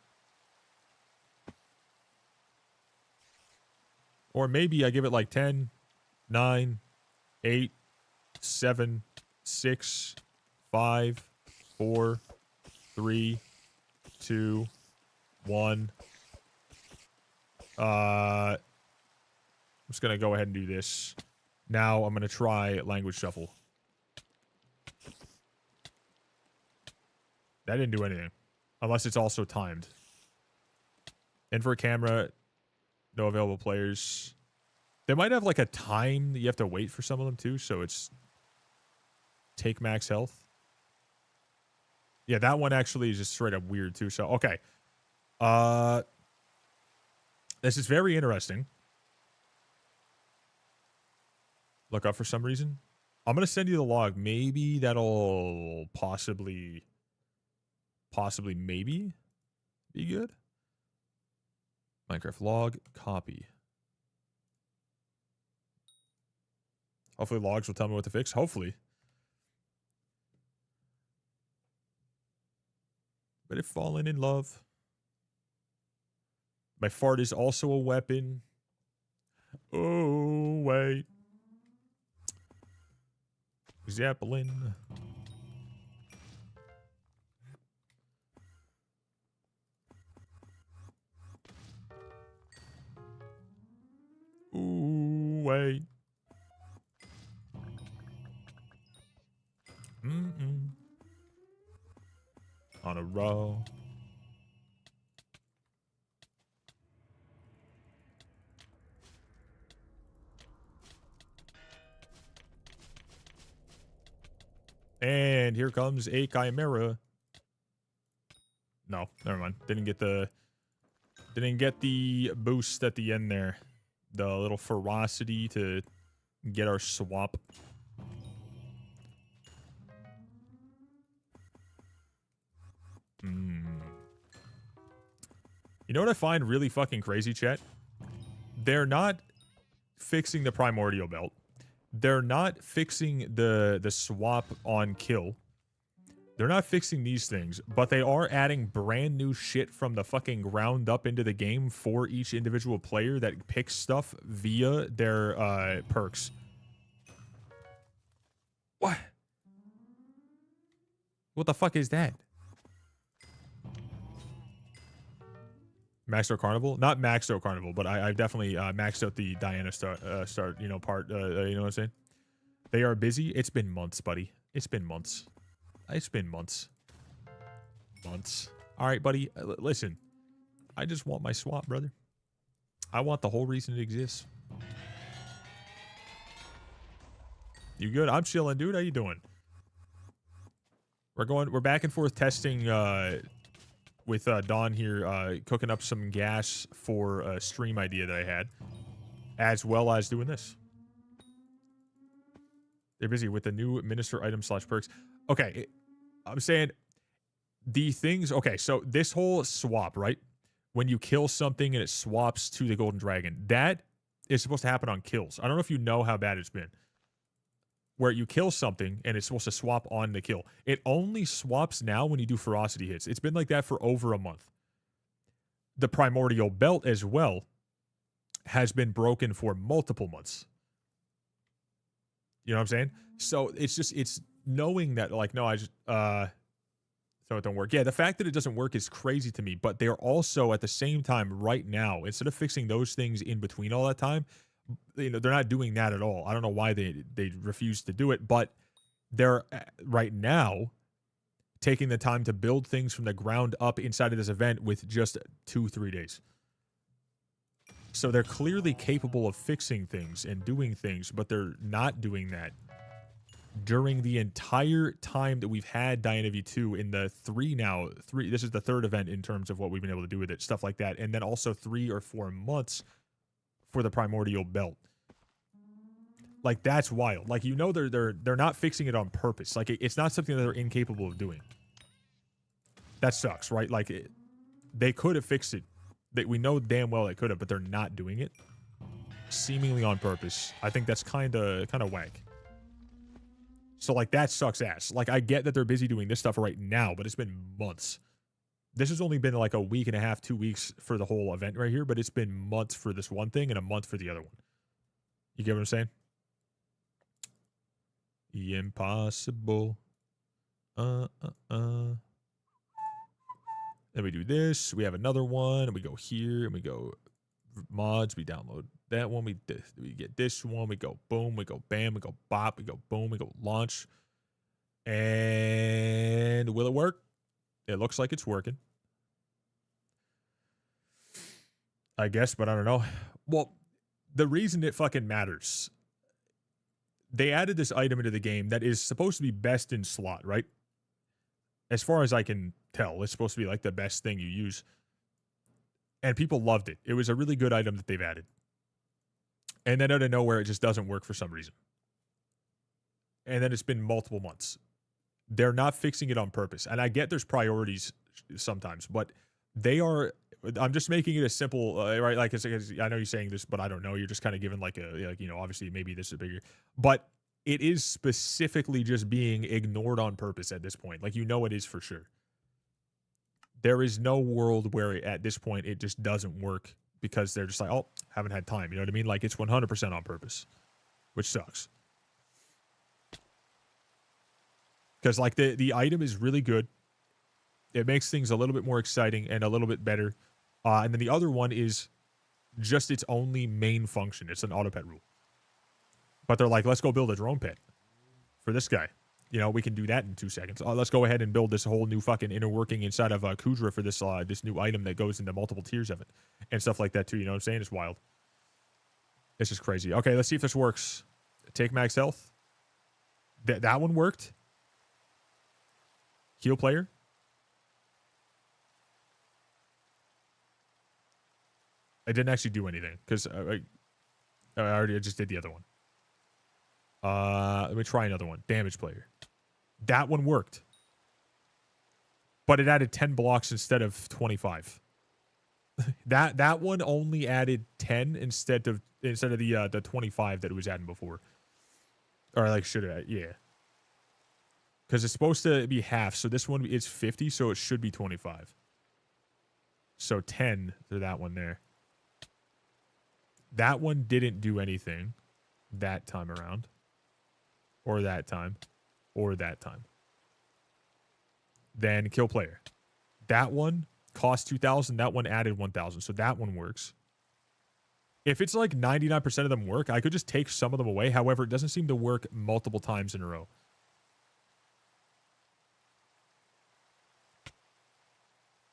[SPEAKER 1] Or maybe I give it like 10, 9, 8, 7, 6, 5, 4, 3, 2, 1. I'm just going to go ahead and do this. Now I'm going to try language shuffle. That didn't do anything. Unless it's also timed. Invert camera. No available players. They might have like a time that you have to wait for some of them too. So it's take max health. Yeah, that one actually is just straight up weird too. So, okay. This is very interesting. Look up for some reason. I'm going to send you the log. Maybe that'll possibly maybe be good. Minecraft log, copy. Hopefully logs will tell me what to fix. Hopefully. But if falling in love. My fart is also a weapon. Oh, wait. Zeppelin. Ooh, wait. On a roll. And here comes a chimera. No, never mind. Didn't get the boost at the end there. The little ferocity to get our swap. You know what I find really fucking crazy, chat? They're not fixing the primordial belt. They're not fixing the swap on kill. They're not fixing these things, but they are adding brand new shit from the fucking ground up into the game for each individual player that picks stuff via their perks. What? What the fuck is that? Maxed out Carnival? Not maxed out Carnival, but I've definitely maxed out the Diana start, you know, part, you know what I'm saying? They are busy. It's been months, buddy. It's been months. It's been months. Months. All right, buddy. Listen. I just want my swap, brother. I want the whole reason it exists. You good? I'm chilling, dude. How you doing? We're back and forth testing with Don here, cooking up some gas for a stream idea that I had, as well as doing this. They're busy with the new minister item / perks. Okay, I'm saying the things. Okay, so this whole swap, right? When you kill something and it swaps to the golden dragon, that is supposed to happen on kills. I don't know if you know how bad it's been. Where you kill something and it's supposed to swap on the kill. It only swaps now when you do ferocity hits. It's been like that for over a month. the primordial belt as well has been broken for multiple months. You know what I'm saying? So it's knowing that, like, no, I just so it don't work. Yeah, the fact that it doesn't work is crazy to me, but they're also at the same time right now, instead of fixing those things in between all that time, you know, they're not doing that at all. I don't know why they refuse to do it, but they're right now taking the time to build things from the ground up inside of this event with just 2-3 days. So they're clearly capable of fixing things and doing things, but they're not doing that during the entire time that we've had Diana V2 in the three, this is the third event in terms of what we've been able to do with it, stuff like that. And then also 3 or 4 months for the primordial belt. Like, that's wild. Like, you know, they're not fixing it on purpose. Like, it's not something that they're incapable of doing. That sucks, right? Like, they could have fixed it. We know damn well they could have, but they're not doing it seemingly on purpose. I think that's kind of whack. So, like, that sucks ass. Like, I get that they're busy doing this stuff right now, but it's been months. This has only been like a week and a half, 2 weeks for the whole event right here, but it's been months for this one thing and a month for the other one. You get what I'm saying? Impossible. Then we do this. We have another one, and we go here, and we go mods. We download that one. We get this one. We go boom. We go bam. We go bop. We go boom. We go launch. And will it work? It looks like it's working, I guess, but I don't know. Well, the reason it fucking matters, they added this item into the game that is supposed to be best in slot, right? As far as I can tell, it's supposed to be like the best thing you use. And people loved it. It was a really good item that they've added. And then out of nowhere, it just doesn't work for some reason. And then it's been multiple months. They're not fixing it on purpose. And I get there's priorities sometimes, but they are, I'm just making it a simple, right? Like, I know you're saying this, but I don't know. You're just kind of giving like you know, obviously maybe this is bigger, but it is specifically just being ignored on purpose at this point. Like, you know, it is for sure. There is no world where at this point it just doesn't work because they're just like, oh, haven't had time. You know what I mean? Like, it's 100% on purpose, which sucks. Because, like, the item is really good. It makes things a little bit more exciting and a little bit better. And then the other one is just its only main function. It's an auto pet rule. But they're like, let's go build a drone pet for this guy. You know, we can do that in 2 seconds. Let's go ahead and build this whole new fucking inner working inside of Kudra for this this new item that goes into multiple tiers of it. And stuff like that, too. You know what I'm saying? It's wild. It's just crazy. Okay, let's see if this works. Take max health. That one worked. Heal player. I didn't actually do anything because I just did the other one. Let me try another one. Damage player. That one worked. But it added 10 blocks instead of 25. that one only added 10 instead of the 25 that it was adding before. Or like should have, yeah. Because it's supposed to be half, so this one is 50, so it should be 25. So 10 to that one there. That one didn't do anything that time around. Or that time. Or that time. Then kill player. That one cost 2,000. That one added 1,000. So that one works. If it's like 99% of them work, I could just take some of them away. However, it doesn't seem to work multiple times in a row.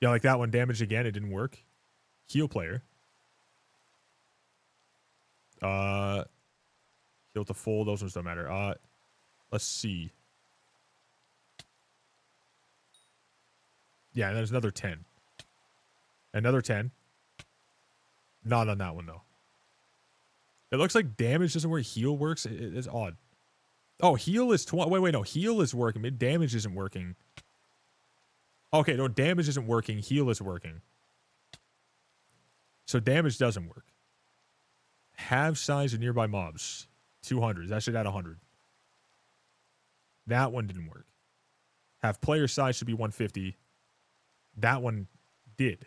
[SPEAKER 1] Yeah, like that one, damage again, it didn't work. Heal player. Heal to full, those ones don't matter. Let's see. Yeah, and there's another 10. Another 10. Not on that one, though. It looks like damage doesn't work. Heal works. It's odd. Oh, heal is 20. Wait, no. Heal is working. Damage isn't working. Okay, no, damage isn't working. Heal is working. So damage doesn't work. Have size of nearby mobs. 200. That should add 100. That one didn't work. Have player size should be 150. That one did.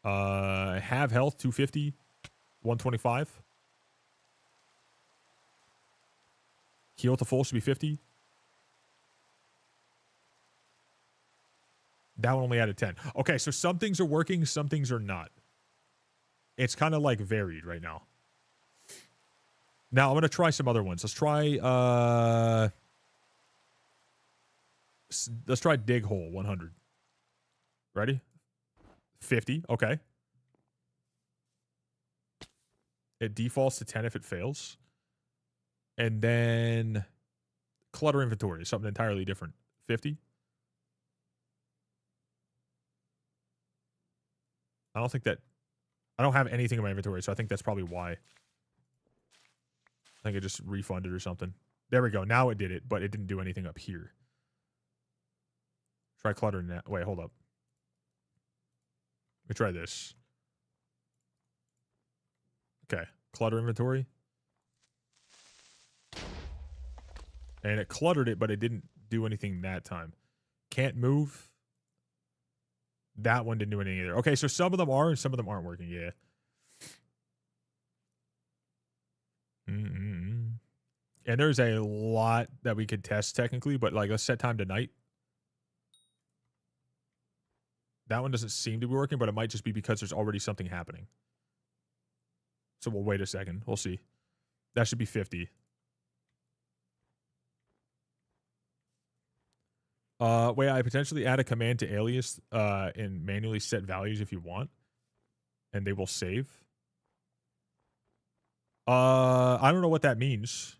[SPEAKER 1] Have health 250, 125. Heal to full should be 50. That one only added 10. Okay, so some things are working, some things are not. It's kind of like varied right now. Now I'm gonna try some other ones. Let's try dig hole 100. Ready? 50. Okay. It defaults to 10 if it fails. And then clutter inventory, something entirely different. 50. I don't have anything in my inventory, so I think that's probably why. I think it just refunded or something. There we go. Now it did it, but it didn't do anything up here. Try clutter now. Wait, hold up. Let me try this. Okay. Clutter inventory. And it cluttered it, but it didn't do anything that time. Can't move. That one didn't do anything either. Okay, so some of them are and some of them aren't working. Yeah. And there's a lot that we could test technically, but like let's set time to night. That one doesn't seem to be working, but it might just be because there's already something happening. So we'll wait a second. We'll see. That should be 50. Wait, I potentially add a command to alias and manually set values if you want. And they will save. I don't know what that means.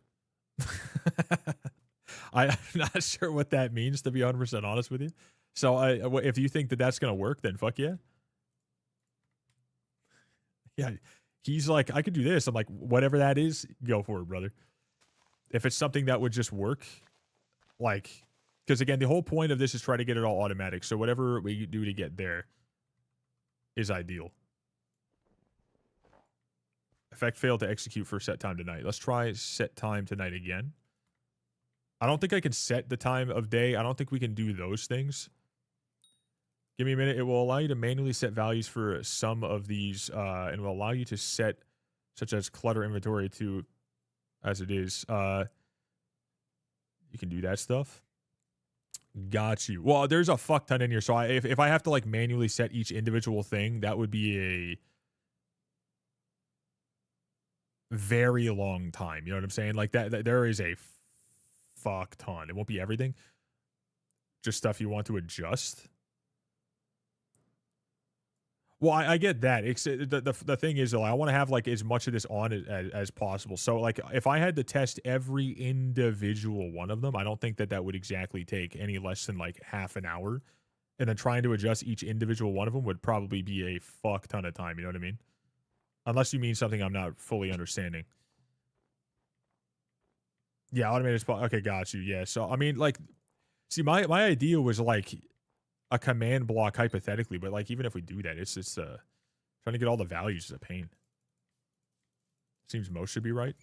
[SPEAKER 1] I'm not sure what that means, to be 100% honest with you. So if you think that that's going to work, then fuck yeah. Yeah, he's like, I could do this. I'm like, whatever that is, go for it, brother. If it's something that would just work, like, because again, the whole point of this is try to get it all automatic. So whatever we do to get there is ideal. Effect failed to execute for set time tonight. Let's try set time tonight again. I don't think I can set the time of day. I don't think we can do those things. Give me a minute. It will allow you to manually set values for some of these and will allow you to set such as clutter inventory to as it is. You can do that stuff. Got you. Well, there's a fuck ton in here. So if I have to like manually set each individual thing, that would be a very long time. You know what I'm saying? Like that there is a fuck ton. It won't be everything. Just stuff you want to adjust. Well, I get that. The thing is, though, I want to have like as much of this on as possible. So, like, if I had to test every individual one of them, I don't think that would exactly take any less than like half an hour. And then trying to adjust each individual one of them would probably be a fuck ton of time. You know what I mean? Unless you mean something I'm not fully understanding. Yeah, automated spot. Okay, got you. Yeah. So, I mean, like, see, my idea was like a command block hypothetically, but like even if we do that, it's just trying to get all the values is a pain. Seems most should be right.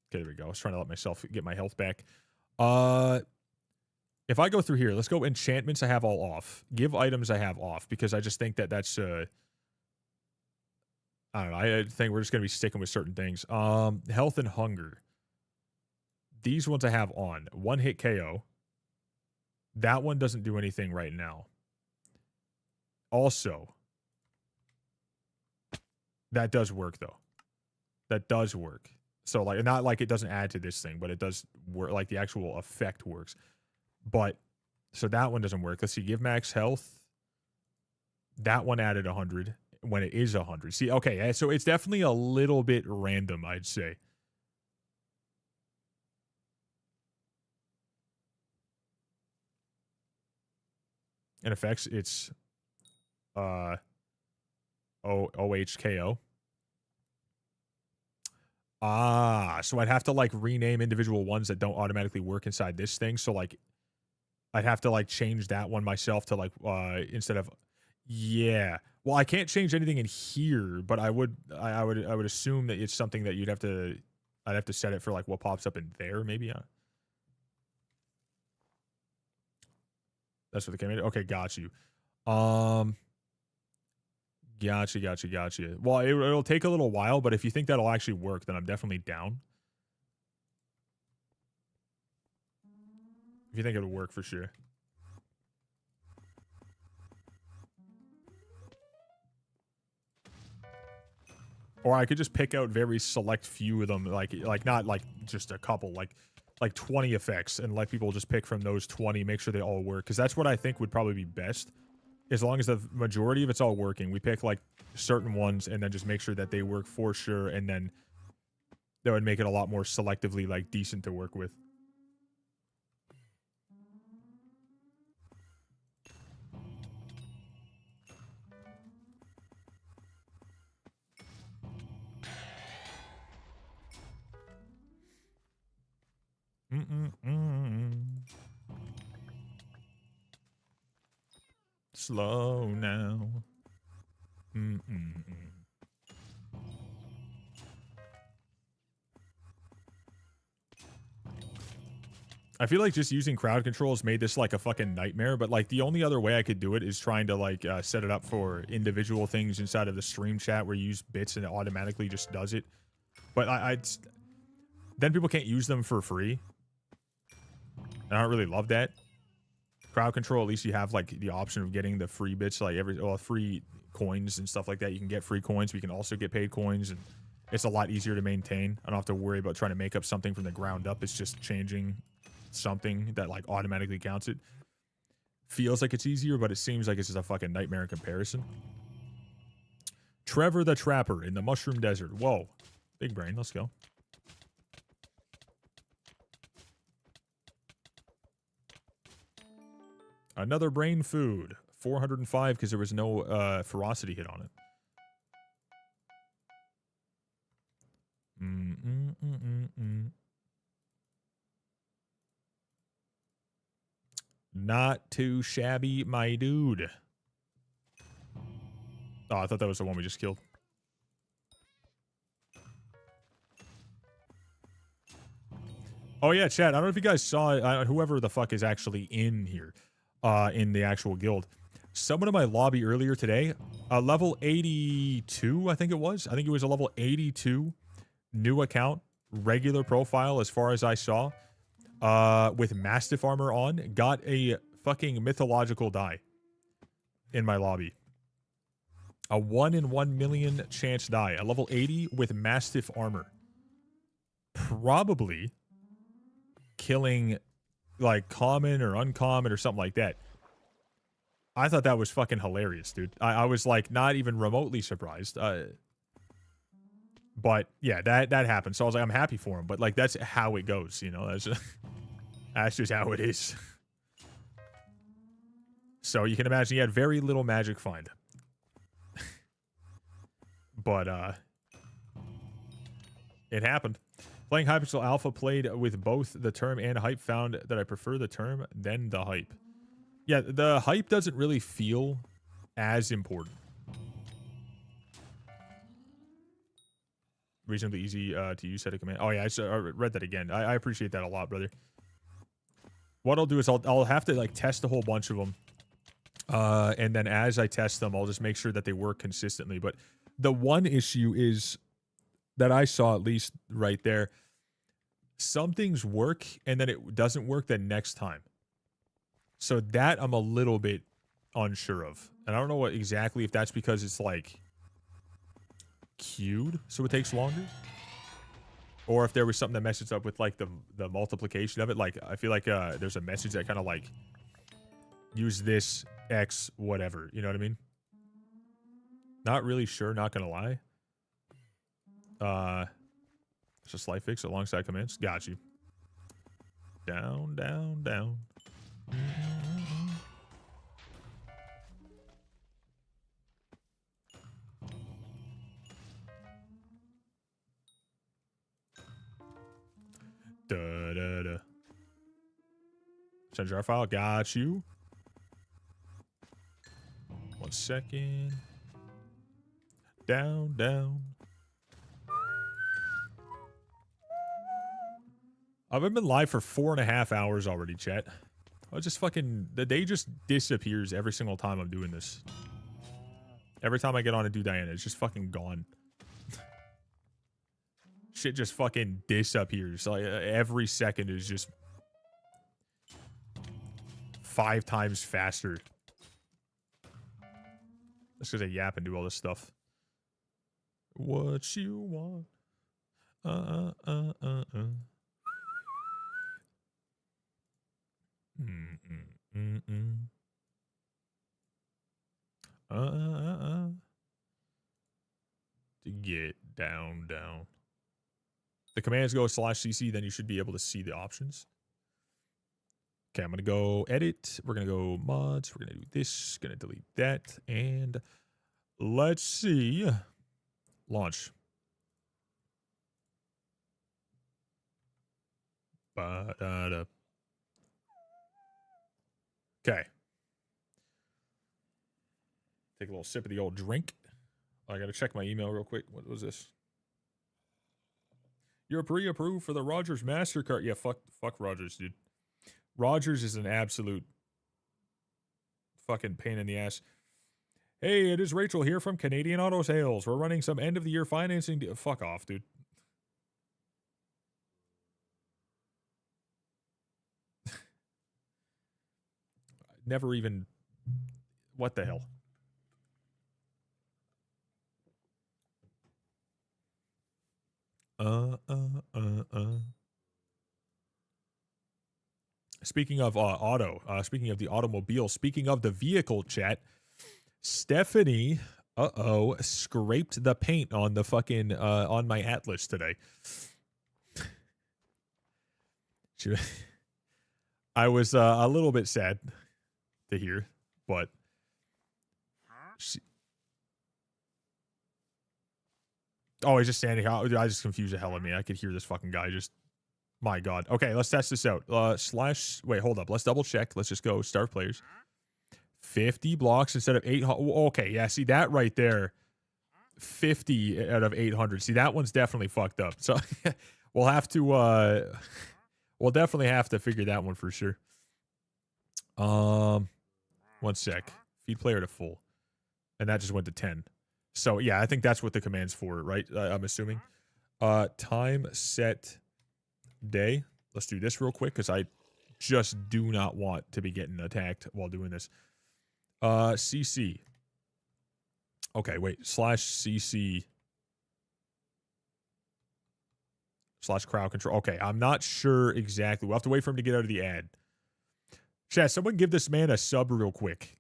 [SPEAKER 1] Okay, there we go. I was trying to let myself get my health back. If I go through here, let's go enchantments. I have all off. Give items I have off because I just think that's I don't know. I think we're just gonna be sticking with certain things. Health and hunger. These ones I have on. One hit KO. That one doesn't do anything right now. Also, that does work though. That does work. So like, not like it doesn't add to this thing, but it does work. Like the actual effect works. But so that one doesn't work. Let's see. Give max health. That one added 100 when it is 100. See, okay. So it's definitely a little bit random, I'd say. And effects, it's OHKO. So I'd have to like rename individual ones that don't automatically work inside this thing. So like I'd have to like change that one myself to like instead of yeah. Well, I can't change anything in here, but I would assume that it's something that I'd have to set it for like what pops up in there maybe. That's what the came in. Okay, got you. Gotcha, gotcha, gotcha. Well, it'll take a little while, but if you think that'll actually work, then I'm definitely down. If you think it'll work for sure. Or I could just pick out very select few of them, like not like just a couple, like 20 effects, and let people just pick from those 20, make sure they all work, because that's what I think would probably be best. As long as the majority of it's all working, we pick like certain ones and then just make sure that they work for sure, and then that would make it a lot more selectively like decent to work with. Slow now. I feel like just using crowd control has made this like a fucking nightmare, but like the only other way I could do it is trying to like set it up for individual things inside of the stream chat where you use bits and it automatically just does it. But then people can't use them for free. And I don't really love that. Crowd control, at least you have like the option of getting the free bits, like free coins and stuff like that. You can get free coins, but you can also get paid coins, and it's a lot easier to maintain. I don't have to worry about trying to make up something from the ground up. It's just changing something that like automatically counts it. Feels like it's easier, but it seems like it's just a fucking nightmare in comparison. Trevor the Trapper in the Mushroom Desert. Whoa. Big brain. Let's go. Another brain food. 405 because there was no ferocity hit on it. Not too shabby, my dude. Oh, I thought that was the one we just killed. Oh, yeah, chat. I don't know if you guys saw whoever the fuck is actually in here. In the actual guild. Someone in my lobby earlier today, level 82, I think it was. I think it was a level 82 new account, regular profile as far as I saw, with Mastiff armor on, got a fucking mythological die in my lobby. A 1 in 1 million chance die. A level 80 with Mastiff armor. Probably killing like common or uncommon or something like that. I thought that was fucking hilarious, dude. I was like not even remotely surprised. But yeah, that happened. So I was like, I'm happy for him. But like that's how it goes, you know. That's just how it is. So you can imagine he had very little magic find. But it happened. Playing Hypixel Alpha, played with both the term and hype, found that I prefer the term than the hype. Yeah, the hype doesn't really feel as important. Reasonably easy to use set of command. Oh yeah, I read that again. I appreciate that a lot, brother. What I'll do is I'll have to like test a whole bunch of them. And then as I test them, I'll just make sure that they work consistently. But the one issue is that I saw, at least right there, some things work and then it doesn't work the next time. So that I'm a little bit unsure of. And I don't know what exactly, if that's because it's like queued so it takes longer, or if there was something that messes up with like the multiplication of it. Like I feel like there's a message that kind of like use this X whatever, you know what I mean? Not really sure, not gonna lie. It's a slight fix alongside commands. Got you. Down, down, down. Da da da. Send jar file. Got you. 1 second. Down, down. I've been live for 4.5 hours already, chat. I just fucking... The day just disappears every single time I'm doing this. Every time I get on and do Diana, it's just fucking gone. Shit just fucking disappears. Like every second is just 5 times faster. That's because I yap and do all this stuff. What you want? To get down. The commands go /cc, then you should be able to see the options. Okay, I'm gonna go edit. We're gonna go mods. We're gonna do this. Gonna delete that, and let's see. Launch. Ba-da-da. Okay. Take a little sip of the old drink. I gotta check my email real quick. What was this? You're pre-approved for the Rogers MasterCard. Yeah, fuck Rogers, dude. Rogers is an absolute fucking pain in the ass. Hey, it is Rachel here from Canadian Auto Sales. We're running some end-of-the-year financing. Fuck off, dude. Never even... What the hell? Speaking of speaking of the automobile, speaking of the vehicle, chat, Stephanie, scraped the paint on the fucking, on my Atlas today. I was a little bit sad to hear, but he's just standing out. I just confused the hell out of me. I could hear this fucking guy just, my God. Okay, let's test this out. Wait, hold up. Let's double check. Let's just go start players. 50 blocks instead of 800. Okay, yeah, see that right there. 50 out of 800. See, that one's definitely fucked up. So we'll have to, we'll definitely have to figure that one for sure. 1 sec. Feed player to full. And that just went to 10. So yeah, I think that's what the command's for, right? I'm assuming. Time set day. Let's do this real quick because I just do not want to be getting attacked while doing this. CC. Okay, wait. /CC /crowd control. Okay, I'm not sure exactly. We'll have to wait for him to get out of the ad. Chat, someone give this man a sub real quick.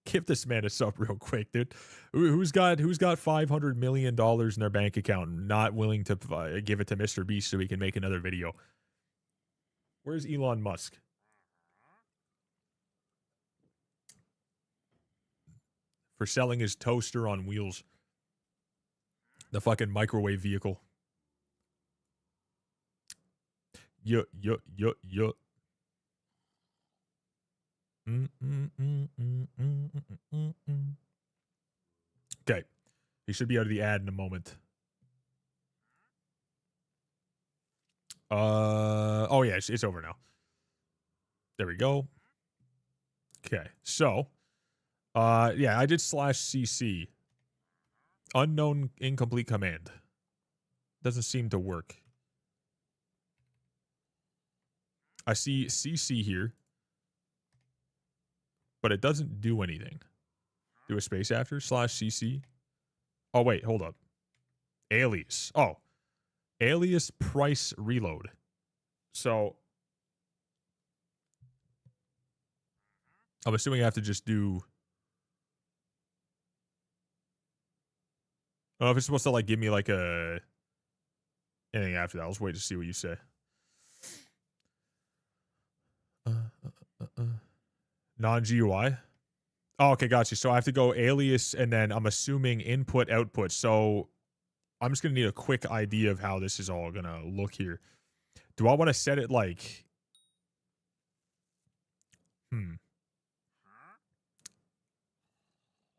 [SPEAKER 1] Give this man a sub real quick, dude. Who's got $500 million in their bank account and not willing to give it to Mr. Beast so he can make another video? Where's Elon Musk? For selling his toaster on wheels. The fucking microwave vehicle. Yuh. Okay. He should be out of the ad in a moment. Oh yeah, it's over now. There we go. Okay. So, yeah, I did /CC. Unknown incomplete command. Doesn't seem to work. I see CC here. But it doesn't do anything. Do a space after /CC. Oh, wait, hold up. Alias. Oh. Alias price reload. So I'm assuming I have to just do. I don't know if it's supposed to like give me like a anything after that. Let's wait to see what you say. Non-GUI? Oh, okay, got you. So I have to go alias and then I'm assuming input, output. So I'm just going to need a quick idea of how this is all going to look here. Do I want to set it like...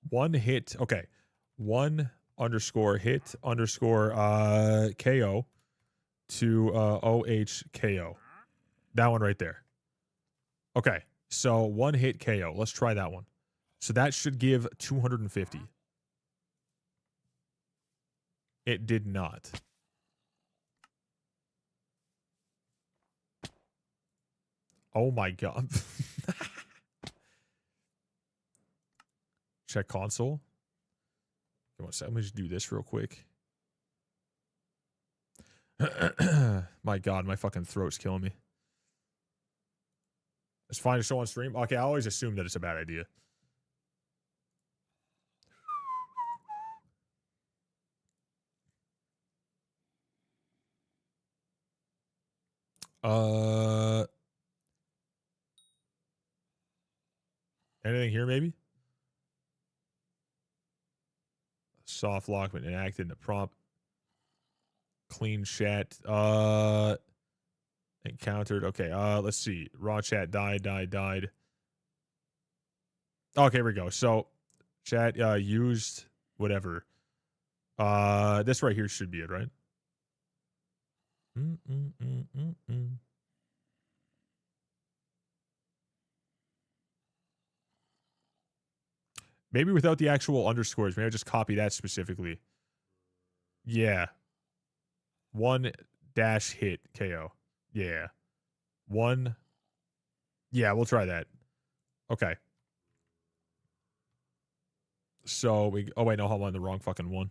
[SPEAKER 1] One hit... Okay. 1_hit_ KO to OHKO. That one right there. Okay. So 1 hit KO. Let's try that one. So that should give 250. It did not. Oh my god. Check console. Give me one second. Let me just do this real quick. My god, my fucking throat's killing me. It's fine to show on stream. Okay, I always assume that it's a bad idea. Anything here, maybe? Soft lock, but enacted in the prompt. Clean chat. Encountered. Okay, let's see. Raw chat died. Okay, here we go. So, chat used whatever. This right here should be it, right? Maybe without the actual underscores. Maybe I just copy that specifically. Yeah. 1-hit KO. Yeah. 1. Yeah, we'll try that. Okay. So we. Oh wait, no, hold on, the wrong fucking one.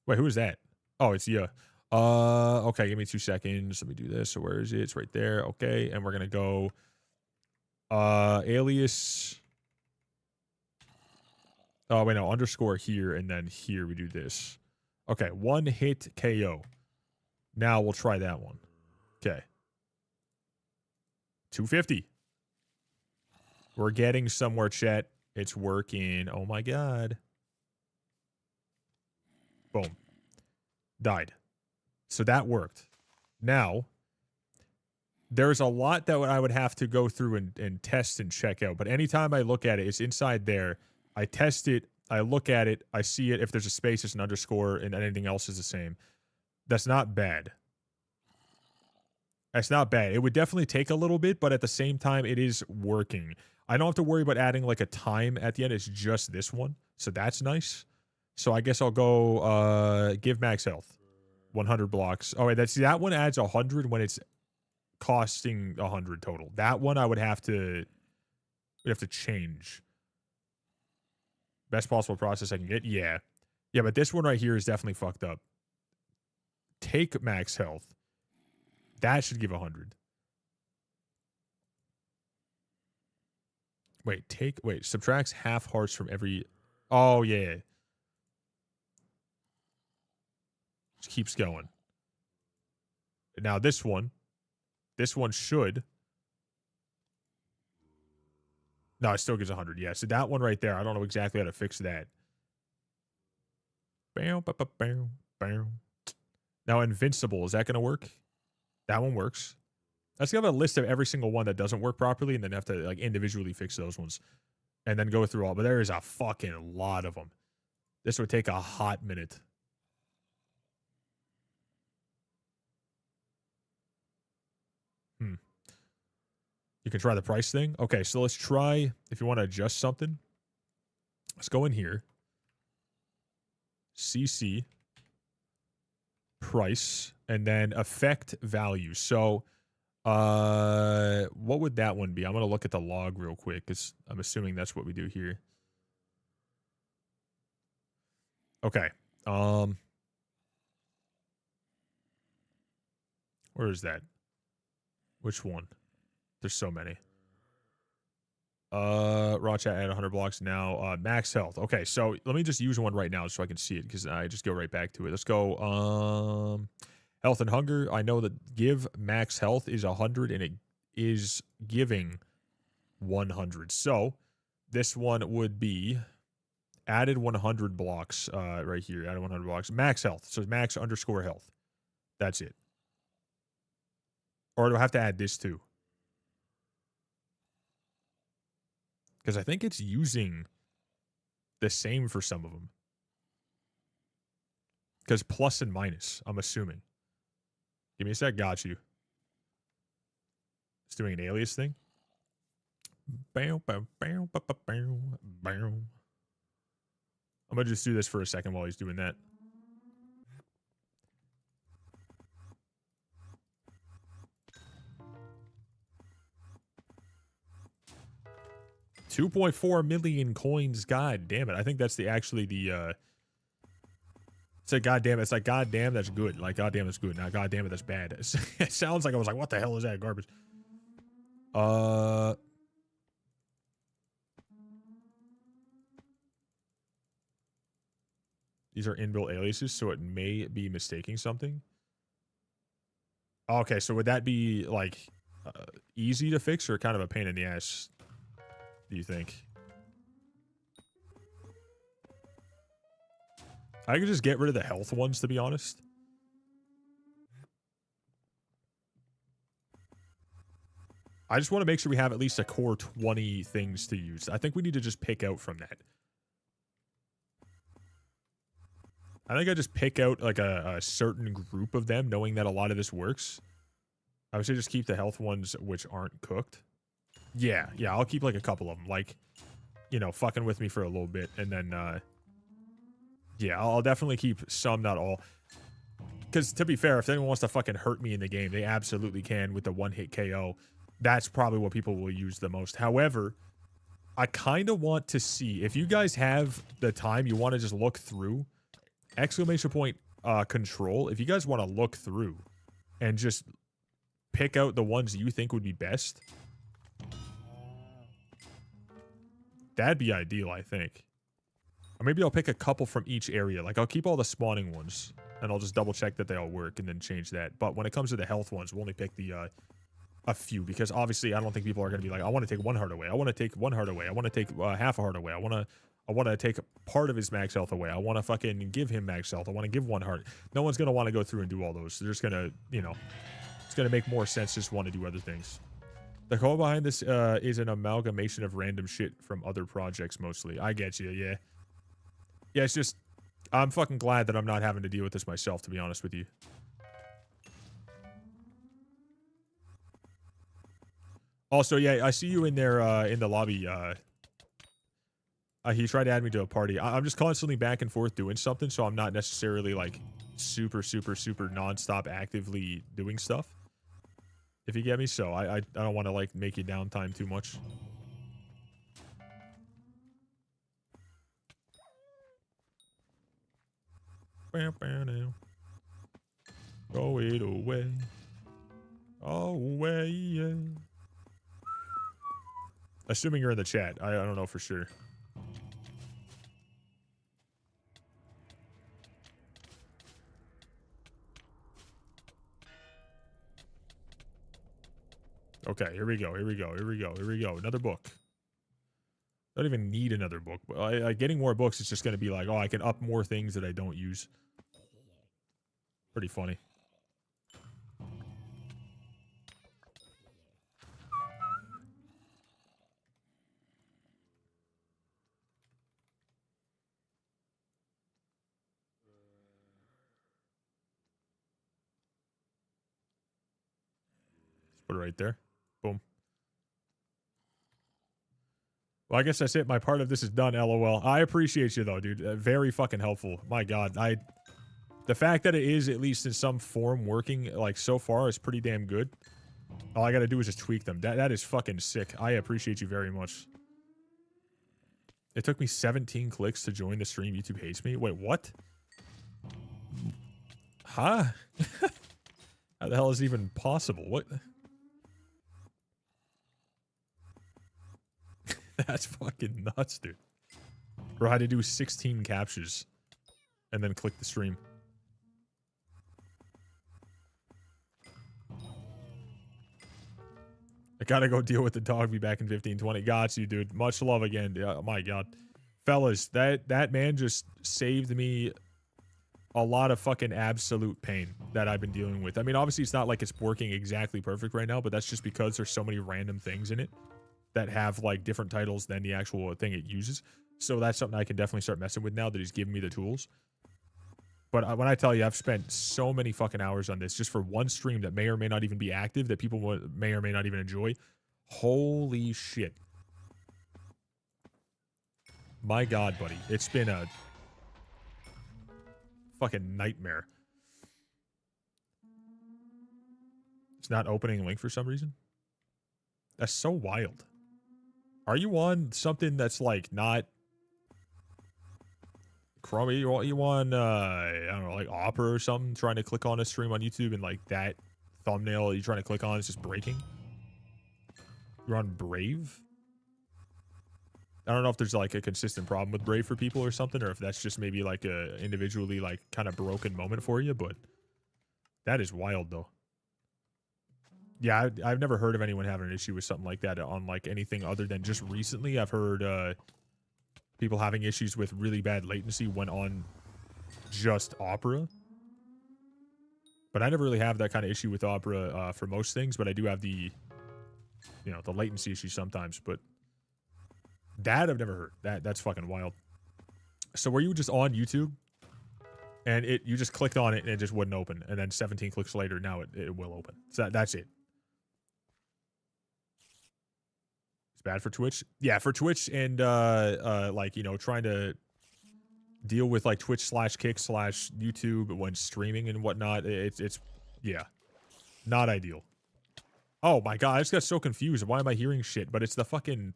[SPEAKER 1] Wait, who is that? Oh, it's you. Okay, give me 2 seconds. Let me do this. So where is it? It's right there. Okay, and we're gonna go. Alias. Oh wait, no, underscore here, and then here we do this. Okay, 1-hit KO. Now we'll try that one. Okay. 250. We're getting somewhere, chat. It's working. Oh my god. Boom. Died. So that worked. Now, there's a lot that I would have to go through and test and check out. But anytime I look at it, it's inside there. I test it. I look at it. I see it. If there's a space, it's an underscore, and anything else is the same. That's not bad. That's not bad. It would definitely take a little bit, but at the same time, it is working. I don't have to worry about adding like a time at the end. It's just this one. So that's nice. So I guess I'll go give max health. 100 blocks. Oh, wait, that one adds 100 when it's costing 100 total. That one I would have to change. Best possible process I can get? Yeah. Yeah, but this one right here is definitely fucked up. Take max health. That should give 100. Wait, subtracts half hearts from every... Oh, yeah. Just keeps going. Now this one should... No, it still gives 100. Yeah, so that one right there, I don't know exactly how to fix that. Now, invincible, is that going to work? That one works. Let's give a list of every single one that doesn't work properly and then have to like individually fix those ones. And then go through all. But there is a fucking lot of them. This would take a hot minute. You can try the price thing. Okay, so let's try, if you want to adjust something, let's go in here. CC. Price. And then effect value. So, what would that one be? I'm going to look at the log real quick because I'm assuming that's what we do here. Okay. Where is that? Which one? There's so many. Raw chat at 100 blocks now. Max health. Okay, so let me just use one right now so I can see it because I just go right back to it. Let's go. Health and hunger. I know that give max health is 100 and it is giving 100. So this one would be added 100 blocks right here. Added 100 blocks. Max health. So max underscore health. That's it. Or do I have to add this too? Because I think it's using the same for some of them. Because plus and minus, I'm assuming. Give me a sec. Got you. It's doing an alias thing. Bow, bow, bow, bow, bow, bow, bow. I'm gonna just do this for a second while he's doing that. $2.4 million coins. God damn it. I think that's actually the it's like goddamn, it's like goddamn that's good. Like goddamn that's good. Not goddamn it that's bad. It sounds like I was like, what the hell is that garbage? These are inbuilt aliases, so it may be mistaking something. Okay, so would that be like easy to fix or kind of a pain in the ass, do you think? I could just get rid of the health ones, to be honest. I just want to make sure we have at least a core 20 things to use. I think we need to just pick out from that. I think I just pick out like a certain group of them, knowing that a lot of this works. I would say just keep the health ones which aren't cooked. Yeah, I'll keep like a couple of them. Like, you know, fucking with me for a little bit. And then, yeah, I'll definitely keep some, not all. Because to be fair, if anyone wants to fucking hurt me in the game, they absolutely can with the one-hit KO. That's probably what people will use the most. However, I kind of want to see, if you guys have the time, you want to just look through, ! Control, if you guys want to look through and just pick out the ones you think would be best, that'd be ideal, I think. Or maybe I'll pick a couple from each area. Like, I'll keep all the spawning ones, and I'll just double check that they all work and then change that. But when it comes to the health ones, we'll only pick the, a few, because obviously I don't think people are going to be like, I want to take one heart away. I want to take one heart away. I want to take half a heart away. I want to take part of his max health away. I want to fucking give him max health. I want to give one heart. No one's going to want to go through and do all those. They're just going to, you know, it's going to make more sense just want to do other things. The code behind this is an amalgamation of random shit from other projects mostly. I get you, yeah. Yeah, it's just, I'm fucking glad that I'm not having to deal with this myself, to be honest with you. Also, yeah, I see you in there in the lobby. He tried to add me to a party. I'm just constantly back and forth doing something, so I'm not necessarily like super nonstop actively doing stuff. If you get me, so I don't want to like make you downtime too much. Go it away. Away, yeah. Assuming you're in the chat. I don't know for sure. Okay, here we go. Another book. I don't even need another book. But getting more books is just going to be like, oh, I can up more things that I don't use. Pretty funny. Let's put it right there. Boom. Well, I guess that's it. My part of this is done, LOL. I appreciate you, though, dude. Very fucking helpful. My God. The fact that it is, at least in some form, working, like, so far is pretty damn good. All I gotta do is just tweak them. That is fucking sick. I appreciate you very much. It took me 17 clicks to join the stream. YouTube hates me. Wait, what? Huh? How the hell is it even possible? What? That's fucking nuts, dude. Bro, I had to do 16 captures and then click the stream. I gotta go deal with the dog. Be back in 15-20. Got you, dude. Much love again. Oh my God. Fellas, that man just saved me a lot of fucking absolute pain that I've been dealing with. I mean, obviously, it's not like it's working exactly perfect right now, but that's just because there's so many random things in it that have, like, different titles than the actual thing it uses. So that's something I can definitely start messing with now that he's giving me the tools. But when I tell you, I've spent so many fucking hours on this just for one stream that may or may not even be active, that people may or may not even enjoy. Holy shit. My God, buddy. It's been a fucking nightmare. It's not opening link for some reason. That's so wild. Are you on something that's like not Chrome? You on I don't know, like Opera or something, trying to click on a stream on YouTube and like that thumbnail you're trying to click on is just breaking? You're on Brave? I don't know if there's like a consistent problem with Brave for people or something, or if that's just maybe like a individually like kind of broken moment for you, but that is wild though. Yeah, I've never heard of anyone having an issue with something like that on like anything other than just recently. I've heard people having issues with really bad latency when on just Opera. But I never really have that kind of issue with Opera for most things, but I do have the, you know, the latency issue sometimes, but that I've never heard. That's fucking wild. So were you just on YouTube and you just clicked on it and it just wouldn't open, and then 17 clicks later, now it will open. So that's it. It's bad for Twitch. Yeah, for Twitch and like, you know, trying to deal with like Twitch/Kick/YouTube when streaming and whatnot. It's yeah, not ideal. Oh my God, I just got so confused. Why am I hearing shit? But it's the fucking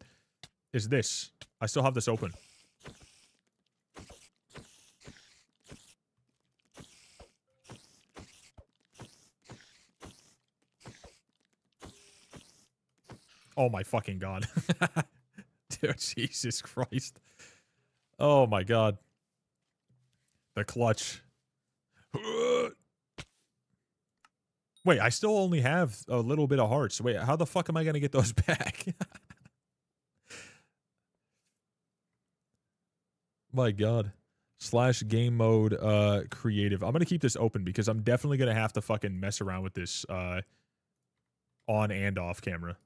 [SPEAKER 1] is this. I still have this open. Oh my fucking God. Dude, Jesus Christ. Oh my God. The clutch. Wait, I still only have a little bit of hearts. Wait, how the fuck am I going to get those back? My God. /game mode creative. I'm going to keep this open because I'm definitely going to have to fucking mess around with this on and off camera.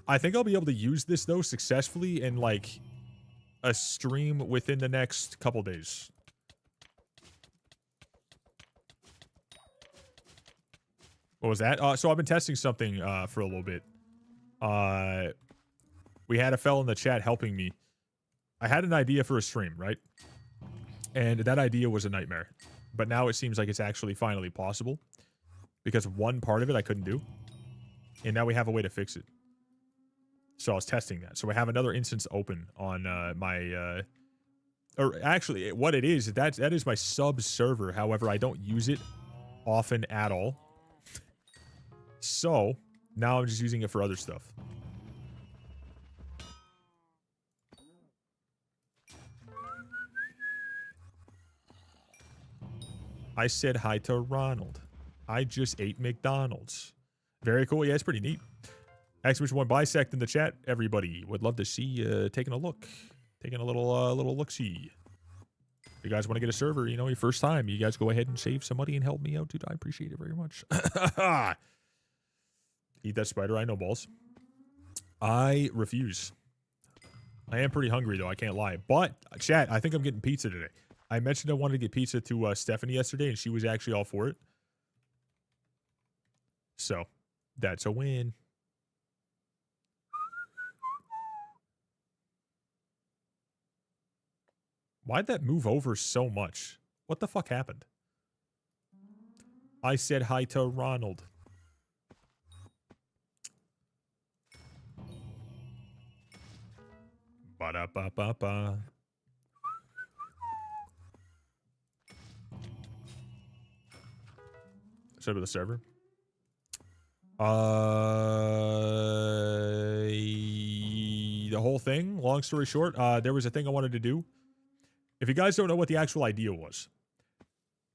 [SPEAKER 1] I think I'll be able to use this though successfully in like a stream within the next couple days. What was that? So I've been testing something for a little bit. We had a fella in the chat helping me. I had an idea for a stream, right? And that idea was a nightmare. But now it seems like it's actually finally possible. Because one part of it I couldn't do. And now we have a way to fix it. So I was testing that. So I have another instance open on my... or actually, what it is, that is my sub server. However, I don't use it often at all. So now I'm just using it for other stuff. I said hi to Ronald. I just ate McDonald's. Very cool. Yeah, it's pretty neat. Exclamation one bisect in the chat. Everybody would love to see you taking a look. Taking a little look-see. If you guys want to get a server, you know, your first time, you guys go ahead and save some money and help me out, dude. I appreciate it very much. Eat that spider. I know balls. I refuse. I am pretty hungry, though. I can't lie. But, chat, I think I'm getting pizza today. I mentioned I wanted to get pizza to Stephanie yesterday, and she was actually all for it. So, that's a win. Why'd that move over so much? What the fuck happened? I said hi to Ronald. Ba-da-ba-ba-ba. Should I be the server? The whole thing, long story short, there was a thing I wanted to do. If you guys don't know what the actual idea was,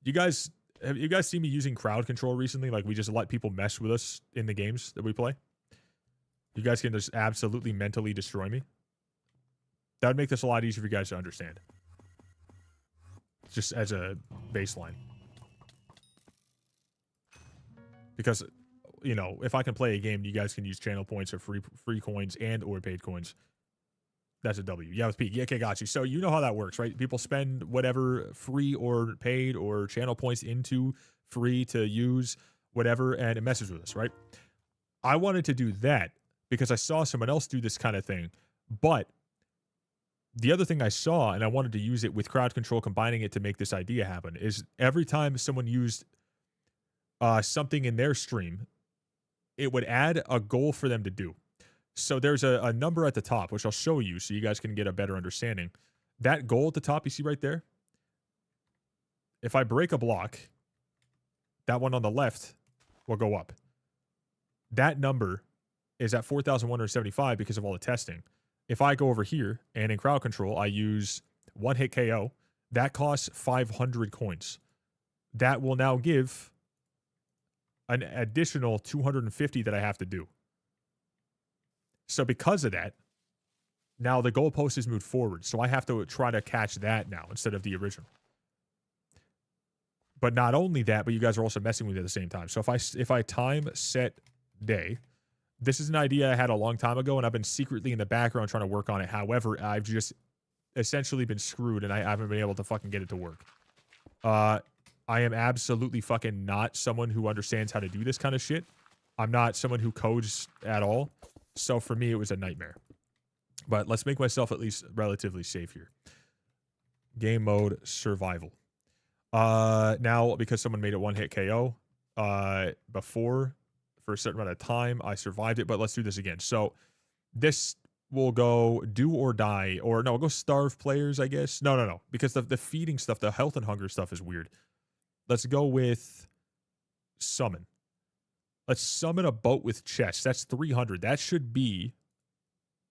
[SPEAKER 1] have you guys seen me using crowd control recently? Like, we just let people mess with us in the games that we play. You guys can just absolutely mentally destroy me. That would make this a lot easier for you guys to understand. Just as a baseline. Because, you know, if I can play a game, you guys can use channel points or free coins and or paid coins. That's a W. Yeah, with P. Yeah, okay, got you. So you know how that works, right? People spend whatever free or paid or channel points into free to use whatever, and it messes with us, right? I wanted to do that because I saw someone else do this kind of thing, but The other thing I saw, and I wanted to use it with crowd control, combining it to make this idea happen, is every time someone used something in their stream, it would add a goal for them to do. So there's a number at the top, which I'll show you so you guys can get a better understanding. That goal at the top, you see right there? If I break a block, that one on the left will go up. That number is at 4,175 because of all the testing. If I go over here and in crowd control, I use one hit KO, that costs 500 coins. That will now give an additional 250 that I have to do. So because of that, now the goalpost is moved forward. So I have to try to catch that now instead of the original. But not only that, but you guys are also messing with it at the same time. So if I time set day, this is an idea I had a long time ago, and I've been secretly in the background trying to work on it. However, I've just essentially been screwed, and I haven't been able to fucking get it to work. I am absolutely fucking not someone who understands how to do this kind of shit. I'm not someone who codes at all. So for me, it was a nightmare. But let's make myself at least relatively safe here. Game mode survival. Now, because someone made it one hit KO before for a certain amount of time, I survived it, but let's do this again. So this will go do or die, or no, we'll go starve players, I guess. No, because the feeding stuff, the health and hunger stuff is weird. Let's go with summon. Let's summon a boat with chest. That's 300. That should be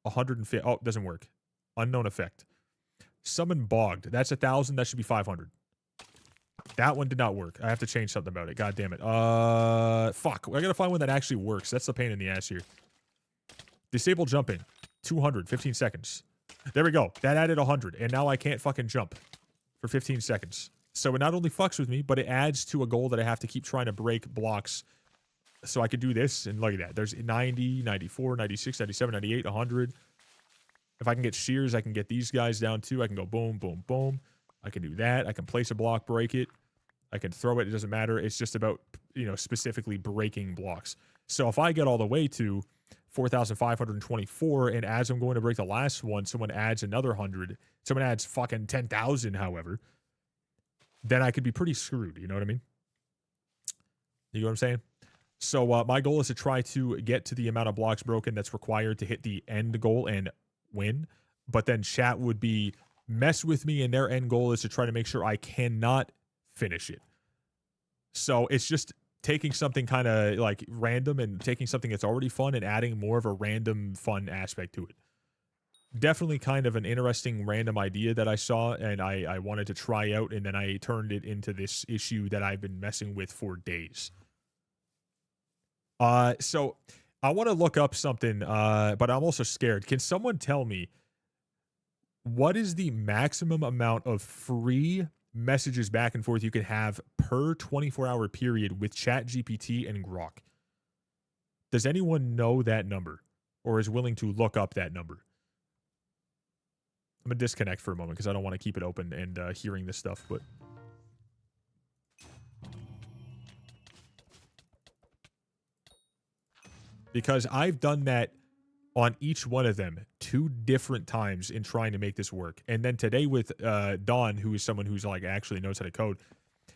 [SPEAKER 1] 150. Oh, it doesn't work. Unknown effect. Summon bogged. That's 1,000. That should be 500. That one did not work. I have to change something about it. God damn it. Fuck. I gotta find one that actually works. That's the pain in the ass here. Disable jumping. 200. 15 seconds. There we go. That added 100. And now I can't fucking jump for 15 seconds. So it not only fucks with me, but it adds to a goal that I have to keep trying to break blocks. So I could do this, and look at that. There's 90, 94, 96, 97, 98, 100. If I can get shears, I can get these guys down too. I can go boom, boom, boom. I can do that. I can place a block, break it. I can throw it. It doesn't matter. It's just about, specifically breaking blocks. So if I get all the way to 4,524, and as I'm going to break the last one, someone adds another 100. Someone adds fucking 10,000, however, then I could be pretty screwed. You know what I mean? You know what I'm saying? So my goal is to try to get to the amount of blocks broken that's required to hit the end goal and win. But then chat would be mess with me, and their end goal is to try to make sure I cannot finish it. So it's just taking something kind of like random and taking something that's already fun and adding more of a random fun aspect to it. Definitely kind of an interesting random idea that I saw, and I wanted to try out, and then I turned it into this issue that I've been messing with for days. So I want to look up something, but I'm also scared. Can someone tell me what is the maximum amount of free messages back and forth you can have per 24-hour period with ChatGPT and Grok? Does anyone know that number or is willing to look up that number? I'm going to disconnect for a moment because I don't want to keep it open and hearing this stuff, but... Because I've done that on each one of them 2 different times in trying to make this work. And then today with Don, who is someone who's like actually knows how to code,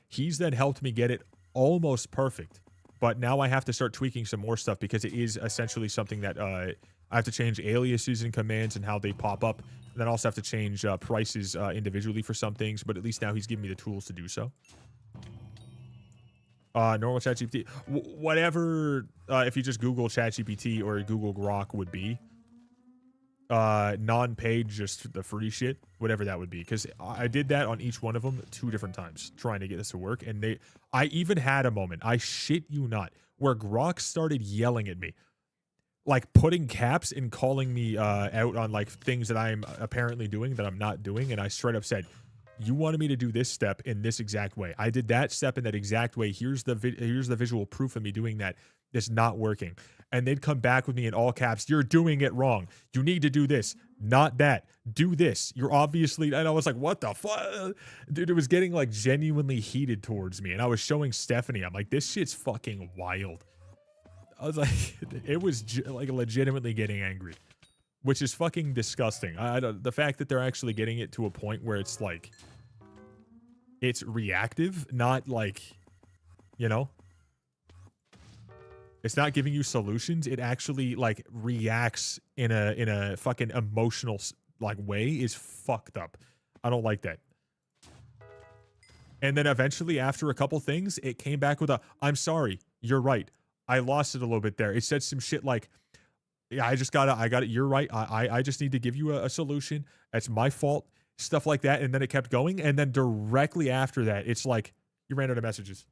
[SPEAKER 1] he's then helped me get it almost perfect. But now I have to start tweaking some more stuff because it is essentially something that I have to change aliases and commands and how they pop up. And then I also have to change prices individually for some things. But at least now he's giving me the tools to do so. Normal ChatGPT, whatever, if you just Google ChatGPT or Google Grok would be, non-paid, just the free shit, whatever that would be. Because I did that on each one of them 2 different times, trying to get this to work. And I even had a moment, I shit you not, where Grok started yelling at me. Like putting caps and calling me out on like things that I'm apparently doing that I'm not doing. And I straight up said, you wanted me to do this step in this exact way. I did that step in that exact way. Here's the visual proof of me doing that. It's not working. And they'd come back with me in all caps. You're doing it wrong. You need to do this, not that. Do this. You're obviously... And I was like, what the fuck? Dude, it was getting like genuinely heated towards me. And I was showing Stephanie. I'm like, this shit's fucking wild. I was like, it was like legitimately getting angry. which is fucking disgusting. The fact that they're actually getting it to a point where it's like, it's reactive, not like, you know, it's not giving you solutions. It actually like reacts in a fucking emotional like way is fucked up. I don't like that. And then eventually after a couple things, it came back with a, I'm sorry, you're right. I lost it a little bit there. It said some shit like, yeah, I got it. You're right. I just need to give you a solution. That's my fault. Stuff like that. And then it kept going. And then directly after that, it's like, you ran out of messages.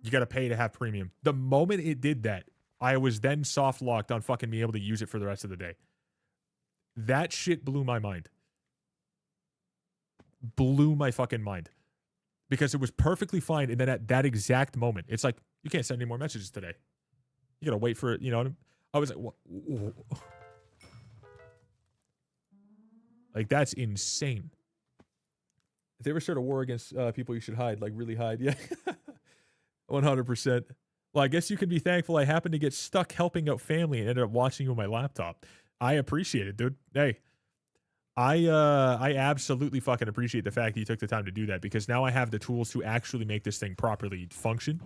[SPEAKER 1] You got to pay to have premium. The moment it did that, I was then soft locked on fucking being able to use it for the rest of the day. That shit blew my mind. Blew my fucking mind. Because it was perfectly fine. And then at that exact moment, it's like, you can't send any more messages today. You got to wait for it. You know, I was like, what? Like, that's insane. If they ever start a war against people, you should hide. Like, really hide. Yeah. 100%. Well, I guess you can be thankful I happened to get stuck helping out family and ended up watching you on my laptop. I appreciate it, dude. Hey, I absolutely fucking appreciate the fact that you took the time to do that, because now I have the tools to actually make this thing properly function.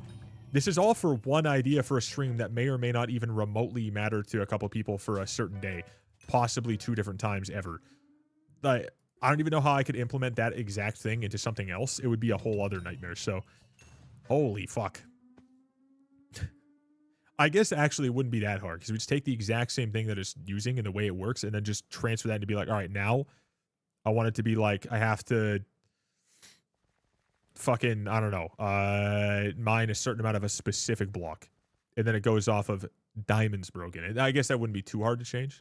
[SPEAKER 1] This is all for one idea for a stream that may or may not even remotely matter to a couple people for a certain day, possibly 2 different times ever. Like, I don't even know how I could implement that exact thing into something else. It would be a whole other nightmare. So, holy fuck. I guess actually it wouldn't be that hard, because we just take the exact same thing that it's using and the way it works, and then just transfer that to be like, all right, now I want it to be like, I have to fucking, I don't know, mine a certain amount of a specific block, and then it goes off of diamonds broken. And I guess that wouldn't be too hard to change,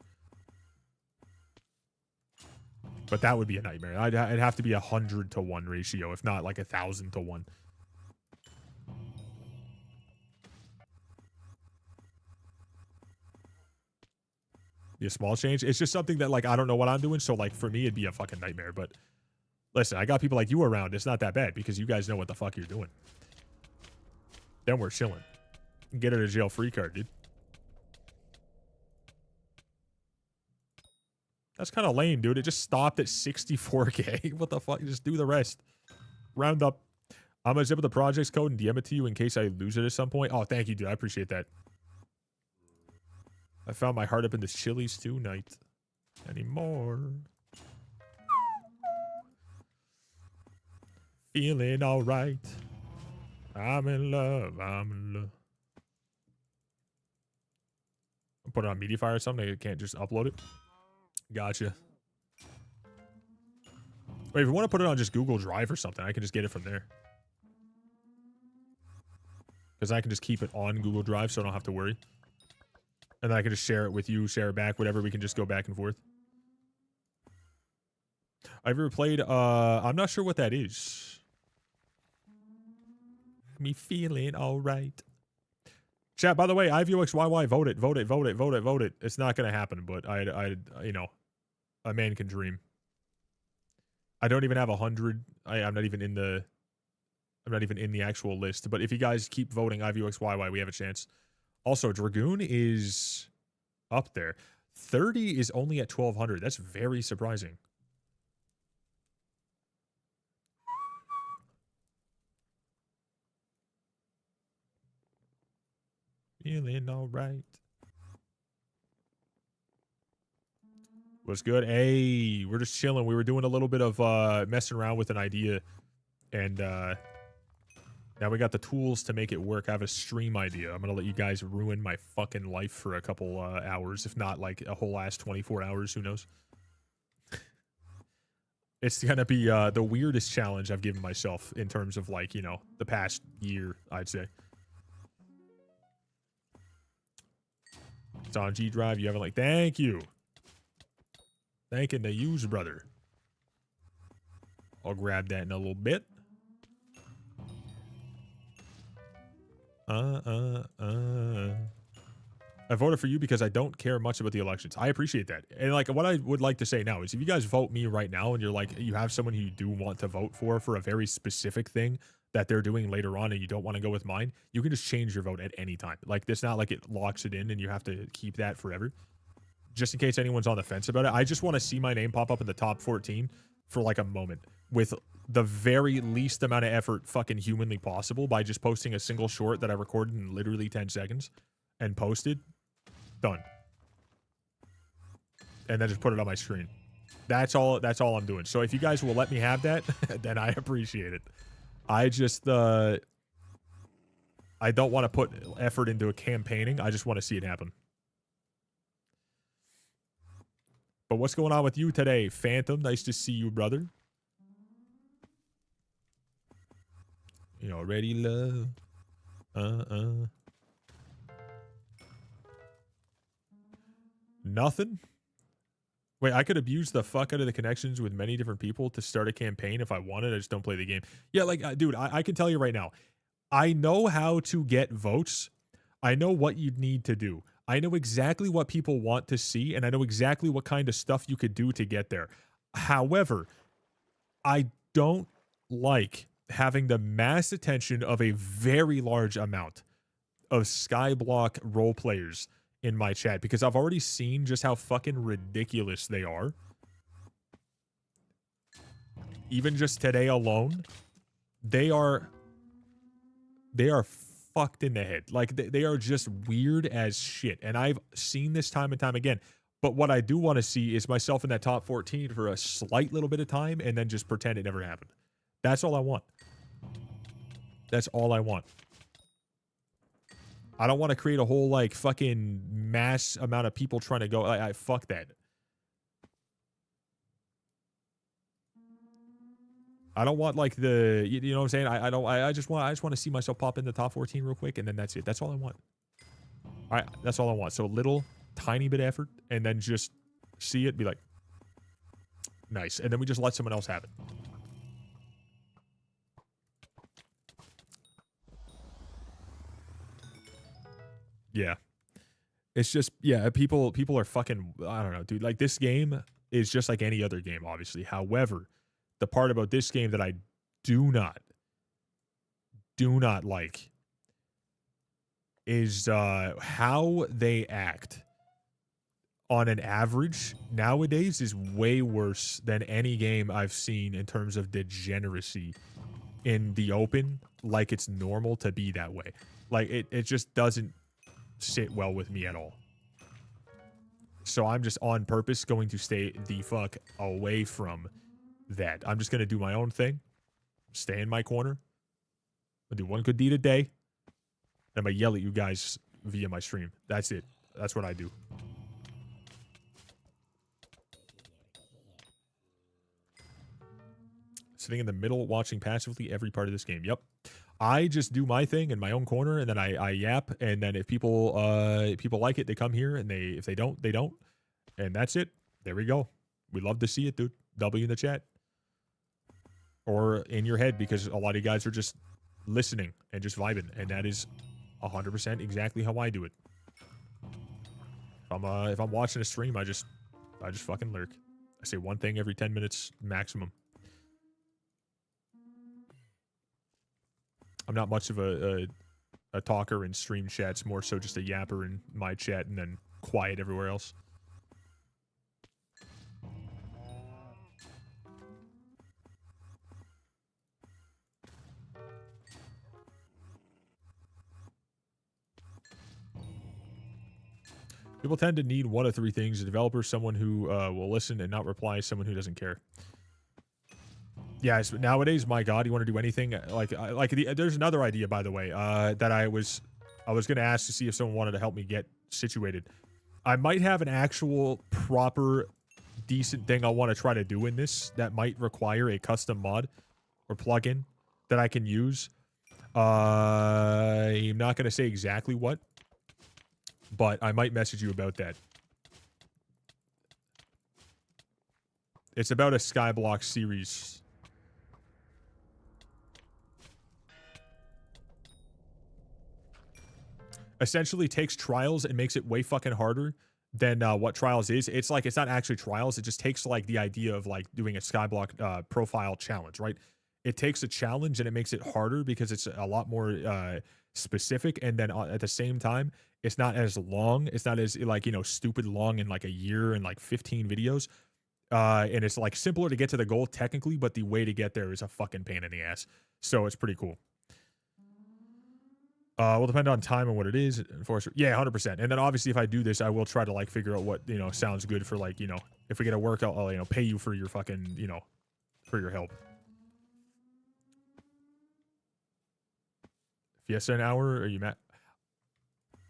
[SPEAKER 1] but that would be a nightmare. It'd have to be 100-to-1 ratio, if not like 1,000-to-1. Be a small change. It's just something that, like, I don't know what I'm doing, so like for me it'd be a fucking nightmare. But listen, I got people like you around. It's not that bad because you guys know what the fuck you're doing. Then we're chilling. Get it a jail free card, dude. That's kind of lame, dude. It just stopped at 64K. What the fuck? Just do the rest. Round up. I'm gonna zip up the projects code and DM it to you in case I lose it at some point. Oh, thank you, dude. I appreciate that. I found my heart up in this Chili's tonight. Anymore. Feeling alright. I'm in love. I'm in love. Put it on Mediafire or something. I can't just upload it. Gotcha. Wait, if you want to put it on just Google Drive or something, I can just get it from there. Because I can just keep it on Google Drive so I don't have to worry. And then I can just share it with you, share it back, whatever. We can just go back and forth. I've ever played, I'm not sure what that is. Me feeling alright. Chat, by the way, IVoxyy, vote it, vote it, vote it, vote it, vote it. It's not going to happen, but I, you know, a man can dream. I don't even have 100. I'm not even in the actual list, but if you guys keep voting IVoxyy, we have a chance. Also, Dragoon is up there. 30 is only at 1,200. That's very surprising. Feeling all right. What's good? Hey, we're just chilling. We were doing a little bit of messing around with an idea, and now we got the tools to make it work. I have a stream idea. I'm going to let you guys ruin my fucking life for a couple hours, if not like a whole ass 24 hours. Who knows? It's going to be the weirdest challenge I've given myself in terms of, like, you know, the past year, I'd say. It's on G Drive. You haven't, like, thank you. Thanking the user brother. I'll grab that in a little bit. I voted for you because I don't care much about the elections. I appreciate that. And like, what I would like to say now is if you guys vote me right now and you're like, you have someone who you do want to vote for a very specific thing that they're doing later on and you don't want to go with mine, you can just change your vote at any time. Like, it's not like it locks it in and you have to keep that forever. just in case anyone's on the fence about it. I just want to see my name pop up in the top 14 for like a moment with the very least amount of effort fucking humanly possible by just posting a single short that I recorded in literally 10 seconds and posted. Done. And then just put it on my screen. That's all I'm doing. So if you guys will let me have that, then I appreciate it. I just I don't want to put effort into a campaigning. I just want to see it happen. But what's going on with you today, Phantom? Nice to see you, brother. You know, ready, love. Nothing? Wait, I could abuse the fuck out of the connections with many different people to start a campaign if I wanted. I just don't play the game. Yeah, like, dude, I can tell you right now. I know how to get votes. I know what you'd need to do. I know exactly what people want to see, and I know exactly what kind of stuff you could do to get there. However, I don't like having the mass attention of a very large amount of Skyblock role players in my chat because I've already seen just how fucking ridiculous they are. Even just today alone, they are fucked in the head. Like they are just weird as shit. And I've seen this time and time again. But what I do want to see is myself in that top 14 for a slight little bit of time and then just pretend it never happened. That's all I want. That's all I want. I don't want to create a whole like fucking mass amount of people trying to go. I fuck that. I don't want like the you know what I'm saying. I just want to see myself pop in the top 14 real quick and then that's it. That's all I want. All right, that's all I want. So a little tiny bit of effort and then just see it, be like nice, and then we just let someone else have it. Yeah. It's just, yeah, people are fucking, I don't know, dude. Like, this game is just like any other game, obviously. However, the part about this game that I do not like is how they act on an average nowadays is way worse than any game I've seen in terms of degeneracy in the open. Like, it's normal to be that way. Like, it just doesn't sit well with me at all. So I'm just on purpose going to stay the fuck away from that. I'm just going to do my own thing. Stay in my corner. I'll do one good deed a day. I'm going to yell at you guys via my stream. That's it. That's what I do. Sitting in the middle, watching passively every part of this game. Yep. I just do my thing in my own corner, and then I yap, and then if people like it, they come here, and if they don't, they don't. And that's it. There we go. We love to see it, dude. W in the chat. Or in your head, because a lot of you guys are just listening and just vibing, and that is 100% exactly how I do it. If I'm watching a stream, I just fucking lurk. I say one thing every 10 minutes maximum. I'm not much of a talker in stream chats, more so just a yapper in my chat and then quiet everywhere else. People tend to need one of three things: a developer, someone who will listen and not reply, someone who doesn't care. Yeah, nowadays, my God, you want to do anything? There's another idea, by the way, that I was going to ask to see if someone wanted to help me get situated. I might have an actual proper decent thing I want to try to do in this that might require a custom mod or plugin that I can use. I'm not going to say exactly what, but I might message you about that. It's about a Skyblock series. Essentially takes Trials and makes it way fucking harder than what Trials is. It's not actually Trials. It just takes like the idea of like doing a Skyblock profile challenge, right? it takes a challenge and it makes it harder because it's a lot more specific, and then at the same time, it's not as long. It's not as like, you know, stupid long in like a year and like 15 videos. And it's like simpler to get to the goal technically, but the way to get there is a fucking pain in the ass. So it's pretty cool. Will depend on time and what it is. Yeah, 100%. And then obviously if I do this, I will try to like figure out what, you know, sounds good for like, you know, if we get a work, I'll you know, pay you for your fucking, you know, for your help. Fiesta an hour? Are you mad?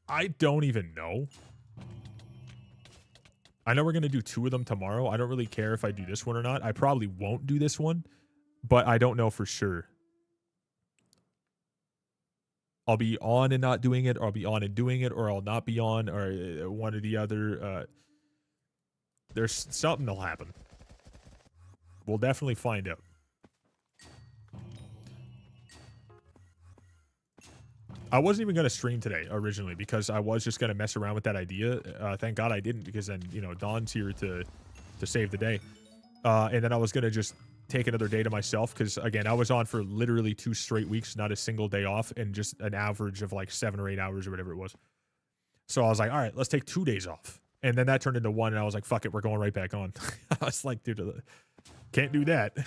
[SPEAKER 1] I don't even know. I know we're going to do 2 of them tomorrow. I don't really care if I do this one or not. I probably won't do this one, but I don't know for sure. I'll be on and not doing it, or I'll be on and doing it, or I'll not be on, or one or the other. There's something that'll happen. We'll definitely find out. I wasn't even going to stream today originally because I was just going to mess around with that idea. Thank God I didn't, because then, you know, Dawn's here to save the day. And then I was going to just take another day to myself because, again, I was on for literally 2 straight weeks, not a single day off, and just an average of like 7 or 8 hours or whatever it was. So I was like, all right, let's take 2 days off. And then that turned into 1, and I was like, fuck it, we're going right back on. I was like, dude, can't do that.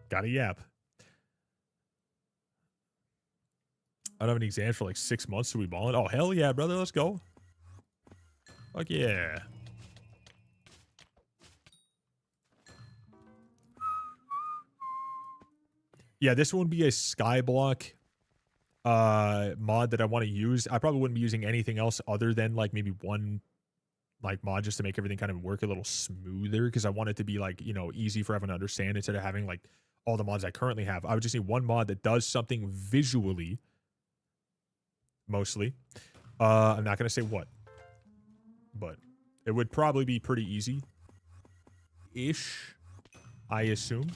[SPEAKER 1] Gotta yap. I don't have any exams for like 6 months, so we balling. Oh, hell yeah, brother, let's go. Fuck yeah. Yeah, this won't be a skyblock mod that I want to use. I probably wouldn't be using anything else other than like maybe one like mod just to make everything kind of work a little smoother, because I want it to be like, you know, easy for everyone to understand instead of having like all the mods I currently have. I would just need one mod that does something visually, mostly. I'm not going to say what, but it would probably be pretty easy-ish, I assume.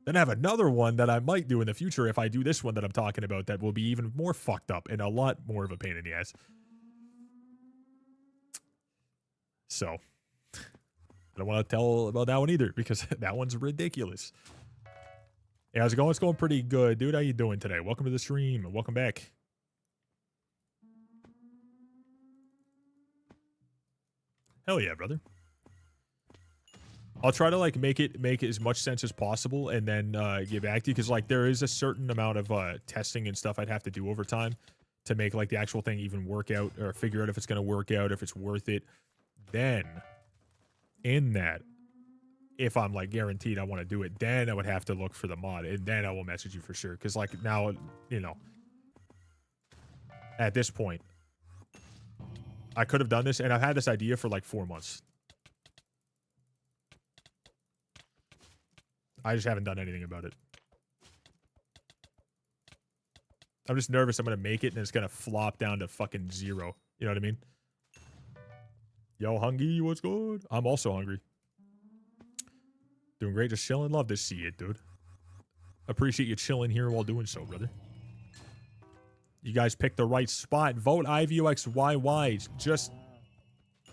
[SPEAKER 1] Then I have another one that I might do in the future if I do this one that I'm talking about that will be even more fucked up and a lot more of a pain in the ass. So, I don't want to tell about that one either because that one's ridiculous. Hey, how's it going? It's going pretty good. Dude, how you doing today? Welcome to the stream and welcome back. Hell yeah, brother. I'll try to like make as much sense as possible and then get back to you, because like there is a certain amount of testing and stuff I'd have to do over time to make like the actual thing even work out, or figure out if it's going to work out, if it's worth it. Then in that, if I'm like guaranteed I want to do it, then I would have to look for the mod, and then I will message you for sure. Because like now, you know, at this point, I could have done this, and I've had this idea for like 4 months. I just haven't done anything about it. I'm just nervous I'm going to make it and it's going to flop down to fucking 0. You know what I mean? Yo, hungry, what's good? I'm also hungry. Doing great, just chilling. Love to see it, dude. Appreciate you chilling here while doing so, brother. You guys picked the right spot. Vote IVoxyy. Just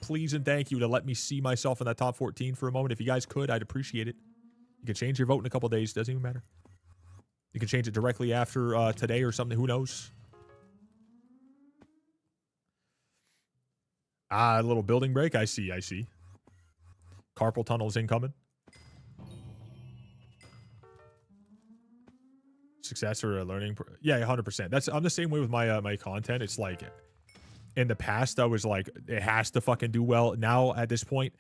[SPEAKER 1] please and thank you to let me see myself in that top 14 for a moment. If you guys could, I'd appreciate it. You can change your vote in a couple days. Doesn't even matter. You can change it directly after today or something. Who knows? Ah, a little building break. I see. Carpal tunnel's incoming. Success or a learning. Yeah, 100%. I'm the same way with my my content. It's like in the past, I was like, it has to fucking do well. Now at this point,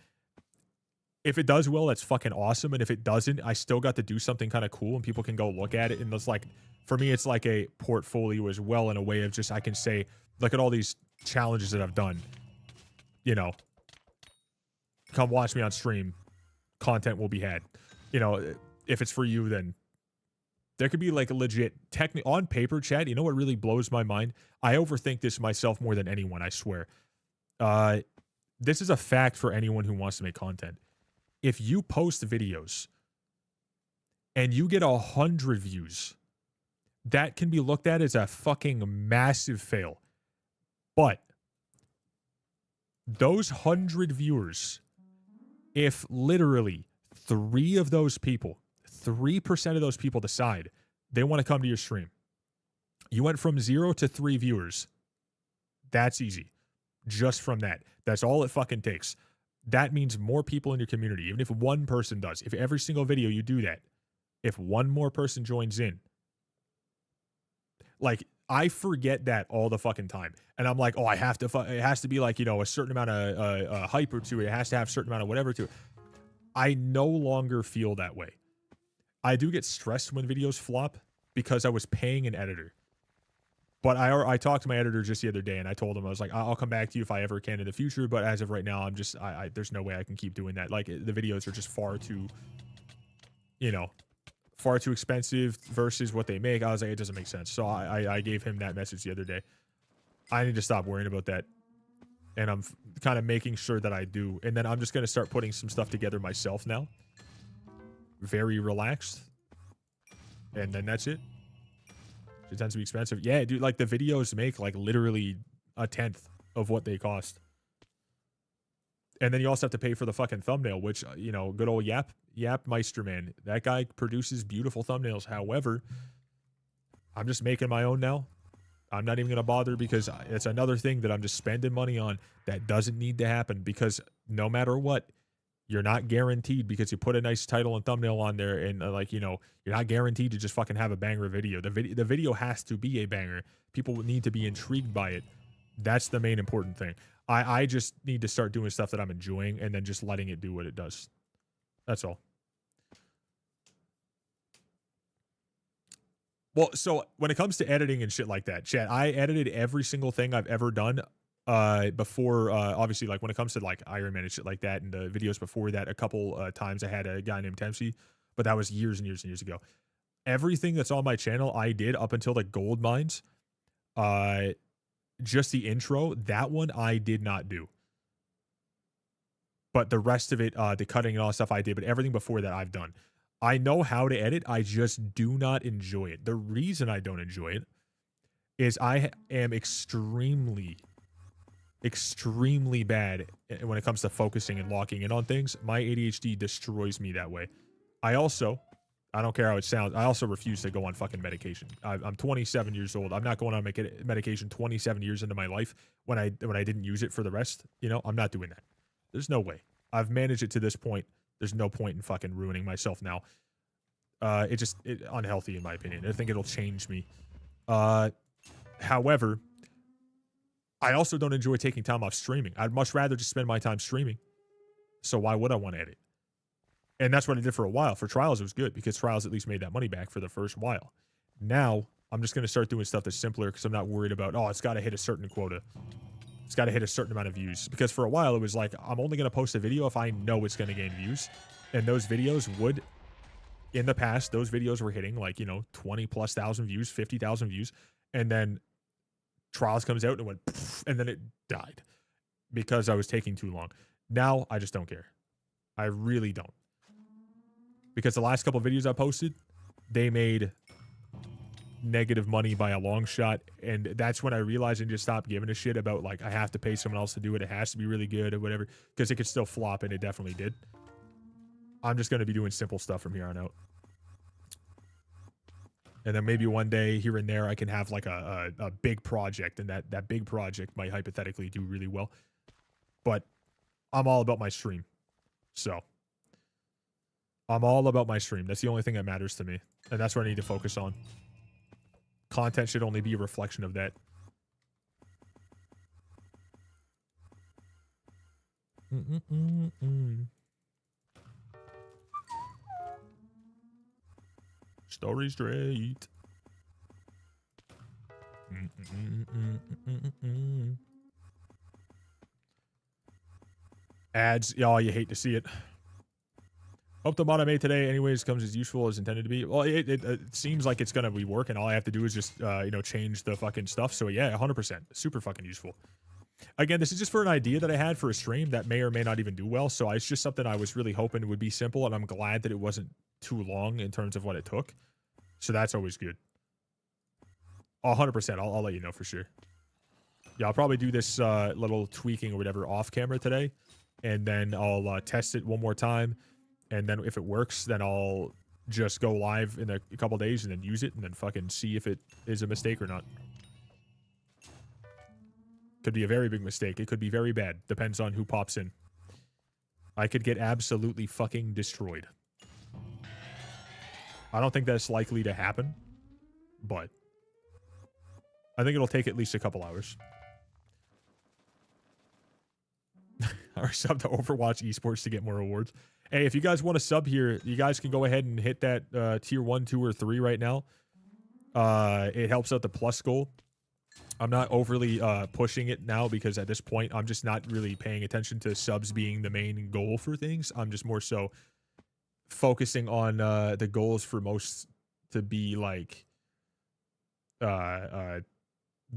[SPEAKER 1] if it does well, that's fucking awesome. And if it doesn't, I still got to do something kind of cool and people can go look at it. And it's like, for me, it's like a portfolio as well, in a way of just, I can say, look at all these challenges that I've done. You know, come watch me on stream. Content will be had. You know, if it's for you, then there could be like a legit on paper, chat. You know what really blows my mind? I overthink this myself more than anyone, I swear. This is a fact for anyone who wants to make content. If you post videos and you get 100 views, that can be looked at as a fucking massive fail. But those 100 viewers, if literally 3 of those people, 3% of those people decide they want to come to your stream. You went from 0 to 3 viewers. That's easy. Just from that. That's all it fucking takes. That means more people in your community, even if one person does. If every single video you do that, if one more person joins in, like, I forget that all the fucking time. And I'm like, oh, I have to, it has to be like, you know, a certain amount of hype to it. It has to have a certain amount of whatever to it. I no longer feel that way. I do get stressed when videos flop because I was paying an editor. But I talked to my editor just the other day, and I told him, I was like, I'll come back to you if I ever can in the future. But as of right now, I'm just, there's no way I can keep doing that. Like, the videos are just far too, you know, far too expensive versus what they make. I was like, it doesn't make sense. So I gave him that message the other day. I need to stop worrying about that. And I'm kind of making sure that I do. And then I'm just going to start putting some stuff together myself now. Very relaxed. And then that's it. It tends to be expensive. Yeah, dude, like the videos make like literally 1/10 of what they cost. And then you also have to pay for the fucking thumbnail, which, you know, good old Yap Meister, man. That guy produces beautiful thumbnails. However, I'm just making my own now. I'm not even going to bother because it's another thing that I'm just spending money on that doesn't need to happen, because no matter what, you're not guaranteed, because you put a nice title and thumbnail on there and like, you know, you're not guaranteed to just fucking have a banger video. The video has to be a banger. People need to be intrigued by it. That's the main important thing. I just need to start doing stuff that I'm enjoying and then just letting it do what it does. That's all. Well, so when it comes to editing and shit like that, chat, I edited every single thing I've ever done before, obviously, like when it comes to like IRONMAN and shit like that, and the videos before that, a couple times I had a guy named Tempsy, but that was years and years and years ago. Everything that's on my channel I did up until the gold mines, just the intro, that one I did not do. But the rest of it, the cutting and all that stuff I did, but everything before that I've done. I know how to edit, I just do not enjoy it. The reason I don't enjoy it is I am extremely bad when it comes to focusing and locking in on things. My ADHD destroys me that way. I don't care how it sounds, I also refuse to go on fucking medication. I'm 27 years old. I'm not going on medication 27 years into my life when I didn't use it for the rest. You know, I'm not doing that. There's no way. I've managed it to this point. There's no point in fucking ruining myself now. It's unhealthy in my opinion. I think it'll change me. However, I also don't enjoy taking time off streaming. I'd much rather just spend my time streaming. So why would I want to edit? And that's what I did for a while. For Trials, it was good because Trials at least made that money back for the first while. Now, I'm just going to start doing stuff that's simpler because I'm not worried about, oh, it's got to hit a certain quota. It's got to hit a certain amount of views. Because for a while, it was like, I'm only going to post a video if I know it's going to gain views. And those videos would, in the past, those videos were hitting like, you know, 20,000+ views, 50,000 views. And then Trials comes out and it went, poof, and then it died because I was taking too long. Now, I just don't care. I really don't. Because the last couple of videos I posted, they made negative money by a long shot, and that's when I realized and just stopped giving a shit about like I have to pay someone else to do it, it has to be really good or whatever, because it could still flop, and it definitely did. I'm just going to be doing simple stuff from here on out, and then maybe one day here and there I can have like a big project, and that big project might hypothetically do really well. But I'm all about my stream, so I'm all about my stream. That's the only thing that matters to me, and that's what I need to focus on. Content should only be a reflection of that. Story straight. Ads. Oh, you hate to see it. Hope the mod I made today anyways comes as useful as intended to be. Well, it seems like it's going to be working. All I have to do is just, you know, change the fucking stuff. So yeah, 100%. Super fucking useful. Again, this is just for an idea that I had for a stream that may or may not even do well. So it's just something I was really hoping would be simple, and I'm glad that it wasn't too long in terms of what it took. So that's always good. 100%. I'll let you know for sure. Yeah, I'll probably do this little tweaking or whatever off camera today, and then I'll test it one more time. And then if it works, then I'll just go live in a couple days and then use it and then fucking see if it is a mistake or not. Could be a very big mistake. It could be very bad. Depends on who pops in. I could get absolutely fucking destroyed. I don't think that's likely to happen, but I think it'll take at least a couple hours. Or sub to Overwatch Esports to get more rewards. Hey, if you guys want to sub here, you guys can go ahead and hit that tier 1, 2, or 3 right now. It helps out the plus goal. I'm not overly pushing it now because at this point, I'm just not really paying attention to subs being the main goal for things. I'm just more so focusing on the goals for most to be like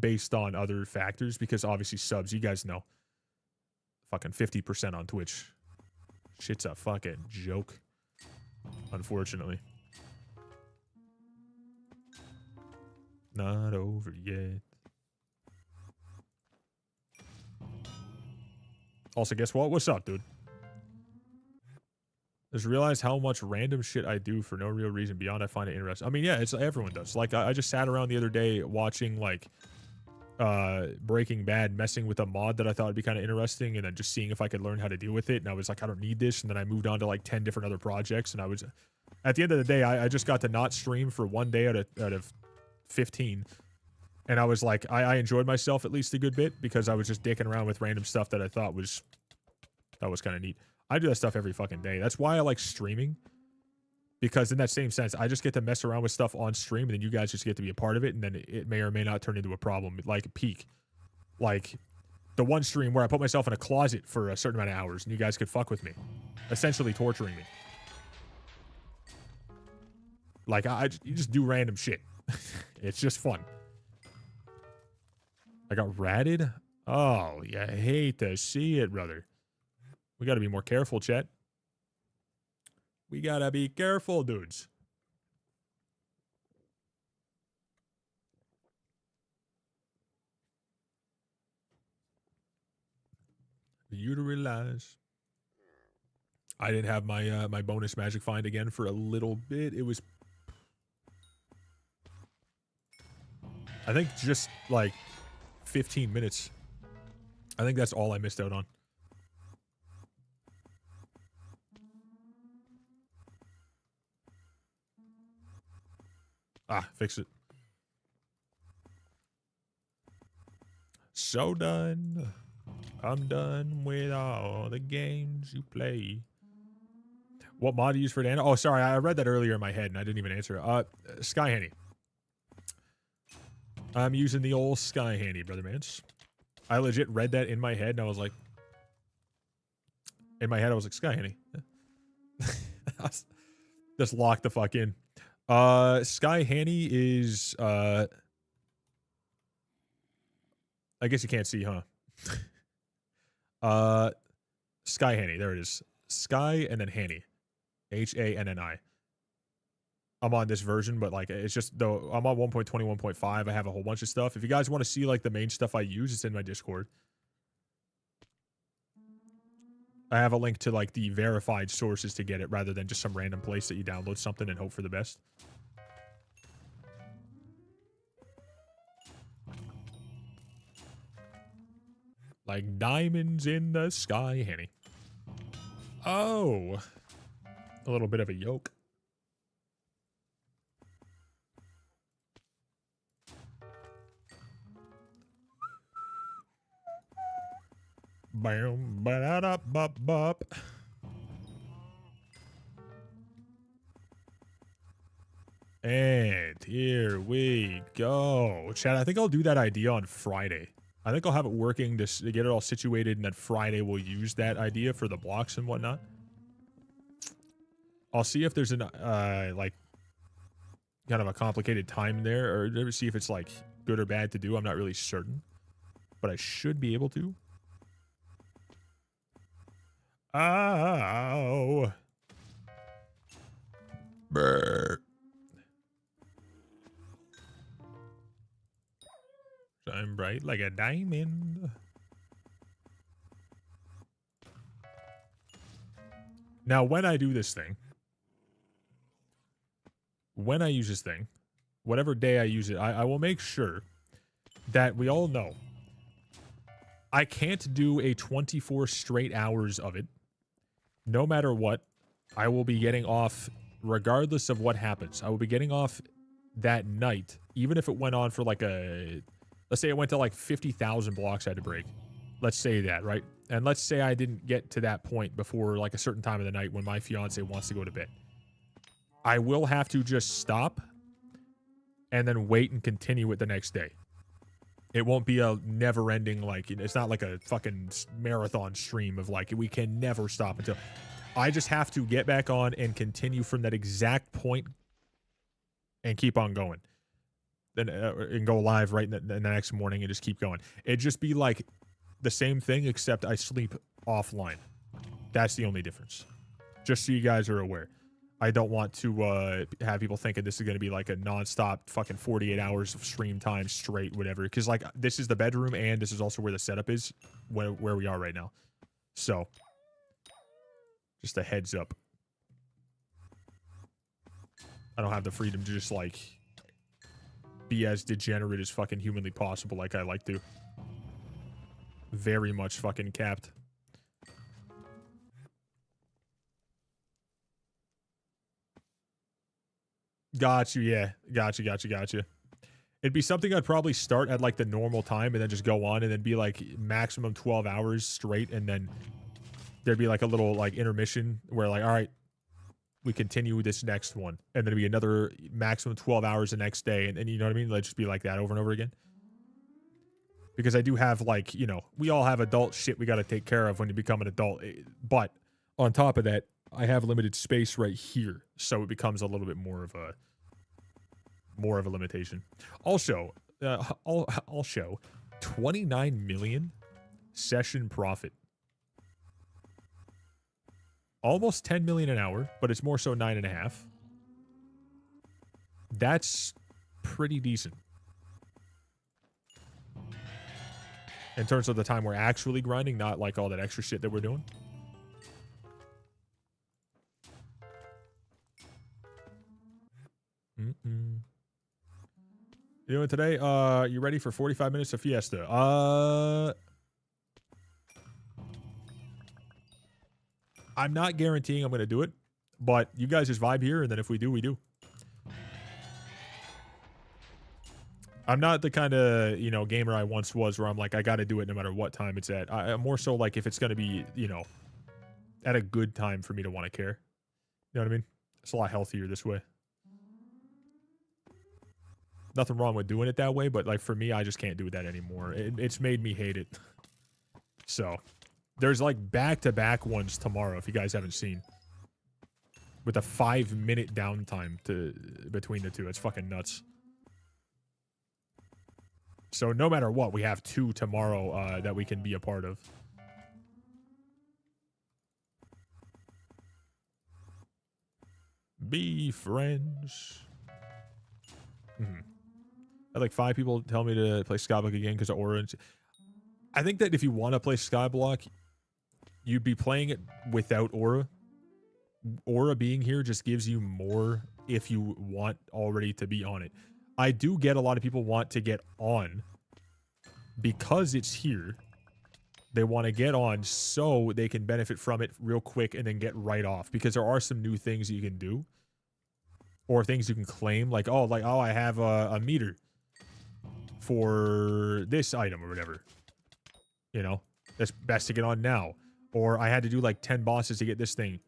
[SPEAKER 1] based on other factors, because obviously subs, you guys know, fucking 50% on Twitch. Shit's a fucking joke, unfortunately. Not over yet. Also, guess what? What's up, dude? Just realize how much random shit I do for no real reason beyond I find it interesting. I mean, yeah, it's everyone does. Like, I just sat around the other day watching, like, Breaking Bad, messing with a mod that I thought would be kind of interesting, and then just seeing if I could learn how to deal with it. And I was like, I don't need this. And then I moved on to like 10 different other projects. And I was, at the end of the day, I just got to not stream for one day out of 15. And I was like, I enjoyed myself at least a good bit because I was just dicking around with random stuff that I thought was kind of neat. I do that stuff every fucking day. That's why I like streaming. Because in that same sense, I just get to mess around with stuff on stream, and then you guys just get to be a part of it, and then it may or may not turn into a problem, like Peak. Like, the one stream where I put myself in a closet for a certain amount of hours, and you guys could fuck with me. Essentially torturing me. Like, you just do random shit. It's just fun. I got ratted? Oh, you hate to see it, brother. We gotta be more careful, chat. We gotta be careful, dudes. You to realize. I didn't have my my bonus magic find again for a little bit. It was, I think, just like 15 minutes. I think that's all I missed out on. Ah, fix it. So done. I'm done with all the games you play. What mod do you use for Dana? Oh, sorry, I read that earlier in my head and I didn't even answer it. Sky Handy. I'm using the old Sky Handy, brother mans. I legit read that in my head and I was like, Sky Handy. Just lock the fuck in. Sky Handy is, I guess you can't see, huh? Sky Handy, there it is. Sky and then Hanny. Hanni. I'm on this version, but like, it's just, though, I'm on 1.21.5. I have a whole bunch of stuff. If you guys want to see like the main stuff I use, it's in my Discord. I have a link to like the verified sources to get it rather than just some random place that you download something and hope for the best. Like diamonds in the sky, Hanny. Oh, a little bit of a yoke. Bam, ba-da-da-bop-bop. And here we go. Chat, I think I'll do that idea on Friday. I think I'll have it working to get it all situated, and then Friday we'll use that idea for the blocks and whatnot. I'll see if there's an, like, kind of a complicated time there, or see if it's, like, good or bad to do. I'm not really certain. But I should be able to. Ow. Brr. Shine bright like a diamond. Now, when I do this thing, when I use this thing, whatever day I use it, I will make sure that we all know I can't do a 24 straight hours of it. No matter what, I will be getting off regardless of what happens. I will be getting off that night, even if it went on for like a, let's say it went to like 50,000 blocks I had to break. Let's say that, right? And let's say I didn't get to that point before like a certain time of the night when my fiance wants to go to bed. I will have to just stop and then wait and continue it the next day. It won't be a never-ending, like, it's not like a fucking marathon stream of like, we can never stop until... I just have to get back on and continue from that exact point and keep on going. Then and go live right in the next morning and just keep going. It'd just be like the same thing, except I sleep offline. That's the only difference. Just so you guys are aware. I don't want to have people thinking this is going to be like a non-stop fucking 48 hours of stream time straight, whatever. Because like this is the bedroom and this is also where the setup is, where we are right now. So, just a heads up. I don't have the freedom to just like be as degenerate as fucking humanly possible like I like to. Very much fucking capped. Got you, yeah. Got you. It'd be something I'd probably start at like the normal time and then just go on and then be like maximum 12 hours straight, and then there'd be like a little like intermission where like, all right, we continue this next one, and then it'd be another maximum 12 hours the next day, and you know what I mean? Let's just be like that over and over again. Because I do have like, you know, we all have adult shit we got to take care of when you become an adult, but on top of that, I have limited space right here, so it becomes a little bit more of a limitation. Also, I'll show 29 million session profit. Almost 10 million an hour, but it's more so 9.5. That's pretty decent. In terms of the time we're actually grinding, not like all that extra shit that we're doing. You doing today? You ready for 45 minutes of Fiesta? I'm not guaranteeing I'm going to do it, but you guys just vibe here, and then if we do, we do. I'm not the kind of, you know, gamer I once was where I'm like, I got to do it no matter what time it's at. I'm more so like if it's going to be, you know, at a good time for me to want to care. You know what I mean? It's a lot healthier this way. Nothing wrong with doing it that way, but like for me, I just can't do that anymore. It's made me hate it. So, there's like back-to-back ones tomorrow if you guys haven't seen. With a 5-minute downtime between the two. It's fucking nuts. So no matter what, we have 2 tomorrow that we can be a part of. Be friends. I had like 5 people tell me to play Skyblock again because of Aura. I think that if you want to play Skyblock, you'd be playing it without Aura. Aura being here just gives you more if you want already to be on it. I do get a lot of people want to get on because it's here. They want to get on so they can benefit from it real quick and then get right off, because there are some new things you can do or things you can claim, like oh I have a meter for this item or whatever, you know, that's best to get on now. Or I had to do like 10 bosses to get this thing,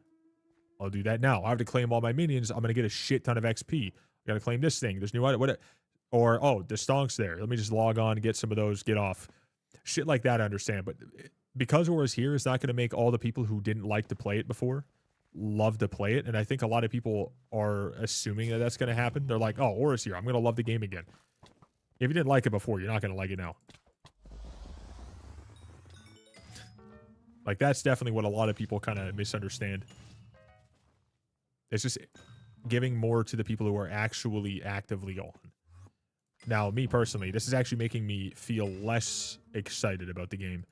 [SPEAKER 1] I'll do that now. I have to claim all my minions, I'm gonna get a shit ton of XP. I gotta claim this thing. There's new item. What? Or oh, the stonks there. Let me just log on, get some of those, get off. Shit like that, I understand. But because Aura's here, it's not gonna make all the people who didn't like to play it before love to play it. And I think a lot of people are assuming that that's gonna happen. They're like, oh, Aura's here, I'm gonna love the game again. If you didn't like it before, you're not gonna like it now. Like that's definitely what a lot of people kind of misunderstand. It's just giving more to the people who are actually actively on. Now, me personally, this is actually making me feel less excited about the game.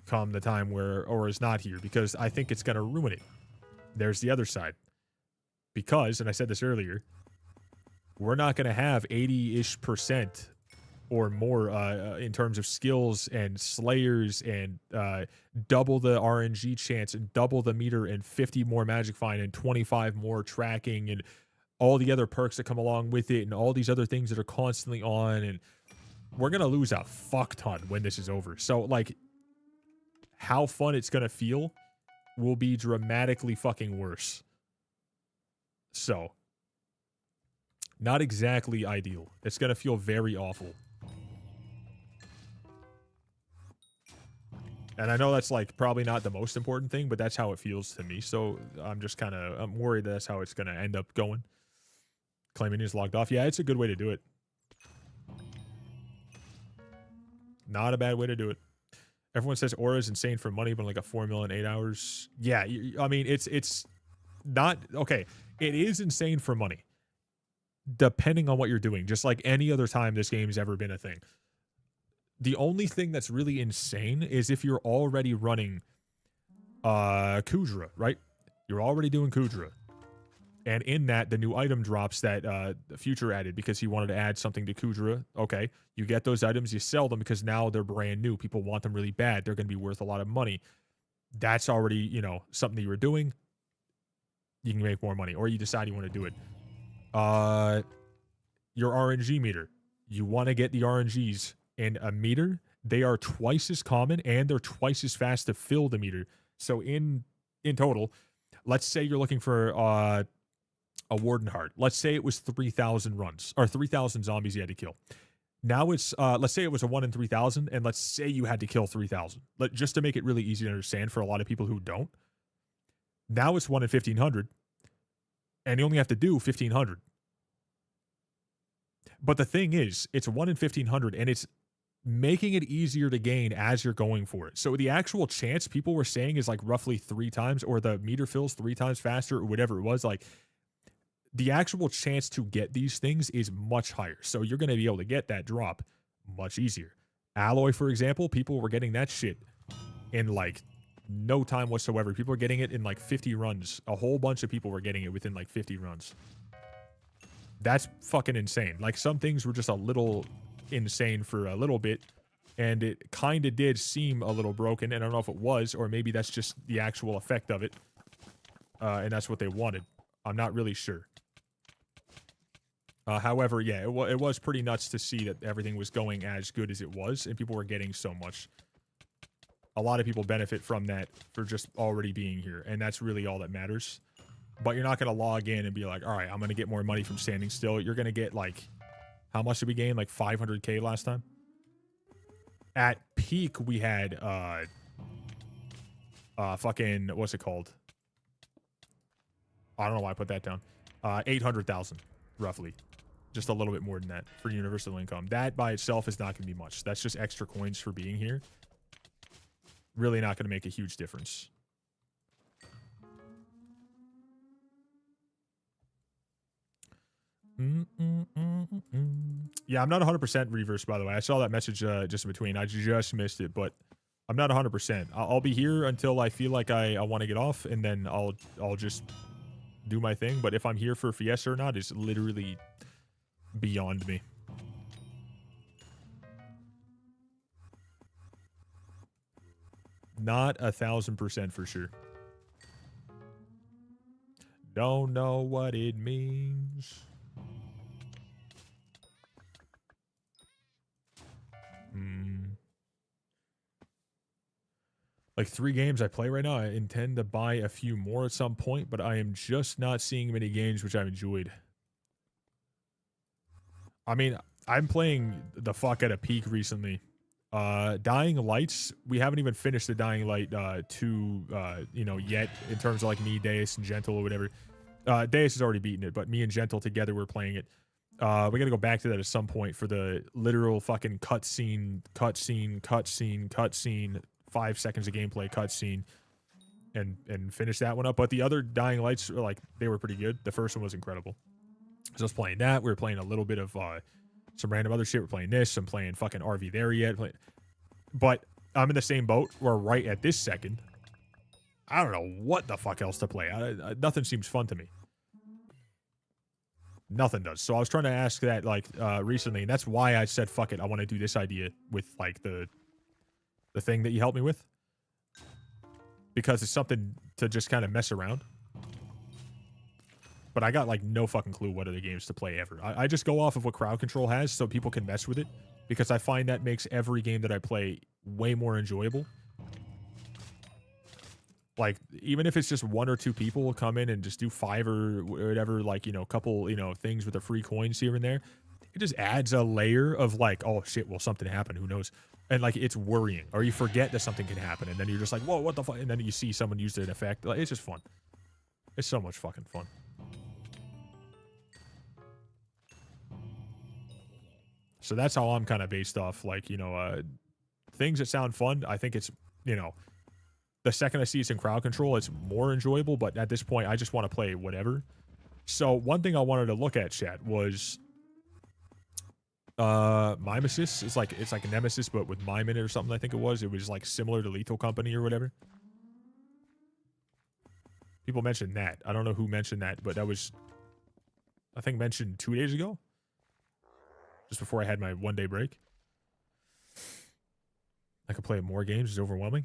[SPEAKER 1] come the time where Aura's not here, because I think it's going to ruin it. There's the other side. Because, and I said this earlier, we're not going to have 80-ish% or more in terms of skills and slayers and double the RNG chance and double the meter and 50 more magic find and 25 more tracking and all the other perks that come along with it and all these other things that are constantly on. And we're going to lose a fuck ton when this is over. So, like, how fun it's going to feel will be dramatically fucking worse. So, not exactly ideal. It's going to feel very awful. And I know that's, like, probably not the most important thing, but that's how it feels to me. So, I'm just kind of, I'm worried that's how it's going to end up going. Claiming he's logged off. Yeah, it's a good way to do it. Not a bad way to do it. Everyone says Aura is insane for money, but like a 4 million 8 hours. Yeah, I mean, it's not, okay. It is insane for money, depending on what you're doing, just like any other time this game's ever been a thing. The only thing that's really insane is if you're already running Kudra, right? You're already doing Kudra. And in that, the new item drops that the Future added because he wanted to add something to Kudra. Okay, you get those items, you sell them because now they're brand new. People want them really bad. They're going to be worth a lot of money. That's already, you know, something that you were doing. You can make more money, or you decide you want to do it. Your RNG meter. You want to get the RNGs in a meter. They are twice as common, and they're twice as fast to fill the meter. So in total, let's say you're looking for a Warden Heart. Let's say it was 3,000 runs, or 3,000 zombies you had to kill. Now it's, let's say it was a 1 in 3,000, and let's say you had to kill 3,000. Just to make it really easy to understand for a lot of people who don't. Now it's 1 in 1,500, and you only have to do 1,500. But the thing is, it's 1 in 1,500, and it's making it easier to gain as you're going for it. So the actual chance people were saying is like roughly 3 times, or the meter fills 3 times faster, or whatever it was. Like, the actual chance to get these things is much higher. So you're going to be able to get that drop much easier. Alloy, for example, people were getting that shit in like no time whatsoever. People were getting it in like 50 runs. A whole bunch of people were getting it within like 50 runs. That's fucking insane. Like, some things were just a little insane for a little bit, and it kind of did seem a little broken, and I don't know if it was, or maybe that's just the actual effect of it, and that's what they wanted. I'm not really sure. However, yeah, it was pretty nuts to see that everything was going as good as it was, and people were getting so much. A lot of people benefit from that for just already being here, and that's really all that matters. But you're not going to log in and be like, all right, I'm going to get more money from standing still. You're going to get, like, how much did we gain? Like 500K last time? At peak, we had, fucking, what's it called? I don't know why I put that down. 800,000, roughly. Just a little bit more than that for universal income. That by itself is not going to be much. That's just extra coins for being here. Really not going to make a huge difference. Yeah, I'm not 100% reverse, by the way. I saw that message just in between. I just missed it, but I'm not 100%. I'll be here until I feel like I want to get off, and then I'll just do my thing. But if I'm here for Fiesta or not is literally beyond me. Not 1,000% for sure. Don't know what it means. Like 3 games I play right now. I intend to buy a few more at some point, but I am just not seeing many games which I've enjoyed. I mean, I'm playing the fuck at a peak recently. Dying Lights, we haven't even finished the Dying Light 2, you know, yet, in terms of like me, Deus, and Gentle or whatever. Deus has already beaten it, but me and Gentle together we're playing it. We gotta go back to that at some point for the literal fucking cutscene, 5 seconds of gameplay cutscene, and finish that one up. But the other Dying Lights, like, they were pretty good. The first one was incredible. So I was playing that. We were playing a little bit of some random other shit. We're playing this. I'm playing fucking RV there yet. But I'm in the same boat where right at this second, I don't know what the fuck else to play. Nothing seems fun to me. Nothing does. So I was trying to ask that like recently, and that's why I said fuck it. I want to do this idea with like the thing that you helped me with, because it's something to just kind of mess around. But I got like no fucking clue what other games to play ever. I just go off of what crowd control has so people can mess with it, because I find that makes every game that I play way more enjoyable. Like, even if it's just 1 or 2 people will come in and just do 5 or whatever, like, you know, couple, you know, things with the free coins here and there, it just adds a layer of like, oh shit, will something happen? Who knows? And like, it's worrying, or you forget that something can happen, and then you're just like, whoa, what the fuck? And then you see someone use an effect. Like, it's just fun. It's so much fucking fun. So that's how I'm kind of based off, like, you know, things that sound fun. I think it's, you know, the second I see it's in crowd control, it's more enjoyable. But at this point, I just want to play whatever. So one thing I wanted to look at, chat, was Mimesis. It's like a Nemesis, but with mime in it or something. I think it was like similar to Lethal Company or whatever. People mentioned that. I don't know who mentioned that, but that was, I think, mentioned 2 days ago, just before I had my 1-day break. I could play more games. It's overwhelming.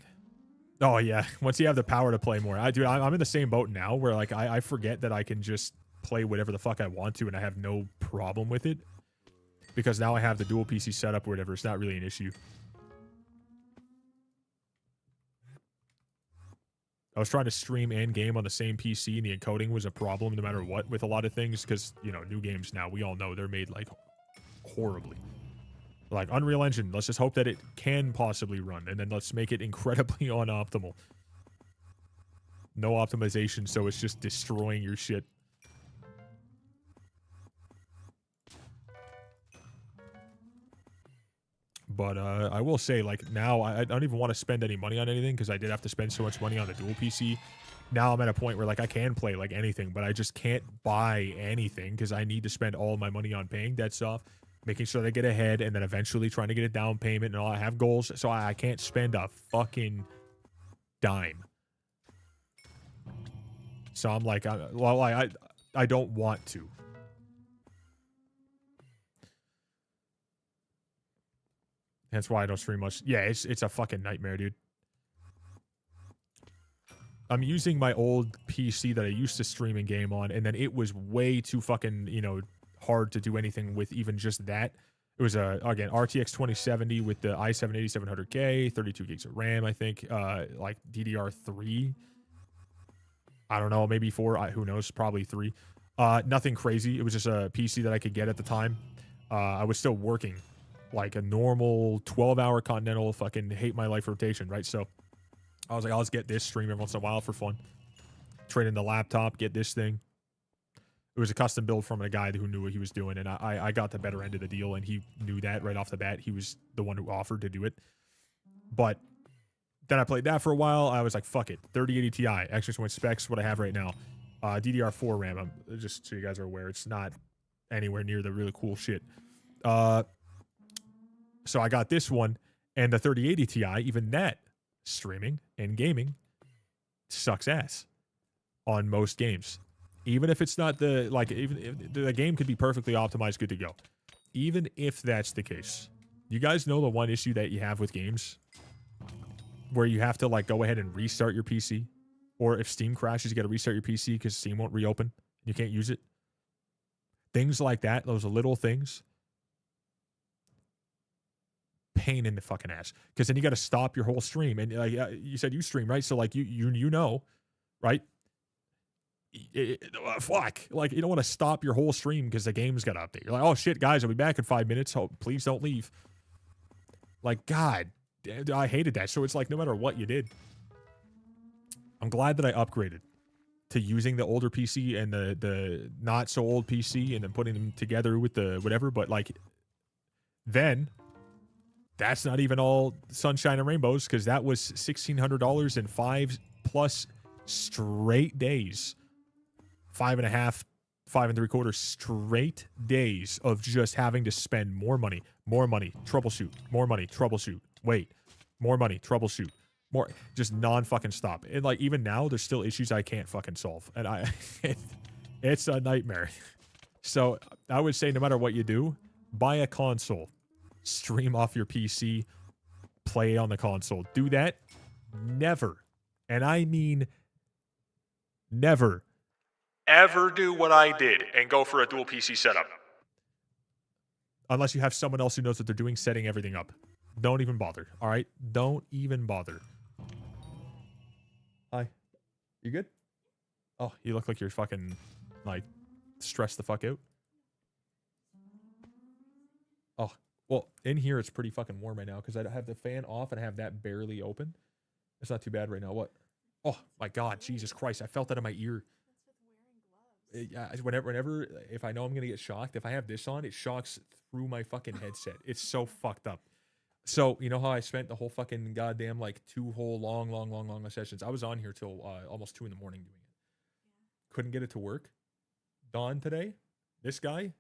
[SPEAKER 1] Oh yeah, once you have the power to play more. I'm in the same boat now where like I forget that I can just play whatever the fuck I want to, and I have no problem with it, because now I have the dual PC setup or whatever. It's not really an issue. I was trying to stream and game on the same PC, and the encoding was a problem no matter what with a lot of things, because, you know, new games now, we all know they're made like horribly. Like Unreal Engine, let's just hope that it can possibly run, and then let's make it incredibly unoptimal. No optimization, so it's just destroying your shit. But I will say, like, now I don't even want to spend any money on anything, because I did have to spend so much money on the dual PC. Now I'm at a point where like I can play like anything, but I just can't buy anything because I need to spend all my money on paying debts off, making sure that I get ahead, and then eventually trying to get a down payment and all. I have goals, so I can't spend a fucking dime. So I'm like, I don't want to. That's why I don't stream much. Yeah, it's a fucking nightmare, dude. I'm using my old PC that I used to stream and game on, and then it was way too fucking, you know, hard to do anything with even just that. It was again, RTX 2070 with the i7 8700K, 32 gigs of RAM, I think, like DDR3. I don't know, maybe 4, who knows, probably 3. Nothing crazy. It was just a PC that I could get at the time. I was still working like a normal 12-hour continental fucking hate my life rotation, right? So I was like, I'll just get this, stream every once in a while for fun. Trade in the laptop, get this thing. It was a custom build from a guy who knew what he was doing, and I got the better end of the deal, and he knew that right off the bat. He was the one who offered to do it. But then I played that for a while. I was like, fuck it. 3080 Ti, actually some specs, what I have right now. DDR4 RAM, just so you guys are aware, it's not anywhere near the really cool shit. So I got this one, and the 3080 Ti, even that, streaming and gaming, sucks ass on most games. Even if it's not the, like, even if the game could be perfectly optimized, good to go. Even if that's the case, you guys know the one issue that you have with games where you have to, like, go ahead and restart your PC, or if Steam crashes, you got to restart your PC because Steam won't reopen. You can't use it. Things like that, those little things, pain in the fucking ass, because then you got to stop your whole stream. And like you said, you stream, right? So like you know, right? Fuck, like you don't want to stop your whole stream because the game's got to update. You're like, oh shit, guys, I'll be back in 5 minutes. Oh, please don't leave. Like, God, I hated that. So it's like, no matter what you did, I'm glad that I upgraded to using the older PC and the not so old PC, and then putting them together with the whatever. But like, then that's not even all sunshine and rainbows, because that was $1,600 in 5+ straight days. 5.5, 5 3/4 straight days of just having to spend more money, troubleshoot, more money, troubleshoot, wait, More money, troubleshoot. More, just non-fucking stop. And like, even now, there's still issues I can't fucking solve. And it's a nightmare. So I would say no matter what you do, buy a console. Stream off your PC. Play on the console. Do that. Never, and I mean never, ever do what I did and go for a dual PC setup. Unless you have someone else who knows what they're doing, setting everything up. Don't even bother, all right? Don't even bother. Hi. You good? Oh, you look like you're fucking, like, stressed the fuck out. Oh, well, in here it's pretty fucking warm right now because I have the fan off and I have that barely open. It's not too bad right now. What? Oh, my God. Jesus Christ. I felt that in my ear. Whenever, if I know I'm going to get shocked, if I have this on, it shocks through my fucking headset. It's so fucked up. So, you know how I spent the whole fucking goddamn, like, 2 whole long sessions? I was on here till almost 2 in the morning doing it. Couldn't get it to work. Dawn today, this guy,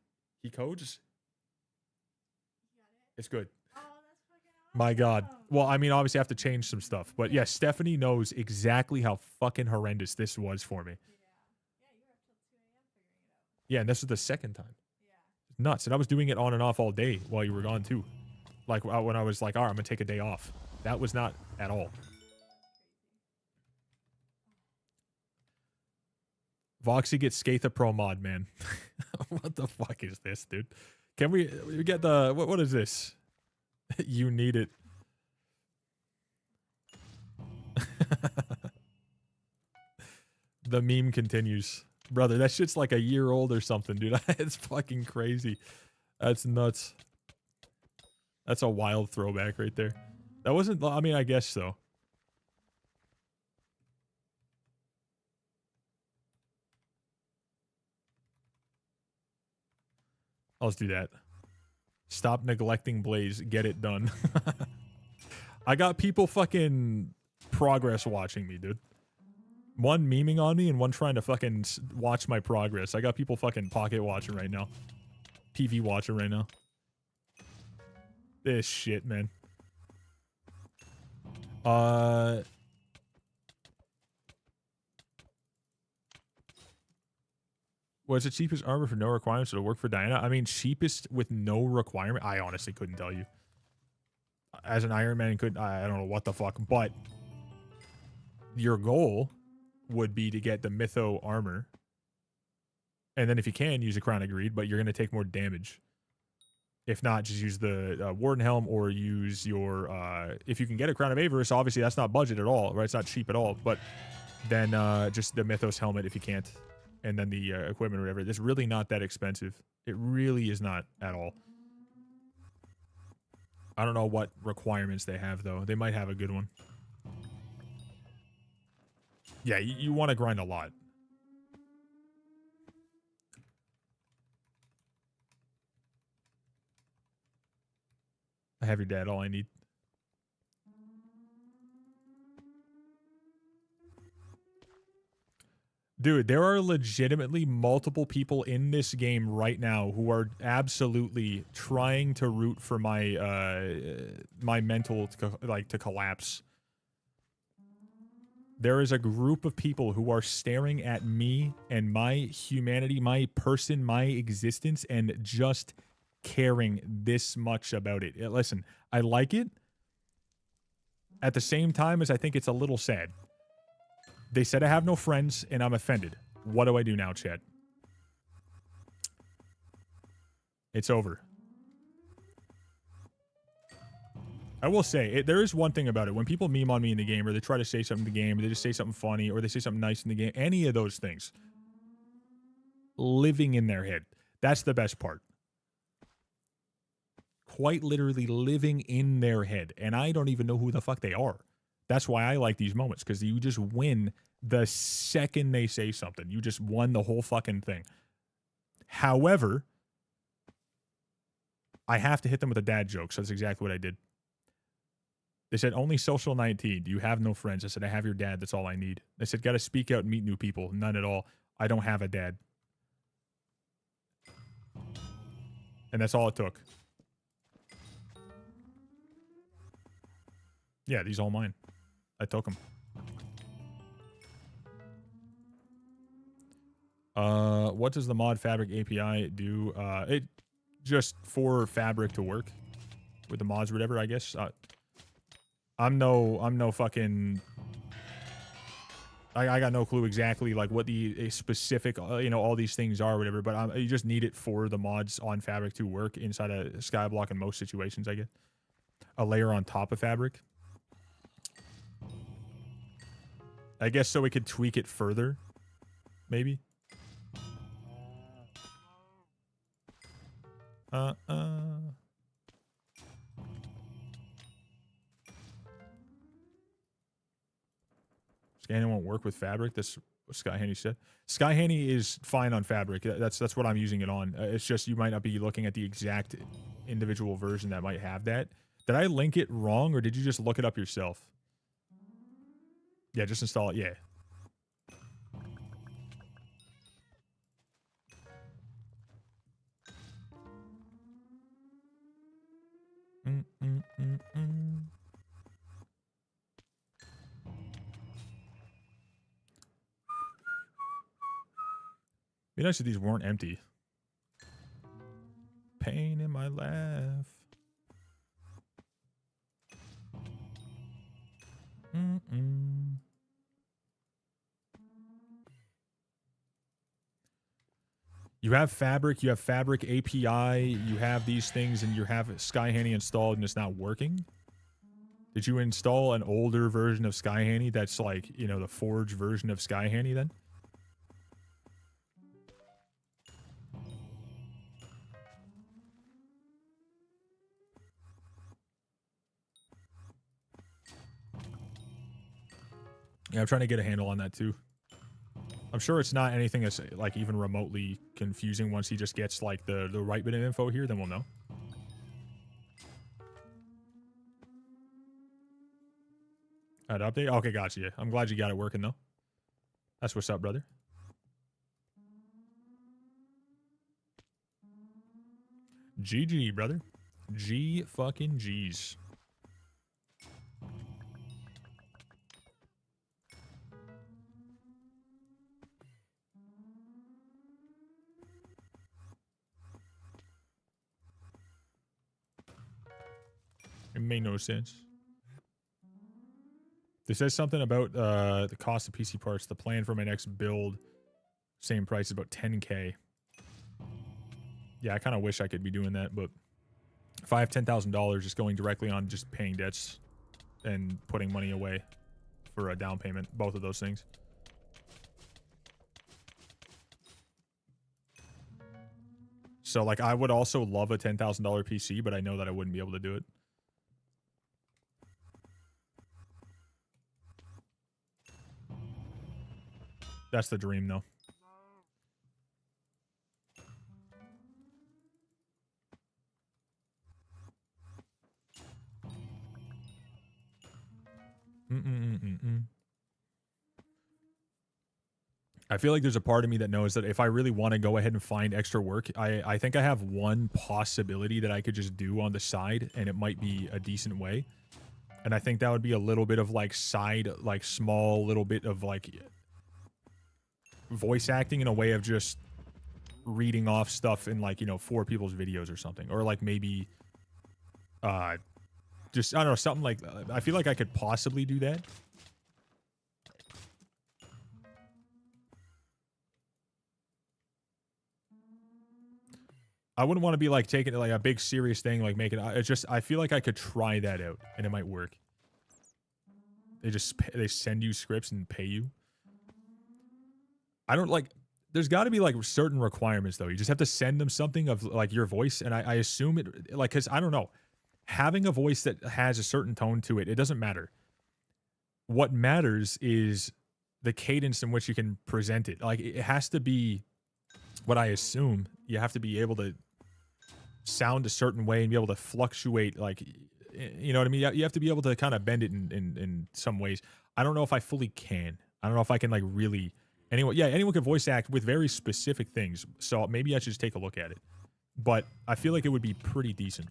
[SPEAKER 1] he codes. It's good. My God. Well, I mean, obviously I have to change some stuff. But yeah, Stephanie knows exactly how fucking horrendous this was for me. Yeah, and this is the second time. Nuts. And I was doing it on and off all day while you were gone too. Like when I was like, all right, I'm going to take a day off. That was not at all. Voxy gets Skatha Pro mod, man. What the fuck is this, dude? Can we get the... What is this? You need it. The meme continues. Brother, that shit's like a year old or something, dude. It's fucking crazy. That's nuts. That's a wild throwback right there. That wasn't... I mean, I guess so. Let's do that. Stop neglecting Blaze. Get it done. I got people fucking progress watching me, dude. One memeing on me and one trying to fucking watch my progress. I got people fucking pocket watching right now. PV watching right now. This shit, man. What's the cheapest armor for no requirements that'll work for Diana? I mean, cheapest with no requirement? I honestly couldn't tell you. As an Iron Man, I don't know what the fuck, but your goal would be to get the Mytho armor. And then if you can, use a Crown of Greed, but you're going to take more damage. If not, just use the Warden Helm or use your... if you can get a Crown of Avarice, obviously that's not budget at all, right? It's not cheap at all, but then just the Mythos helmet if you can't. And then the equipment or whatever. It's really not that expensive. It really is not at all. I don't know what requirements they have, though. They might have a good one. Yeah, you want to grind a lot. I have your dad, all I need. Dude, there are legitimately multiple people in this game right now who are absolutely trying to root for my my mental to collapse. There is a group of people who are staring at me and my humanity, my person, my existence, and just caring this much about it. Listen, I like it. At the same time as I think it's a little sad. They said I have no friends, and I'm offended. What do I do now, Chad? It's over. I will say, there is one thing about it. When people meme on me in the game, or they try to say something in the game, or they just say something funny, or they say something nice in the game, any of those things, living in their head. That's the best part. Quite literally living in their head. And I don't even know who the fuck they are. That's why I like these moments, because you just win the second they say something. You just won the whole fucking thing. However, I have to hit them with a dad joke, so that's exactly what I did. They said, only social 19. You have no friends. I said, I have your dad. That's all I need. They said, got to speak out and meet new people. None at all. I don't have a dad. And that's all it took. Yeah, these all mine. I took them. What does the mod fabric API do? It just for fabric to work with the mods or whatever, I guess. I'm no fucking... I got no clue exactly like what the specific, you know, all these things are or whatever, but you just need it for the mods on fabric to work inside a skyblock in most situations, I guess. A layer on top of fabric. I guess so we could tweak it further, maybe. Scanning won't work with fabric. That's what Skyhandy said. Skyhandy is fine on fabric. That's what I'm using it on. It's just you might not be looking at the exact individual version that might have that. Did I link it wrong, or did you just look it up yourself? Yeah, just install it. Yeah. Be nice if these weren't empty. Pain in my laugh. You have fabric API, you have these things, and you have Skyhandy installed and it's not working? Did you install an older version of Skyhandy that's like, you know, the forge version of Skyhandy then? Yeah, I'm trying to get a handle on that too. I'm sure it's not anything that's like even remotely confusing. Once he just gets like the right bit of info here, then we'll know. That update? Okay, gotcha. Yeah. I'm glad you got it working though. That's what's up, brother. GG, brother. G fucking G's. It made no sense. This says something about the cost of PC parts. The plan for my next build, same price, is about 10K. Yeah, I kind of wish I could be doing that, but if I have $10,000 just going directly on just paying debts and putting money away for a down payment, both of those things. So, like, I would also love a $10,000 PC, but I know that I wouldn't be able to do it. That's the dream, though. I feel like there's a part of me that knows that if I really want to go ahead and find extra work, I think I have one possibility that I could just do on the side, and it might be a decent way. And I think that would be a little bit of like side, like small little bit of like voice acting in a way of just reading off stuff in like, you know, 4 people's videos or something. Or like maybe just, I don't know, something like, I feel like I could possibly do that. I wouldn't want to be like taking it like a big serious thing, like making it's just, I feel like I could try that out and it might work. They send you scripts and pay you. I don't like, there's got to be like certain requirements though. You just have to send them something of like your voice, and I assume it like, because I don't know, having a voice that has a certain tone to it, it doesn't matter. What matters is the cadence in which you can present it. Like it has to be what I assume. You have to be able to sound a certain way and be able to fluctuate, like, you know what I mean? You have to be able to kind of bend it in some ways. I don't know if I fully can. I don't know if I can like really anyone can voice act with very specific things. So maybe I should just take a look at it. But I feel like it would be pretty decent.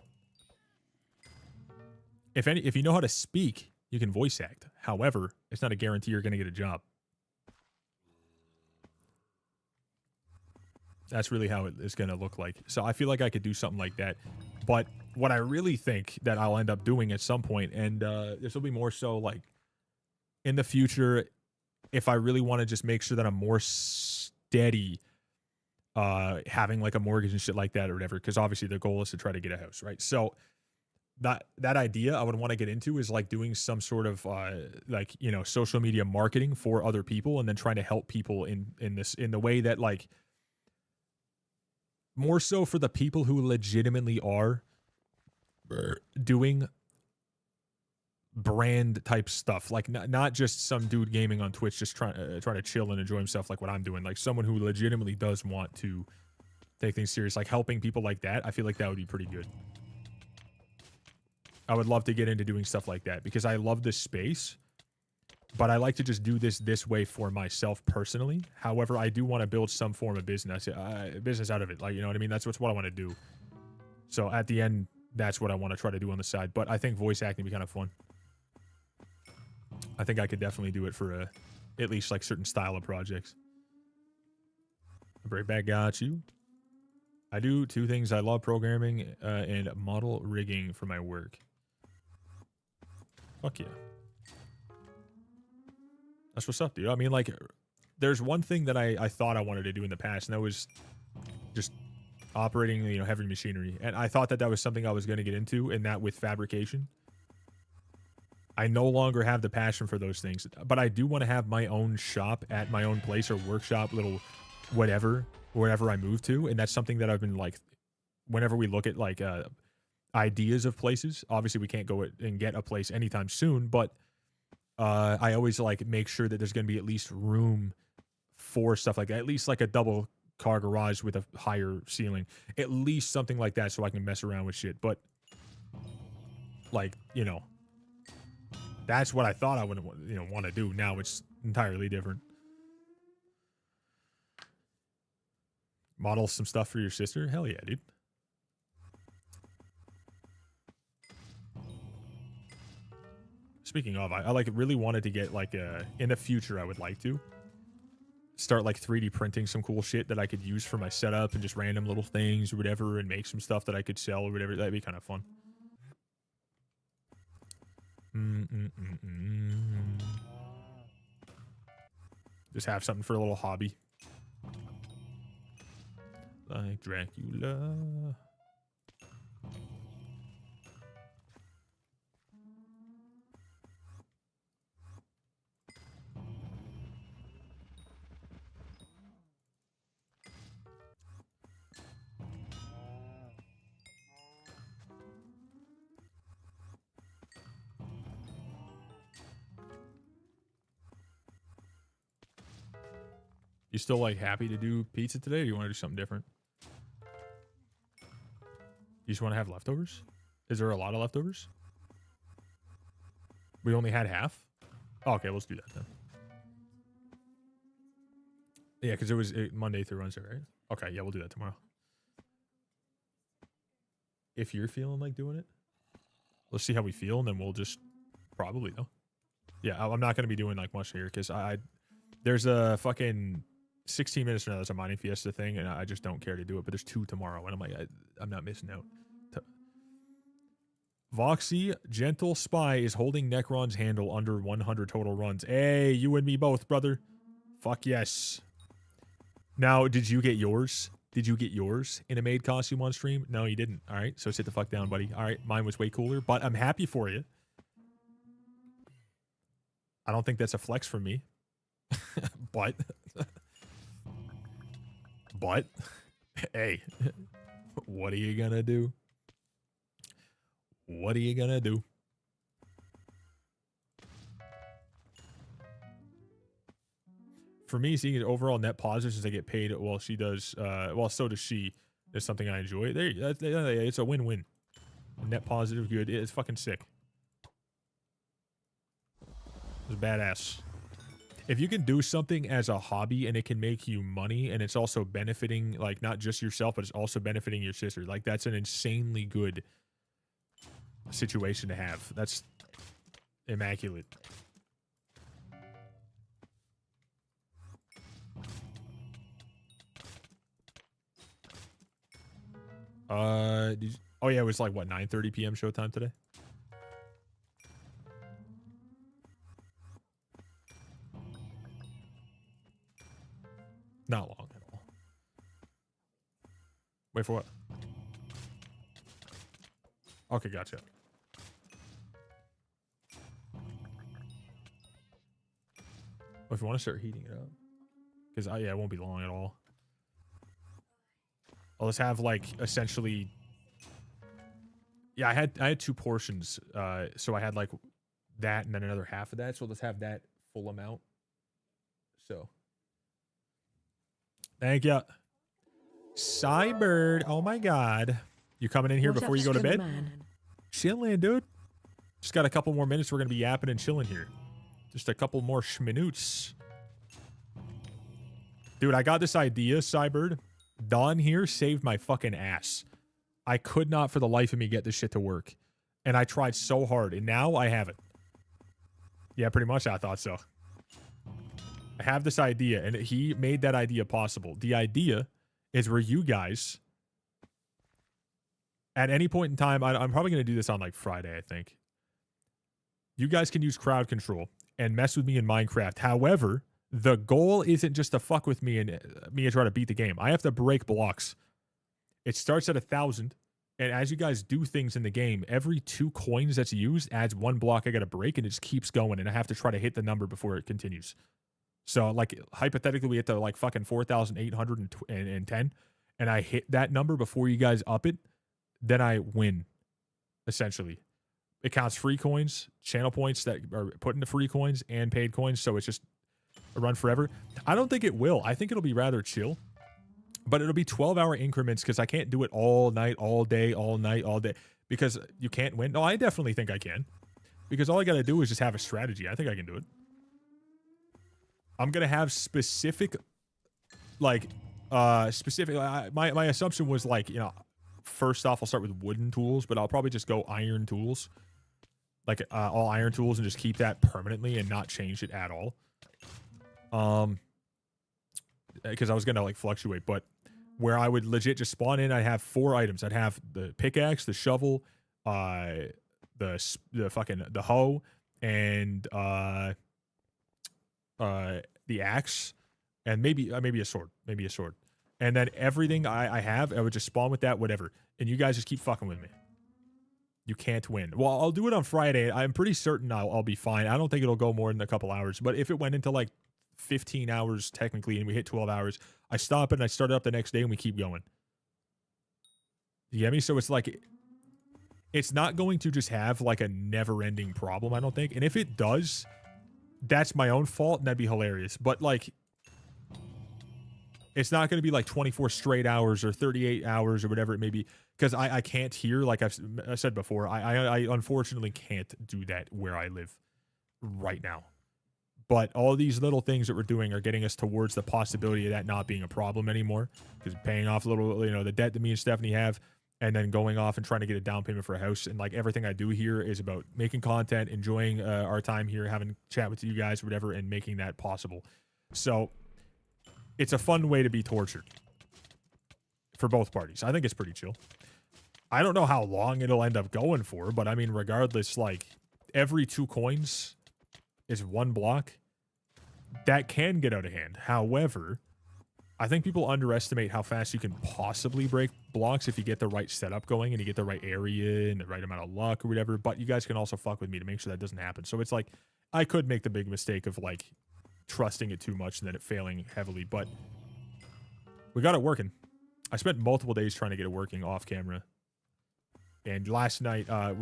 [SPEAKER 1] If you know how to speak, You can voice act. However, it's not a guarantee you're going to get a job. That's really how it's going to look like. So I feel like I could do something like that. But what I really think that I'll end up doing at some point, and this will be more so like in the future, if I really want to just make sure that I'm more steady having like a mortgage and shit like that or whatever, because obviously the goal is to try to get a house, right? So that idea I would want to get into is like doing some sort of like, you know, social media marketing for other people, and then trying to help people in the way that, like, more so for the people who legitimately are doing brand type stuff, like not just some dude gaming on Twitch just trying to chill and enjoy himself like what I'm doing, like someone who legitimately does want to take things serious, like helping people like that. I feel like that would be pretty good. I would love to get into doing stuff like that because I love this space, but I like to just do this way for myself personally. However, I do want to build some form of business out of it. Like, you know what I mean? That's what I want to do. So at the end, that's what I want to try to do on the side. But I think voice acting would be kind of fun. I think I could definitely do it for at least like certain style of projects. Break back, got you. I do 2 things. I love programming and model rigging for my work. Fuck yeah. That's what's up, dude. I mean, like, there's one thing that I thought I wanted to do in the past, and that was just operating, you know, heavy machinery. And I thought that was something I was going to get into, and that with fabrication. I no longer have the passion for those things, but I do want to have my own shop at my own place, or workshop, little whatever, wherever I move to. And that's something that I've been like, whenever we look at like ideas of places, obviously we can't go and get a place anytime soon, but I always like make sure that there's going to be at least room for stuff like that, at least like a double car garage with a higher ceiling, at least something like that, so I can mess around with shit. But like, you know, that's what I thought I would, you know, want to do. Now it's entirely different. Model some stuff for your sister? Hell yeah, dude. Speaking of, I like really wanted to get like in the future, I would like to start like 3D printing some cool shit that I could use for my setup, and just random little things or whatever, and make some stuff that I could sell or whatever. That'd be kind of fun. Just have something for a little hobby. Like Dracula. You still like happy to do pizza today, or you want to do something different? You just want to have leftovers? Is there a lot of leftovers? We only had half? Oh, okay, let's do that then. Yeah, because it was Monday through Wednesday, right? Okay, yeah, we'll do that tomorrow. If you're feeling like doing it, let's see how we feel, and then we'll just probably, though. Yeah, I'm not going to be doing like much here, because there's a fucking 16 minutes from now, there's a mining fiesta thing, and I just don't care to do it, but there's 2 tomorrow, and I'm like, I'm not missing out. Voxy, Gentle Spy is holding Necron's handle under 100 total runs. Hey, you and me both, brother. Fuck yes. Now, did you get yours? Did you get yours in a maid costume on stream? No, you didn't. All right, so sit the fuck down, buddy. All right, mine was way cooler, but I'm happy for you. I don't think that's a flex for me. But hey, what are you gonna do? What are you gonna do? For me, seeing overall net positive since I get paid, well, she does. Well, so does she. It's something I enjoy. There, it's a win-win. Net positive, good. It's fucking sick. It's badass. If you can do something as a hobby and it can make you money, and it's also benefiting, like, not just yourself, but it's also benefiting your sister, like, that's an insanely good situation to have. That's Immaculate. Oh yeah, it was like what, 9:30 p.m. showtime today? Not long at all. Wait for what? Okay, gotcha. Well, if you want to start heating it up, because yeah, it won't be long at all. I'll just have like essentially. Yeah, I had 2 portions, so I had like that and then another half of that. So let's have that full amount. So, thank you, Cybird. Oh my God, you coming in here before you go to bed? Chilling, dude. Just got a couple more minutes. We're gonna be yapping and chilling here. Just a couple more schminutes. Dude, I got this idea, Cybird. Dawn here saved my fucking ass. I could not for the life of me get this shit to work. And I tried so hard, and now I have it. Yeah, pretty much I thought so. I have this idea, and he made that idea possible. The idea is where you guys, at any point in time, I'm probably going to do this on like Friday, I think. You guys can use crowd control and mess with me in Minecraft. However, the goal isn't just to fuck with me and try to beat the game. I have to break blocks. It starts at 1,000, and as you guys do things in the game, every 2 coins that's used adds 1 block I got to break, and it just keeps going, and I have to try to hit the number before it continues. So, like, hypothetically, we hit to, like, fucking 4,810, and I hit that number before you guys up it, then I win, essentially. It counts free coins, channel points that are put into free coins, and paid coins, so it's just a run forever. I don't think it will. I think it'll be rather chill. But it'll be 12-hour increments because I can't do it all night, all day, all night, all day. Because you can't win. No, I definitely think I can. Because all I got to do is just have a strategy. I think I can do it. I'm going to have specific, like, my assumption was, like, you know, first off, I'll start with wooden tools. But I'll probably just go iron tools. Like, all iron tools and just keep that permanently and not change it at all. Because I was going to, like, fluctuate. But where I would legit just spawn in, I'd have 4 items. I'd have the pickaxe, the shovel, the hoe, and the axe, and maybe a sword. And then everything I have, I would just spawn with that, whatever. And you guys just keep fucking with me. You can't win. Well, I'll do it on Friday. I'm pretty certain I'll be fine. I don't think it'll go more than a couple hours. But if it went into, like, 15 hours technically and we hit 12 hours, I stop it and I start it up the next day and we keep going. You get me? So it's like, it's not going to just have like a never-ending problem, I don't think. And if it does, that's my own fault and that'd be hilarious. But like, it's not going to be like 24 straight hours or 38 hours or whatever it may be, because I can't hear, like I said before, I unfortunately can't do that where I live right now. But all these little things that we're doing are getting us towards the possibility of that not being a problem anymore. Because paying off a little, you know, the debt that me and Stephanie have, and then going off and trying to get a down payment for a house. And like everything I do here is about making content, enjoying our time here, having chat with you guys, whatever, and making that possible. So it's a fun way to be tortured for both parties. I think it's pretty chill. I don't know how long it'll end up going for, but I mean, regardless, like every 2 coins is 1 block. That can get out of hand. However, I think people underestimate how fast you can possibly break blocks if you get the right setup going and you get the right area and the right amount of luck or whatever. But you guys can also fuck with me to make sure that doesn't happen. So it's like, I could make the big mistake of like trusting it too much and then it failing heavily, but we got it working. I spent multiple days trying to get it working off camera. And last night, I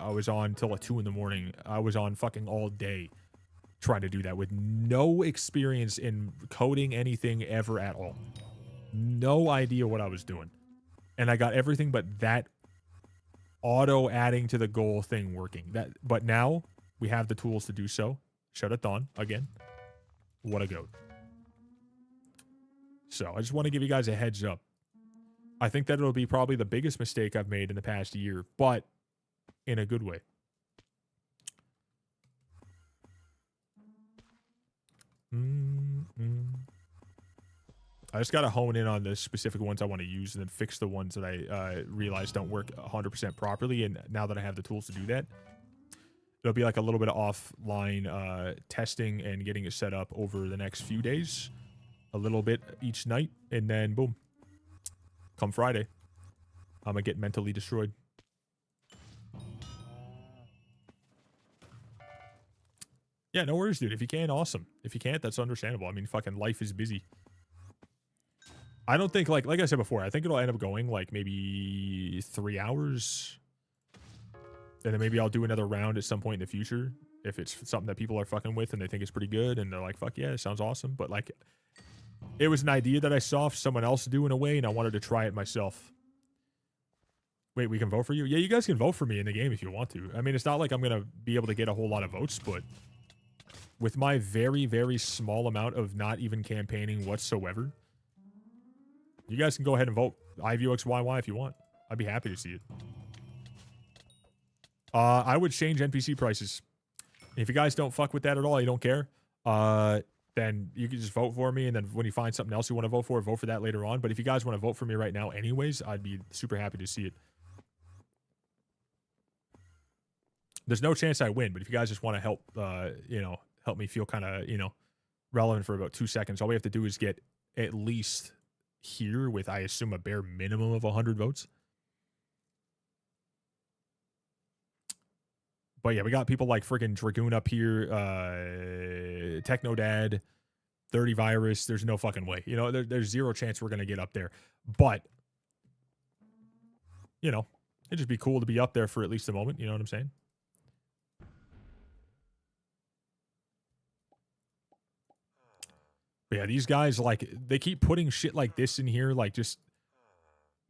[SPEAKER 1] was on till like 2 in the morning. I was on fucking all day trying to do that with no experience in coding anything ever at all. No idea what I was doing. And I got everything but that auto adding to the goal thing working. But now we have the tools to do so. Shut it on again. What a goat. So I just want to give you guys a heads up. I think that it'll be probably the biggest mistake I've made in the past year, but in a good way. I just got to hone in on the specific ones I want to use and then fix the ones that I realize don't work 100% properly. And now that I have the tools to do that, it'll be like a little bit of offline testing and getting it set up over the next few days. A little bit each night. And then, boom. Come Friday, I'm going to get mentally destroyed. Yeah, no worries, dude. If you can, awesome. If you can't, that's understandable. I mean, fucking life is busy. I don't think, like I said before, I think it'll end up going, like, maybe 3 hours. And then maybe I'll do another round at some point in the future. If it's something that people are fucking with and they think it's pretty good. And they're like, fuck yeah, it sounds awesome. But, like, it was an idea that I saw someone else do in a way, and I wanted to try it myself. Wait, we can vote for you? Yeah, you guys can vote for me in the game if you want to. I mean, it's not like I'm going to be able to get a whole lot of votes, but with my very, very small amount of not even campaigning whatsoever, you guys can go ahead and vote IVoxyy if you want. I'd be happy to see it. I would change NPC prices. If you guys don't fuck with that at all, you don't care, then you can just vote for me, and then when you find something else you want to vote for that later on. But if you guys want to vote for me right now anyways, I'd be super happy to see it. There's no chance I win, but if you guys just want to help, help me feel kind of, relevant for about 2 seconds, all we have to do is get at least here with, I assume, a bare minimum of 100 votes. But yeah, we got people like freaking Dragoon up here, Technodad, 30 Virus. There's no fucking way. There's zero chance we're going to get up there. But, it'd just be cool to be up there for at least a moment. You know what I'm saying? But yeah, these guys, like, they keep putting shit like this in here. Like, just,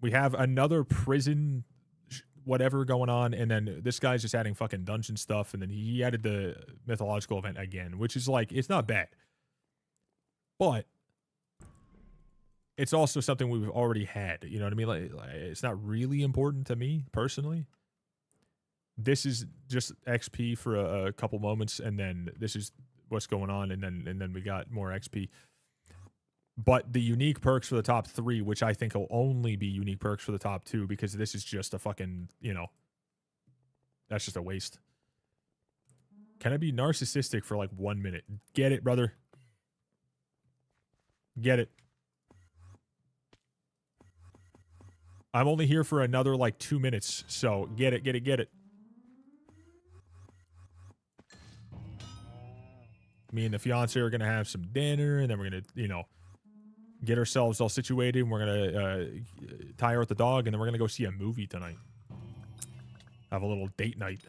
[SPEAKER 1] we have another prison whatever going on, and then this guy's just adding fucking dungeon stuff, and then he added the mythological event again, which is like, it's not bad, but it's also something we've already had. You know what I mean? Like it's not really important to me personally. This is just XP for a couple moments, and then this is what's going on, and then we got more XP. But the unique perks for the top 3, which I think will only be unique perks for the top 2, because this is just a fucking, that's just a waste. Can I be narcissistic for like 1 minute? Get it, brother. Get it. I'm only here for another like 2 minutes, so get it, get it, get it. Me and the fiance are going to have some dinner, and then we're going to, get ourselves all situated, and we're going to tie her with the dog, and then we're going to go see a movie tonight. Have a little date night.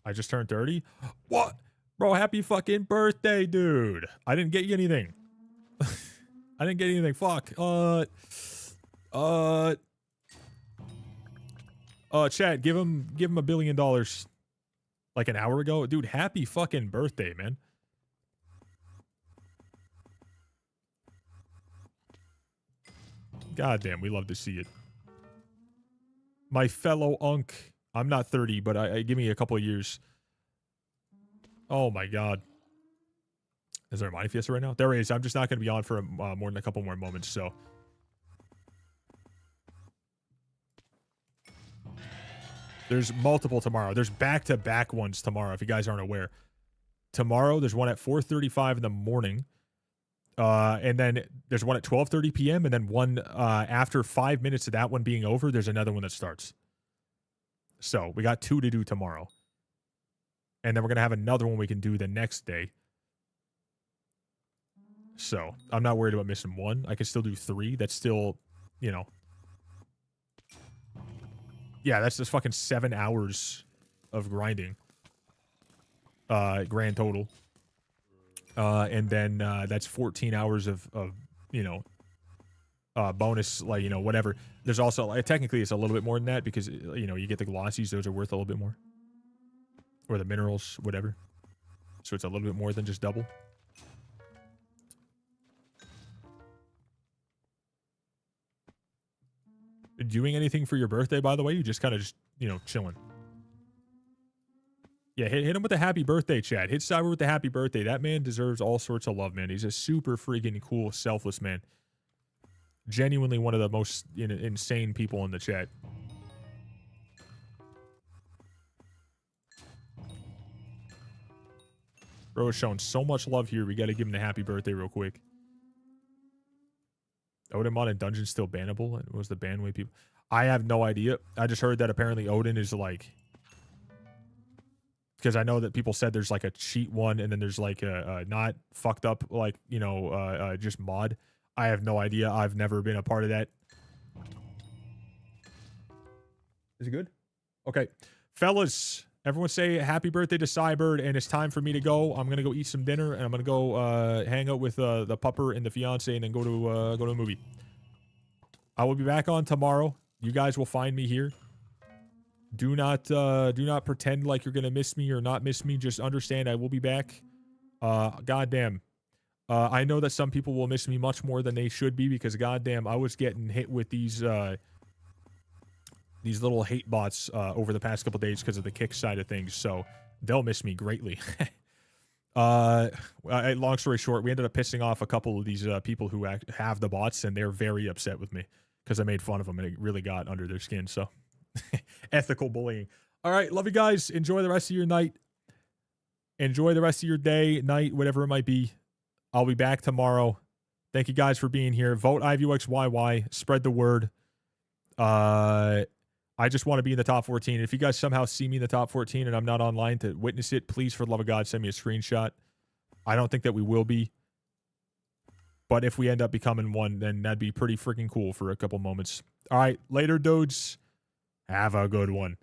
[SPEAKER 1] I just turned 30. What? Bro, happy fucking birthday, dude. I didn't get you anything. I didn't get anything. Fuck. Chad, give him $1 billion like an hour ago. Dude, happy fucking birthday, man. God damn, we love to see it. My fellow Unk. I'm not 30, but I give me a couple of years. Oh my god. Is there a Mighty Fiesta right now? There is. I'm just not going to be on for more than a couple more moments, so. There's multiple tomorrow. There's back-to-back ones tomorrow, if you guys aren't aware. Tomorrow, there's one at 4:35 in the morning. And then there's one at 12:30 p.m. And then one after 5 minutes of that one being over, there's another one that starts. So we got 2 to do tomorrow. And then we're going to have another one we can do the next day. So I'm not worried about missing one. I can still do 3. That's still, Yeah, that's just fucking 7 hours of grinding. Grand total. And then that's 14 hours of bonus, like, whatever. There's also, like, technically it's a little bit more than that because, you get the glossies. Those are worth a little bit more. Or the minerals, whatever. So it's a little bit more than just double. Doing anything for your birthday, by the way? You just kind of chilling. Yeah, hit him with a happy birthday, chat. Hit Cyber with the happy birthday. That man deserves all sorts of love, man. He's a super freaking cool, selfless man. Genuinely one of the most insane people in the chat. Bro is showing so much love here. We got to give him the happy birthday real quick. Odin mod in dungeon still bannable? What was the ban way people? I have no idea. I just heard that apparently Odin is like, because I know that people said there's like a cheat one and then there's like a not fucked up like, you know, just mod. I have no idea. I've never been a part of that. Is it good? Okay. Fellas, everyone say happy birthday to Cybird, and it's time for me to go. I'm going to go eat some dinner, and I'm going to go hang out with the pupper and the fiance, and then go to a movie. I will be back on tomorrow. You guys will find me here. Do not pretend like you're going to miss me or not miss me. Just understand I will be back. Goddamn. I know that some people will miss me much more than they should be because goddamn, I was getting hit with these little hate bots over the past couple days because of the kick side of things. So they'll miss me greatly. Long story short, we ended up pissing off a couple of these people who have the bots, and they're very upset with me because I made fun of them, and it really got under their skin. So ethical bullying. All right, love you guys. Enjoy the rest of your night. Enjoy the rest of your day, night, whatever it might be. I'll be back tomorrow. Thank you guys for being here. Vote IVoxyy. Spread the word. I just want to be in the top 14. If you guys somehow see me in the top 14 and I'm not online to witness it, please, for the love of God, send me a screenshot. I don't think that we will be. But if we end up becoming one, then that'd be pretty freaking cool for a couple moments. All right, later, dudes. Have a good one.